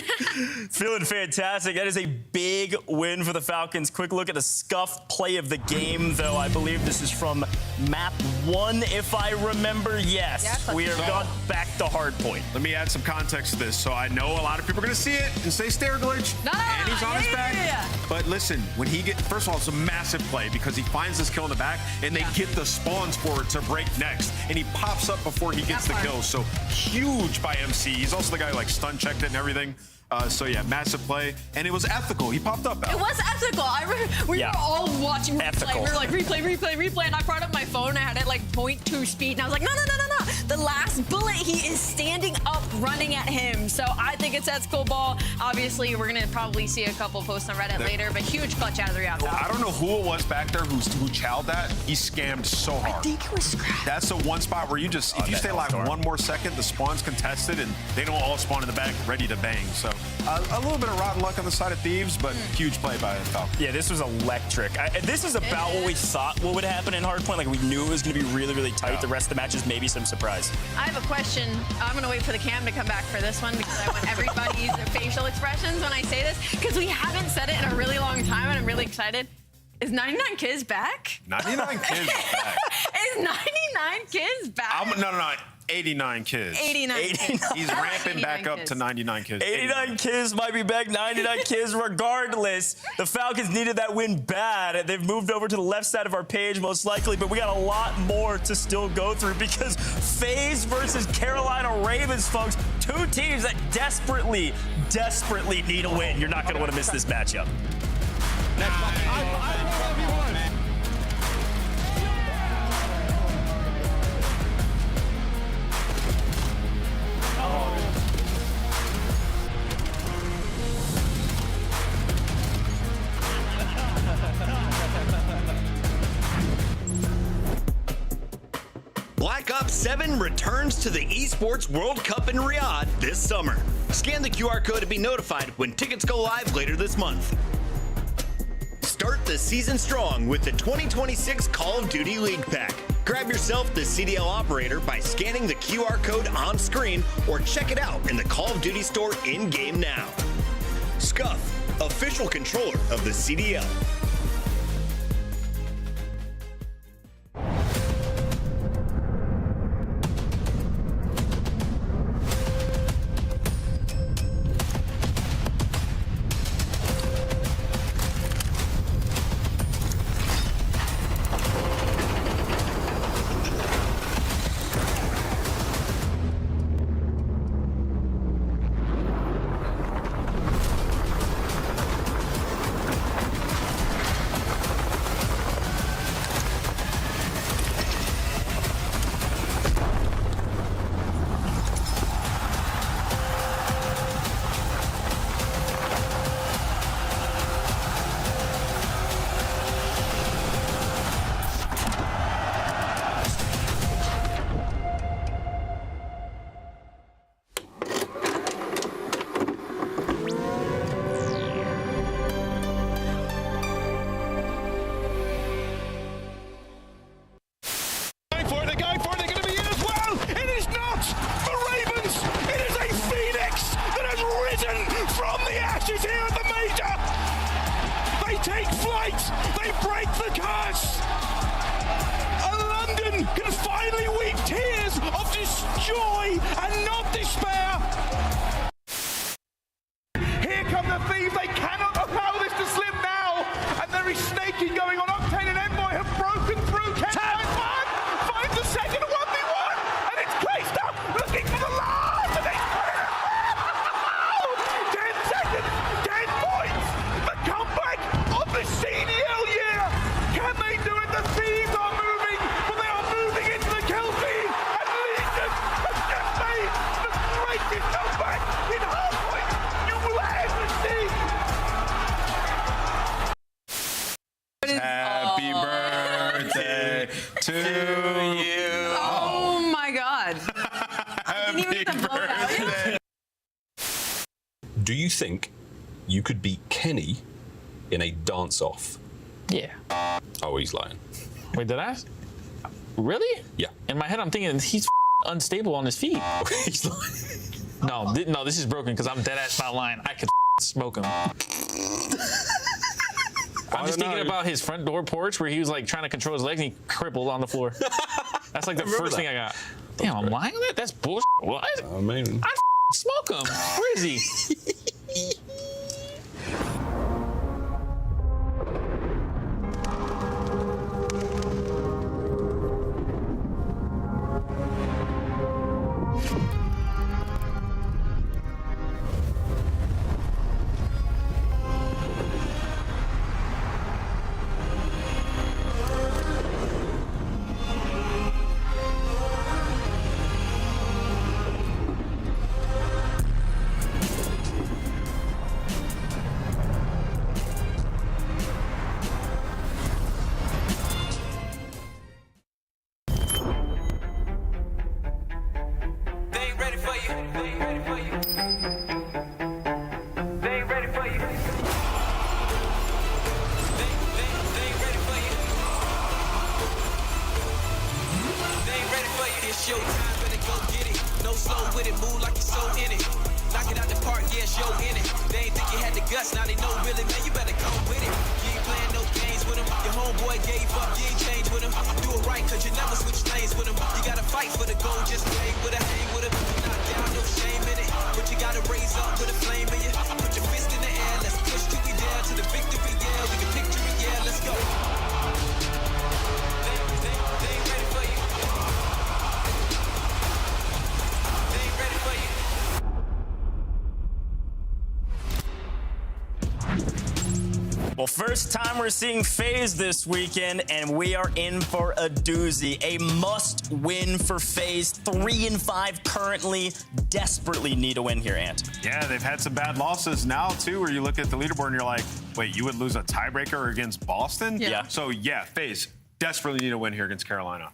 Feeling fantastic. That is a big win for the Falcons. Quick look at the scuff play of the game, though. I believe this is from map 1, if I remember. Yes, we are gone back to hardpoint. Let me add some context to this. So I know a lot of people are going to see it and say stair glitch, and he's on his back. But listen, when he first of all, it's a massive play because he finds this kill in the back, and they get the spawns for it to break next, and he pops up before he gets the kill. So huge by MC. He's also the guy who like stun checked it and everything. So yeah, massive play, and it was ethical. He popped up. It was ethical. We were all watching replay. We were like replay, and I brought up my phone. I had it like 0.2 speed, and I was like, no. The last bullet, he is standing up, running at him. So I think it's ethical ball. Obviously, we're gonna probably see a couple posts on Reddit later, but huge clutch out of the Riyadh. I don't know who it was back there who chowed that. He scammed so hard. I think it was Scrap. That's the one spot where you just, if you stay like one more second, the spawn's contested, and they don't all spawn in the back ready to bang. So a little bit of rotten luck on the side of Thieves, but huge play by Falcon. Yeah, this was electric. This is about what we thought would happen in Hardpoint. Like, we knew it was going to be really, really tight. The rest of the matches, maybe some surprise. I have a question. I'm going to wait for the cam to come back for this one because I want everybody's facial expressions when I say this because we haven't said it in a really long time, and I'm really excited. Is 99 Kids back? 99 Kids is back. Is 99 Kids back? No. 89 Kids. 89 Kids. He's ramping back up to 99 Kids. 89 Kids might be back. 99 Kids regardless. The Falcons needed that win bad. They've moved over to the left side of our page most likely, but we got a lot more to still go through because FaZe versus Carolina Ravens, folks. Two teams that desperately need a win. You're not going to want to miss this matchup. I love everyone. Black Ops 7 returns to the Esports World Cup in Riyadh this summer. Scan the QR code to be notified when tickets go live later this month. Start the season strong with the 2026 Call of Duty League Pack. Grab yourself the CDL operator by scanning the QR code on screen or check it out in the Call of Duty store in-game now. Scuff, official controller of the CDL. Happy birthday to you. Oh my God. I didn't even get the vote out yet. Do you think you could beat Kenny in a dance-off? Yeah. Oh, he's lying. Wait, did I? Really? Yeah. In my head, I'm thinking he's unstable on his feet. He's lying. No, this is broken because I'm dead ass not lying. I could smoke him. I'm just thinking about his front door porch where he was like trying to control his legs and he crippled on the floor. That's like the first thing I got. Damn, I'm lying on that? That's bullshit. What? I mean, I'd smoke him. Where is he? Well, first time we're seeing FaZe this weekend, and we are in for a doozy. A must-win for FaZe. 3-5 currently. Desperately need a win here, Ant. Yeah, they've had some bad losses now, too, where you look at the leaderboard and you're like, wait, you would lose a tiebreaker against Boston? Yeah. So, yeah, FaZe desperately need a win here against Carolina.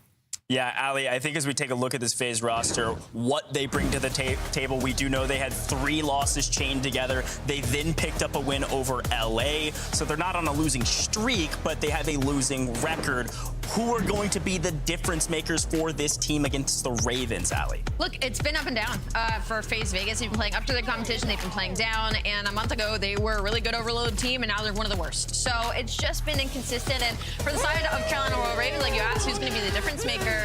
Yeah, Ali, I think as we take a look at this FaZe roster, what they bring to the table, we do know they had 3 losses chained together. They then picked up a win over LA. So they're not on a losing streak, but they have a losing record. Who are going to be the difference makers for this team against the Ravens, Ali? Look, it's been up and down for FaZe Vegas. They've been playing up to their competition. They've been playing down. And a month ago, they were a really good overload team, and now they're one of the worst. So it's just been inconsistent. And for the side of Carolina Royal Ravens, like you asked, who's going to be the difference maker?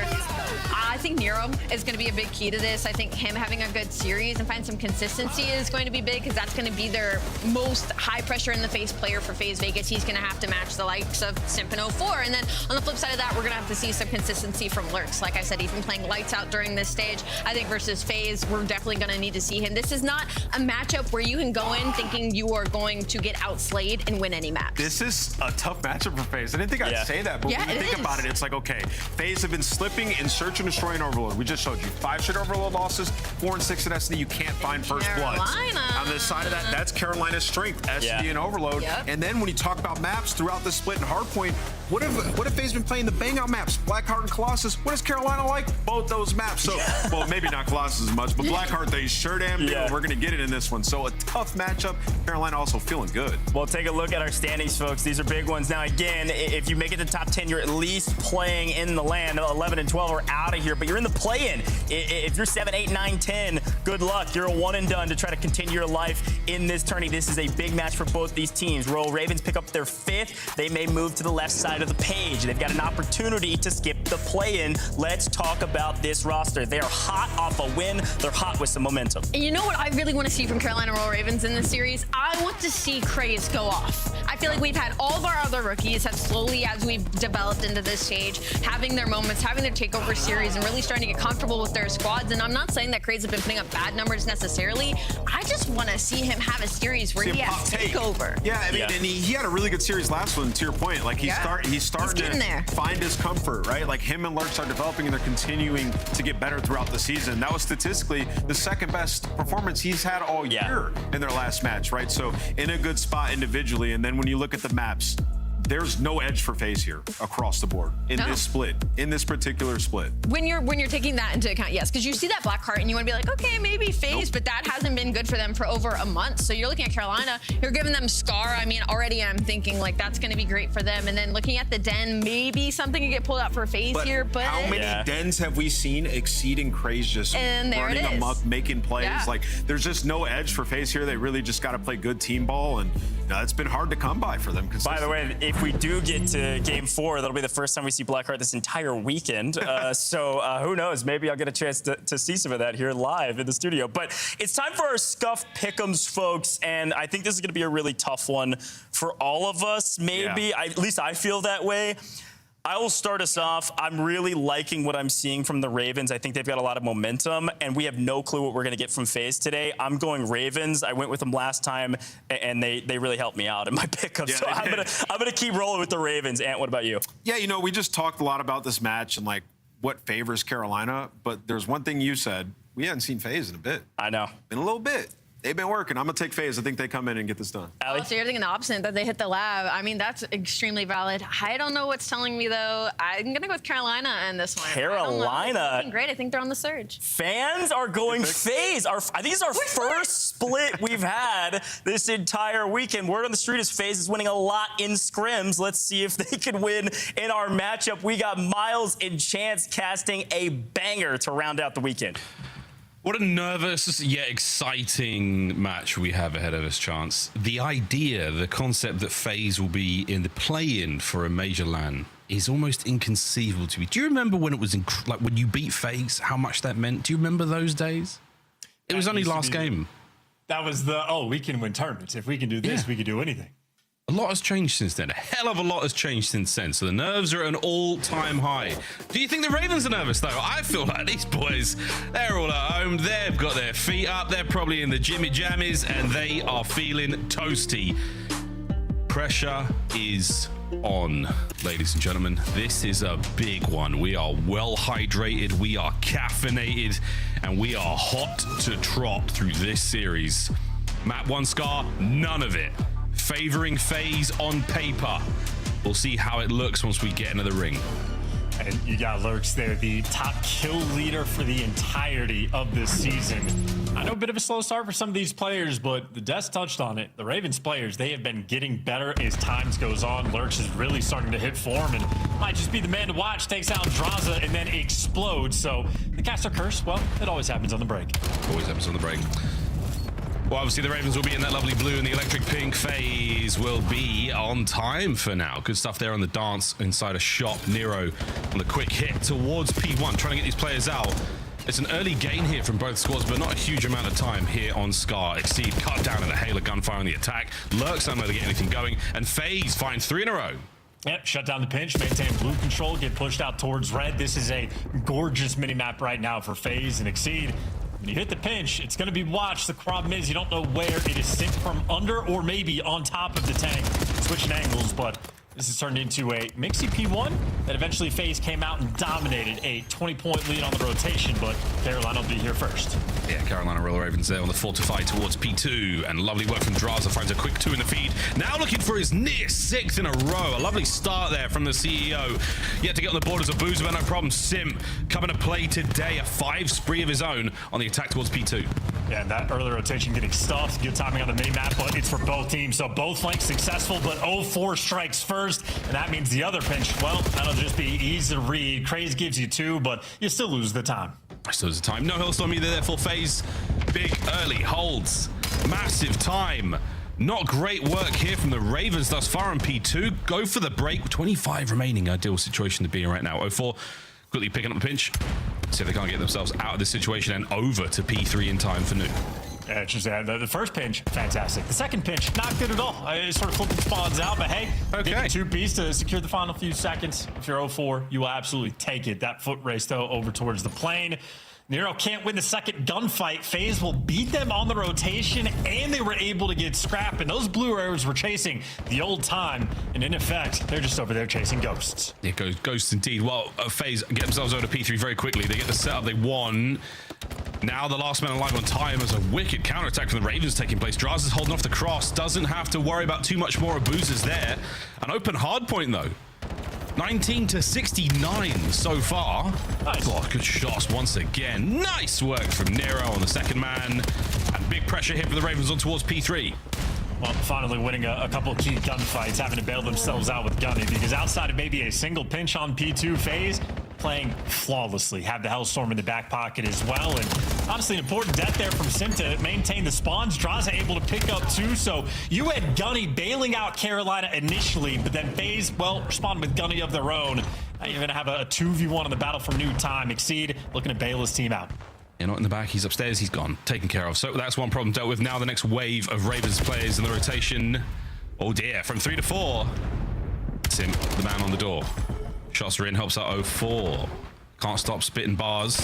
I think Nero is going to be a big key to this. I think him having a good series and find some consistency is going to be big because that's going to be their most high pressure in the face player for FaZe Vegas. He's going to have to match the likes of Simp and 04. And then on the flip side of that, we're going to have to see some consistency from Lurks. Like I said, he's been playing lights out during this stage. I think versus FaZe, we're definitely going to need to see him. This is not a matchup where you can go in thinking you are going to get outslayed and win any match. This is a tough matchup for FaZe. I didn't think I'd say that, but when you think about it, it's like, okay, FaZe have been slipping in search and destroy and overload. We just showed you 5 straight overload losses, 4 and 6 at SD. You can't find first bloods. On the side of that, that's Carolina's strength, SD and overload. And then when you talk about maps throughout the split and hardpoint, what if FaZe been playing the bang out maps, Blackheart and Colossus? What is Carolina like? Both those maps. So, well, maybe not Colossus as much, but Blackheart, they sure damn do. We're going to get it in this one. So a tough matchup. Carolina also feeling good. Well, take a look at our standings, folks. These are big ones. Now, again, if you make it to top 10, you're at least playing in the land. 11 and 12 are out of here, but you're in the play-in. If you're 7, 8, 9, 10, good luck. You're a one and done to try to continue your life in this tourney. This is a big match for both these teams. Royal Ravens pick up their 5th. They may move to the left side of the page. They've got an opportunity to skip the play-in. Let's talk about this roster. They're hot off a win. They're hot with some momentum. And you know what I really want to see from Carolina Royal Ravens in this series? I want to see Craze go off. I feel like we've had all of our other rookies have slowly, as we've developed into this stage, having their moments, having their takeover series, and really starting to get comfortable with their squads. And I'm not saying that Craze has been putting up bad numbers necessarily. I just want to see him have a series where he has takeover. Yeah, I mean, and he had a really good series last one, to your point. Like, he's starting to find his comfort, right? Like, him and Lurks are developing, and they're continuing to get better throughout the season. That was statistically the second best performance he's had all year in their last match, right? So in a good spot individually. And then when you look at the maps, there's no edge for FaZe here across the board in this split, in this particular split. When you're taking that into account, yes, because you see that black heart and you want to be like, okay, maybe FaZe, but that hasn't been good for them for over a month. So you're looking at Carolina, you're giving them Scar. I mean, already I'm thinking like that's going to be great for them. And then looking at the Den, maybe something can get pulled out for FaZe here. But how many Dens have we seen exceeding Craze just running amok, making plays? Yeah. Like, there's just no edge for FaZe here. They really just got to play good team ball, and it's been hard to come by for them. By the way, if we do get to Game 4, that'll be the first time we see Blackheart this entire weekend. So who knows? Maybe I'll get a chance to see some of that here live in the studio. But it's time for our Scuff Pick'ems, folks, and I think this is going to be a really tough one for all of us. Maybe, at least I feel that way. I will start us off. I'm really liking what I'm seeing from the Ravens. I think they've got a lot of momentum, and we have no clue what we're going to get from FaZe today. I'm going Ravens. I went with them last time, and they really helped me out in my pickup. So I'm gonna keep rolling with the Ravens. Ant, what about you? Yeah, we just talked a lot about this match and like what favors Carolina, but there's one thing you said. We haven't seen FaZe in a bit. I know. In a little bit. They've been working. I'm going to take FaZe. I think they come in and get this done. Oh, so you're thinking the opposite, that they hit the lab. I mean, that's extremely valid. I don't know what's telling me, though. I'm going to go with Carolina in this one. Carolina. Looking great. I think they're on the surge. Fans are going FaZe. I think it's our first split we've had this entire weekend. Word on the street is FaZe is winning a lot in scrims. Let's see if they can win in our matchup. We got Miles and Chance casting a banger to round out the weekend. What a nervous yet exciting match we have ahead of us, Chance. The idea, the concept that FaZe will be in the play-in for a major LAN is almost inconceivable to me. Do you remember when it was like when you beat FaZe, how much that meant? Do you remember those days? It was only last game. That was we can win tournaments. If we can do this, we can do anything. A lot has changed since then. A hell of a lot has changed since then. So the nerves are at an all-time high. Do you think the Ravens are nervous, though? I feel like these boys, they're all at home. They've got their feet up. They're probably in the jimmy jammies, and they are feeling toasty. Pressure is on, ladies and gentlemen. This is a big one. We are well hydrated. We are caffeinated, and we are hot to trot through this series. Map 1 Scar, none of it. Favoring FaZe on paper. We'll see how it looks once we get into the ring. And you got Lurks there, the top kill leader for the entirety of this season. I know a bit of a slow start for some of these players, but the Des touched on it. The Ravens players, they have been getting better as time goes on. Lurks is really starting to hit form and might just be the man to watch. Takes out Draza and then explodes. So the caster curse, well, it always happens on the break. Always happens on the break. Well, obviously the Ravens will be in that lovely blue and the electric pink. FaZe will be on time for now. Good stuff there on the dance inside a shop. Nero on the quick hit towards P1, trying to get these players out. It's an early gain here from both squads, but not a huge amount of time here on Scar. Exceed cut down in the hail of gunfire on the attack. Lurks unable to get anything going, and FaZe finds 3 in a row. Yep, shut down the pinch, maintain blue control, get pushed out towards red. This is a gorgeous minimap right now for FaZe and Exceed. When you hit the pinch, it's going to be watched. The problem is you don't know where it is sent from under or maybe on top of the tank. Switching angles, but this has turned into a mixy P1 that eventually FaZe came out and dominated a 20-point lead on the rotation, but Carolina will be here first. Yeah, Carolina Royal Ravens there on the fortify towards P2, and lovely work from Draza, finds a quick 2 in the feed. Now looking for his near 6th in a row. A lovely start there from the CEO. Yet to get on the borders of Boozer, but no problem. Sim coming to play today, a 5 spree of his own on the attack towards P2. Yeah, and that early rotation getting stuffed. Good timing on the mini-map, but it's for both teams. So both flanks successful, but 0-4 strikes first, and that means the other pinch, well, that'll just be easy to read. Craze gives you 2, but you still lose the time. Still lose the time. No Hellstorm either there for FaZe. Big early holds. Massive time. Not great work here from the Ravens thus far on P2. Go for the break. 25 remaining. Ideal situation to be in right now. 0-4 quickly picking up the pinch. See if they can't get themselves out of this situation and over to P3 in time for Nu. Yeah, it's just the first pinch, fantastic. The second pinch, not good at all. It sort of flipping spawns out, but hey, okay. 2 piece to secure the final few seconds. If you're 0-4, you will absolutely take it. That foot race, though, over towards the plane. Nero can't win the second gunfight. FaZe will beat them on the rotation, and they were able to get scrap. And those blue arrows were chasing the old time, and in effect, they're just over there chasing ghosts. Yeah, ghosts indeed. Well, FaZe get themselves over to P3 very quickly. They get the setup they won. Now the last man alive on time as a wicked counterattack from the Ravens taking place. Draz is holding off the cross. Doesn't have to worry about too much more. Abuzer's there. An open hard point, though. 19 to 69 so far. Nice. Oh, good shots once again. Nice work from Nero on the second man. And big pressure here for the Ravens on towards P3. Well, finally winning a couple of key gunfights, having to bail themselves out with Gunny, because outside of maybe a single pinch on P2 phase, playing flawlessly. Have the Hellstorm in the back pocket as well. And honestly, an important death there from Sim to maintain the spawns. Draza able to pick up two. So you had Gunny bailing out Carolina initially, but then FaZe, well, responded with Gunny of their own. Now you're going to have a 2v1 on the battle for new time. Exceed looking to bail his team out. Yeah, not in the back. He's upstairs. He's gone. Taken care of. So that's one problem dealt with. Now the next wave of Ravens players in the rotation. Oh dear. From 3 to 4. Sim, the man on the door. Shots are in. Helps out 0-4. Can't stop spitting bars.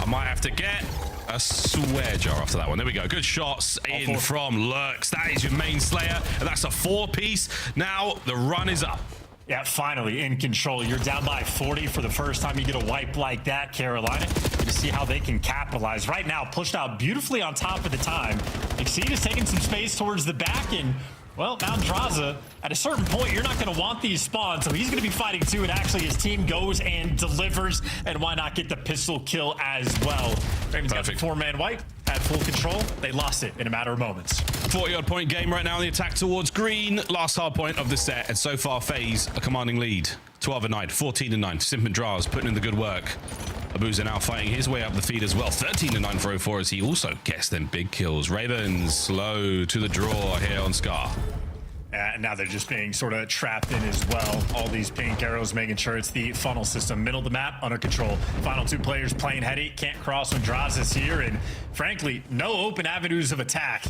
I might have to get a swear jar after that one. There we go. Good shots in from Lurks. That is your main slayer. And that's a 4-piece. Now the run is up. Yeah, finally in control. You're down by 40 for the first time you get a wipe like that, Carolina. To see how they can capitalize. Right now, pushed out beautifully on top of the time. Exceed is taking some space towards the back, and well, now Draza, at a certain point, you're not going to want these spawns, so he's going to be fighting too, and actually his team goes and delivers, and why not get the pistol kill as well? Ravens got the 4-man wipe, had full control. They lost it in a matter of moments. 40-odd point game right now in the attack towards green. Last hard point of the set, and so far FaZe a commanding lead. 12-9, 14-9. Simp and Draz putting in the good work. Abuza now fighting his way up the feed as well. 13-9 for 0-4 as he also gets them big kills. Ravens slow to the draw here on Scar. Now they're just being sort of trapped in as well. All these pink arrows making sure it's the funnel system. Middle of the map, under control. Final two players playing heady. Can't cross when Draz is here. And frankly, no open avenues of attack.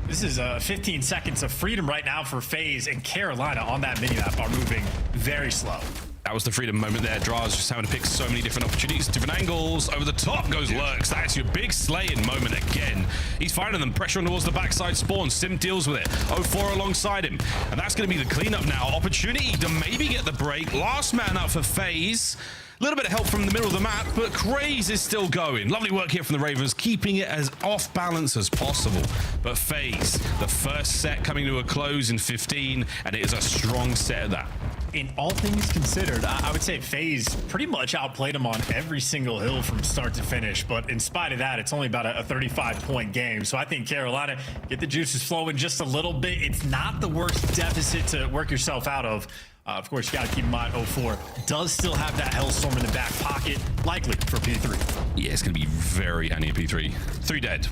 This is 15 seconds of freedom right now for FaZe, and Carolina on that minimap are moving very slow. That was the freedom moment there. Draz just having to pick so many different opportunities, different angles. Over the top goes Lurks. That's your big slaying moment again. He's finding them. Pressure towards the backside spawn. Sim deals with it. 0-4 alongside him. And that's going to be the cleanup now. Opportunity to maybe get the break. Last man up for FaZe. A little bit of help from the middle of the map, but Craze is still going. Lovely work here from the Ravens, keeping it as off balance as possible. But FaZe, the first set coming to a close in 15, and it is a strong set at that. In all things considered, I would say FaZe pretty much outplayed them on every single hill from start to finish. But in spite of that, it's only about a 35-point game. So I think Carolina get the juices flowing just a little bit. It's not the worst deficit to work yourself out of. Of course, you got to keep in mind 0-4 does still have that Hellstorm in the back pocket, likely for P3. Yeah, it's going to be very handy at P3. 3 dead.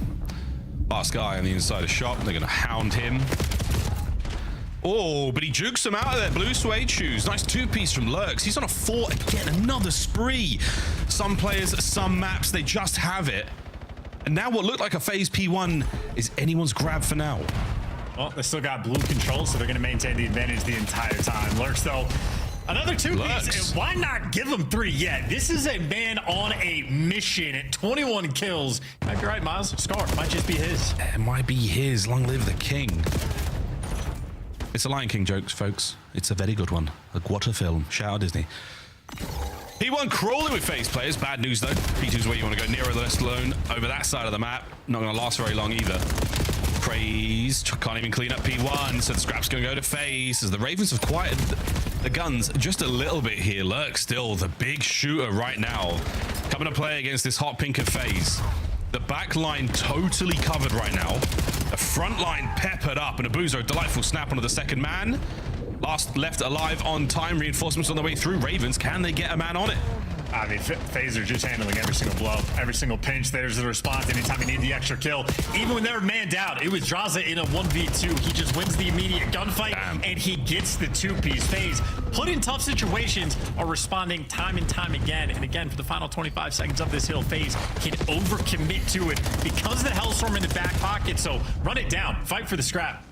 Last guy on the inside of shop. They're going to hound him. Oh, but he jukes him out of there. Blue suede shoes. Nice 2-piece from Lurks. He's on a 4 again. Another spree. Some players, some maps, they just have it. And now what looked like a FaZe P1 is anyone's grab for now. Well, they still got blue control, so they're going to maintain the advantage the entire time. Lurks, though, another 2-piece. Why not give him 3 yet? This is a man on a mission at 21 kills. Might be right, Miles. Scar might just be his. It might be his. Long live the king. It's a Lion King joke, folks. It's a very good one. A Guata film. Shout out Disney. P1 crawling with FaZe players. Bad news, though. P2's where you want to go. Nero left alone over that side of the map. Not going to last very long either. Craze can't even clean up P1, so the scrap's going to go to FaZe as the Ravens have quieted the guns just a little bit here. Lurk still the big shooter right now, coming to play against this hot pink of FaZe. The back line totally covered right now. The front line peppered up, and Abuza, a delightful snap onto the second man. Last left alive on time. Reinforcements on the way through. Ravens, can they get a man on it? I mean, FaZe are just handling every single blow, every single pinch. There's the response anytime you need the extra kill. Even when they're manned out, it was Draza in a 1v2. He just wins the immediate gunfight, and he gets the 2-piece. FaZe, put in tough situations, are responding time and time again. And again, for the final 25 seconds of this hill, FaZe can overcommit to it because the Hellstorm in the back pocket. So run it down, fight for the scrap.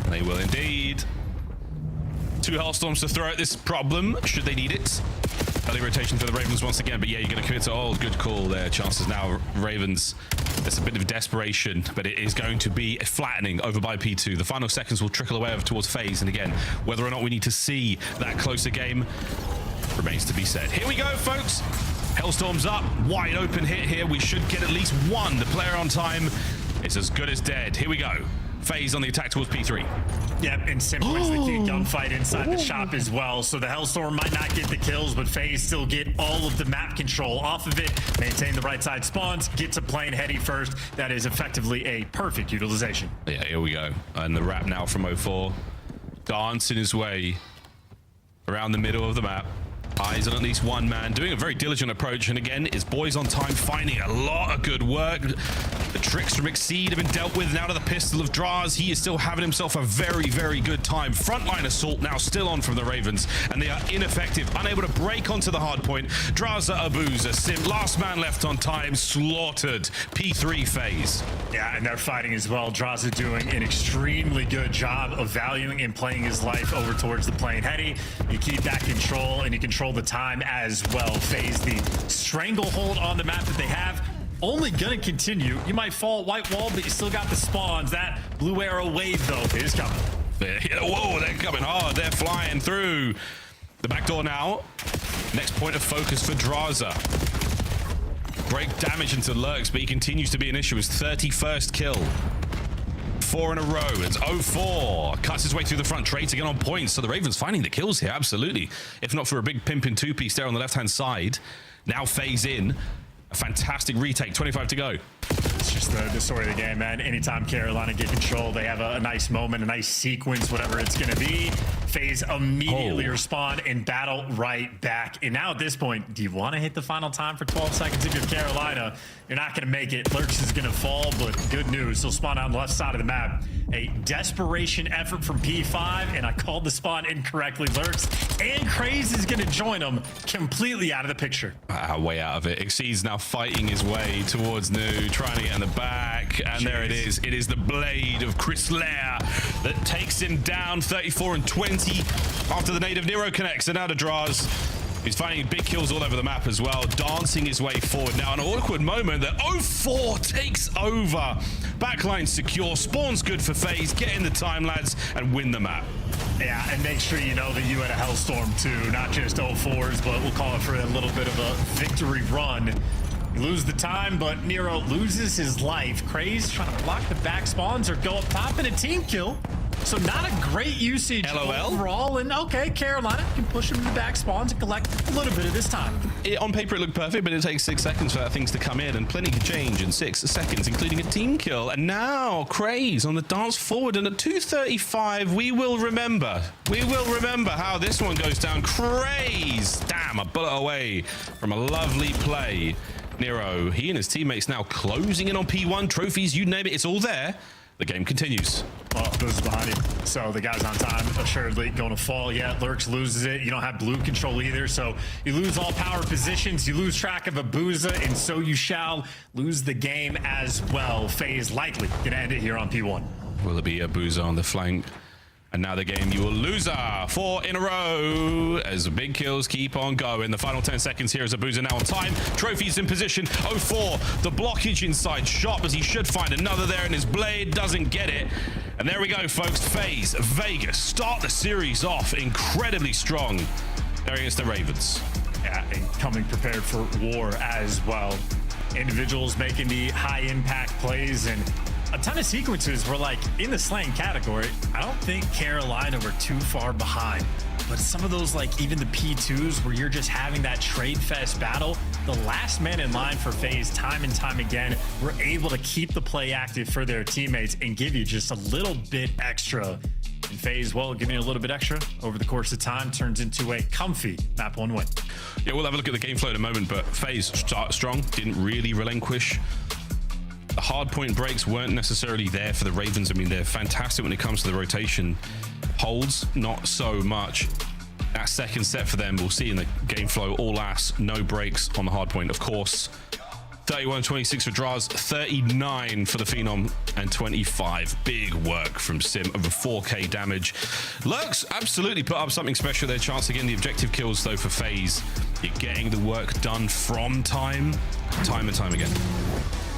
They will indeed. 2 Hellstorms to throw at this problem, should they need it. Early rotation for the Ravens once again, but yeah, you're going to commit to, oh, good call there. Chances now, Ravens, there's a bit of desperation, but it is going to be flattening over by P2. The final seconds will trickle away over towards FaZe, and again, whether or not we need to see that closer game remains to be said. Here we go, folks. Hellstorm's up. Wide open hit here. We should get at least one. The player on time is as good as dead. Here we go. FaZe on the attack towards P3. Yep, and Sim wins the key gunfight inside the shop as well. So the Hellstorm might not get the kills, but FaZe still get all of the map control off of it, maintain the right side spawns, get to playing heady first. That is effectively a perfect utilization. Yeah, here we go. And the wrap now from 04. Dancing his way around the middle of the map. Eyes on at least one man, doing a very diligent approach. And again, his boys on time, finding a lot of good work. The tricks from Exceed have been dealt with now to the pistol of Draz. He is still having himself a very, very good time. Frontline assault now still on from the Ravens, and they are ineffective, unable to break onto the hard point. Draza, Abuza, Sim, last man left on time, slaughtered. P3 FaZe. Yeah, and they're fighting as well. Draza doing an extremely good job of valuing and playing his life over towards the plane heady. You keep that control, and you control the time as well. FaZe, the stranglehold on the map that they have, only gonna continue. You might fall at white wall, but you still got the spawns. That blue arrow wave, though, is coming. Whoa, they're coming hard. They're flying through. The back door now. Next point of focus for Draza. Great damage into Lurks, but he continues to be an issue. His 31st kill. 4 in a row. It's 04. Cuts his way through the front. Trades again on points. So the Ravens finding the kills here, absolutely. If not for a big pimping two-piece there on the left-hand side. Now FaZe in. A fantastic retake. 25 to go. It's just the story of the game, man. Anytime Carolina get control, they have a nice moment, a nice sequence, whatever it's going to be. FaZe immediately respond and battle right back. And now at this point, do you want to hit the final time for 12 seconds? If you're Carolina, you're not going to make it. Lurks is going to fall, but good news. He'll spawn on the left side of the map. A desperation effort from P5, and I called the spawn incorrectly. Lurks and Craze is going to join them completely out of the picture. Way out of it. Exceed's now fighting his way towards New, trying to get in the back, and there it is. It is the blade of Chris Lair that takes him down. 34 and 20 after the native Nero connects, and now to Draz. He's finding big kills all over the map as well, dancing his way forward. Now, an awkward moment that 04 takes over. Backline secure, spawns good for FaZe, get in the time, lads, and win the map. Yeah, and make sure you know that you had a Hellstorm too, not just 04s, but we'll call it for a little bit of a victory run. You lose the time, but Nero loses his life. Craze trying to block the back spawns or go up top in a team kill. So not a great usage overall. And okay, Carolina can push him to the back spawns and collect a little bit of this time. On paper, it looked perfect, but it takes 6 seconds for things to come in, and plenty to change in 6 seconds, including a team kill. And now Craze on the dance forward, and at 2:35, we will remember. We will remember how this one goes down. Craze, damn, a bullet away from a lovely play. Nero, he and his teammates now closing in on P1 trophies, you name it, it's all there. The game continues. Well, Boo's behind him, so the guy's on time, assuredly going to fall yet. Lurks loses it. You don't have blue control either, so you lose all power positions. You lose track of Abuza, and so you shall lose the game as well. FaZe likely going to end it here on P1. Will it be Abuza on the flank? And now the game, you will lose 4 in a row as the big kills keep on going. The final 10 seconds here is Abuza now on time. Trophies in position. 04, the blockage inside shop as he should find another there, and his blade doesn't get it. And there we go, folks. FaZe, Vegas start the series off incredibly strong there against the Ravens. Yeah, and coming prepared for war as well. Individuals making the high impact plays and a ton of sequences were like in the slaying category. I don't think Carolina were too far behind, but some of those, like even the P2s where you're just having that trade fest battle, the last man in line for FaZe time and time again were able to keep the play active for their teammates and give you just a little bit extra. And FaZe, well, giving a little bit extra over the course of time turns into a comfy map 1 win. Yeah, we'll have a look at the game flow in a moment, but FaZe start strong, didn't really relinquish. The hard point breaks weren't necessarily there for the Ravens. I mean, they're fantastic when it comes to the rotation. Holds, not so much. That second set for them, we'll see in the game flow, all ass, no breaks on the hard point, of course. 31-26 for Draz, 39 for the Phenom, and 25. Big work from Sim, over 4k damage. Lurks absolutely put up something special there. Chance again, the objective kills though for FaZe. You're getting the work done from time and time again.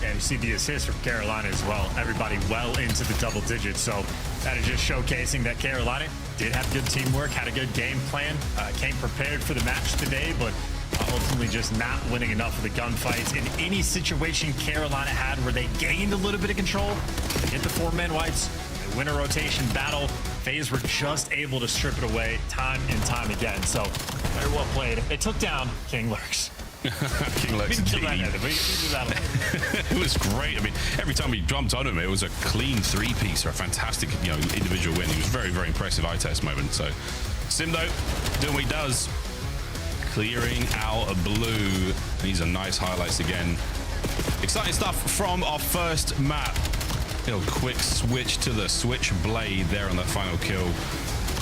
And you see the assist from Carolina as well. Everybody well into the double digits. So that is just showcasing that Carolina did have good teamwork, had a good game plan, came prepared for the match today, but ultimately just not winning enough of the gunfights. In any situation Carolina had where they gained a little bit of control, they get the 4-man wipes, they win a rotation battle. FaZe were just able to strip it away time and time again. So very well played. They took down King Lurks. King Lurks indeed. It was great. I mean, every time we jumped on him, it was a clean 3-piece or a fantastic, individual win. He was very, very impressive eye test moment. So Simdo doing what he does, clearing out a blue. These are nice highlights again. Exciting stuff from our first map. Quick switch to the switchblade there on the final kill.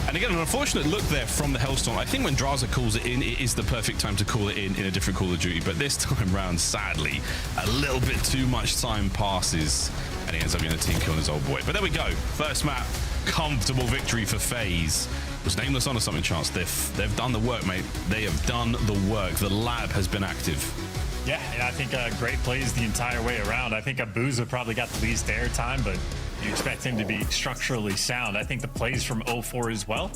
And again, an unfortunate look there from the Hellstorm. I think when Draza calls it in, it is the perfect time to call it in a different Call of Duty. But this time round, sadly, a little bit too much time passes. And he ends up getting a team kill on his old boy. But there we go. First map, comfortable victory for FaZe. Was Nameless on or something, Chance? They've done the work, mate. They have done the work. The lab has been active. Yeah, and I think great plays the entire way around. I think Abuza probably got the least airtime, but you expect him to be structurally sound. I think the plays from 0-4 as well,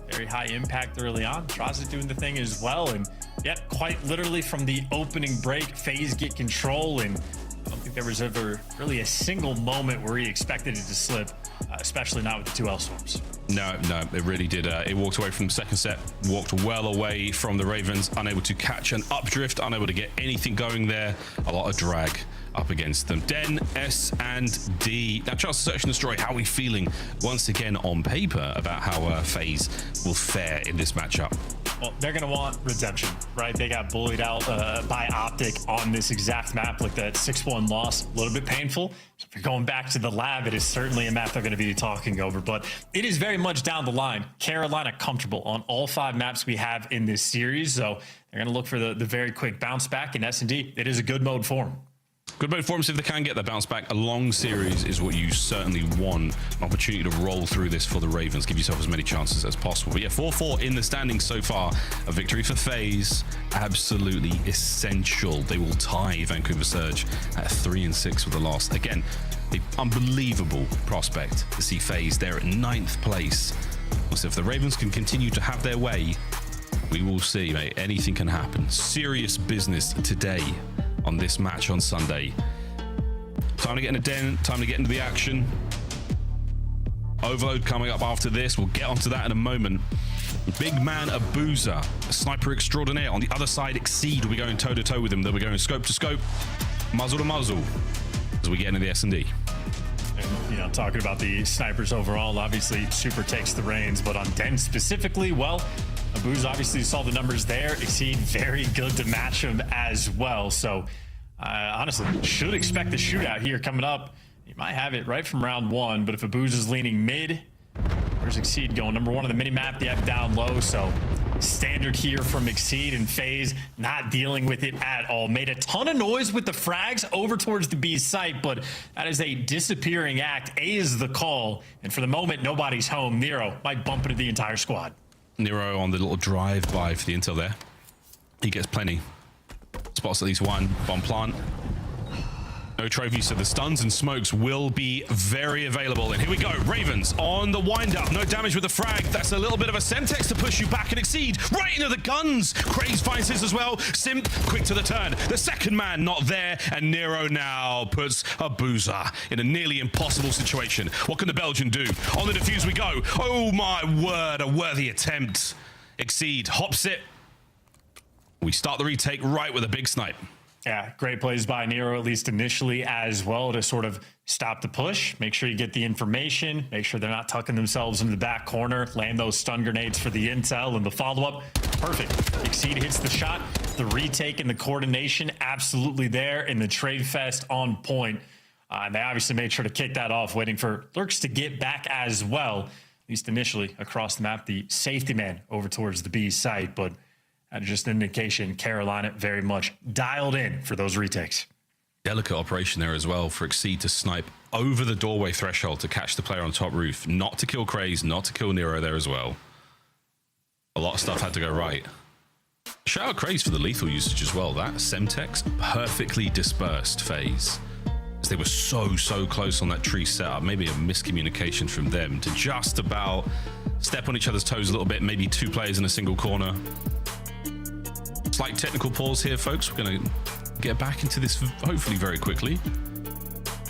very high impact early on. Draza doing the thing as well, and yep, quite literally from the opening break, FaZe get control, and I don't think there was ever really a single moment where he expected it to slip, especially not with the 2 Hellstorms. No, it really did. It walked away from the second set, walked well away from the Ravens, unable to catch an updrift, unable to get anything going there. A lot of drag up against them. Den, S, and D. Now, Charles, Search and Destroy, how are we feeling once again on paper about how FaZe will fare in this matchup? Well, they're going to want redemption, right? They got bullied out by Optic on this exact map, like that 6-1 loss. A little bit painful. So if you're going back to the lab, it is certainly a map they're going to be talking over. But it is very much down the line. Carolina comfortable on all 5 maps we have in this series. So they're going to look for the very quick bounce back. In S&D, it is a good mode for them. Good mode for them, so if they can get the bounce back. A long series is what you certainly want. An opportunity to roll through this for the Ravens. Give yourself as many chances as possible. But yeah, 4-4 in the standings so far. A victory for FaZe. Absolutely essential. They will tie Vancouver Surge at 3-6 with a loss. Again, an unbelievable prospect to see FaZe there at 9th place. So if the Ravens can continue to have their way, we will see, mate. Anything can happen. Serious business today on this match on Sunday. Time to get in a den, time to get into the action. Overload coming up after this. We'll get onto that in a moment. Big man Abuza, a sniper extraordinaire. On the other side, Exceed will be going toe-to-toe with him. They'll be going scope to scope, muzzle to muzzle as we get into the S&D. And, talking about the snipers overall, obviously Super takes the reins, but on Den specifically, well, Abuza obviously saw the numbers there. Exceed very good to match him as well. So honestly, should expect the shootout here coming up. You might have it right from round 1, but if Abuza's leaning mid, where's Exceed going? Number 1 on the mini map, they have down low. So standard here from Exceed, and FaZe not dealing with it at all. Made a ton of noise with the frags over towards the B site, but that is a disappearing act. A is the call, and for the moment, nobody's home. Nero might bump into the entire squad. Nero on the little drive-by for the intel there. He gets plenty. Spots at least one. Bomb plant. No trophy, so the stuns and smokes will be very available. And here we go. Ravens on the wind-up. No damage with the frag. That's a little bit of a Semtex to push you back and Exceed. Right into the guns. Craze finds his as well. Simp, quick to the turn. The second man not there. And Nero now puts Abuza in a nearly impossible situation. What can the Belgian do? On the defuse we go. Oh my word, a worthy attempt. Exceed hops it. We start the retake right with a big snipe. Yeah, great plays by Nero, at least initially as well, to sort of stop the push, make sure you get the information, make sure they're not tucking themselves into the back corner, land those stun grenades for the intel and the follow-up. Perfect. Exceed hits the shot, the retake and the coordination absolutely there, and the trade fest on point. And they obviously made sure to kick that off, waiting for Lurks to get back as well, at least initially across the map, the safety man over towards the B site, but just an indication Carolina very much dialed in for those retakes. Delicate operation there as well for Exceed to snipe over the doorway threshold to catch the player on top roof. Not to kill Craze, not to kill Nero there as well. A lot of stuff had to go right. Shout out Craze for the lethal usage as well. That Semtex perfectly dispersed FaZe. As they were so close on that tree setup. Maybe a miscommunication from them to just about step on each other's toes a little bit. Maybe 2 players in a single corner. Slight technical pause here, folks. We're going to get back into this hopefully very quickly.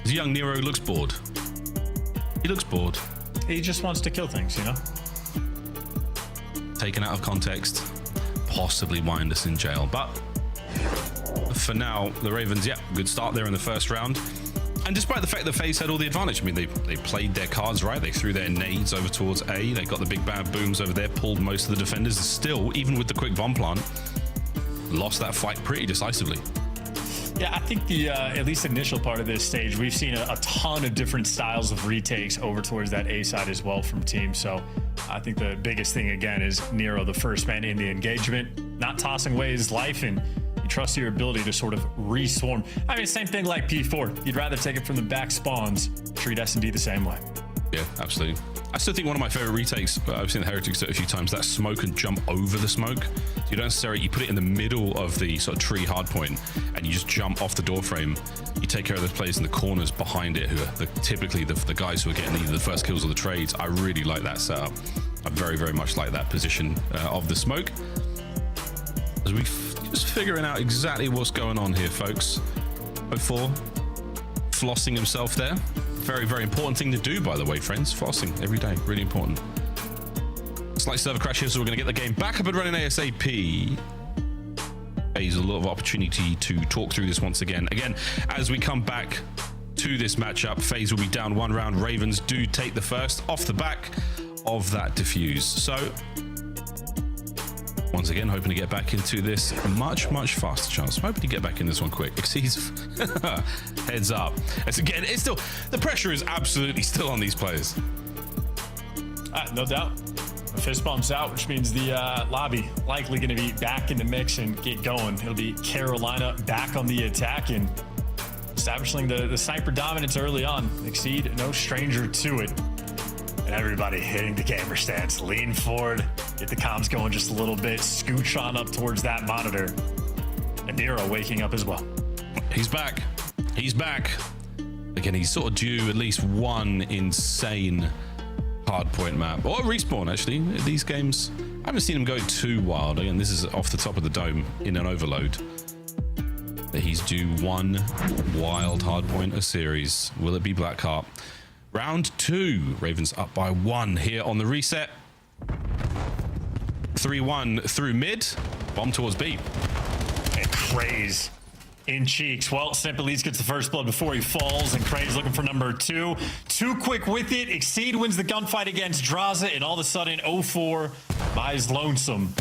The young Nero looks bored. He looks bored. He just wants to kill things, you know? Taken out of context, possibly wind us in jail. But for now, the Ravens, yeah, good start there in the first round. And despite the fact that FaZe had all the advantage, I mean, they played their cards right. They threw their nades over towards A. They got the big bad booms over there, pulled most of the defenders. Still, even with the quick bomb plant, lost that fight pretty decisively. Yeah, I think the at least initial part of this stage, we've seen a ton of different styles of retakes over towards that A side as well from teams. So I think the biggest thing, again, is Nero, the first man in the engagement, not tossing away his life, and you trust your ability to sort of re-swarm. I mean, same thing like P4. You'd rather take it from the back spawns, treat S&D the same way. Yeah, absolutely. I still think one of my favorite retakes, I've seen the Heretics do it a few times, that smoke and jump over the smoke. So you don't necessarily, you put it in the middle of the sort of tree hard point and you just jump off the door frame. You take care of those players in the corners behind it, who are typically the guys who are getting either the first kills or the trades. I really like that setup. I very, very much like that position of the smoke. As we just figuring out exactly what's going on here, folks. 04 flossing himself there. Very, very important thing to do, by the way, friends. Flossing every day, really important. Slight server crash here, so we're going to get the game back up and running ASAP. There's a lot of opportunity to talk through this once again. Again, as we come back to this matchup, FaZe will be down one round. Ravens do take the first off the back of that defuse. So once again, hoping to get back into this much, much faster chance. Hoping to get back in this one quick. Exceeds heads up. It's still, the pressure is absolutely still on these players. No doubt. The fist bump's out, which means the lobby likely going to be back in the mix and get going. It'll be Carolina back on the attack and establishing the sniper dominance early on. Exceed, no stranger to it. And everybody hitting the gamer stance. Lean forward, get the comms going just a little bit, scooch on up towards that monitor. And Nero waking up as well. He's back. He's back. Again, he's sort of due at least one insane hardpoint map. Or respawn, actually. These games, I haven't seen him go too wild. Again, this is off the top of the dome in an overload. But he's due one wild hardpoint a series. Will it be Blackheart? Round 2, Ravens up by 1 here on the reset. 3-1 through mid, bomb towards B. And Craze in cheeks. Well, Simplees gets the first blood before he falls, and Craze looking for number 2. Too quick with it. Exceed wins the gunfight against Draza, and all of a sudden 04 buys Lonesome.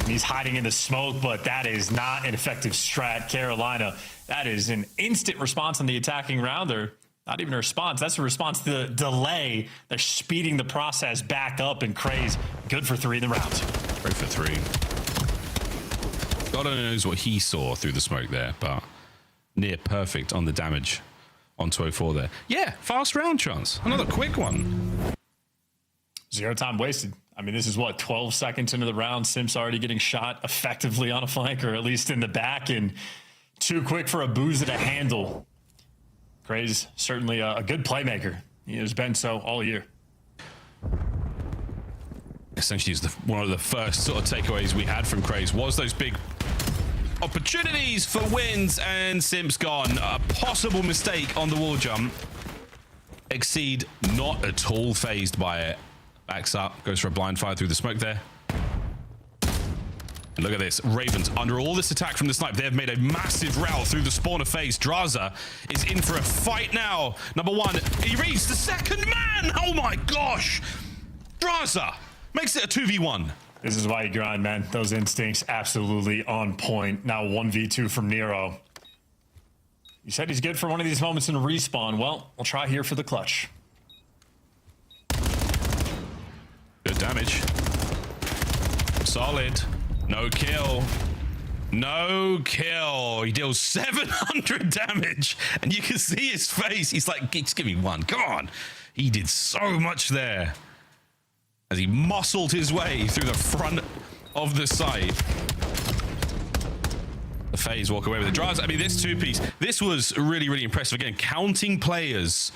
And he's hiding in the smoke, but that is not an effective strat. Carolina, that is an instant response on the attacking round. They're not even a response. That's a response to the delay. They're speeding the process back up, and Craze good for 3 in the round. Great for 3. God only knows what he saw through the smoke there, but near perfect on the damage on 204 there. Yeah, fast round chance. Another quick one. 0 time wasted. I mean, this is what, 12 seconds into the round. Simps already getting shot effectively on a flank, or at least in the back, and too quick for a Booza to handle. Craze, certainly a good playmaker. He has been so all year. Essentially, is one of the first sort of takeaways we had from Craze was those big opportunities for wins, and Simps gone. A possible mistake on the wall jump. Exceed not at all phased by it. Backs up, goes for a blind fire through the smoke there. And look at this, Ravens, under all this attack from the snipe, they have made a massive route through the spawner phase. Draza is in for a fight now. Number 1, he reads the second man. Oh my gosh. Draza makes it a 2v1. This is why you grind, man. Those instincts absolutely on point. Now 1v2 from Nero. You said he's good for one of these moments in a respawn. Well, we'll try here for the clutch. Good damage. Solid. No kill. No kill. He deals 700 damage, and you can see his face. He's like, just give me one. Come on. He did so much there as he muscled his way through the front of the site. The FaZe walk away with the drives. I mean, this 2-piece, this was really, really impressive. Again, counting players,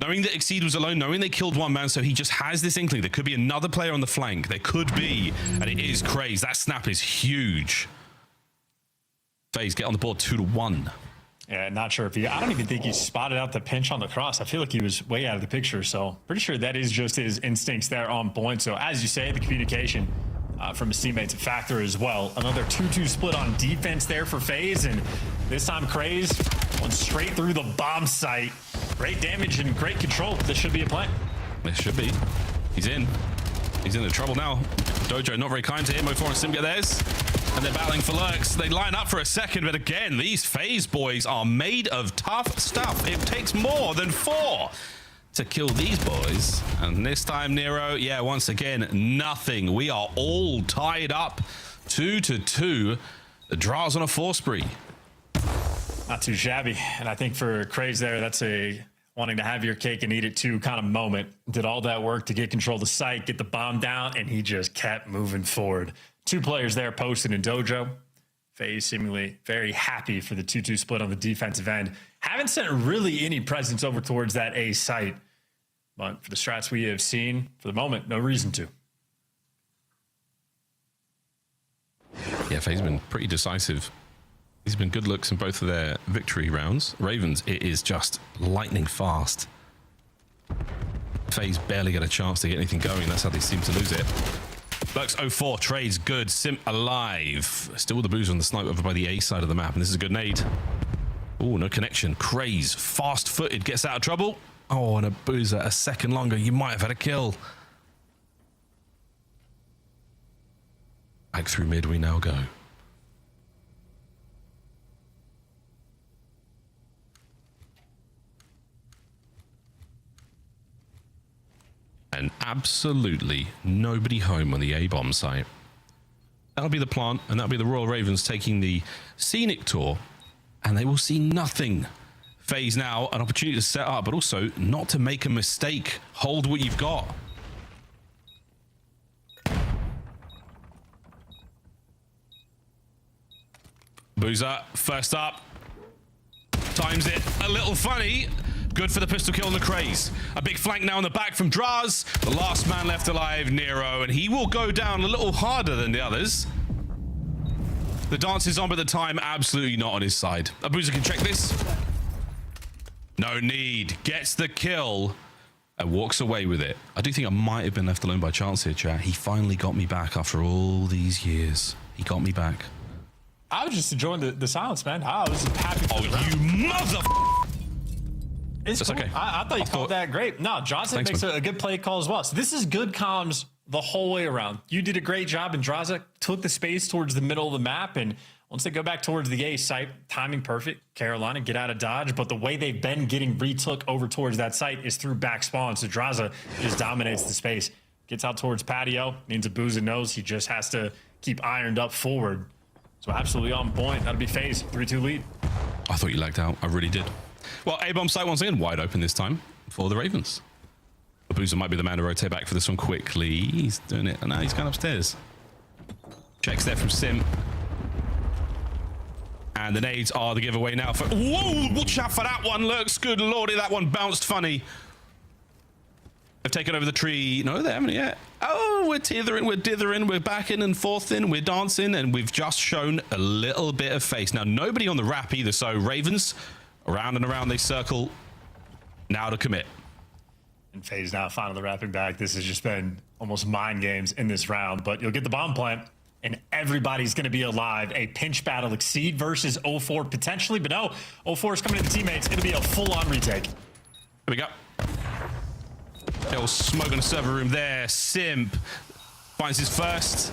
knowing that Exceed was alone, knowing they killed one man, so he just has this inkling. There could be another player on the flank. There could be, and it is Craze. That snap is huge. FaZe get on the board 2-1. Yeah, not sure if I don't even think he spotted out the pinch on the cross. I feel like he was way out of the picture. So pretty sure that is just his instincts there on point. So as you say, the communication from his teammates a factor as well. Another 2-2 split on defense there for FaZe. And this time Craze went straight through the bomb site. Great damage and great control. This should be a play. It should be. He's in. He's into trouble now. Dojo not very kind to him. 04 and Sim get theirs. And they're battling for lurks. They line up for a second, but again, these FaZe boys are made of tough stuff. It takes more than 4 to kill these boys. And this time, Nero, yeah, once again, nothing. We are all tied up 2-2. The draw's on a 4 spree. Not too shabby. And I think for Craze there, that's a wanting to have your cake and eat it too kind of moment. Did all that work to get control of the site, get the bomb down, and he just kept moving forward. 2 players there posted in Dojo. FaZe seemingly very happy for the 2-2 split on the defensive end. Haven't sent really any presence over towards that A site. But for the strats we have seen, for the moment, no reason to. Yeah, FaZe been pretty decisive. These have been good looks in both of their victory rounds. Ravens, it is just lightning fast. FaZe barely get a chance to get anything going. That's how they seem to lose it. Lux 04 trades good. Simp alive. Still with the boozer on the snipe over by the A side of the map, and this is a good nade. Oh, no connection. Craze, fast-footed, gets out of trouble. Oh, and a boozer a second longer. You might have had a kill. Back through mid we now go. And absolutely nobody home on the A-bomb site. That'll be the plant, and that'll be the Royal Ravens taking the scenic tour, and they will see nothing. FaZe now, an opportunity to set up, but also not to make a mistake. Hold what you've got. Boozer, first up. Times it a little funny. Good for the pistol kill on the Craze. A big flank now in the back from Draz. The last man left alive, Nero, and he will go down a little harder than the others. The dance is on, but the time absolutely not on his side. Abuza can check this. No need. Gets the kill and walks away with it. I do think I might have been left alone by chance here, chat. He finally got me back after all these years. He got me back. I was just enjoying the silence, man. I was happy for you mother... It's cool. Okay. I thought you called that great. No, Johnson makes a good play call as well. So this is good comms the whole way around. You did a great job, and Draza took the space towards the middle of the map. And once they go back towards the A site, timing perfect. Carolina get out of dodge. But the way they've been getting retook over towards that site is through back spawn. So Draza just dominates the space. Gets out towards patio. Means Abuza knows he just has to keep ironed up forward. So absolutely on point. That'll be FaZe. 3-2 lead. I thought you lagged out. I really did. Well, A-bomb site once again wide open this time for the Ravens. Abuza might be the man to rotate back for this one quickly. He's doing it, and now he's gone upstairs. Checks there from Sim. And the nades are the giveaway now for... Whoa! Watch out for that one, Lurks. Good lordy, that one bounced funny. They've taken over the tree. No, they haven't yet. Oh, we're tithering, we're dithering, we're backing and forthing, we're dancing, and we've just shown a little bit of face. Now, nobody on the wrap either, so Ravens... Around and around they circle. Now to commit. And FaZe now finally wrapping back. This has just been almost mind games in this round, but you'll get the bomb plant and everybody's going to be alive. A pinch battle, Exceed versus 04 potentially, but no, 04 is coming to the teammates. It'll be a full-on retake. Here we go. Little smoke in the server room there. Simp finds his first.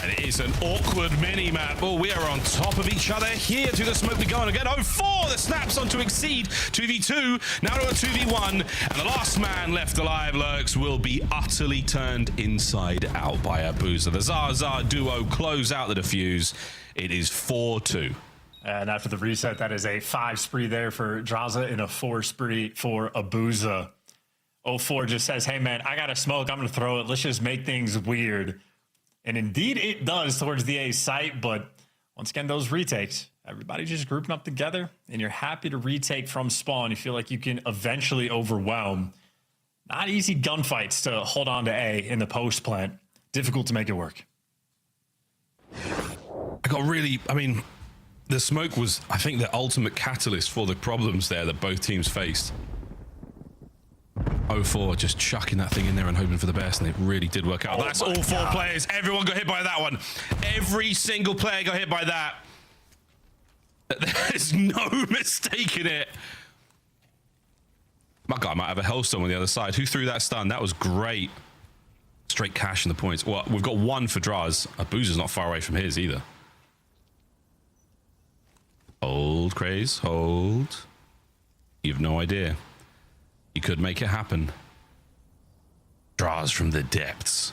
And it is an awkward mini-map. Oh, we are on top of each other here to the smoke we go on again. 04, the snaps onto Exceed. 2v2, now to a 2v1. And the last man left alive, Lurks, will be utterly turned inside out by Abuza. The Zaza duo close out the defuse. It is 4-2. And after the reset, that is a 5 spree there for Draza and a 4 spree for Abuza. 04 just says, hey, man, I got a smoke. I'm going to throw it. Let's just make things weird. And indeed it does towards the A site, but once again, those retakes, everybody just grouping up together, and you're happy to retake from spawn. You feel like you can eventually overwhelm. Not easy gunfights to hold on to A in the post plant. Difficult to make it work. I got really, The smoke was, I think, the ultimate catalyst for the problems there that both teams faced. 0-4 just chucking that thing in there and hoping for the best, and it really did work out. That's all 4 players. Everyone got hit by that one. Every single player got hit by that. There's no mistaking it. My guy might have a Hellstorm on the other side. Who threw that stun? That was great. Straight cash in the points. Well, we've got 1 for Draz. Abuzer's not far away from his either. Hold, Craze, hold. You have no idea. You could make it happen. Draz from the depths.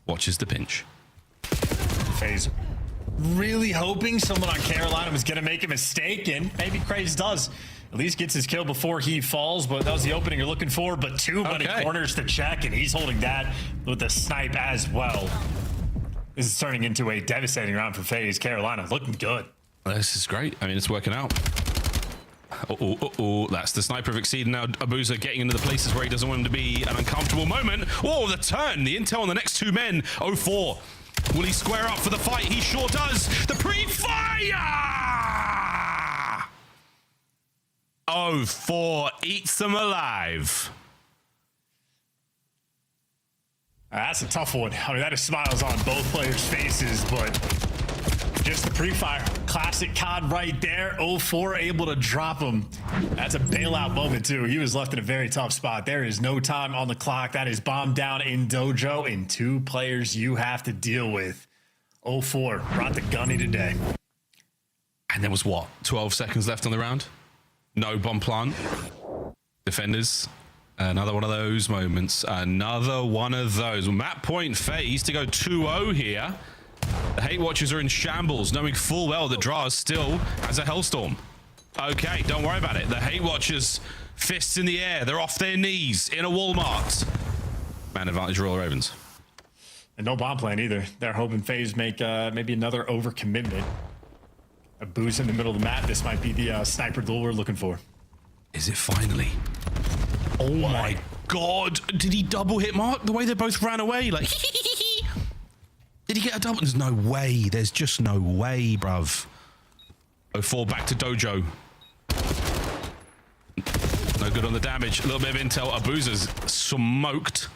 Watches the pinch. FaZe really hoping someone on Carolina was going to make a mistake, and maybe Craze does. At least gets his kill before he falls, but that was the opening you're looking for. But too many corners to check, and he's holding that with the snipe as well. This is turning into a devastating round for FaZe. Carolina looking good. This is great. I mean, it's working out. That's the sniper of Exceed. Now Abuza getting into the places where he doesn't want him to be. An uncomfortable moment. Oh, the turn. The intel on the next 2 men. 0-4. Will he square up for the fight? He sure does. The pre-fire! 0-4 eats them alive. That's a tough one. I mean, that is smiles on both players' faces, but just the pre-fire. Classic COD right there. 0-4 able to drop him. That's a bailout moment, too. He was left in a very tough spot. There is no time on the clock. That is bomb down in Dojo, and 2 players you have to deal with. 0-4 brought the gunny today. And there was what? 12 seconds left on the round? No bomb plant. Defenders. Another one of those moments. Another one of those. Map point FaZe to go 2-0 here. The Hate Watchers are in shambles, knowing full well that Draz still has a Hellstorm. Okay, don't worry about it. The Hate Watchers, fists in the air. They're off their knees in a Walmart. Man advantage Royal Ravens. And no bomb plan either. They're hoping FaZe make maybe another overcommitment. A boost in the middle of the map. This might be the sniper duel we're looking for. Is it finally? Oh my God. Did he double hit Mark the way they both ran away? Like, did he get a double? There's no way. There's just no way, bruv. 0-4 back to Dojo. No good on the damage. A little bit of intel. Abuzer's smoked.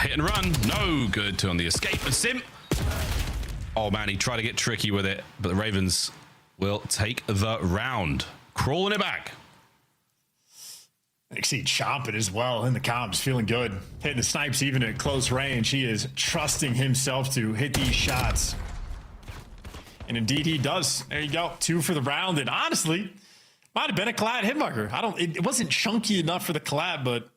Hit and run. No good on the escape. And Simp. Oh man, he tried to get tricky with it, but the Ravens will take the round. Crawling it back. Exceed chomping as well in the comps, feeling good. Hitting the snipes even at close range. He is trusting himself to hit these shots. And indeed he does. There you go. 2 for the round. And honestly, might have been a collab hitmarker. It wasn't chunky enough for the collab, but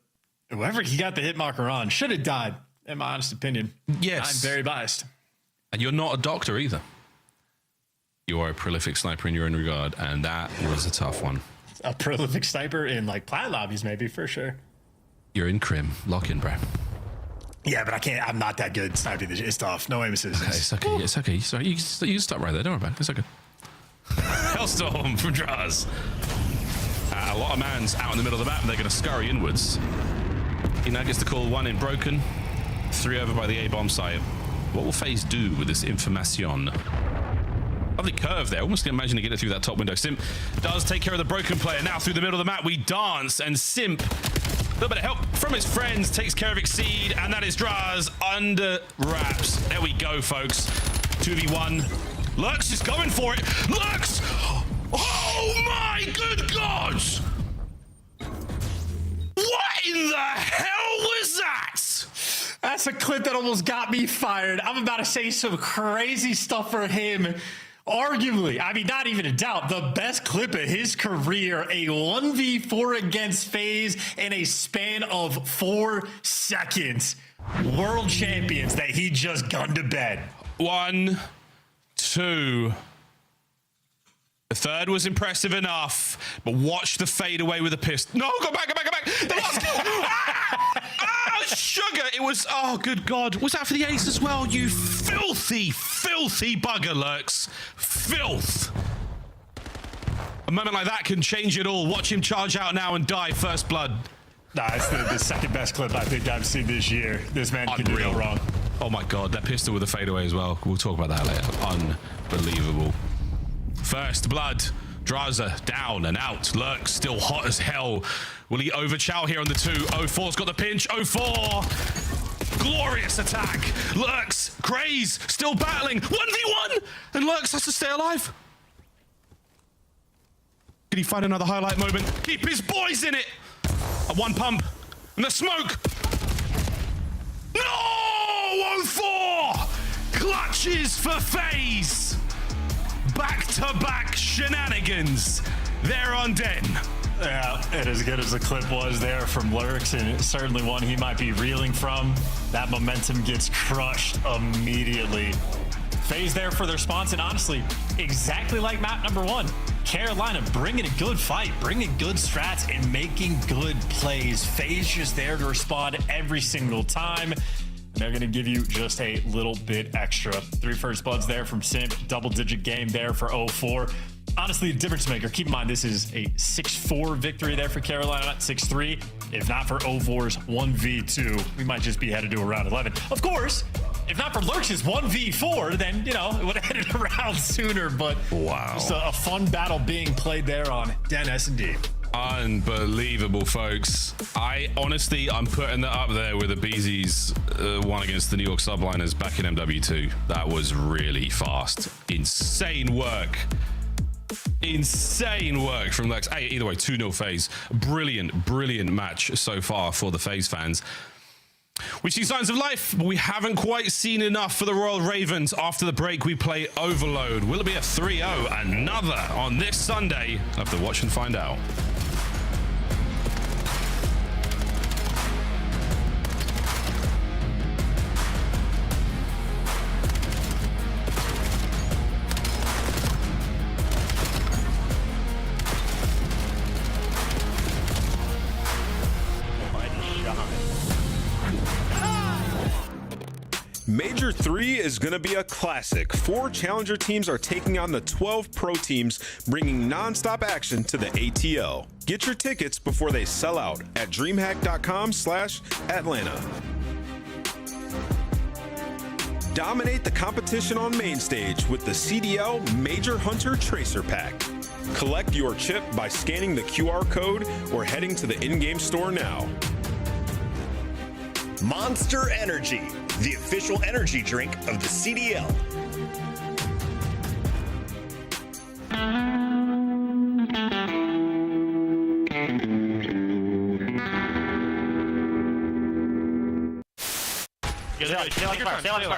whoever he got the hitmarker on should have died, in my honest opinion. Yes. I'm very biased. And you're not a doctor either. You are a prolific sniper in your own regard, and that was a tough one. A prolific sniper in like plat lobbies, maybe, for sure. You're in Crim. Lock in, bro. Yeah, but I can't. I'm not that good sniping. It's tough. No aim assist. Okay, it's okay. It's okay. Sorry, you can stop right there. Don't worry about it. It's okay. Hellstorm from Draz. A lot of mans out in the middle of the map, and they're going to scurry inwards. He now gets the call 1 in broken. 3 over by the A-bomb site. What will FaZe do with this information? Lovely curve there. Almost can imagine to get it through that top window. Simp does take care of the broken player. Now through the middle of the map, we dance, and Simp, a little bit of help from his friends, takes care of Exceed, and that is Draz under wraps. There we go, folks. 2v1. Lurks is going for it. Lurks! Oh my good God! What in the hell was that? That's a clip that almost got me fired. I'm about to say some crazy stuff for him. Arguably, I mean, not even a doubt, the best clip of his career, a 1v4 against FaZe in a span of 4 seconds. World champions that he just gunned to bed. 1, 2. The third was impressive enough, but watch the fade away with a pistol. No, go back. The last sugar. It was, oh, good God. Was that for the ace as well? You filthy, filthy bugger, Lurks. Filth. A moment like that can change it all. Watch him charge out now and die first blood. Nah, it's the second best clip I think I've seen this year. This man can do no wrong. Oh my God, that pistol with a fadeaway as well. We'll talk about that later. Unbelievable. First blood. Draza down and out. Lurk still hot as hell. Will he overchow here on the 2? 04's got the pinch. 04. Glorious attack. Lurks. Craze still battling. 1v1. And Lurks has to stay alive. Can he find another highlight moment? Keep his boys in it. A 1 pump. And the smoke. No! 04. Clutches for FaZe. Back-to-back shenanigans there on Den. Yeah, and as good as the clip was there from Lurks, and it's certainly one he might be reeling from, that momentum gets crushed immediately. FaZe there for the response, and honestly, exactly like map number 1. Carolina bringing a good fight, bringing good strats, and making good plays. FaZe just there to respond every single time. They're going to give you just a little bit extra. 3 first bloods there from Simp. Double-digit game there for 04. Honestly, a difference maker. Keep in mind, this is a 6-4 victory there for Carolina, not 6-3. If not for 04's 1v2, we might just be headed to a round 11. Of course, if not for Lurks' 1v4, then, you know, it would have headed around sooner. But wow, just a fun battle being played there on Den S&D. Unbelievable, folks. I'm putting that up there with the Beezy's one against the New York Subliners back in MW2. That was really fast. Insane work. Insane work from Lex. Hey, either way, 2-0 FaZe. Brilliant match so far for the FaZe fans. We see signs of life, but we haven't quite seen enough for the Royal Ravens. After the break, we play Overload. Will it be a 3-0? Another on this Sunday? I'll have to watch and find out. Major 3 is going to be a classic. 4 challenger teams are taking on the 12 pro teams, bringing non-stop action to the ATL. Get your tickets before they sell out at DreamHack.com/Atlanta. Dominate the competition on main stage with the CDL Major Hunter Tracer Pack. Collect your chip by scanning the QR code or heading to the in-game store now. Monster Energy, the official energy drink of the CDL.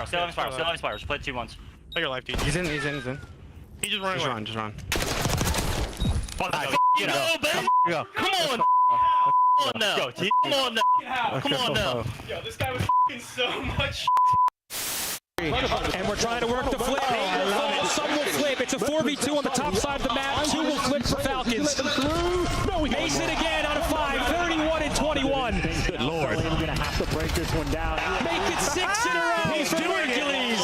Stay on Spires. Play 2-1. Play your life, dude. He's in. He just running away. Just run. Fuck you know, baby. Go. Come on. Come on now. Yo, this guy was f***ing so much. And we're trying to work the flip. Some will flip. It's a 4v2 on the top side of the map. 2 will flip for Falcons. Mason again on a 5. 31 and 21. Good lord. We're going to have to break this one down. Make it 6 in a row. He's doing Hercules.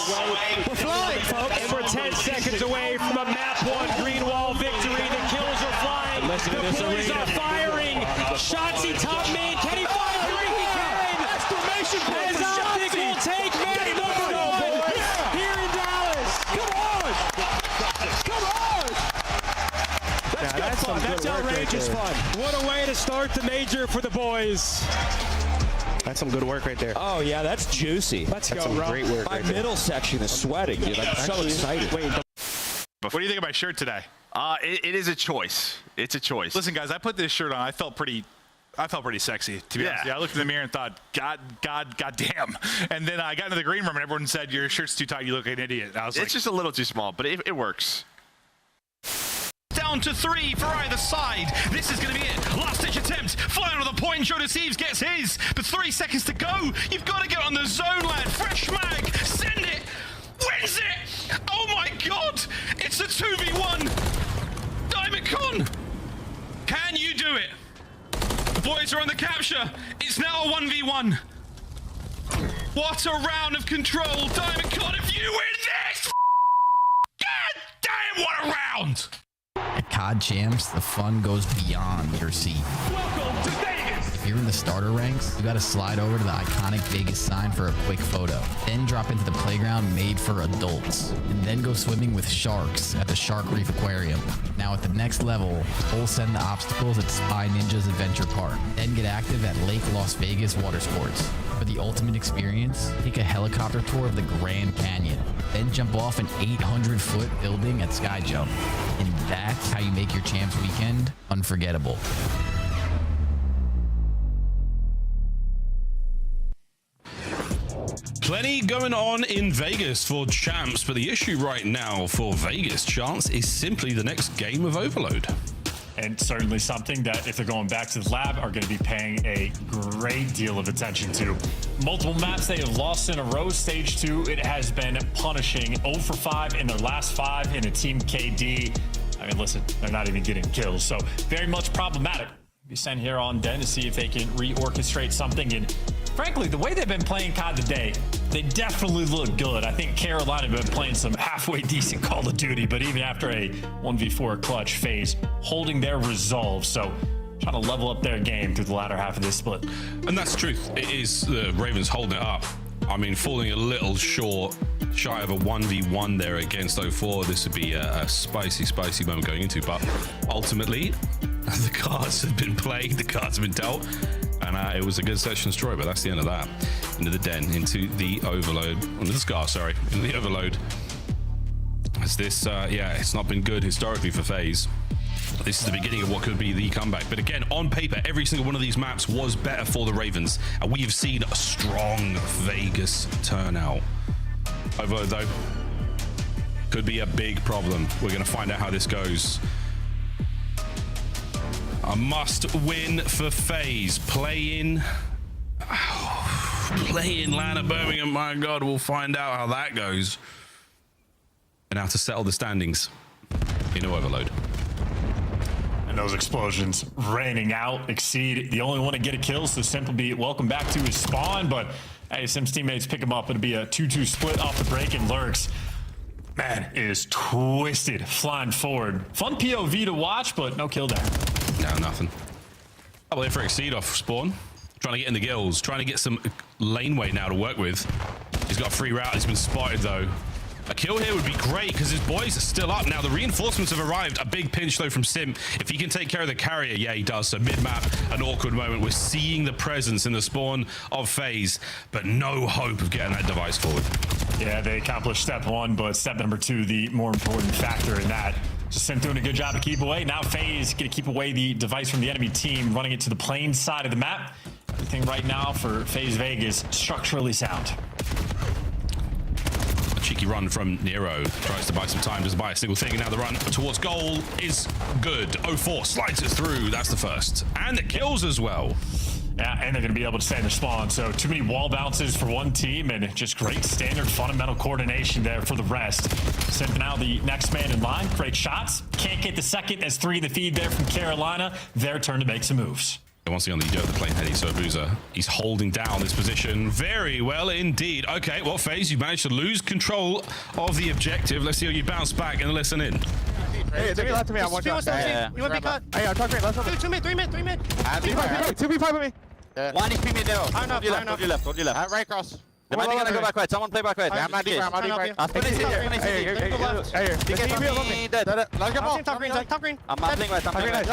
We're flying, folks. And we're 10 seconds away from a map 1 green wall victory. The kills are flying. The boys are firing. Shotzzy top mid. Can he fire 3? He can. Exclamation point. As Optic will take map number 1 here in Dallas. Come on. That's good fun. That's outrageous fun. What a way to start the major for the boys. That's some good work right there. Oh, yeah, that's juicy. Let's That's go, some Rob. great work My right there. middle section is sweating, dude. I'm so excited. Wait, What do you think of my shirt today? It is a choice. It's a choice. Listen, guys, I put this shirt on. I felt pretty sexy, to be honest. Yeah, I looked in the mirror and thought, God damn. And then I got into the green room and everyone said, your shirt's too tight. You look like an idiot. And I was it's just a little too small, but it works. Down to 3 for either side. This is going to be it. Last-ditch attempt. Flying with a point. Joe Deceives gets his. But 3 seconds to go. You've got to get on the zone, lad. Fresh mag. Send it. Wins it. Oh, my God. It's a 2v1. Diamond Con. Can you do it? The boys are on the capture. It's now a 1v1. What a round of control. Diamond Con, if you win this. God damn, what a round. At COD Champs, the fun goes beyond your seat. Welcome to Vegas. If you're in the starter ranks, you gotta slide over to the iconic Vegas sign for a quick photo. Then drop into the playground made for adults. And then go swimming with sharks at the Shark Reef Aquarium. Now at the next level, full send the obstacles at Spy Ninja's Adventure Park. Then get active at Lake Las Vegas Water Sports. For the ultimate experience, take a helicopter tour of the Grand Canyon. Then jump off an 800-foot building at Sky Jump. And that's how you make your Champs weekend unforgettable. Plenty going on in Vegas for Champs, but the issue right now for Vegas Chance is simply the next game of Overload. And certainly something that, if they're going back to the lab, are going to be paying a great deal of attention to. Multiple maps they have lost in a row. Stage 2, it has been punishing. 0 for 5 in their last 5 in a Team KD. I mean, listen, they're not even getting kills, so very much problematic. Be sent here on Den to see if they can reorchestrate something. And frankly, the way they've been playing COD today, they definitely look good. I think Carolina have been playing some halfway decent Call of Duty, but even after a 1v4 clutch phase, holding their resolve. So trying to level up their game through the latter half of this split. And that's the truth. It is the Ravens holding it up. I mean, falling a little short, shy of a 1v1 there against 04. This would be a spicy moment going into, but ultimately, the cards have been played, the cards have been dealt, and it was a good search and destroy, but that's the end of that. Into the Den, into the Overload, into the Scar, sorry, into the Overload. As this, it's not been good historically for FaZe. This is the beginning of what could be the comeback. But again, on paper, every single one of these maps was better for the Ravens, and we have seen a strong Vegas turnout. Overload, though, could be a big problem. We're going to find out how this goes. A must win for FaZe. Play in Lana Birmingham. My God, we'll find out how that goes. And now to settle the standings in Overload. And those explosions raining out. Exceed, the only one to get a kill, so simply be welcome back to his spawn. But hey, Sim's teammates pick him up. It'll be a 2-2 split off the break, and Lurks, man, is twisted, flying forward. Fun POV to watch, but no kill there. No, nothing. I'll wait for Exceed off spawn. Trying to get in the gills. Trying to get some laneway now to work with. He's got a free route. He's been spotted, though. A kill here would be great because his boys are still up. Now, the reinforcements have arrived. A big pinch, though, from Sim. If he can take care of the carrier, yeah, he does. So mid-map, an awkward moment. We're seeing the presence in the spawn of FaZe, but no hope of getting that device forward. Yeah, they accomplished step 1, but step number 2, the more important factor in that. So Sim doing a good job to keep away. Now FaZe going to keep away the device from the enemy team, running it to the plane side of the map. Everything right now for FaZe Vegas, structurally sound. A cheeky run from Nero. Tries to buy some time, doesn't buy a single thing, and now the run towards goal is good. 04 slides it through. That's the first. And it kills as well. Yeah, and they're going to be able to stay in their spawn. So too many wall bounces for one team, and just great standard fundamental coordination there for the rest. Sim now the next man in line. Great shots. Can't get the second as 3 in the feed there from Carolina. Their turn to make some moves. Once again, the do have the plane heady, so Abuza, he's holding down this position very well indeed. Okay, well, FaZe, you managed to lose control of the objective. Let's see how you bounce back and listen in. Hey, take it left to me. I want you. You want to be cut? Hey, I'm talking. Let's go. 2 mid, 3 mid, 3 mid. 2v5 with me. One is mid there. Hold you left. Right across. The man gonna go back right. Someone play back right. I'm not deep. I'm not deep. I'll pick it here. Hey, Dead. Let's go. Top green. I'm not playing right. I'm playing right.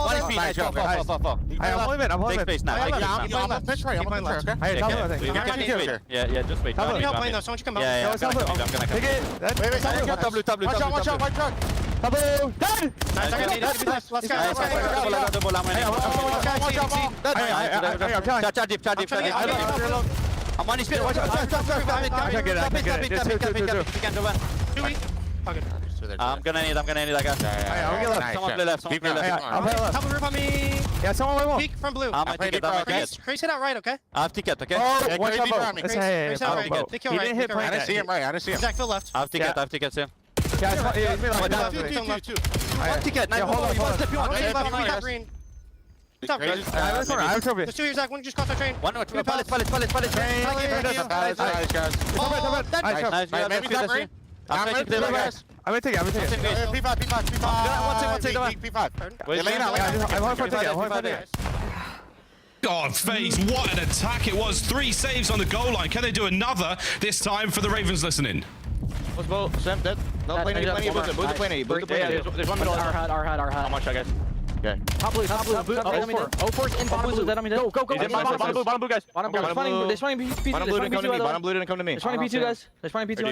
One is nice job. Hey, I'm holding it. I'm holding it. Take space now. I'm on pitch right. I'm on pitch right. Hey, tell me what I think. Yeah, just wait. Help me though. Someone should come out. Yeah, I'm gonna take it. Wait. Watch out. White truck. Taboo. Dead. Let's go. Charge deep. I'm on his feet. Watch out. I'm gonna need that guy. Someone play left. Someone play left. Top of roof on me. Yeah, someone way more. Peek from blue. I'm ticket. Chris hit out right, okay? I have ticket, okay? Oh, one Chris hit out right. They kill right. He didn't hit plane. I didn't see him right. Zach, Phil left. I have ticket, Sam. Yeah, Two. One ticket. Yeah, hold on. Top green. Top green. There's 2 here, Zach. One just caught the train. One more. Pallet. Nice. I'm gonna take it. I'm gonna take it. P5. God, FaZe, what an attack it was. 3 saves on the goal line. Can they do another this time for the Ravens listening? Let's go. Sam, dead. No, plane A. There's one middle. Our hat. How much, I guess? Okay. Top blue. O4's in bottom blue. Go. Bottom blue, guys. Bottom blue. They're spawning P2. Bottom blue didn't come to me. They're spawning P2, guys. They're spawning P2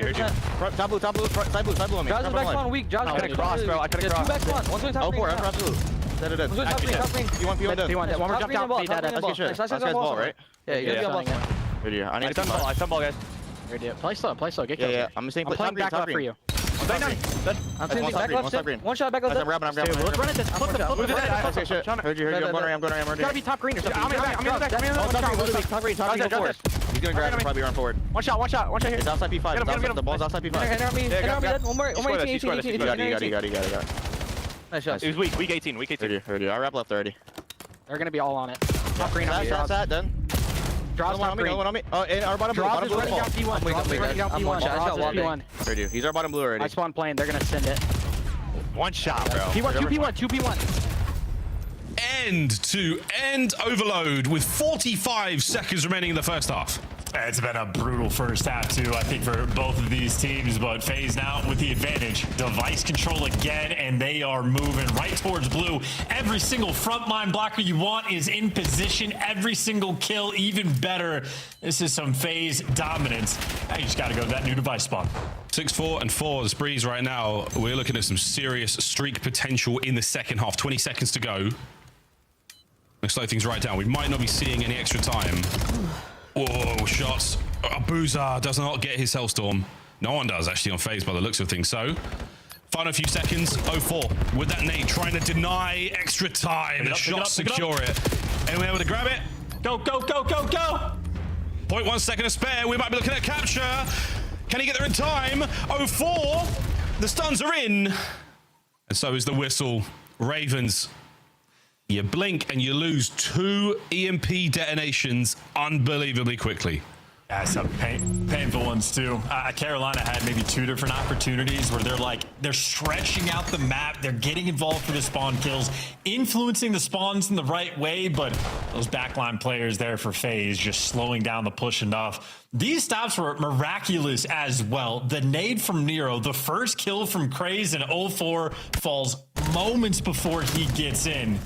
100%. Top blue. Side blue on me. Jaws is back spawn weak. Jaws. I couldn't cross, bro. There's 2 back spawn. One's going top green. O4, absolute. Dead. One's going top green. P1. One more jump down. That's good shit. Last guy's ball, right? Yeah, you gotta be on ball. I need to stun ball, guys. Play slow. Get kills. Yeah. I'm playing back left for you. I'm back left. One shot back left. I'm grabbing. Let's run it. Flip. Heard you. I'm going. Gotta be top green or something. I'm in the back. Top green. He's gonna grab and probably run forward. One shot here. It's outside P5. The ball's outside P5. Hit on me. One more 18. Got it. Nice shot. It was weak 18. Heard you. I wrap left already. They're gonna be all on it. Top green on me. That's done. Draws on me. Oh, and our bottom blue. Bottom blue running down P1. P1. Heard you. He's our bottom blue already. I spawn plane. They're gonna send it. One shot, bro. P1, 2P1. End overload with 45 seconds remaining in the first half. It's been a brutal first half, too, I think, for both of these teams, but FaZe now with the advantage. Device control again, and they are moving right towards blue. Every single frontline blocker you want is in position. Every single kill, even better. This is some FaZe dominance. Now you just got to go to that new device spawn. 6-4 and 4 is Breeze right now. We're looking at some serious streak potential in the second half. 20 seconds to go. Let's slow things right down. We might not be seeing any extra time. Whoa, shots. Boozer does not get his Hellstorm. No one does, actually, on FaZe by the looks of things. So, final few seconds. 0-4 with that nade, trying to deny extra time. The shots secure it. Anyone able to grab it? Go. 0.1 second to spare. We might be looking at capture. Can he get there in time? 0-4. The stuns are in. And so is the whistle. Ravens. You blink and you lose 2 EMP detonations unbelievably quickly. Yeah, some painful ones too. Carolina had maybe 2 different opportunities where they're stretching out the map, they're getting involved for the spawn kills, influencing the spawns in the right way, but those backline players there for FaZe just slowing down the push enough. These stops were miraculous as well. The nade from Nero, the first kill from Craze, and 0-4 falls moments before he gets in.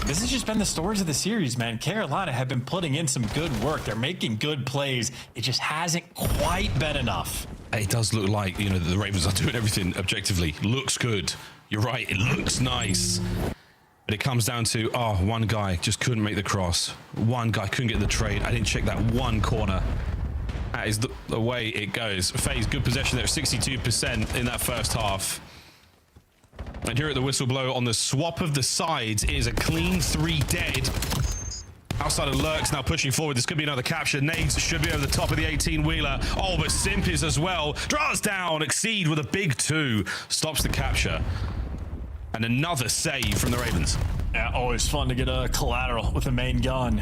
This has just been the stories of the series, man. Carolina have been putting in some good work. They're making good plays. It just hasn't quite been enough. It does look like, the Ravens are doing everything objectively. Looks good. You're right. It looks nice. But it comes down to, one guy just couldn't make the cross. One guy couldn't get the trade. I didn't check that one corner. That is the way it goes. FaZe, good possession there, 62% in that first half. And here at the whistle blow on the swap of the sides is a clean 3 dead. Outside of Lurks now pushing forward. This could be another capture. Nades should be over the top of the 18-wheeler. Oh, but Simp is as well. Draws down. Exceed with a big 2. Stops the capture. And another save from the Ravens. Yeah, always fun to get a collateral with a main gun.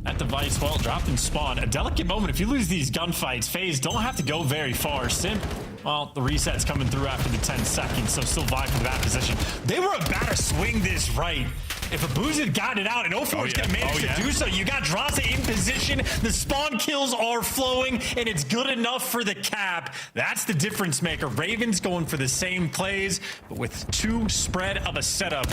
That device, well, dropped in spawn. A delicate moment. If you lose these gunfights, FaZe don't have to go very far. Simp, well, the reset's coming through after the 10 seconds, so still vying for that position. They were about to swing this right. If Abuz had gotten it out and 0-4 is going to manage to do so, you got Draza in position, the spawn kills are flowing, and it's good enough for the cap. That's the difference maker. Ravens going for the same plays, but with 2 spread of a setup.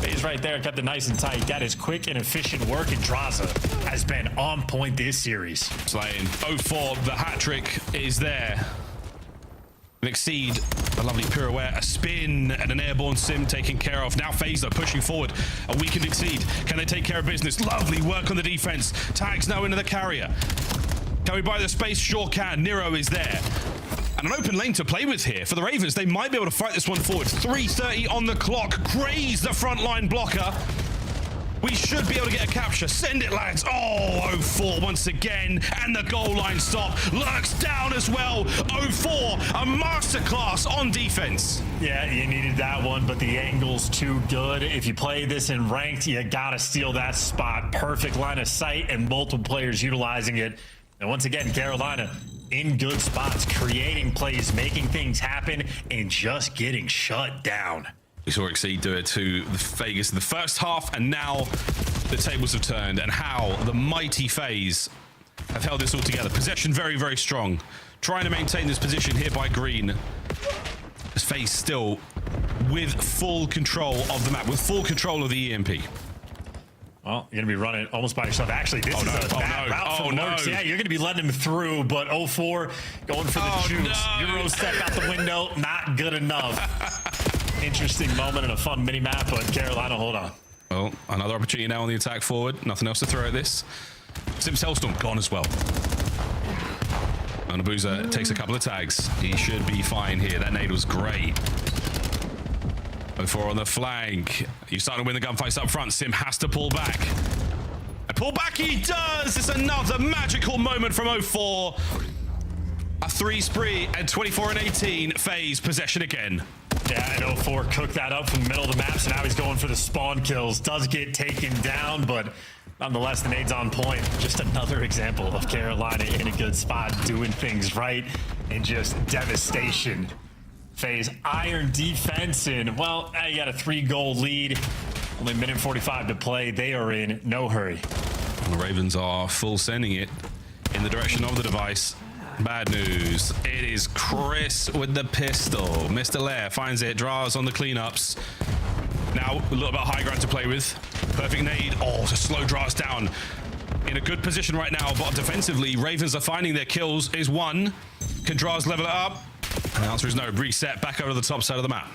FaZe right there kept it nice and tight. That is quick and efficient work, and Draza has been on point this series. Slaying 0-4, the hat trick is there. An Exceed, a lovely pirouette, a spin, and an airborne Sim taken care of. Now FaZe though pushing forward. A weakened Exceed. Can they take care of business? Lovely work on the defense. Tags now into the carrier. Can we buy the space? Sure can. Nero is there. And an open lane to play with here. For the Ravens, they might be able to fight this one forward. 3:30 on the clock. Craze the frontline blocker. We should be able to get a capture. Send it, lads. Oh, 0-4 once again. And the goal line stop. Lurks down as well. 0-4, a masterclass on defense. Yeah, you needed that one, but the angle's too good. If you play this in ranked, you got to steal that spot. Perfect line of sight and multiple players utilizing it. And once again, Carolina in good spots, creating plays, making things happen, and just getting shut down. We saw Exceed do it to the Vegas in the first half, and now the tables have turned, and how the mighty FaZe have held this all together. Possession very, very strong. Trying to maintain this position here by Green. As FaZe still with full control of the map, with full control of the EMP. Well, you're going to be running almost by yourself. Actually, this is a bad route for Lurks. Yeah, you're going to be letting him through, but 0-4 going for the juice. Euro step out the window, not good enough. Interesting moment and a fun mini-map, but Carolina, hold on. Well, another opportunity now on the attack forward. Nothing else to throw at this. Simps Hellstorm gone as well. Anabuza takes a couple of tags. He should be fine here. That nade was great. 0-4 on the flank. You're starting to win the gunfights up front. Sim has to pull back. And pull back he does! It's another magical moment from 0-4. A 3 spree and 24 and 18. FaZe possession again. Yeah, and 0-4 cooked that up from the middle of the map, so now he's going for the spawn kills. Does get taken down, but nonetheless, the nade's on point. Just another example of Carolina in a good spot, doing things right, and just devastation. FaZe iron defense, and well, now you got a 3-goal lead. Only a minute 45 to play. They are in no hurry. The Ravens are full sending it in the direction of the device. Bad news. It is Chris with the pistol. Mr. Lair finds it, draws on the cleanups. Now a little bit high ground to play with. Perfect nade. Oh, to slow draws down. In a good position right now, but defensively, Ravens are finding their kills. Is one. Can Draws level it up? And the answer is no. Reset back over to the top side of the map.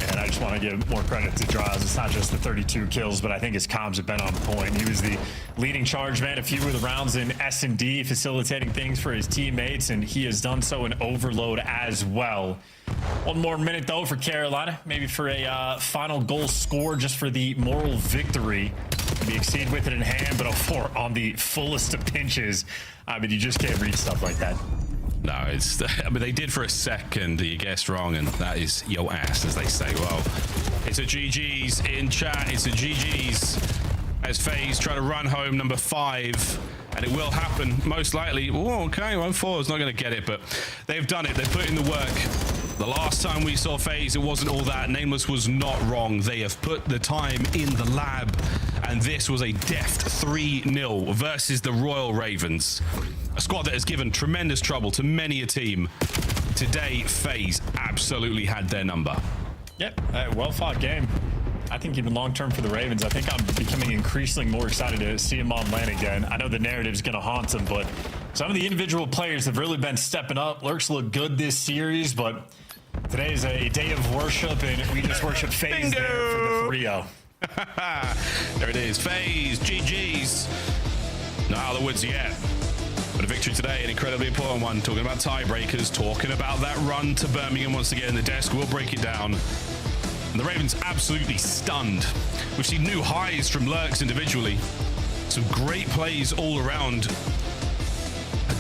And I just want to give more credit to Draws. It's not just the 32 kills, but I think his comms have been on point. He was the leading charge man a few of the rounds in S&D, facilitating things for his teammates, and he has done so in Overload as well. One more minute, though, for Carolina. Maybe for a final goal score, just for the moral victory. Maybe Exceed with it in hand, but 0-4 on the fullest of pinches. I mean, you just can't read stuff like that. No, it's, I mean, they did for a second, you guessed wrong, and that is yo ass, as they say. Well, it's a GG's in chat, it's a GG's as FaZe try to run home number 5, and it will happen, most likely. Oh, okay, 1-4 is not going to get it, but they've done it, they've put in the work. The last time we saw FaZe, it wasn't all that. Nameless was not wrong. They have put the time in the lab, and this was a deft 3-0 versus the Royal Ravens. A squad that has given tremendous trouble to many a team. Today, FaZe absolutely had their number. Yep, well-fought game. I think even long-term for the Ravens, I think I'm becoming increasingly more excited to see them on LAN again. I know the narrative's going to haunt them, but some of the individual players have really been stepping up. Lurks look good this series, but today is a day of worship, and we just worship FaZe there for the 3-0. There it is, FaZe, GG's. Not out of the woods yet. But a victory today, an incredibly important one. Talking about tiebreakers, talking about that run to Birmingham once again. The desk will break it down. And the Ravens absolutely stunned. We've seen new highs from Lurks individually. Some great plays all around.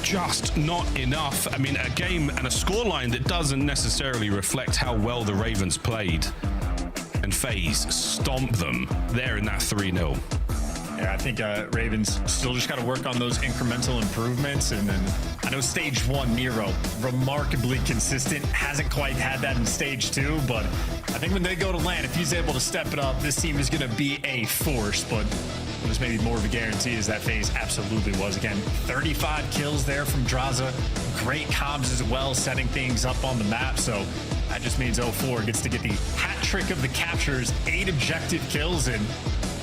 Just not enough. I mean, a game and a scoreline that doesn't necessarily reflect how well the Ravens played. And FaZe stomped them there in that 3-0. Yeah, I think Ravens still just got to work on those incremental improvements. And then I know stage 1, Nero, remarkably consistent. Hasn't quite had that in stage 2, but I think when they go to LAN, if he's able to step it up, this team is going to be a force. But what is maybe more of a guarantee is that FaZe absolutely was. Again, 35 kills there from Draza. Great comms as well, setting things up on the map. So that just means 0-4 gets to get the hat trick of the captures, 8 objective kills, and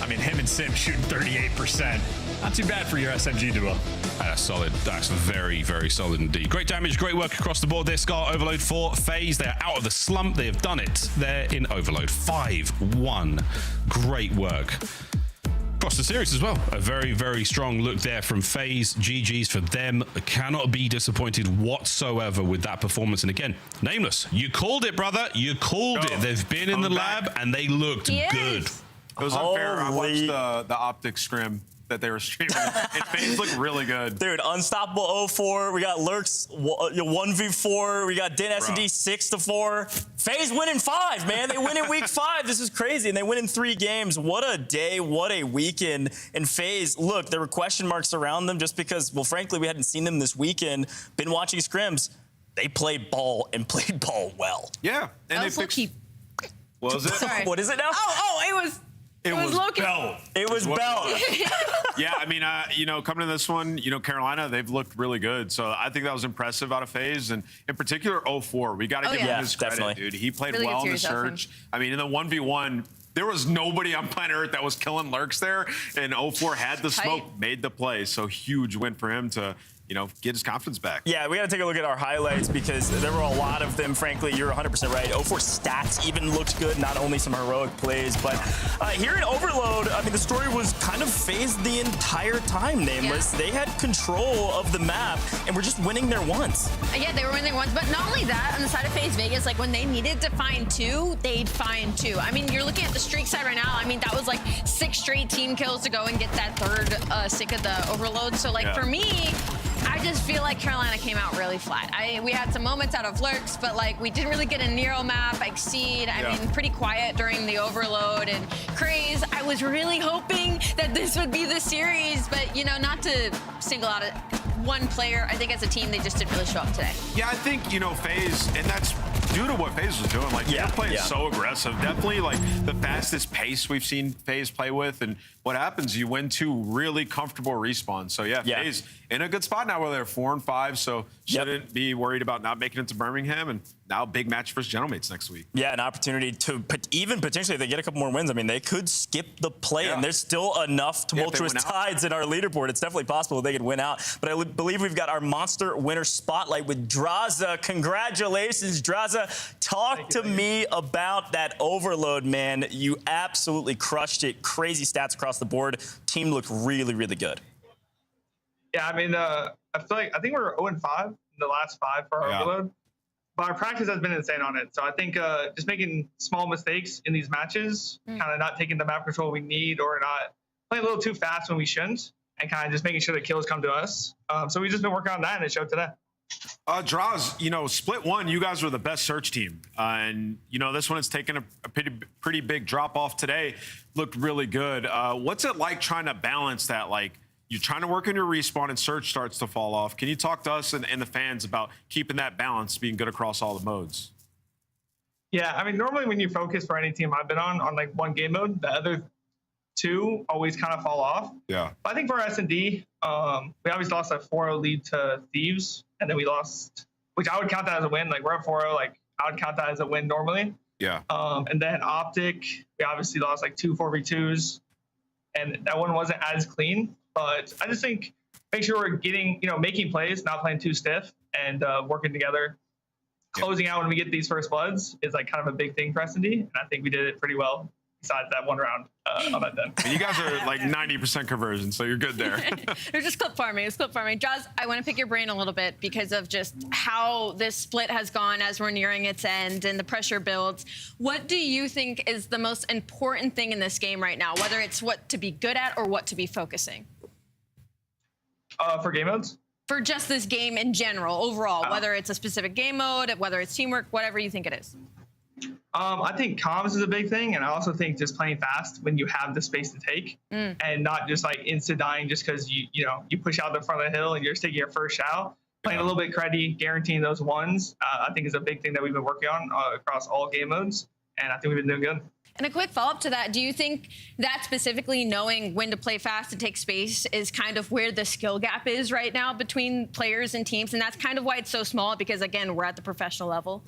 I mean, him and Sim shooting 38%. Not too bad for your SMG duo. That's solid. That's very, very solid indeed. Great damage, great work across the board there. Scar Overload for FaZe. They're out of the slump. They have done it. They're in Overload. 5-1. Great work. Across the series as well. A very, very strong look there from FaZe. GG's for them. Cannot be disappointed whatsoever with that performance. And again, Nameless, you called it, brother. You called it. They've been in the lab and they looked good. It was unfair. I watched the optics scrim that they were streaming. And FaZe looked really good. Dude, unstoppable 0-4. We got Lurks 1v4. We got Din S&D 6-4. FaZe win in 5, man. They win in week 5. This is crazy. And they win in 3 games. What a day. What a weekend. And FaZe, look, there were question marks around them just because, well, frankly, we hadn't seen them this weekend. Been watching scrims. They played ball and played ball well. Yeah. And they fixed... What was it? Sorry. What is it now? It was Loki. Bell. It was Bell. Yeah, I mean, coming to this one, Carolina, they've looked really good. So I think that was impressive out of FaZe. And in particular, 0-4. We got to give him his credit, definitely. dude. He played Really well good in the series search. I mean, in the 1v1, there was nobody on planet Earth that was killing Lurks there. And 0-4 had the smoke, made the play. So huge win for him to... get his confidence back. Yeah, we got to take a look at our highlights because there were a lot of them, frankly. You're 100% right. 0-4 stats even looked good, not only some heroic plays. But here in Overload, I mean, the story was kind of FaZe the entire time, Nameless. Yeah. They had control of the map, and were just winning their ones. Yeah, they were winning ones. But not only that, on the side of FaZe Vegas, like when they needed to find 2, they'd find 2. I mean, you're looking at the streak side right now. I mean, that was like 6 straight team kills to go and get that 3rd stick of the Overload. So, like, for me... I just feel like Carolina came out really flat. We had some moments out of Lurks, but like we didn't really get a Nero map, Exceed. I mean, pretty quiet during the Overload and Craze. I was really hoping that this would be the series, but not to single out one player. I think as a team, they just didn't really show up today. Yeah, I think, FaZe, and that's due to what FaZe was doing. Like, they're playing so aggressive. Definitely, like, the fastest pace we've seen FaZe play with. And what happens, you win 2 really comfortable respawns. So, FaZe in a good spot now where they're 4-5. So, shouldn't be worried about not making it to Birmingham. And now, big match versus Gentlemates next week. Yeah, an opportunity to even potentially, if they get a couple more wins, I mean, they could skip the play. And there's still enough tumultuous tides in our leaderboard. It's definitely possible they could win out. But I believe we've got our monster winner spotlight with Draza. Congratulations, Draza. Talk to me about that Overload, man. You absolutely crushed it. Crazy stats across the board. Team looked really, really good. Yeah, I mean, I think we're 0-5 in the last 5 for our Overload. But our practice has been insane on it. So I think just making small mistakes in these matches, kind of not taking the map control we need or not playing a little too fast when we shouldn't, and kind of just making sure the kills come to us. So we've just been working on that, and it showed today. Draws, split 1, you guys were the best search team. And, this one has taken a pretty big drop off today. Looked really good. What's it like trying to balance that? Like, you're trying to work on your respawn and search starts to fall off. Can you talk to us and the fans about keeping that balance, being good across all the modes? Yeah, I mean, normally when you focus for any team I've been on like one game mode, the other 2 always kind of fall off. Yeah. But I think for S&D, we obviously lost a 4-0 lead to Thieves, and then we lost, which I would count that as a win. Like, we're at 4-0, like, I would count that as a win normally. Yeah. And then Optic, we obviously lost like 2 4v2s, and that one wasn't as clean. But I just think make sure we're getting, making plays, not playing too stiff, and working together. Closing out when we get these first bloods is like kind of a big thing for S&D, and I think we did it pretty well. Besides that one round on that den. And you guys are like 90% conversion, so you're good there. They're just clip farming. It's clip farming. Jaws, I want to pick your brain a little bit because of just how this split has gone as we're nearing its end and the pressure builds. What do you think is the most important thing in this game right now, whether it's what to be good at or what to be focusing? For game modes? For just this game in general, overall, whether it's a specific game mode, whether it's teamwork, whatever you think it is. I think comms is a big thing, and I also think just playing fast when you have the space to take, and not just like insta dying just because you push out the front of the hill and you're just taking your first shot. Playing a little bit cruddy, guaranteeing those ones, I think is a big thing that we've been working on across all game modes, and I think we've been doing good. And a quick follow-up to that, do you think that specifically knowing when to play fast and take space is kind of where the skill gap is right now between players and teams, and that's kind of why it's so small because, again, we're at the professional level?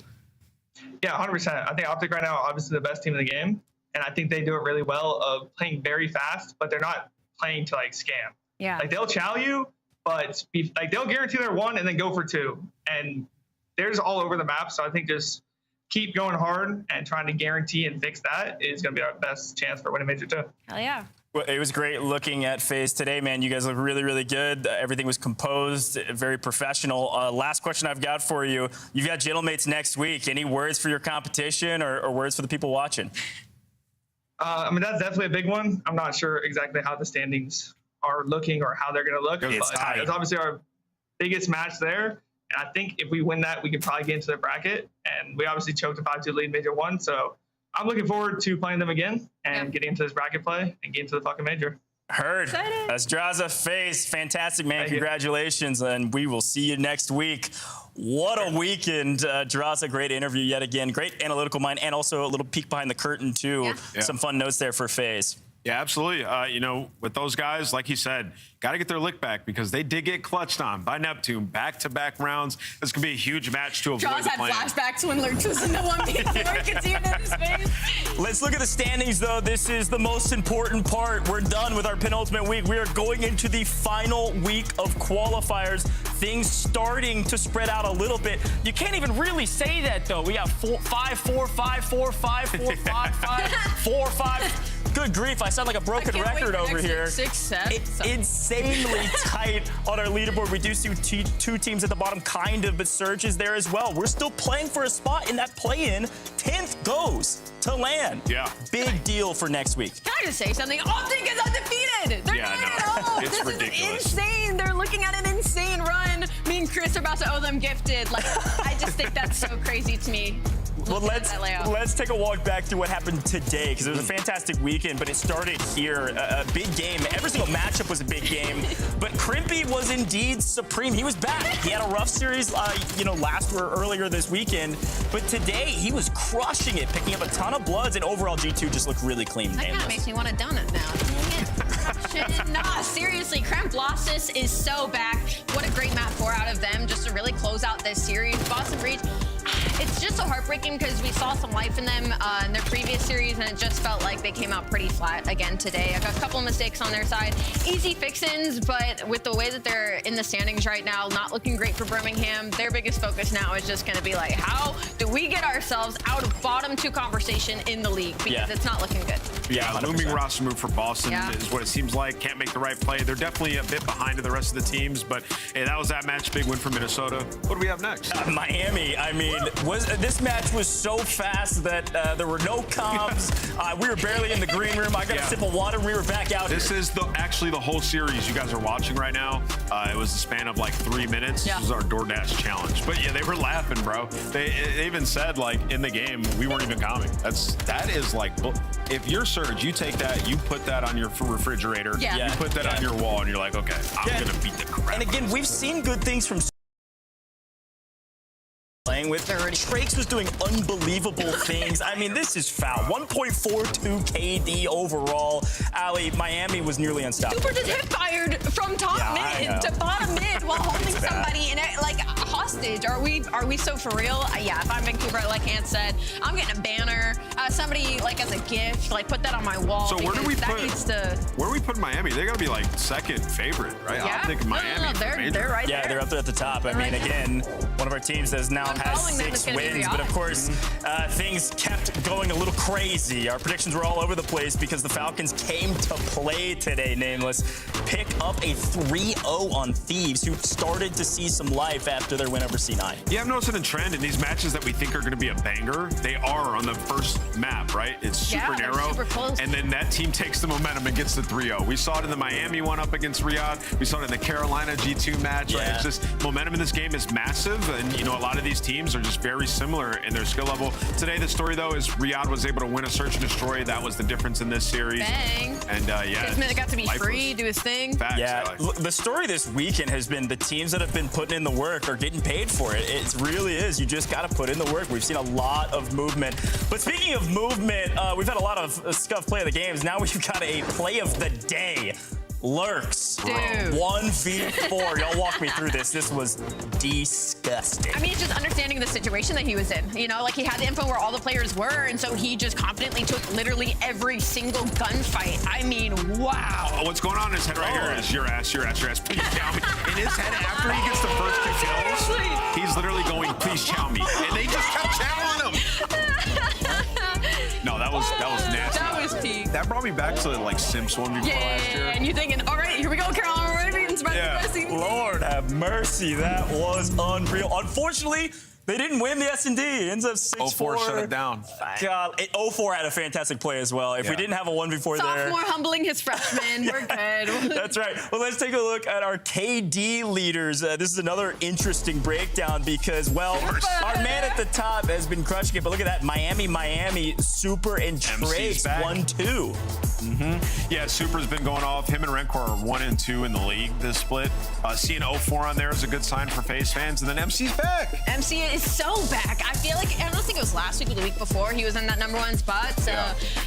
Yeah, 100%. I think Optic right now are obviously the best team in the game, and I think they do it really well of playing very fast, but they're not playing to like scam. Yeah. Like they'll chow you, but they'll guarantee their 1 and then go for 2, and they're just all over the map. So I think just keep going hard and trying to guarantee and fix that is going to be our best chance for winning Major 2. Hell yeah. Well, it was great looking at FaZe today, man. You guys look really, really good. Everything was composed, very professional. Last question I've got for you. You've got Gentlemates next week. Any words for your competition or words for the people watching? I mean, that's definitely a big one. I'm not sure exactly how the standings are looking or how they're going to look. But it's obviously our biggest match there. And I think if we win that, we can probably get into the bracket. And we obviously choked a 5-2 lead Major 1. So I'm looking forward to playing them again and getting into this bracket play and getting to the fucking Major. Heard. Astraza FaZe, fantastic, man. Congratulations, and we will see you next week. What a weekend. Astraza, great interview yet again. Great analytical mind, and also a little peek behind the curtain, too. Yeah. Some fun notes there for FaZe. Yeah, absolutely. You know, with those guys, like you said, got to get their lick back because they did get clutched on by Neptune back-to-back rounds. This could be a huge match to avoid. Jaws had flashbacks when Lurch was in the 1v4. You could see it in his face. Let's look at the standings, though. This is the most important part. We're done with our penultimate week. We are going into the final week of qualifiers. Things starting to spread out a little bit. You can't even really say that, though. We got 5-4, 5-4, 5-4, 5-4, 5-5, 4-5. Good grief, I sound like a broken record over here. 6 sets. Insanely tight on our leaderboard. We do see two teams at the bottom, kind of, but Surge is there as well. We're still playing for a spot in that play-in. 10th goes to LAN. Yeah. Big deal for next week. Can I just say something? Optic is undefeated. They're not at all. It's this ridiculous. is insane. They're looking at an insane run. Me and Chris are about to owe them gifted. Like, I just think that's so crazy to me. Well, let's take a walk back through what happened today, because it was a fantastic weekend, but it started here. A big game. Every single matchup was a big game, but Crimpy was indeed supreme. He was back. He had a rough series, earlier this weekend, but today he was crushing it, picking up a ton of bloods, and overall G2 just looked really clean. That kind of makes me want a donut now. Nah, seriously, Cramp Losses is so back. What a great map 4 out of them, just to really close out this series. Boston Breach, it's just so heartbreaking because we saw some life in them in their previous series, and it just felt like they came out pretty flat again today. I got a couple of mistakes on their side. Easy fix-ins, but with the way that they're in the standings right now, not looking great for Birmingham, their biggest focus now is just going to be like, how do we get ourselves out of bottom 2 conversation in the league? Because it's not looking good. Yeah, 100%. Looming roster move for Boston is what it seems like. Can't make the right play. They're definitely a bit behind the rest of the teams, but hey, that was that match. Big win for Minnesota. What do we have next? Miami. I mean, this match was so fast that there were no comms. We were barely in the green room. I got a sip of water. We were back out This here. is actually the whole series you guys are watching right now. It was a span of like 3 minutes. This was our DoorDash challenge. But yeah, they were laughing, bro. They even said like in the game, we weren't even coming. That is like, if you're Surge, you take that, you put that on your refrigerator, you put that on your wall, and you're like, okay, I'm gonna beat the crap. And again, we've seen good things from playing with. Trakes was doing unbelievable things. I mean, this is foul. 1.42 KD overall. Ali, Miami was nearly unstoppable. Super just hip fired from top mid to bottom mid while holding somebody in it like hostage. Are we so for real? Yeah, if I'm Vancouver, like Ant said, I'm getting a banner. Somebody like as a gift, like put that on my wall. So where do we put Miami? They gotta be like second favorite, right? Yeah. I think Miami. They're right there. Yeah, they're up there at the top. I mean, again, one of our teams has now has 6 wins, but of course, things kept going a little crazy. Our predictions were all over the place because the Falcons came to play today, Nameless. Pick up a 3-0 on Thieves, who started to see some life after their win over C9. Yeah, I've noticed a trend in these matches that we think are going to be a banger. They are on the first map, right? It's super narrow. Super close. And then that team takes the momentum and gets the 3-0. We saw it in the Miami one up against Riyadh. We saw it in the Carolina G2 match, right? It's just momentum in this game is massive. And, you know, a lot of these teams are just very similar in their skill level. Today, the story, though, is Riyadh was able to win a search and destroy. That was the difference in this series. Bang. And, Kismet got to be free, do his thing. Facts, the story this weekend has been the teams that have been putting in the work are getting paid for it. It really is. You just got to put in the work. We've seen a lot of movement. But speaking of movement, we've had a lot of scuff play of the games. Now we've got a play of the day. Lurks. Dude. 1v4. Y'all walk me through this. This was disgusting. I mean, it's just understanding the situation that he was in. You know, like he had the info where all the players were, and so he just confidently took literally every single gunfight. I mean, wow. Oh, what's going on in his head right here is your ass, please chow me. In his head, after he gets the first 2 kills, he's literally going, please chow me. And they just kept chowing him. No, that was nasty. That was peak. That brought me back to like Sims 1v4 last year. And you're thinking, all right, here we go, Carolina. Lord have mercy. That was unreal. Unfortunately, They didn't win the S&D. It ends up 6-4. 04 shut it down. God, 04 had a fantastic play as well. If we didn't have a 1v4 there. Sophomore humbling his freshman. We're good. That's right. Well, let's take a look at our KD leaders. This is another interesting breakdown because, well, our man at the top has been crushing it. But look at that. Miami, Super, and Trace 1-2. Yeah, Super's been going off. Him and Rencor are 1 and 2 in the league this split. Seeing 04 on there is a good sign for FaZe fans. And then MC's back. MC is so back. I feel like, I don't think it was last week or the week before, he was in that #1 spot. So,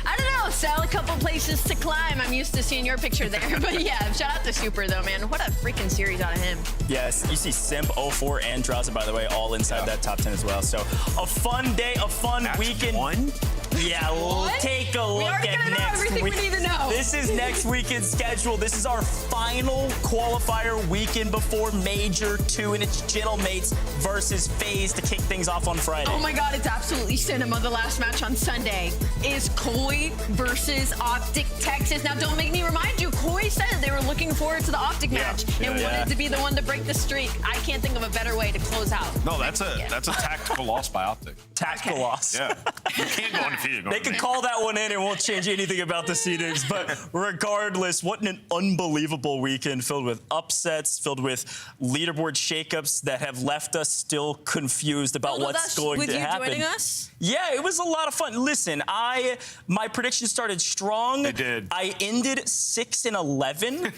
I don't know, sell a couple places to climb. I'm used to seeing your picture there. But yeah, shout out to Super though, man. What a freaking series out of him. Yes, you see Simp, 04, and Draza, by the way, all inside that top 10 as well. So a fun day, a fun weekend. Yeah, we'll take a look at next week. We need to know. This is next weekend's schedule. This is our final qualifier weekend before Major 2, and it's Gentlemates versus FaZe to kick things off on Friday. Oh my God, it's absolutely cinema. The last match on Sunday is Koi versus Optic Texas. Now, don't make me remind you, Koi said they were looking forward to the Optic match and wanted to be the one to break the streak. I can't think of a better way to close out. No, that's a tactical loss by Optic. Tactical loss. Yeah. You can't go undefeated. They can call that one in. It won't change anything about the seedings. But regardless, what an unbelievable weekend filled with upsets, filled with leaderboard shakeups that have left us still confused about what's going to happen. With you joining us? Yeah, it was a lot of fun. Listen, my prediction started strong. It did. I ended 6-11.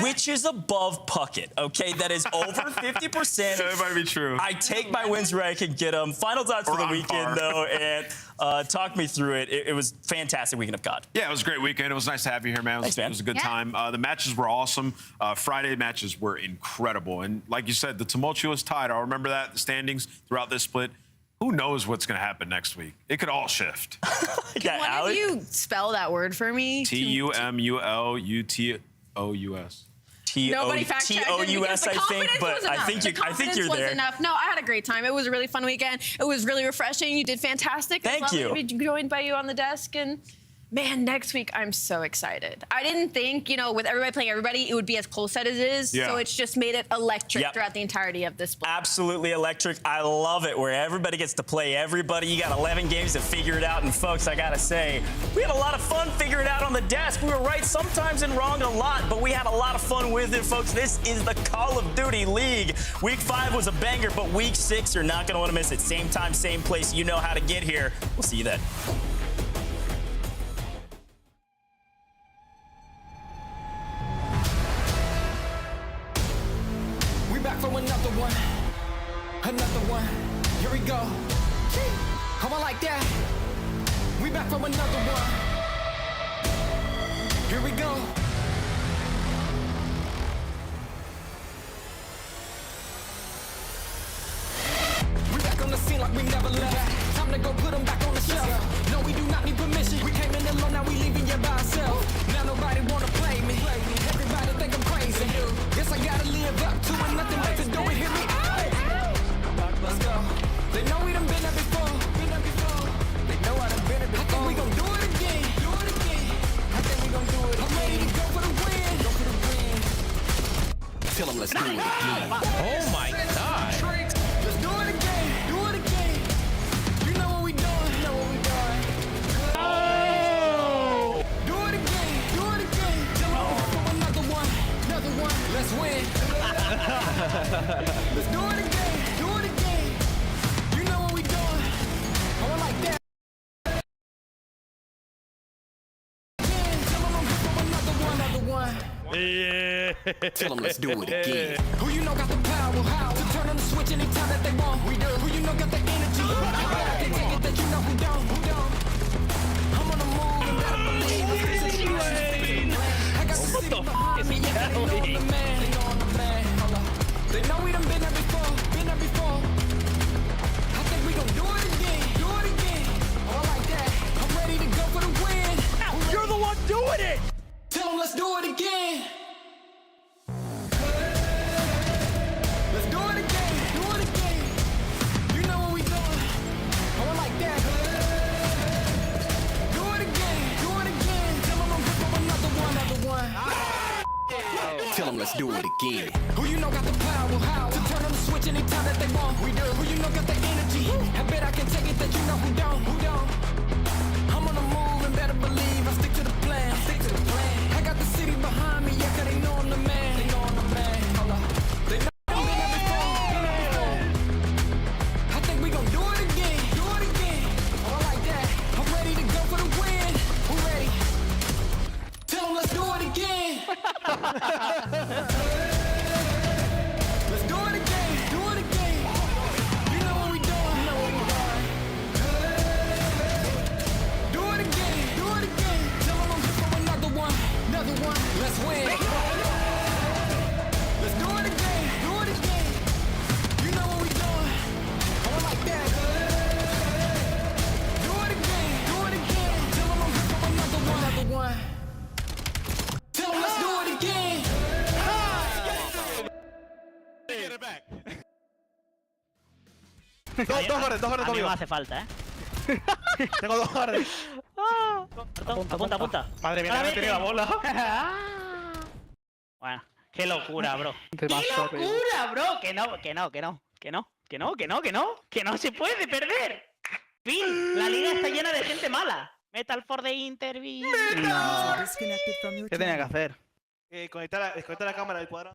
Which is above Puckett, okay? That is over 50%. That might be true. I take my wins where I can get them. Final thoughts for the weekend, though, and talk me through it. It was a fantastic weekend of COD. Yeah, it was a great weekend. It was nice to have you here, man. It was a good time. The matches were awesome. Friday matches were incredible. And like you said, the tumultuous tide, I'll remember that, the standings throughout this split. Who knows what's going to happen next week? It could all shift. Can one of you spell that word for me? Tumultuous. Nobody fact checked T-O-U-S, I think, but I think you're there. Enough. No, I had a great time. It was a really fun weekend. It was really refreshing. You did fantastic. Thank you. To be joined by you on the desk, and man, next week I'm so excited. I didn't think, with everybody playing everybody, it would be as close as it is. Yeah. So it's just made it electric throughout the entirety of this split. Absolutely electric. I love it, where everybody gets to play everybody. You got 11 games to figure it out. And folks, I gotta say, we had a lot of fun figuring it out on the desk. We were right sometimes and wrong a lot, but we had a lot of fun with it, folks. This is the Call of Duty League. Week 5 was a banger, but week 6, you're not gonna wanna miss it. Same time, same place. You know how to get here. We'll see you then. Back for another one. Here we go. How I like that. We back for another one. Here we go. We back on the scene like we never left. Time to go put them back on the shelf. No, we do not need permission. We came in alone, now we leaving you by ourselves. Now nobody wanna play me. Everybody think I'm crazy. Guess I gotta live up to it. Nothing but to do it. Hear me out. Let's go. They know we done been there before. They know I done been there before. I think we gon' do it again. I think we gon' do it again. I'm ready to go for the win. Tell them let's do it again. Oh my God. Let's do it again. You know what we doing. Oh! Do it again. Tell them for another one. Let's win. Let's do it again. You know what we doing. Oh, I like that. Yeah. Tell them let's do it again. Who you know got the power? How to turn on the switch anytime that they want? We do. Who you know got the energy? I can take it that you know who don't. I'm on the move and better believe it. I got the city behind me. Yeah, they know I'm the man. They know we done been there before. I think we gon' do it again. Oh, I like that. I'm ready to go for the win. You're the one doing it. Tell them let's do it again. Let's do it again. You know what we doing. Oh, I like that. Do it again. Tell them I'm good for another one. Tell them let's do it again. Who you know got the power? How to turn on the switch anytime that they want? We do. Who you know got the energy? I bet I can take it that you know who don't. Who don't? I'm on the move and better believe I stick to the plan. Stick to the plan. I got the city behind me, yeah, 'cause they know I'm the man. They know I'm the man. Hold up. They know I'm been there before. I think we gon' do it again. Do it again. Oh, I like that. I'm ready to go for the win. Who ready? Tell them let's do it again. Let's do it again. Do it again. You know what we doing. You know what we doing. Do it again. Do it again. Tell them I'm here for another one. Another one. Let's win. Let's do it again. Do it again. You know what we doing. Oh, I like that. Do it again. Do it again. Tell them I'm here for another one. Another one. Tell them let's do it again. Get it back. Dos horas, A mí me hace falta, Tengo 2 horas. Apunta. Madre mía, no he tenido la bola. Bueno, qué locura, bro. ¡Qué locura, bro! Que no se puede perder. Fin, la liga está llena de gente mala. Metal for the interview. No. ¿Qué tenía que hacer? Desconectar la cámara del cuadro.